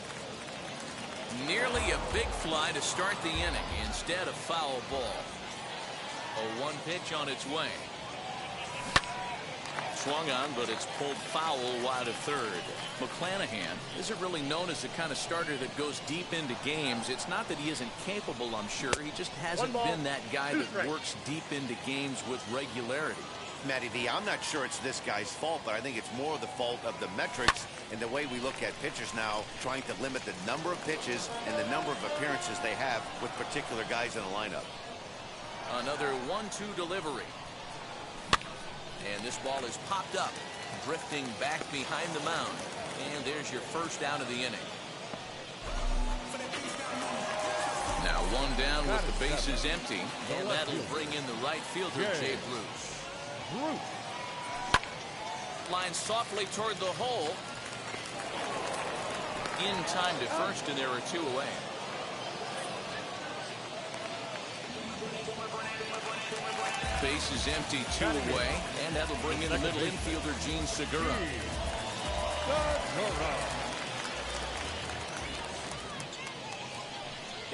Nearly a big fly to start the inning. Instead, a foul ball. A 1 pitch on its way. Swung on, but it's pulled foul wide of third. McClanahan isn't really known as the kind of starter that goes deep into games. It's not that he isn't capable, I'm sure. He just hasn't been that guy that works deep into games with regularity. Matty V, I'm not sure it's this guy's fault, but I think it's more the fault of the metrics and the way we look at pitchers now, trying to limit the number of pitches and the number of appearances they have with particular guys in a lineup. Another 1-2 delivery. And this ball is popped up, drifting back behind the mound. And there's your first out of the inning. Now 1 down with the bases empty. And that'll bring in the right fielder, Jay Bruce. Line softly toward the hole. In time to first, and there are 2 away. Base is empty, 2 away, and that'll bring in the middle infielder, Gene Segura.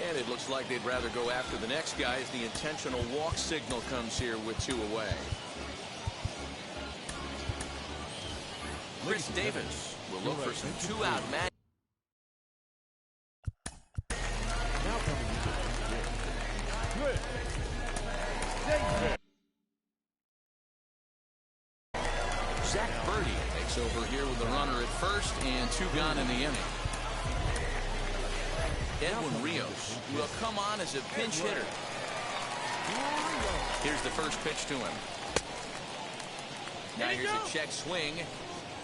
And it looks like they'd rather go after the next guy as the intentional walk signal comes here with 2 away. Chris Davis will look for some 2-out magic. Now coming into the game, Chris Davis. Zach Birdie takes over here with the runner at first and 2 gone in the inning. Edwin Rios will come on as a pinch hitter. Here's the first pitch to him. Now here's a check swing.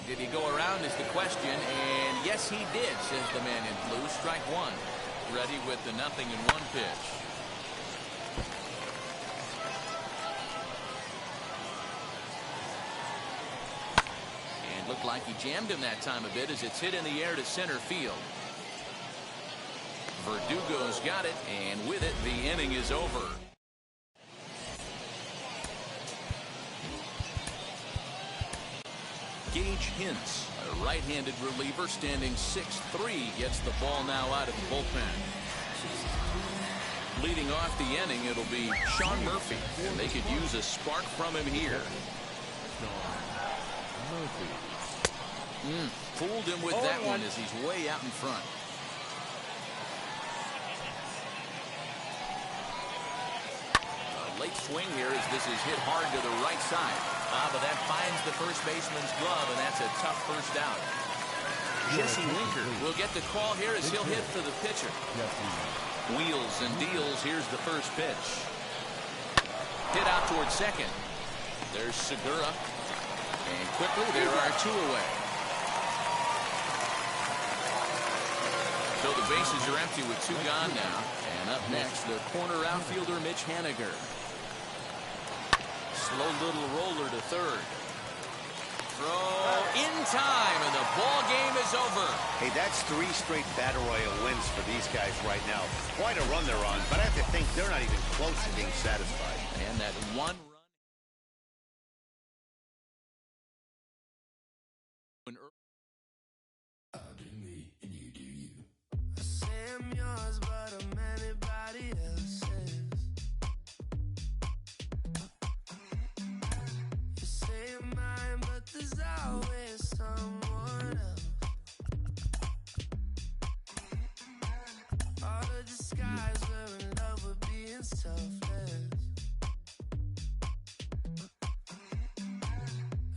Did he go around is the question, and yes he did, says the man in blue. Strike 1. Ready with the 0-1 pitch. And looked like he jammed him that time a bit as it's hit in the air to center field. Verdugo's got it, and with it the inning is over. Gage Hintz, a right-handed reliever standing 6'3", gets the ball now out of the bullpen. Leading off the inning, it'll be Sean Murphy, and they could use a spark from him here. Fooled him with that one as he's way out in front. A late swing here as this is hit hard to the right side. But that finds the first baseman's glove, and that's a tough first out. Jesse Winker will get the call here as he'll hit for the pitcher. Wheels and deals. Here's the first pitch. Hit out towards second. There's Segura. And quickly there are 2 away. So the bases are empty with 2 gone now. And up next, the corner outfielder Mitch Haniger. Slow little roller to third. throw in time, and the ball game is over. Hey, that's 3 straight Battle Royal wins for these guys right now. Quite a run they're on, but I have to think they're not even close to being satisfied. And that one run. I say I'm yours, but I'm anybody else's. You say you're mine, but there's always someone else. All the disguise, we're in love with being selfless.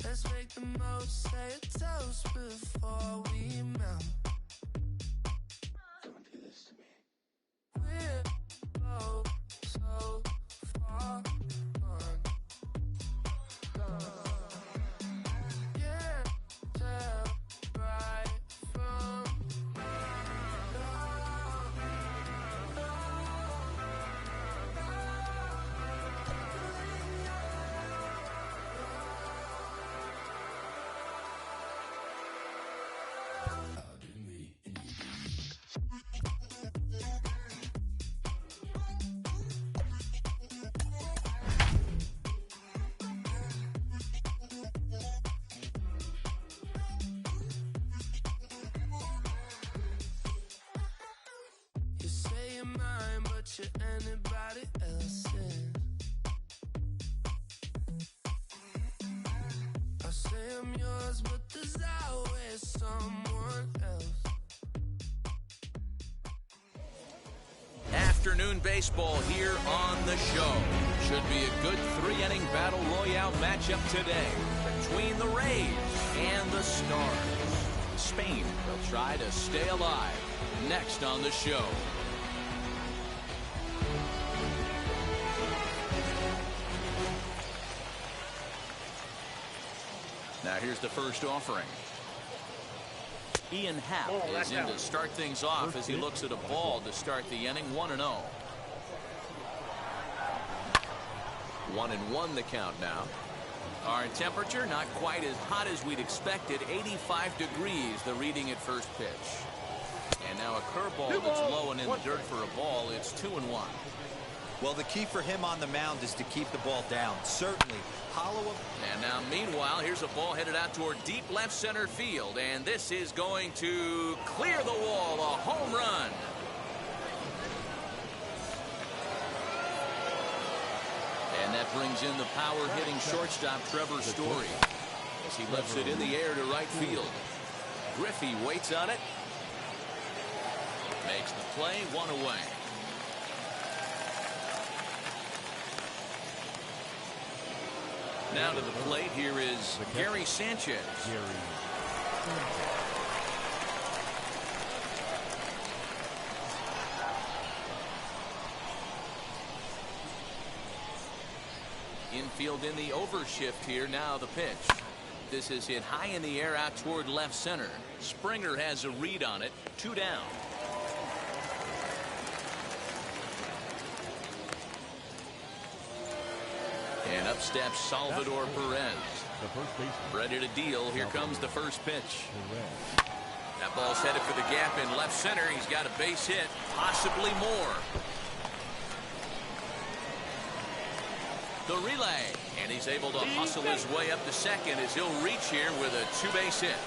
Let's make the most, say a toast before we melt. We're both so far gone. Can't tell right from you say you're mine, but you're anybody else's. I say I'm yours, but there's always someone else. Afternoon baseball here on the show. Should be a good 3-inning Battle Royale matchup today between the Rays and the Stars. Spain will try to stay alive. Next on the show. Now here's the first offering. Ian Happ is in to start things off as he looks at a ball to start the inning. 1-0. 1-1 the count now. Our temperature not quite as hot as we'd expected. 85 degrees the reading at first pitch. And now a curveball that's low and in the dirt for a ball. It's 2-1. Well, the key for him on the mound is to keep the ball down. Certainly, hollow up. And now, meanwhile, here's a ball headed out toward deep left center field. And this is going to clear the wall. A home run. And that brings in the power-hitting shortstop, Trevor Story, as he lifts it in the air to right field. Griffey waits on it. Makes the play, 1 away. Now to the plate, here is Gary Sanchez. Infield in the overshift here. Now the pitch. This is hit high in the air out toward left center. Springer has a read on it. 2 down. And up steps Salvador Perez. Ready to deal. Here comes the first pitch. That ball's headed for the gap in left center. He's got a base hit, possibly more. The relay, and he's able to hustle his way up to second as he'll reach here with a 2-base hit.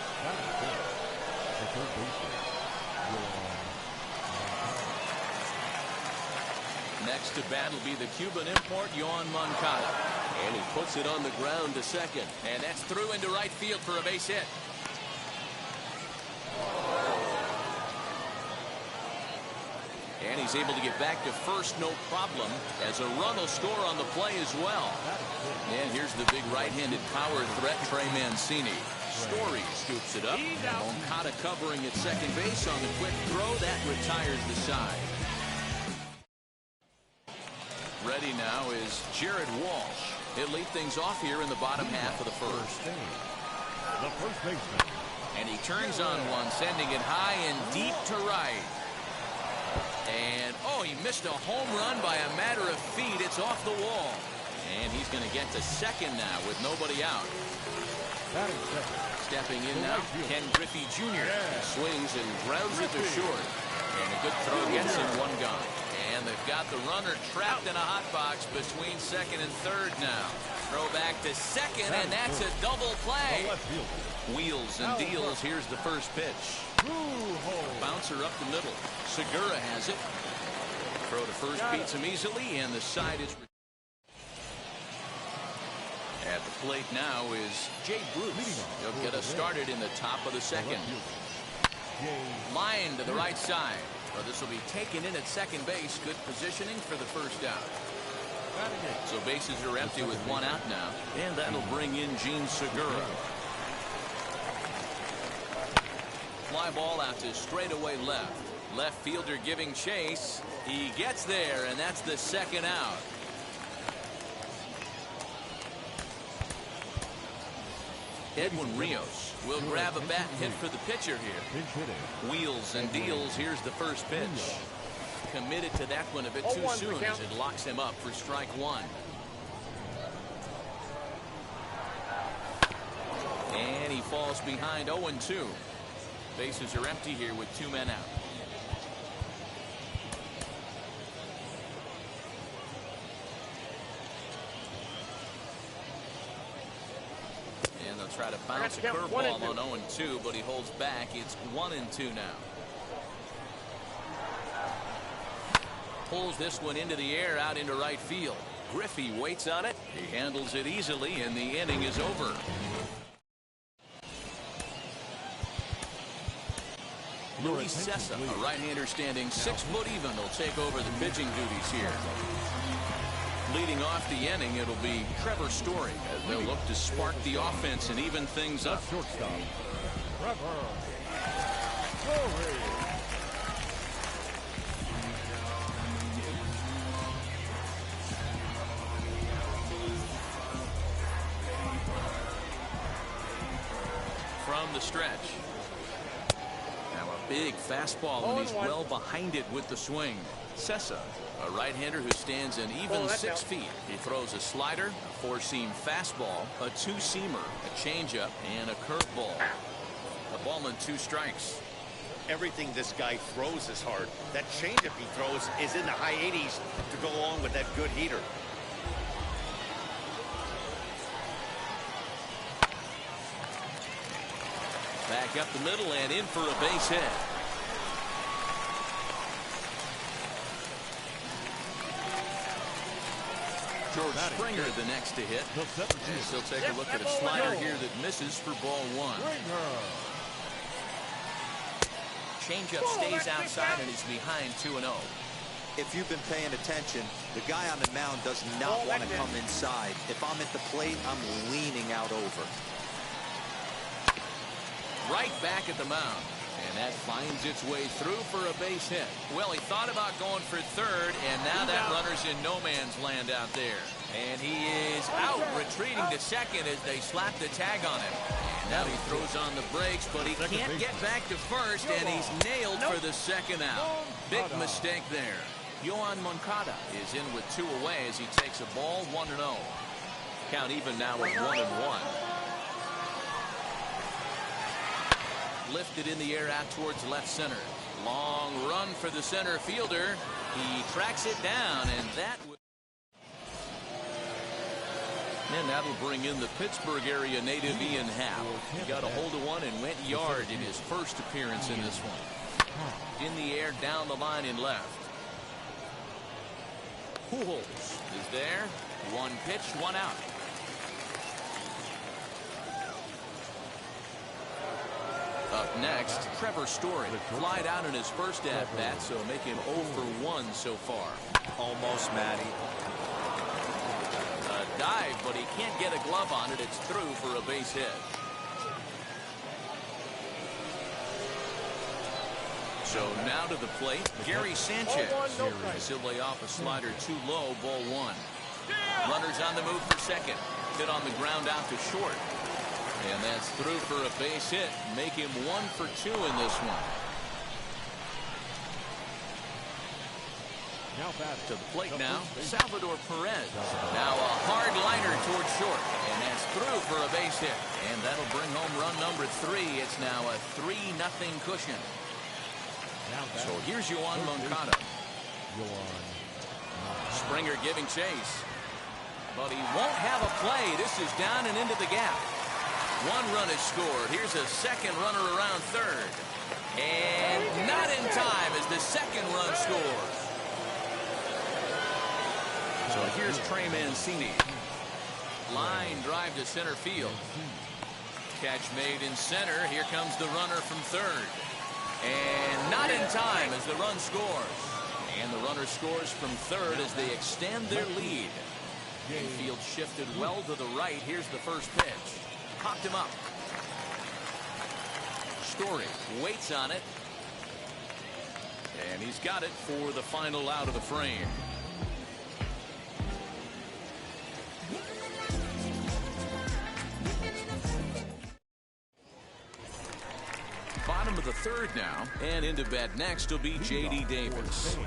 Next to bat will be the Cuban import, Yoan Moncada. And he puts it on the ground to second. And that's through into right field for a base hit. And he's able to get back to first, no problem, as a run will score on the play as well. And here's the big right-handed power threat, Trey Mancini. Story scoops it up. Moncada covering at second base on the quick throw. That retires the side. Ready now is Jared Walsh. He'll lead things off here in the bottom half of the first. The first baseman. And he turns on one, sending it high and deep to right. And, oh, he missed a home run by a matter of feet. It's off the wall. And he's going to get to second now with nobody out. Stepping in now, Ken Griffey Jr. He swings and grounds it to short. And a good throw gets him one gone. And they've got the runner trapped in a hot box between second and third now. Throw back to second, and that's a double play. Wheels and deals. Here's the first pitch. Bouncer up the middle. Segura has it. Throw to first beats him easily, and the side is... At the plate now is Jay Bruce. He'll get us started in the top of the second. Line to the right side. Well, this will be taken in at second base. Good positioning for the first out. So bases are empty with one out now. And that'll bring in Gene Segura. Fly ball out to straightaway left. Left fielder giving chase. He gets there, and that's the second out. Edwin Rios will grab a bat and hit for the pitcher here. Wheels and deals. Here's the first pitch. Committed to that one a bit too soon as it locks him up for strike one. And he falls behind 0-2. Bases are empty here with two men out. Try to bounce a curveball on 0-2, but he holds back. It's 1-2 now. Pulls this one into the air out into right field. Griffey waits on it. He handles it easily, and the inning is over. Luis Cessa, a right-hander standing 6 foot even, will take over the pitching duties here. Leading off the inning, it'll be Trevor Story as they'll look to spark the offense and even things up. Shortstop, Trevor Story. From the stretch. Now a big fastball, and he's well behind it with the swing. Cessa, a right-hander who stands an even 6 feet. He throws a slider, a four-seam fastball, a two-seamer, a changeup, and a curveball. A ball and 2 strikes. Everything this guy throws is hard. That changeup he throws is in the high 80s to go along with that good heater. Back up the middle and in for a base hit. George Springer the next to hit. As he'll take a look at a slider here that misses for ball 1. Changeup stays outside and he's behind 2-0. If you've been paying attention, the guy on the mound does not want to come inside. If I'm at the plate, I'm leaning out over. Right back at the mound. And that finds its way through for a base hit. Well, he thought about going for third, and now that runner's in no man's land out there. And he is out, retreating to second as they slap the tag on him. And now he throws on the brakes, but he can't get back to first, and he's nailed for the second out. Big mistake there. Yohan Moncada is in with 2 away as he takes a ball 1-0. Count even now with 1-1. Lifted in the air out towards left center. Long run for the center fielder. He tracks it down, and that'll bring in the Pittsburgh area native Ian Happ. He got a hold of one and went yard in his first appearance in this one. In the air down the line in left. Pujols is there. 1 pitch, 1 out. Up next, Trevor Story. Flied out in his first at-bat, so make him 0 for 1 so far. Almost, Matty. A dive, but he can't get a glove on it. It's through for a base hit. So now to the plate, Gary Sanchez. As he'll lay off a slider too low, ball 1. Runners on the move for second. Hit on the ground out to short. And that's through for a base hit. Make him 1 for 2 in this one. Now back to the plate now, Salvador Perez. Now a hard liner towards short. And that's through for a base hit. And that'll bring home run number 3. It's now a 3-0 cushion. So here's Yoan Moncada. Springer giving chase. But he won't have a play. This is down and into the gap. 1 run is scored. Here's a second runner around third. And not in time as the second run scores. So here's Trey Mancini. Line drive to center field. Catch made in center. Here comes the runner from third. And not in time as the run scores. And the runner scores from third as they extend their lead. Infield shifted well to the right. Here's the first pitch. Popped him up. Story waits on it. And he's got it for the final out of the frame. Bottom of the third now, and into bat next will be J.D. Davis.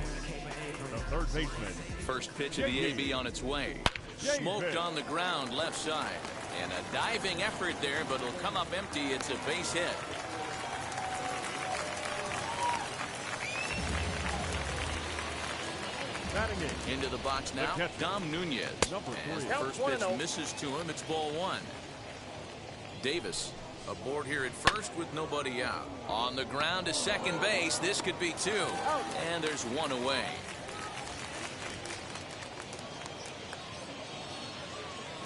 The third baseman. First pitch of the AB on its way. Smoked on the ground left side. And a diving effort there, but it'll come up empty. It's a base hit. Into the box now, Dom Nunez. As the first pitch misses to him, it's ball 1. Davis aboard here at first with nobody out. On the ground to second base. This could be 2. And there's 1 away.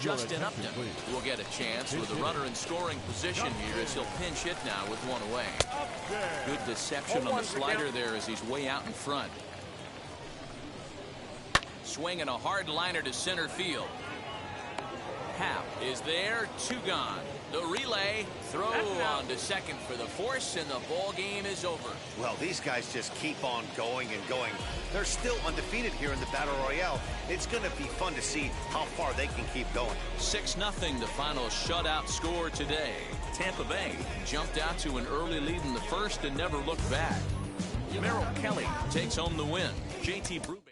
Justin Upton will get a chance with a runner in scoring position here as he'll pinch hit now with 1 away. Good deception on the slider there as he's way out in front. Swinging a hard liner to center field. Happ is there, 2 gone. The relay, throw on to second for the force, and the ball game is over. Well, these guys just keep on going and going. They're still undefeated here in the Battle Royale. It's going to be fun to see how far they can keep going. 6-0 the final shutout score today. Tampa Bay jumped out to an early lead in the first and never looked back. Merrill Kelly takes home the win. JT Brubaker.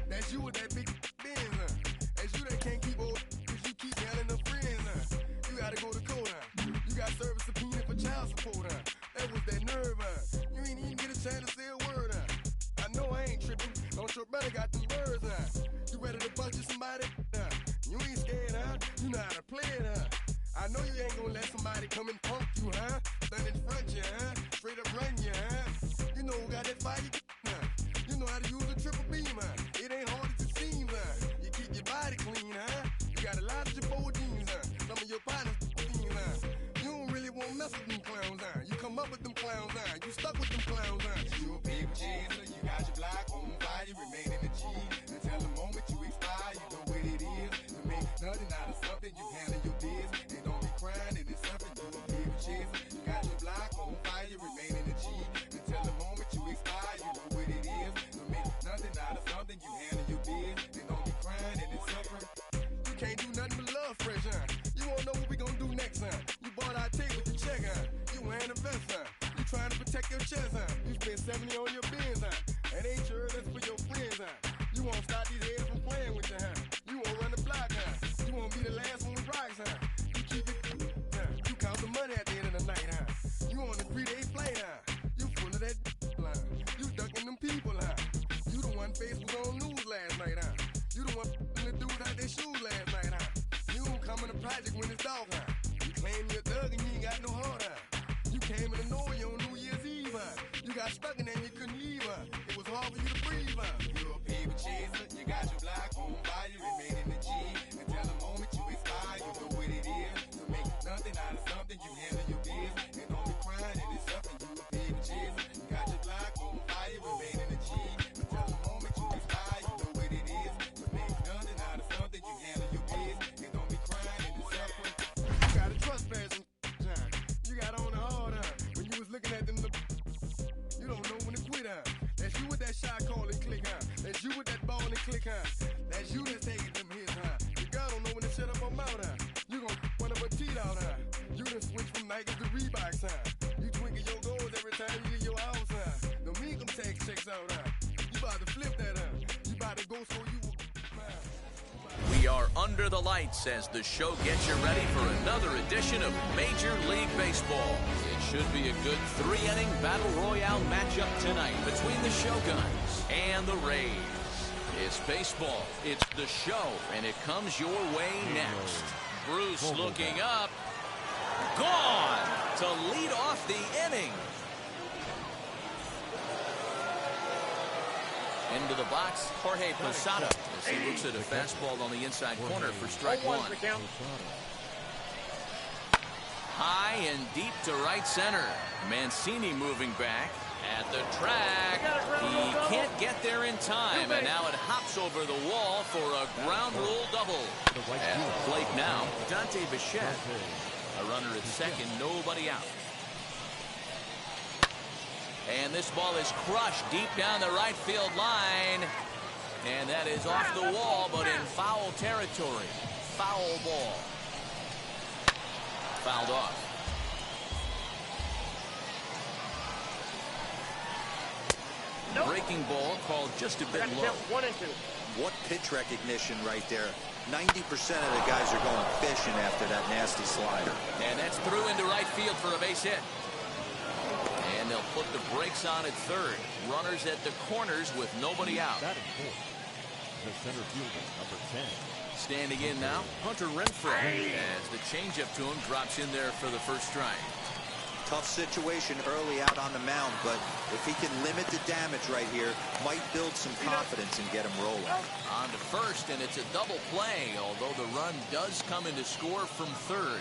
That's you with that big Benz, huh? That's you that can't keep old, cause you keep handling them friends, huh? You gotta go to court, huh? You got service subpoena for child support, huh? That was that nerve, huh? You ain't even get a chance to say a word, huh? I know I ain't tripping. Don't your brother got them birds, huh? You ready to bust you somebody, huh? You ain't scared, huh? You know how to play it, huh? I know you ain't gonna let somebody come and punk you, huh? Stand in front you, huh? Straight up run you, huh? You know who got that fire, huh? You know how to use a triple beam, huh? It ain't hard as it seems, huh? You keep your body clean, huh? You got a lot of your bold jeans, huh? Some of your partners, huh? You don't really want to mess with them clowns, huh? You come up with them clowns, huh? You stuck with them clowns, huh? You a big chaser, you got your block on fire, you remain in the G. Until the moment you expire, you know what it is. To make nothing out of something, you handle your biz. And don't be crying, and it's something you a big chaser. You got your block on fire, you remain in the G. Until the moment you expire, you know what it is. To make nothing out of something, you handle your biz. And don't be crying, and it's suffering. You can't do nothing but love fresh, huh? You won't know what we gonna do next, huh? You bought our tape with the check, huh? You wearing a vest, huh? You trying to protect your chest, huh? You spent 70 on your bins, huh? And ain't sure that's for your friends, huh? You won't stop these heads from playing with you, huh? You won't run the block, huh? You won't be the last one with rocks, huh? You keep it, huh? You count the money at the end of the night, huh? You on the 3-day flight, huh? You full of that line. You ducking them people, huh? You the one face was on news last night, huh? You the one the dudes out their shoes last night, huh? You don't come in the project when it's dark, huh? You claim you're a thug and you ain't got no heart, huh? You came in the Norway on New Year's Eve, huh? You got stuck and then you couldn't leave, huh? It was hard for you to breathe, huh? You a paper chaser, you got your block on fire, you remain in the G. Until the moment you expire, you know what it is. To make nothing out of something, you handle your biz. And don't be crying, and it's something you a paper chaser. You got your block on fire, you remain in the G. Until the moment you expire, you know what it is. To make nothing out of something, you handle your biz. And don't be crying, and it's suffering. You got a trespass and time. You got on the hard, huh? When you was looking at them, you don't know when to quit, huh? That's you with that shot call and click, huh? That's you with that ball and click, huh? That's you that's taking them hits, huh? Your girl don't know when to shut up her mouth, huh? You gon' one of her teeth out, huh? You done switch from Nikes to Reeboks, huh? You twinkle your goals every time you leave your house, huh? income tax checks out, huh? You about to flip that, huh? You about to go so you will... We are under the lights as the show gets you ready for another edition of Major League Baseball. It should be a good 3-inning Battle Royale matchup tonight between the Shoguns and the Rays. It's baseball, it's the show, and it comes your way next. Bruce looking up. Gone to lead off the inning. Into the box, Jorge Posada as he looks at a fastball on the inside corner for strike one. High and deep to right center. Mancini moving back at the track. He can't get there in time, and now it hops over the wall for a ground rule double. At the plate now, Dante Bichette. A runner at second, nobody out. And this ball is crushed deep down the right field line. And that is off the wall, but in foul territory. Foul ball. Fouled off. Breaking ball called just a bit low. 1 and 2. What pitch recognition right there. 90% of the guys are going fishing after that nasty slider. And that's through into right field for a base hit. And they'll put the brakes on at third. Runners at the corners with nobody out. The center fielder, number 10. Standing in now, Hunter Renfroe. As the changeup to him drops in there for the first strike. Tough situation early out on the mound, but if he can limit the damage right here, might build some confidence and get him rolling. On to first, and it's a double play, although the run does come in to score from third.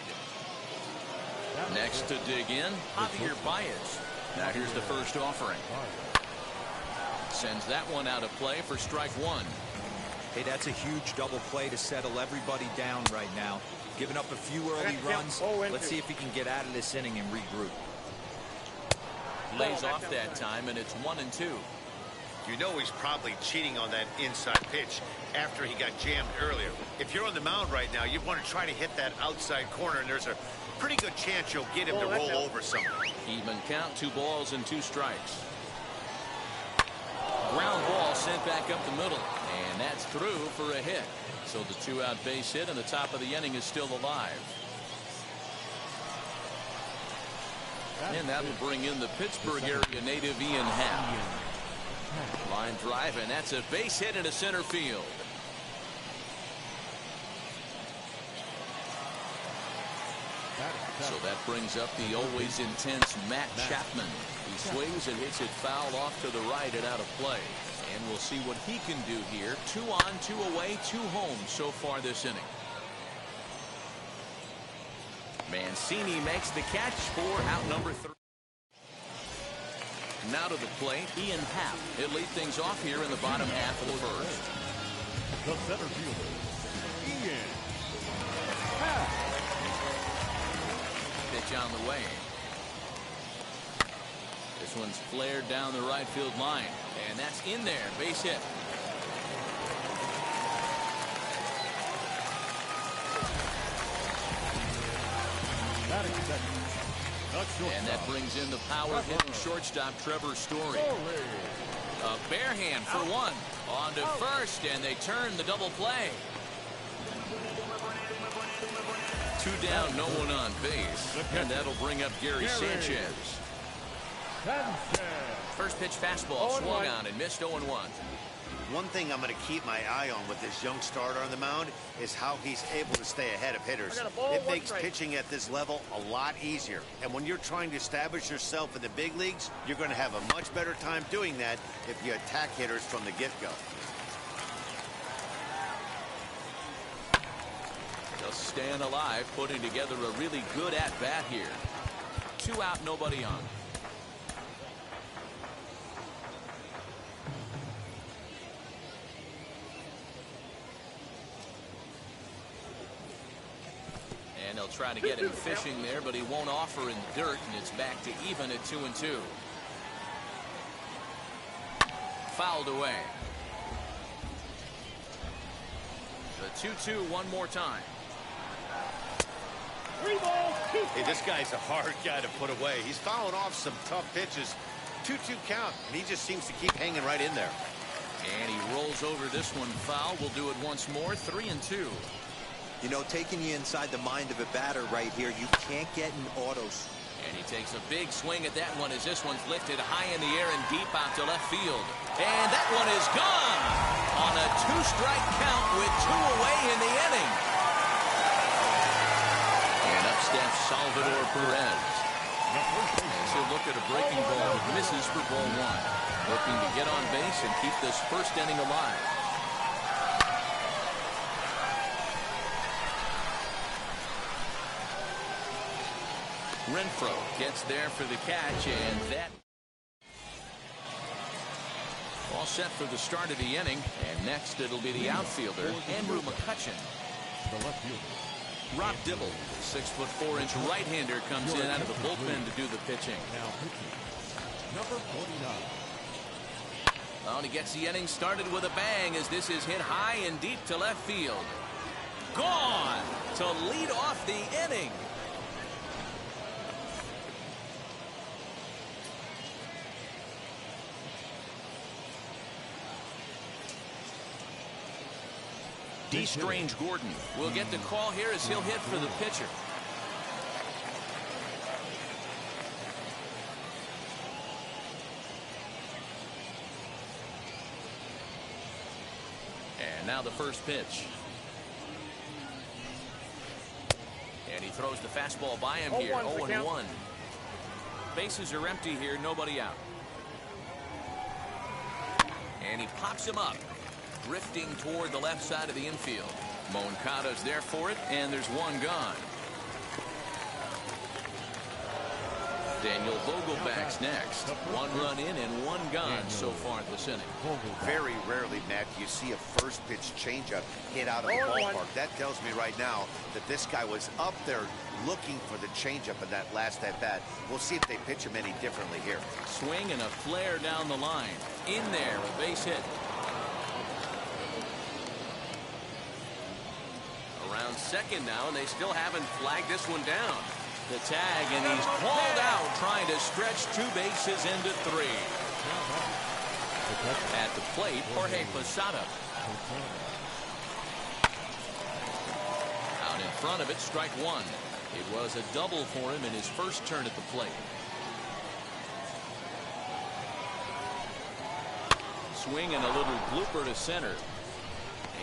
Next to dig in, Javier Baez. Now here's the first offering. Sends that one out of play for strike one. Hey, that's a huge double play to settle everybody down right now. Giving up a few early runs. Let's see if he can get out of this inning and regroup. Lays off that time, and it's 1 and 2. You know he's probably cheating on that inside pitch after he got jammed earlier. If you're on the mound right now, you want to try to hit that outside corner, and there's a pretty good chance you'll get him to roll over something. Even count, 2 balls and 2 strikes. Ground ball sent back up the middle, and that's through for a hit. So the 2-out base hit, and the top of the inning is still alive. And that'll bring in the Pittsburgh area native Ian Happ. Line drive, and that's a base hit into center field. So that brings up the always intense Matt Chapman. He swings and hits it foul off to the right and out of play. And we'll see what he can do here. 2 on, 2 away, 2 home so far this inning. Mancini makes the catch for out number 3. Now to the plate, Ian Happ. He'll lead things off here in the bottom half of the first. The center fielder, Ian Happ. Pitch on the way. This one's flared down the right field line, and that's in there. Base hit. And that brings in the power-hitting shortstop Trevor Story. A bare hand for one. On to first, and they turn the double play. 2 down, no one on base. And that'll bring up Gary Sanchez. First pitch fastball swung on and missed 0-1. One thing I'm going to keep my eye on with this young starter on the mound is how he's able to stay ahead of hitters. It makes pitching at this level a lot easier. And when you're trying to establish yourself in the big leagues, you're going to have a much better time doing that if you attack hitters from the get-go. Just staying alive, putting together a really good at-bat here. 2 out, nobody on. And they'll try to get him fishing there, but he won't offer in dirt, and it's back to even at 2-2. Fouled away. The 2-2 one more time. Hey, this guy's a hard guy to put away. He's fouling off some tough pitches, 2-2 count, and he just seems to keep hanging right in there. And he rolls over this one. Foul. We'll do it once more. 3-2. You know, taking you inside the mind of a batter right here, you can't get in autos. And he takes a big swing at that one as this one's lifted high in the air and deep out to left field. And that one is gone on a 2-strike count with 2 away in the inning. And up steps Salvador Perez. As he'll look at a breaking ball that misses for ball 1. Looking to get on base and keep this first inning alive. Renfroe gets there for the catch, and that all set for the start of the inning. And next it'll be the outfielder, Andrew McCutchen. The left fielder. Rob Dibble, 6'4" right-hander, comes in out of the bullpen to do the pitching. Now pitching, number 49. Well, and he gets the inning started with a bang as this is hit high and deep to left field. Gone to lead off the inning. D. Strange Gordon will get the call here as he'll hit for the pitcher. And now the first pitch. And he throws the fastball by him here. 0-1. Bases are empty here. Nobody out. And he pops him up. Drifting toward the left side of the infield. Moncada's there for it, and there's one gone. Daniel Vogelback's next. 1 run in and 1 gone so far this inning. Very rarely, Matt, you see a first pitch changeup hit out of the ballpark. That tells me right now that this guy was up there looking for the changeup in that last at bat. We'll see if they pitch him any differently here. Swing and a flare down the line. In there, a base hit. Around second now, and they still haven't flagged this one down. The tag, and he's called out trying to stretch 2 bases into 3. At the plate, Jorge Posada. Out in front of it, strike 1. It was a double for him in his first turn at the plate. Swing and a little blooper to center.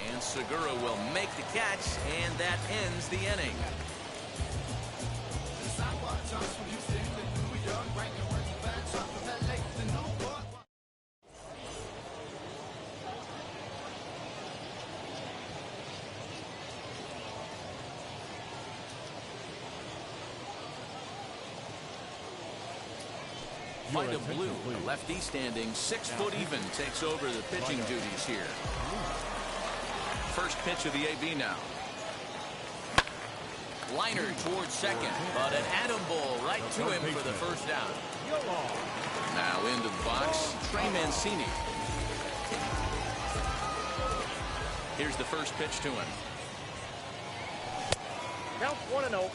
And Segura will make the catch, and that ends the inning. Fight of Blue, a lefty standing 6 foot even, takes over the pitching duties here. First pitch of the AB now. Liner towards second, but an atom ball right to him for the first down. Now into the box, Trey Mancini. Here's the first pitch to him. Count 1-0.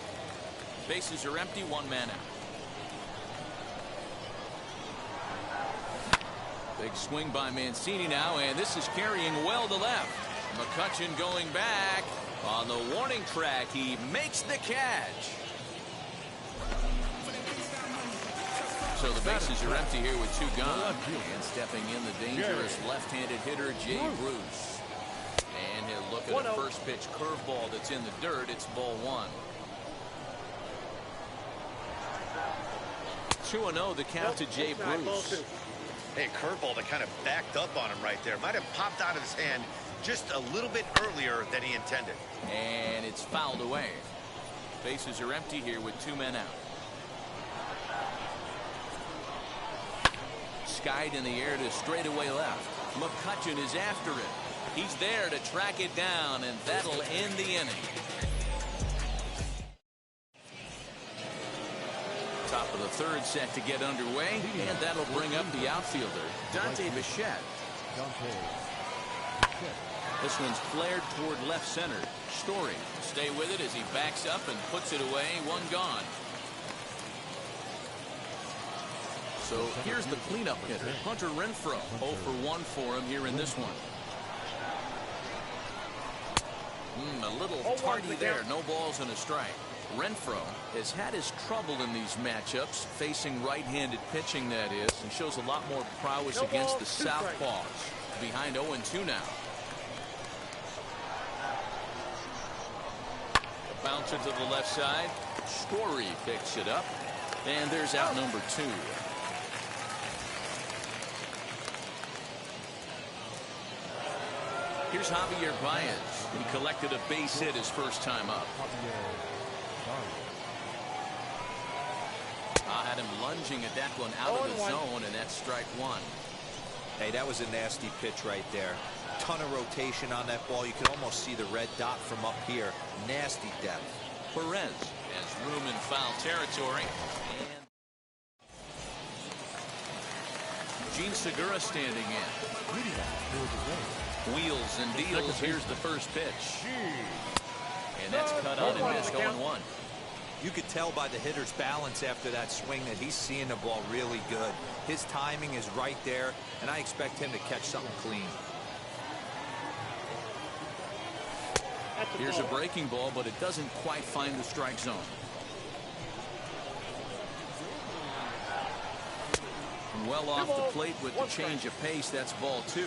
Bases are empty, 1 man out. Big swing by Mancini now, and this is carrying well to left. McCutchen going back on the warning track. He makes the catch. So the bases are empty here with 2 gone. And stepping in the dangerous left-handed hitter, Jay Bruce. And he'll look at a first pitch curveball that's in the dirt. It's ball 1. 2-0 the count to Jay Bruce. Hey, curveball that kind of backed up on him right there. Might have popped out of his hand just a little bit earlier than he intended. And it's fouled away. Bases are empty here with 2 men out. Skied in the air to straightaway left. McCutchen is after it. He's there to track it down, and that'll end the inning. Top of the third set to get underway, and that'll bring up the outfielder, Dante Bichette. This one's flared toward left center. Story stay with it as he backs up and puts it away. 1 gone. So here's the cleanup hitter, Hunter Renfroe. 0 for 1 for him here in this one. A little tardy there. No balls and a strike. Renfroe has had his trouble in these matchups, facing right-handed pitching, that is, and shows a lot more prowess against the southpaws. Behind 0-2 now. A bouncer to the left side. Story picks it up. And there's out number 2. Here's Javier Baez. He collected a base hit his first time up. Had him lunging at that one out of the zone, and that's strike 1. Hey, that was a nasty pitch right there. Ton of rotation on that ball. You can almost see the red dot from up here. Nasty depth. Perez has room in foul territory. And Gene Segura standing in. Wheels and deals. Here's the first pitch. And that's cut on and missed. 0-1. You could tell by the hitter's balance after that swing that he's seeing the ball really good. His timing is right there, and I expect him to catch something clean. Here's a breaking ball, but it doesn't quite find the strike zone. Well off the plate with the change of pace. That's ball 2.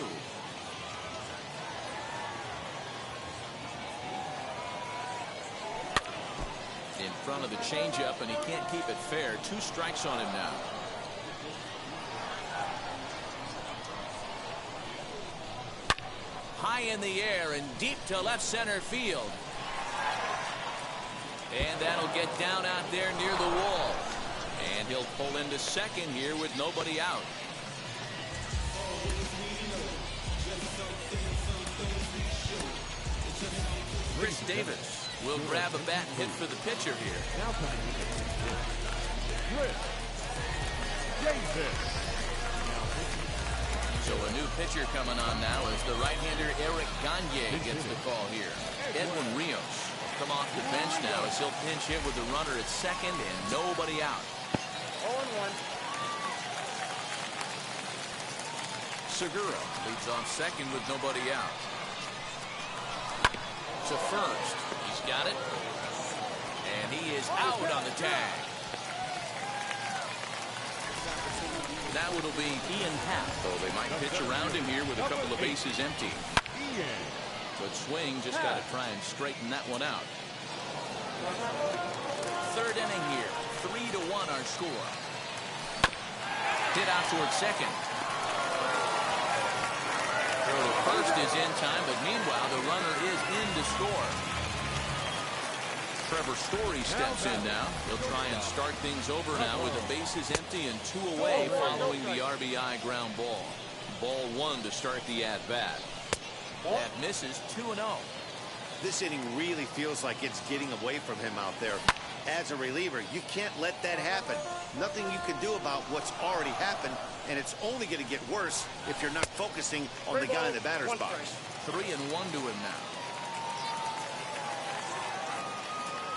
In front of the changeup, and he can't keep it fair. 2 strikes on him now. High in the air and deep to left center field. And that'll get down out there near the wall. And he'll pull into second here with nobody out. Chris Davis will grab a bat and hit for the pitcher here. So a new pitcher coming on now is the right-hander Eric Gagne gets the call here. Edwin Rios will come off the bench now as he'll pinch hit with the runner at second and nobody out. 0-1. Segura leads off second with nobody out. To first. He's got it. And he is out on the tag. Now it'll be Ian Happ, though they might pitch around him here with a couple of bases empty. Good swing, just got to try and straighten that one out. Third inning here, 3-1 our score. Hit out towards second. Throw to first is in time, but meanwhile the runner is in to score. Trevor Story steps in now. He'll try and start things over now with the bases empty and 2 away following the RBI ground ball. Ball 1 to start the at-bat. That misses. 2-0. This inning really feels like it's getting away from him out there. As a reliever, you can't let that happen. Nothing you can do about what's already happened, and it's only going to get worse if you're not focusing on the guy in the batter's box. 3-1 to him now.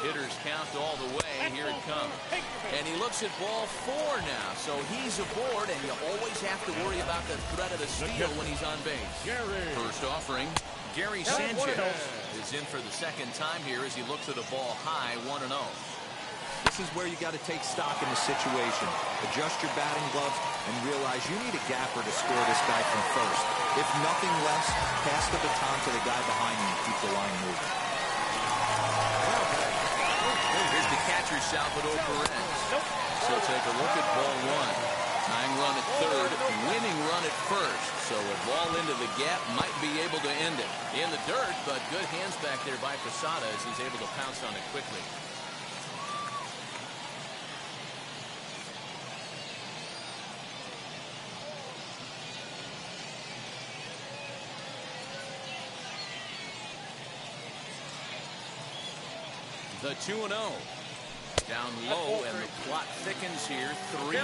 Hitters count all the way. Here it comes. And he looks at ball 4 now. So he's aboard, and you always have to worry about the threat of a steal when he's on base. First offering, Gary Sanchez is in for the second time here as he looks at a ball high, 1-0. This is where you got to take stock in the situation. Adjust your batting gloves and realize you need a gapper to score this guy from first. If nothing less, pass the baton to the guy behind you and keep the line moving. Here's the catcher, Salvador Perez. So take a look at ball 1. Tying run at third, winning run at first. So a ball into the gap might be able to end it. In the dirt, but good hands back there by Posada as he's able to pounce on it quickly. The 2-0. Down low, and the plot thickens here. 3-0.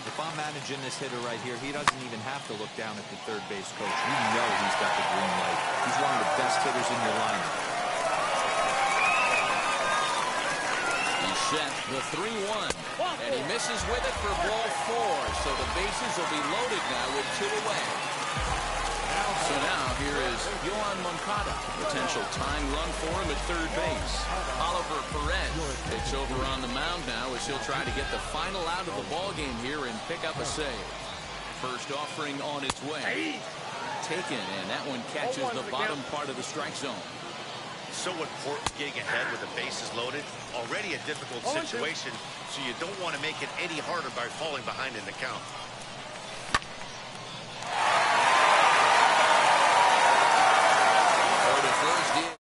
If I'm managing this hitter right here, he doesn't even have to look down at the third base coach. You know he's got the green light. He's one of the best hitters in your lineup. He set the 3-1. And he misses with it for ball 4. So the bases will be loaded now with 2 away. So now here is Yoan Moncada. Potential tying run for him at third base. Oliver Perez takes over on the mound now as he'll try to get the final out of the ball game here and pick up a save. First offering on its way. Taken, and that one catches the bottom part of the strike zone. So important getting ahead with the bases loaded. Already a difficult situation, so you don't want to make it any harder by falling behind in the count.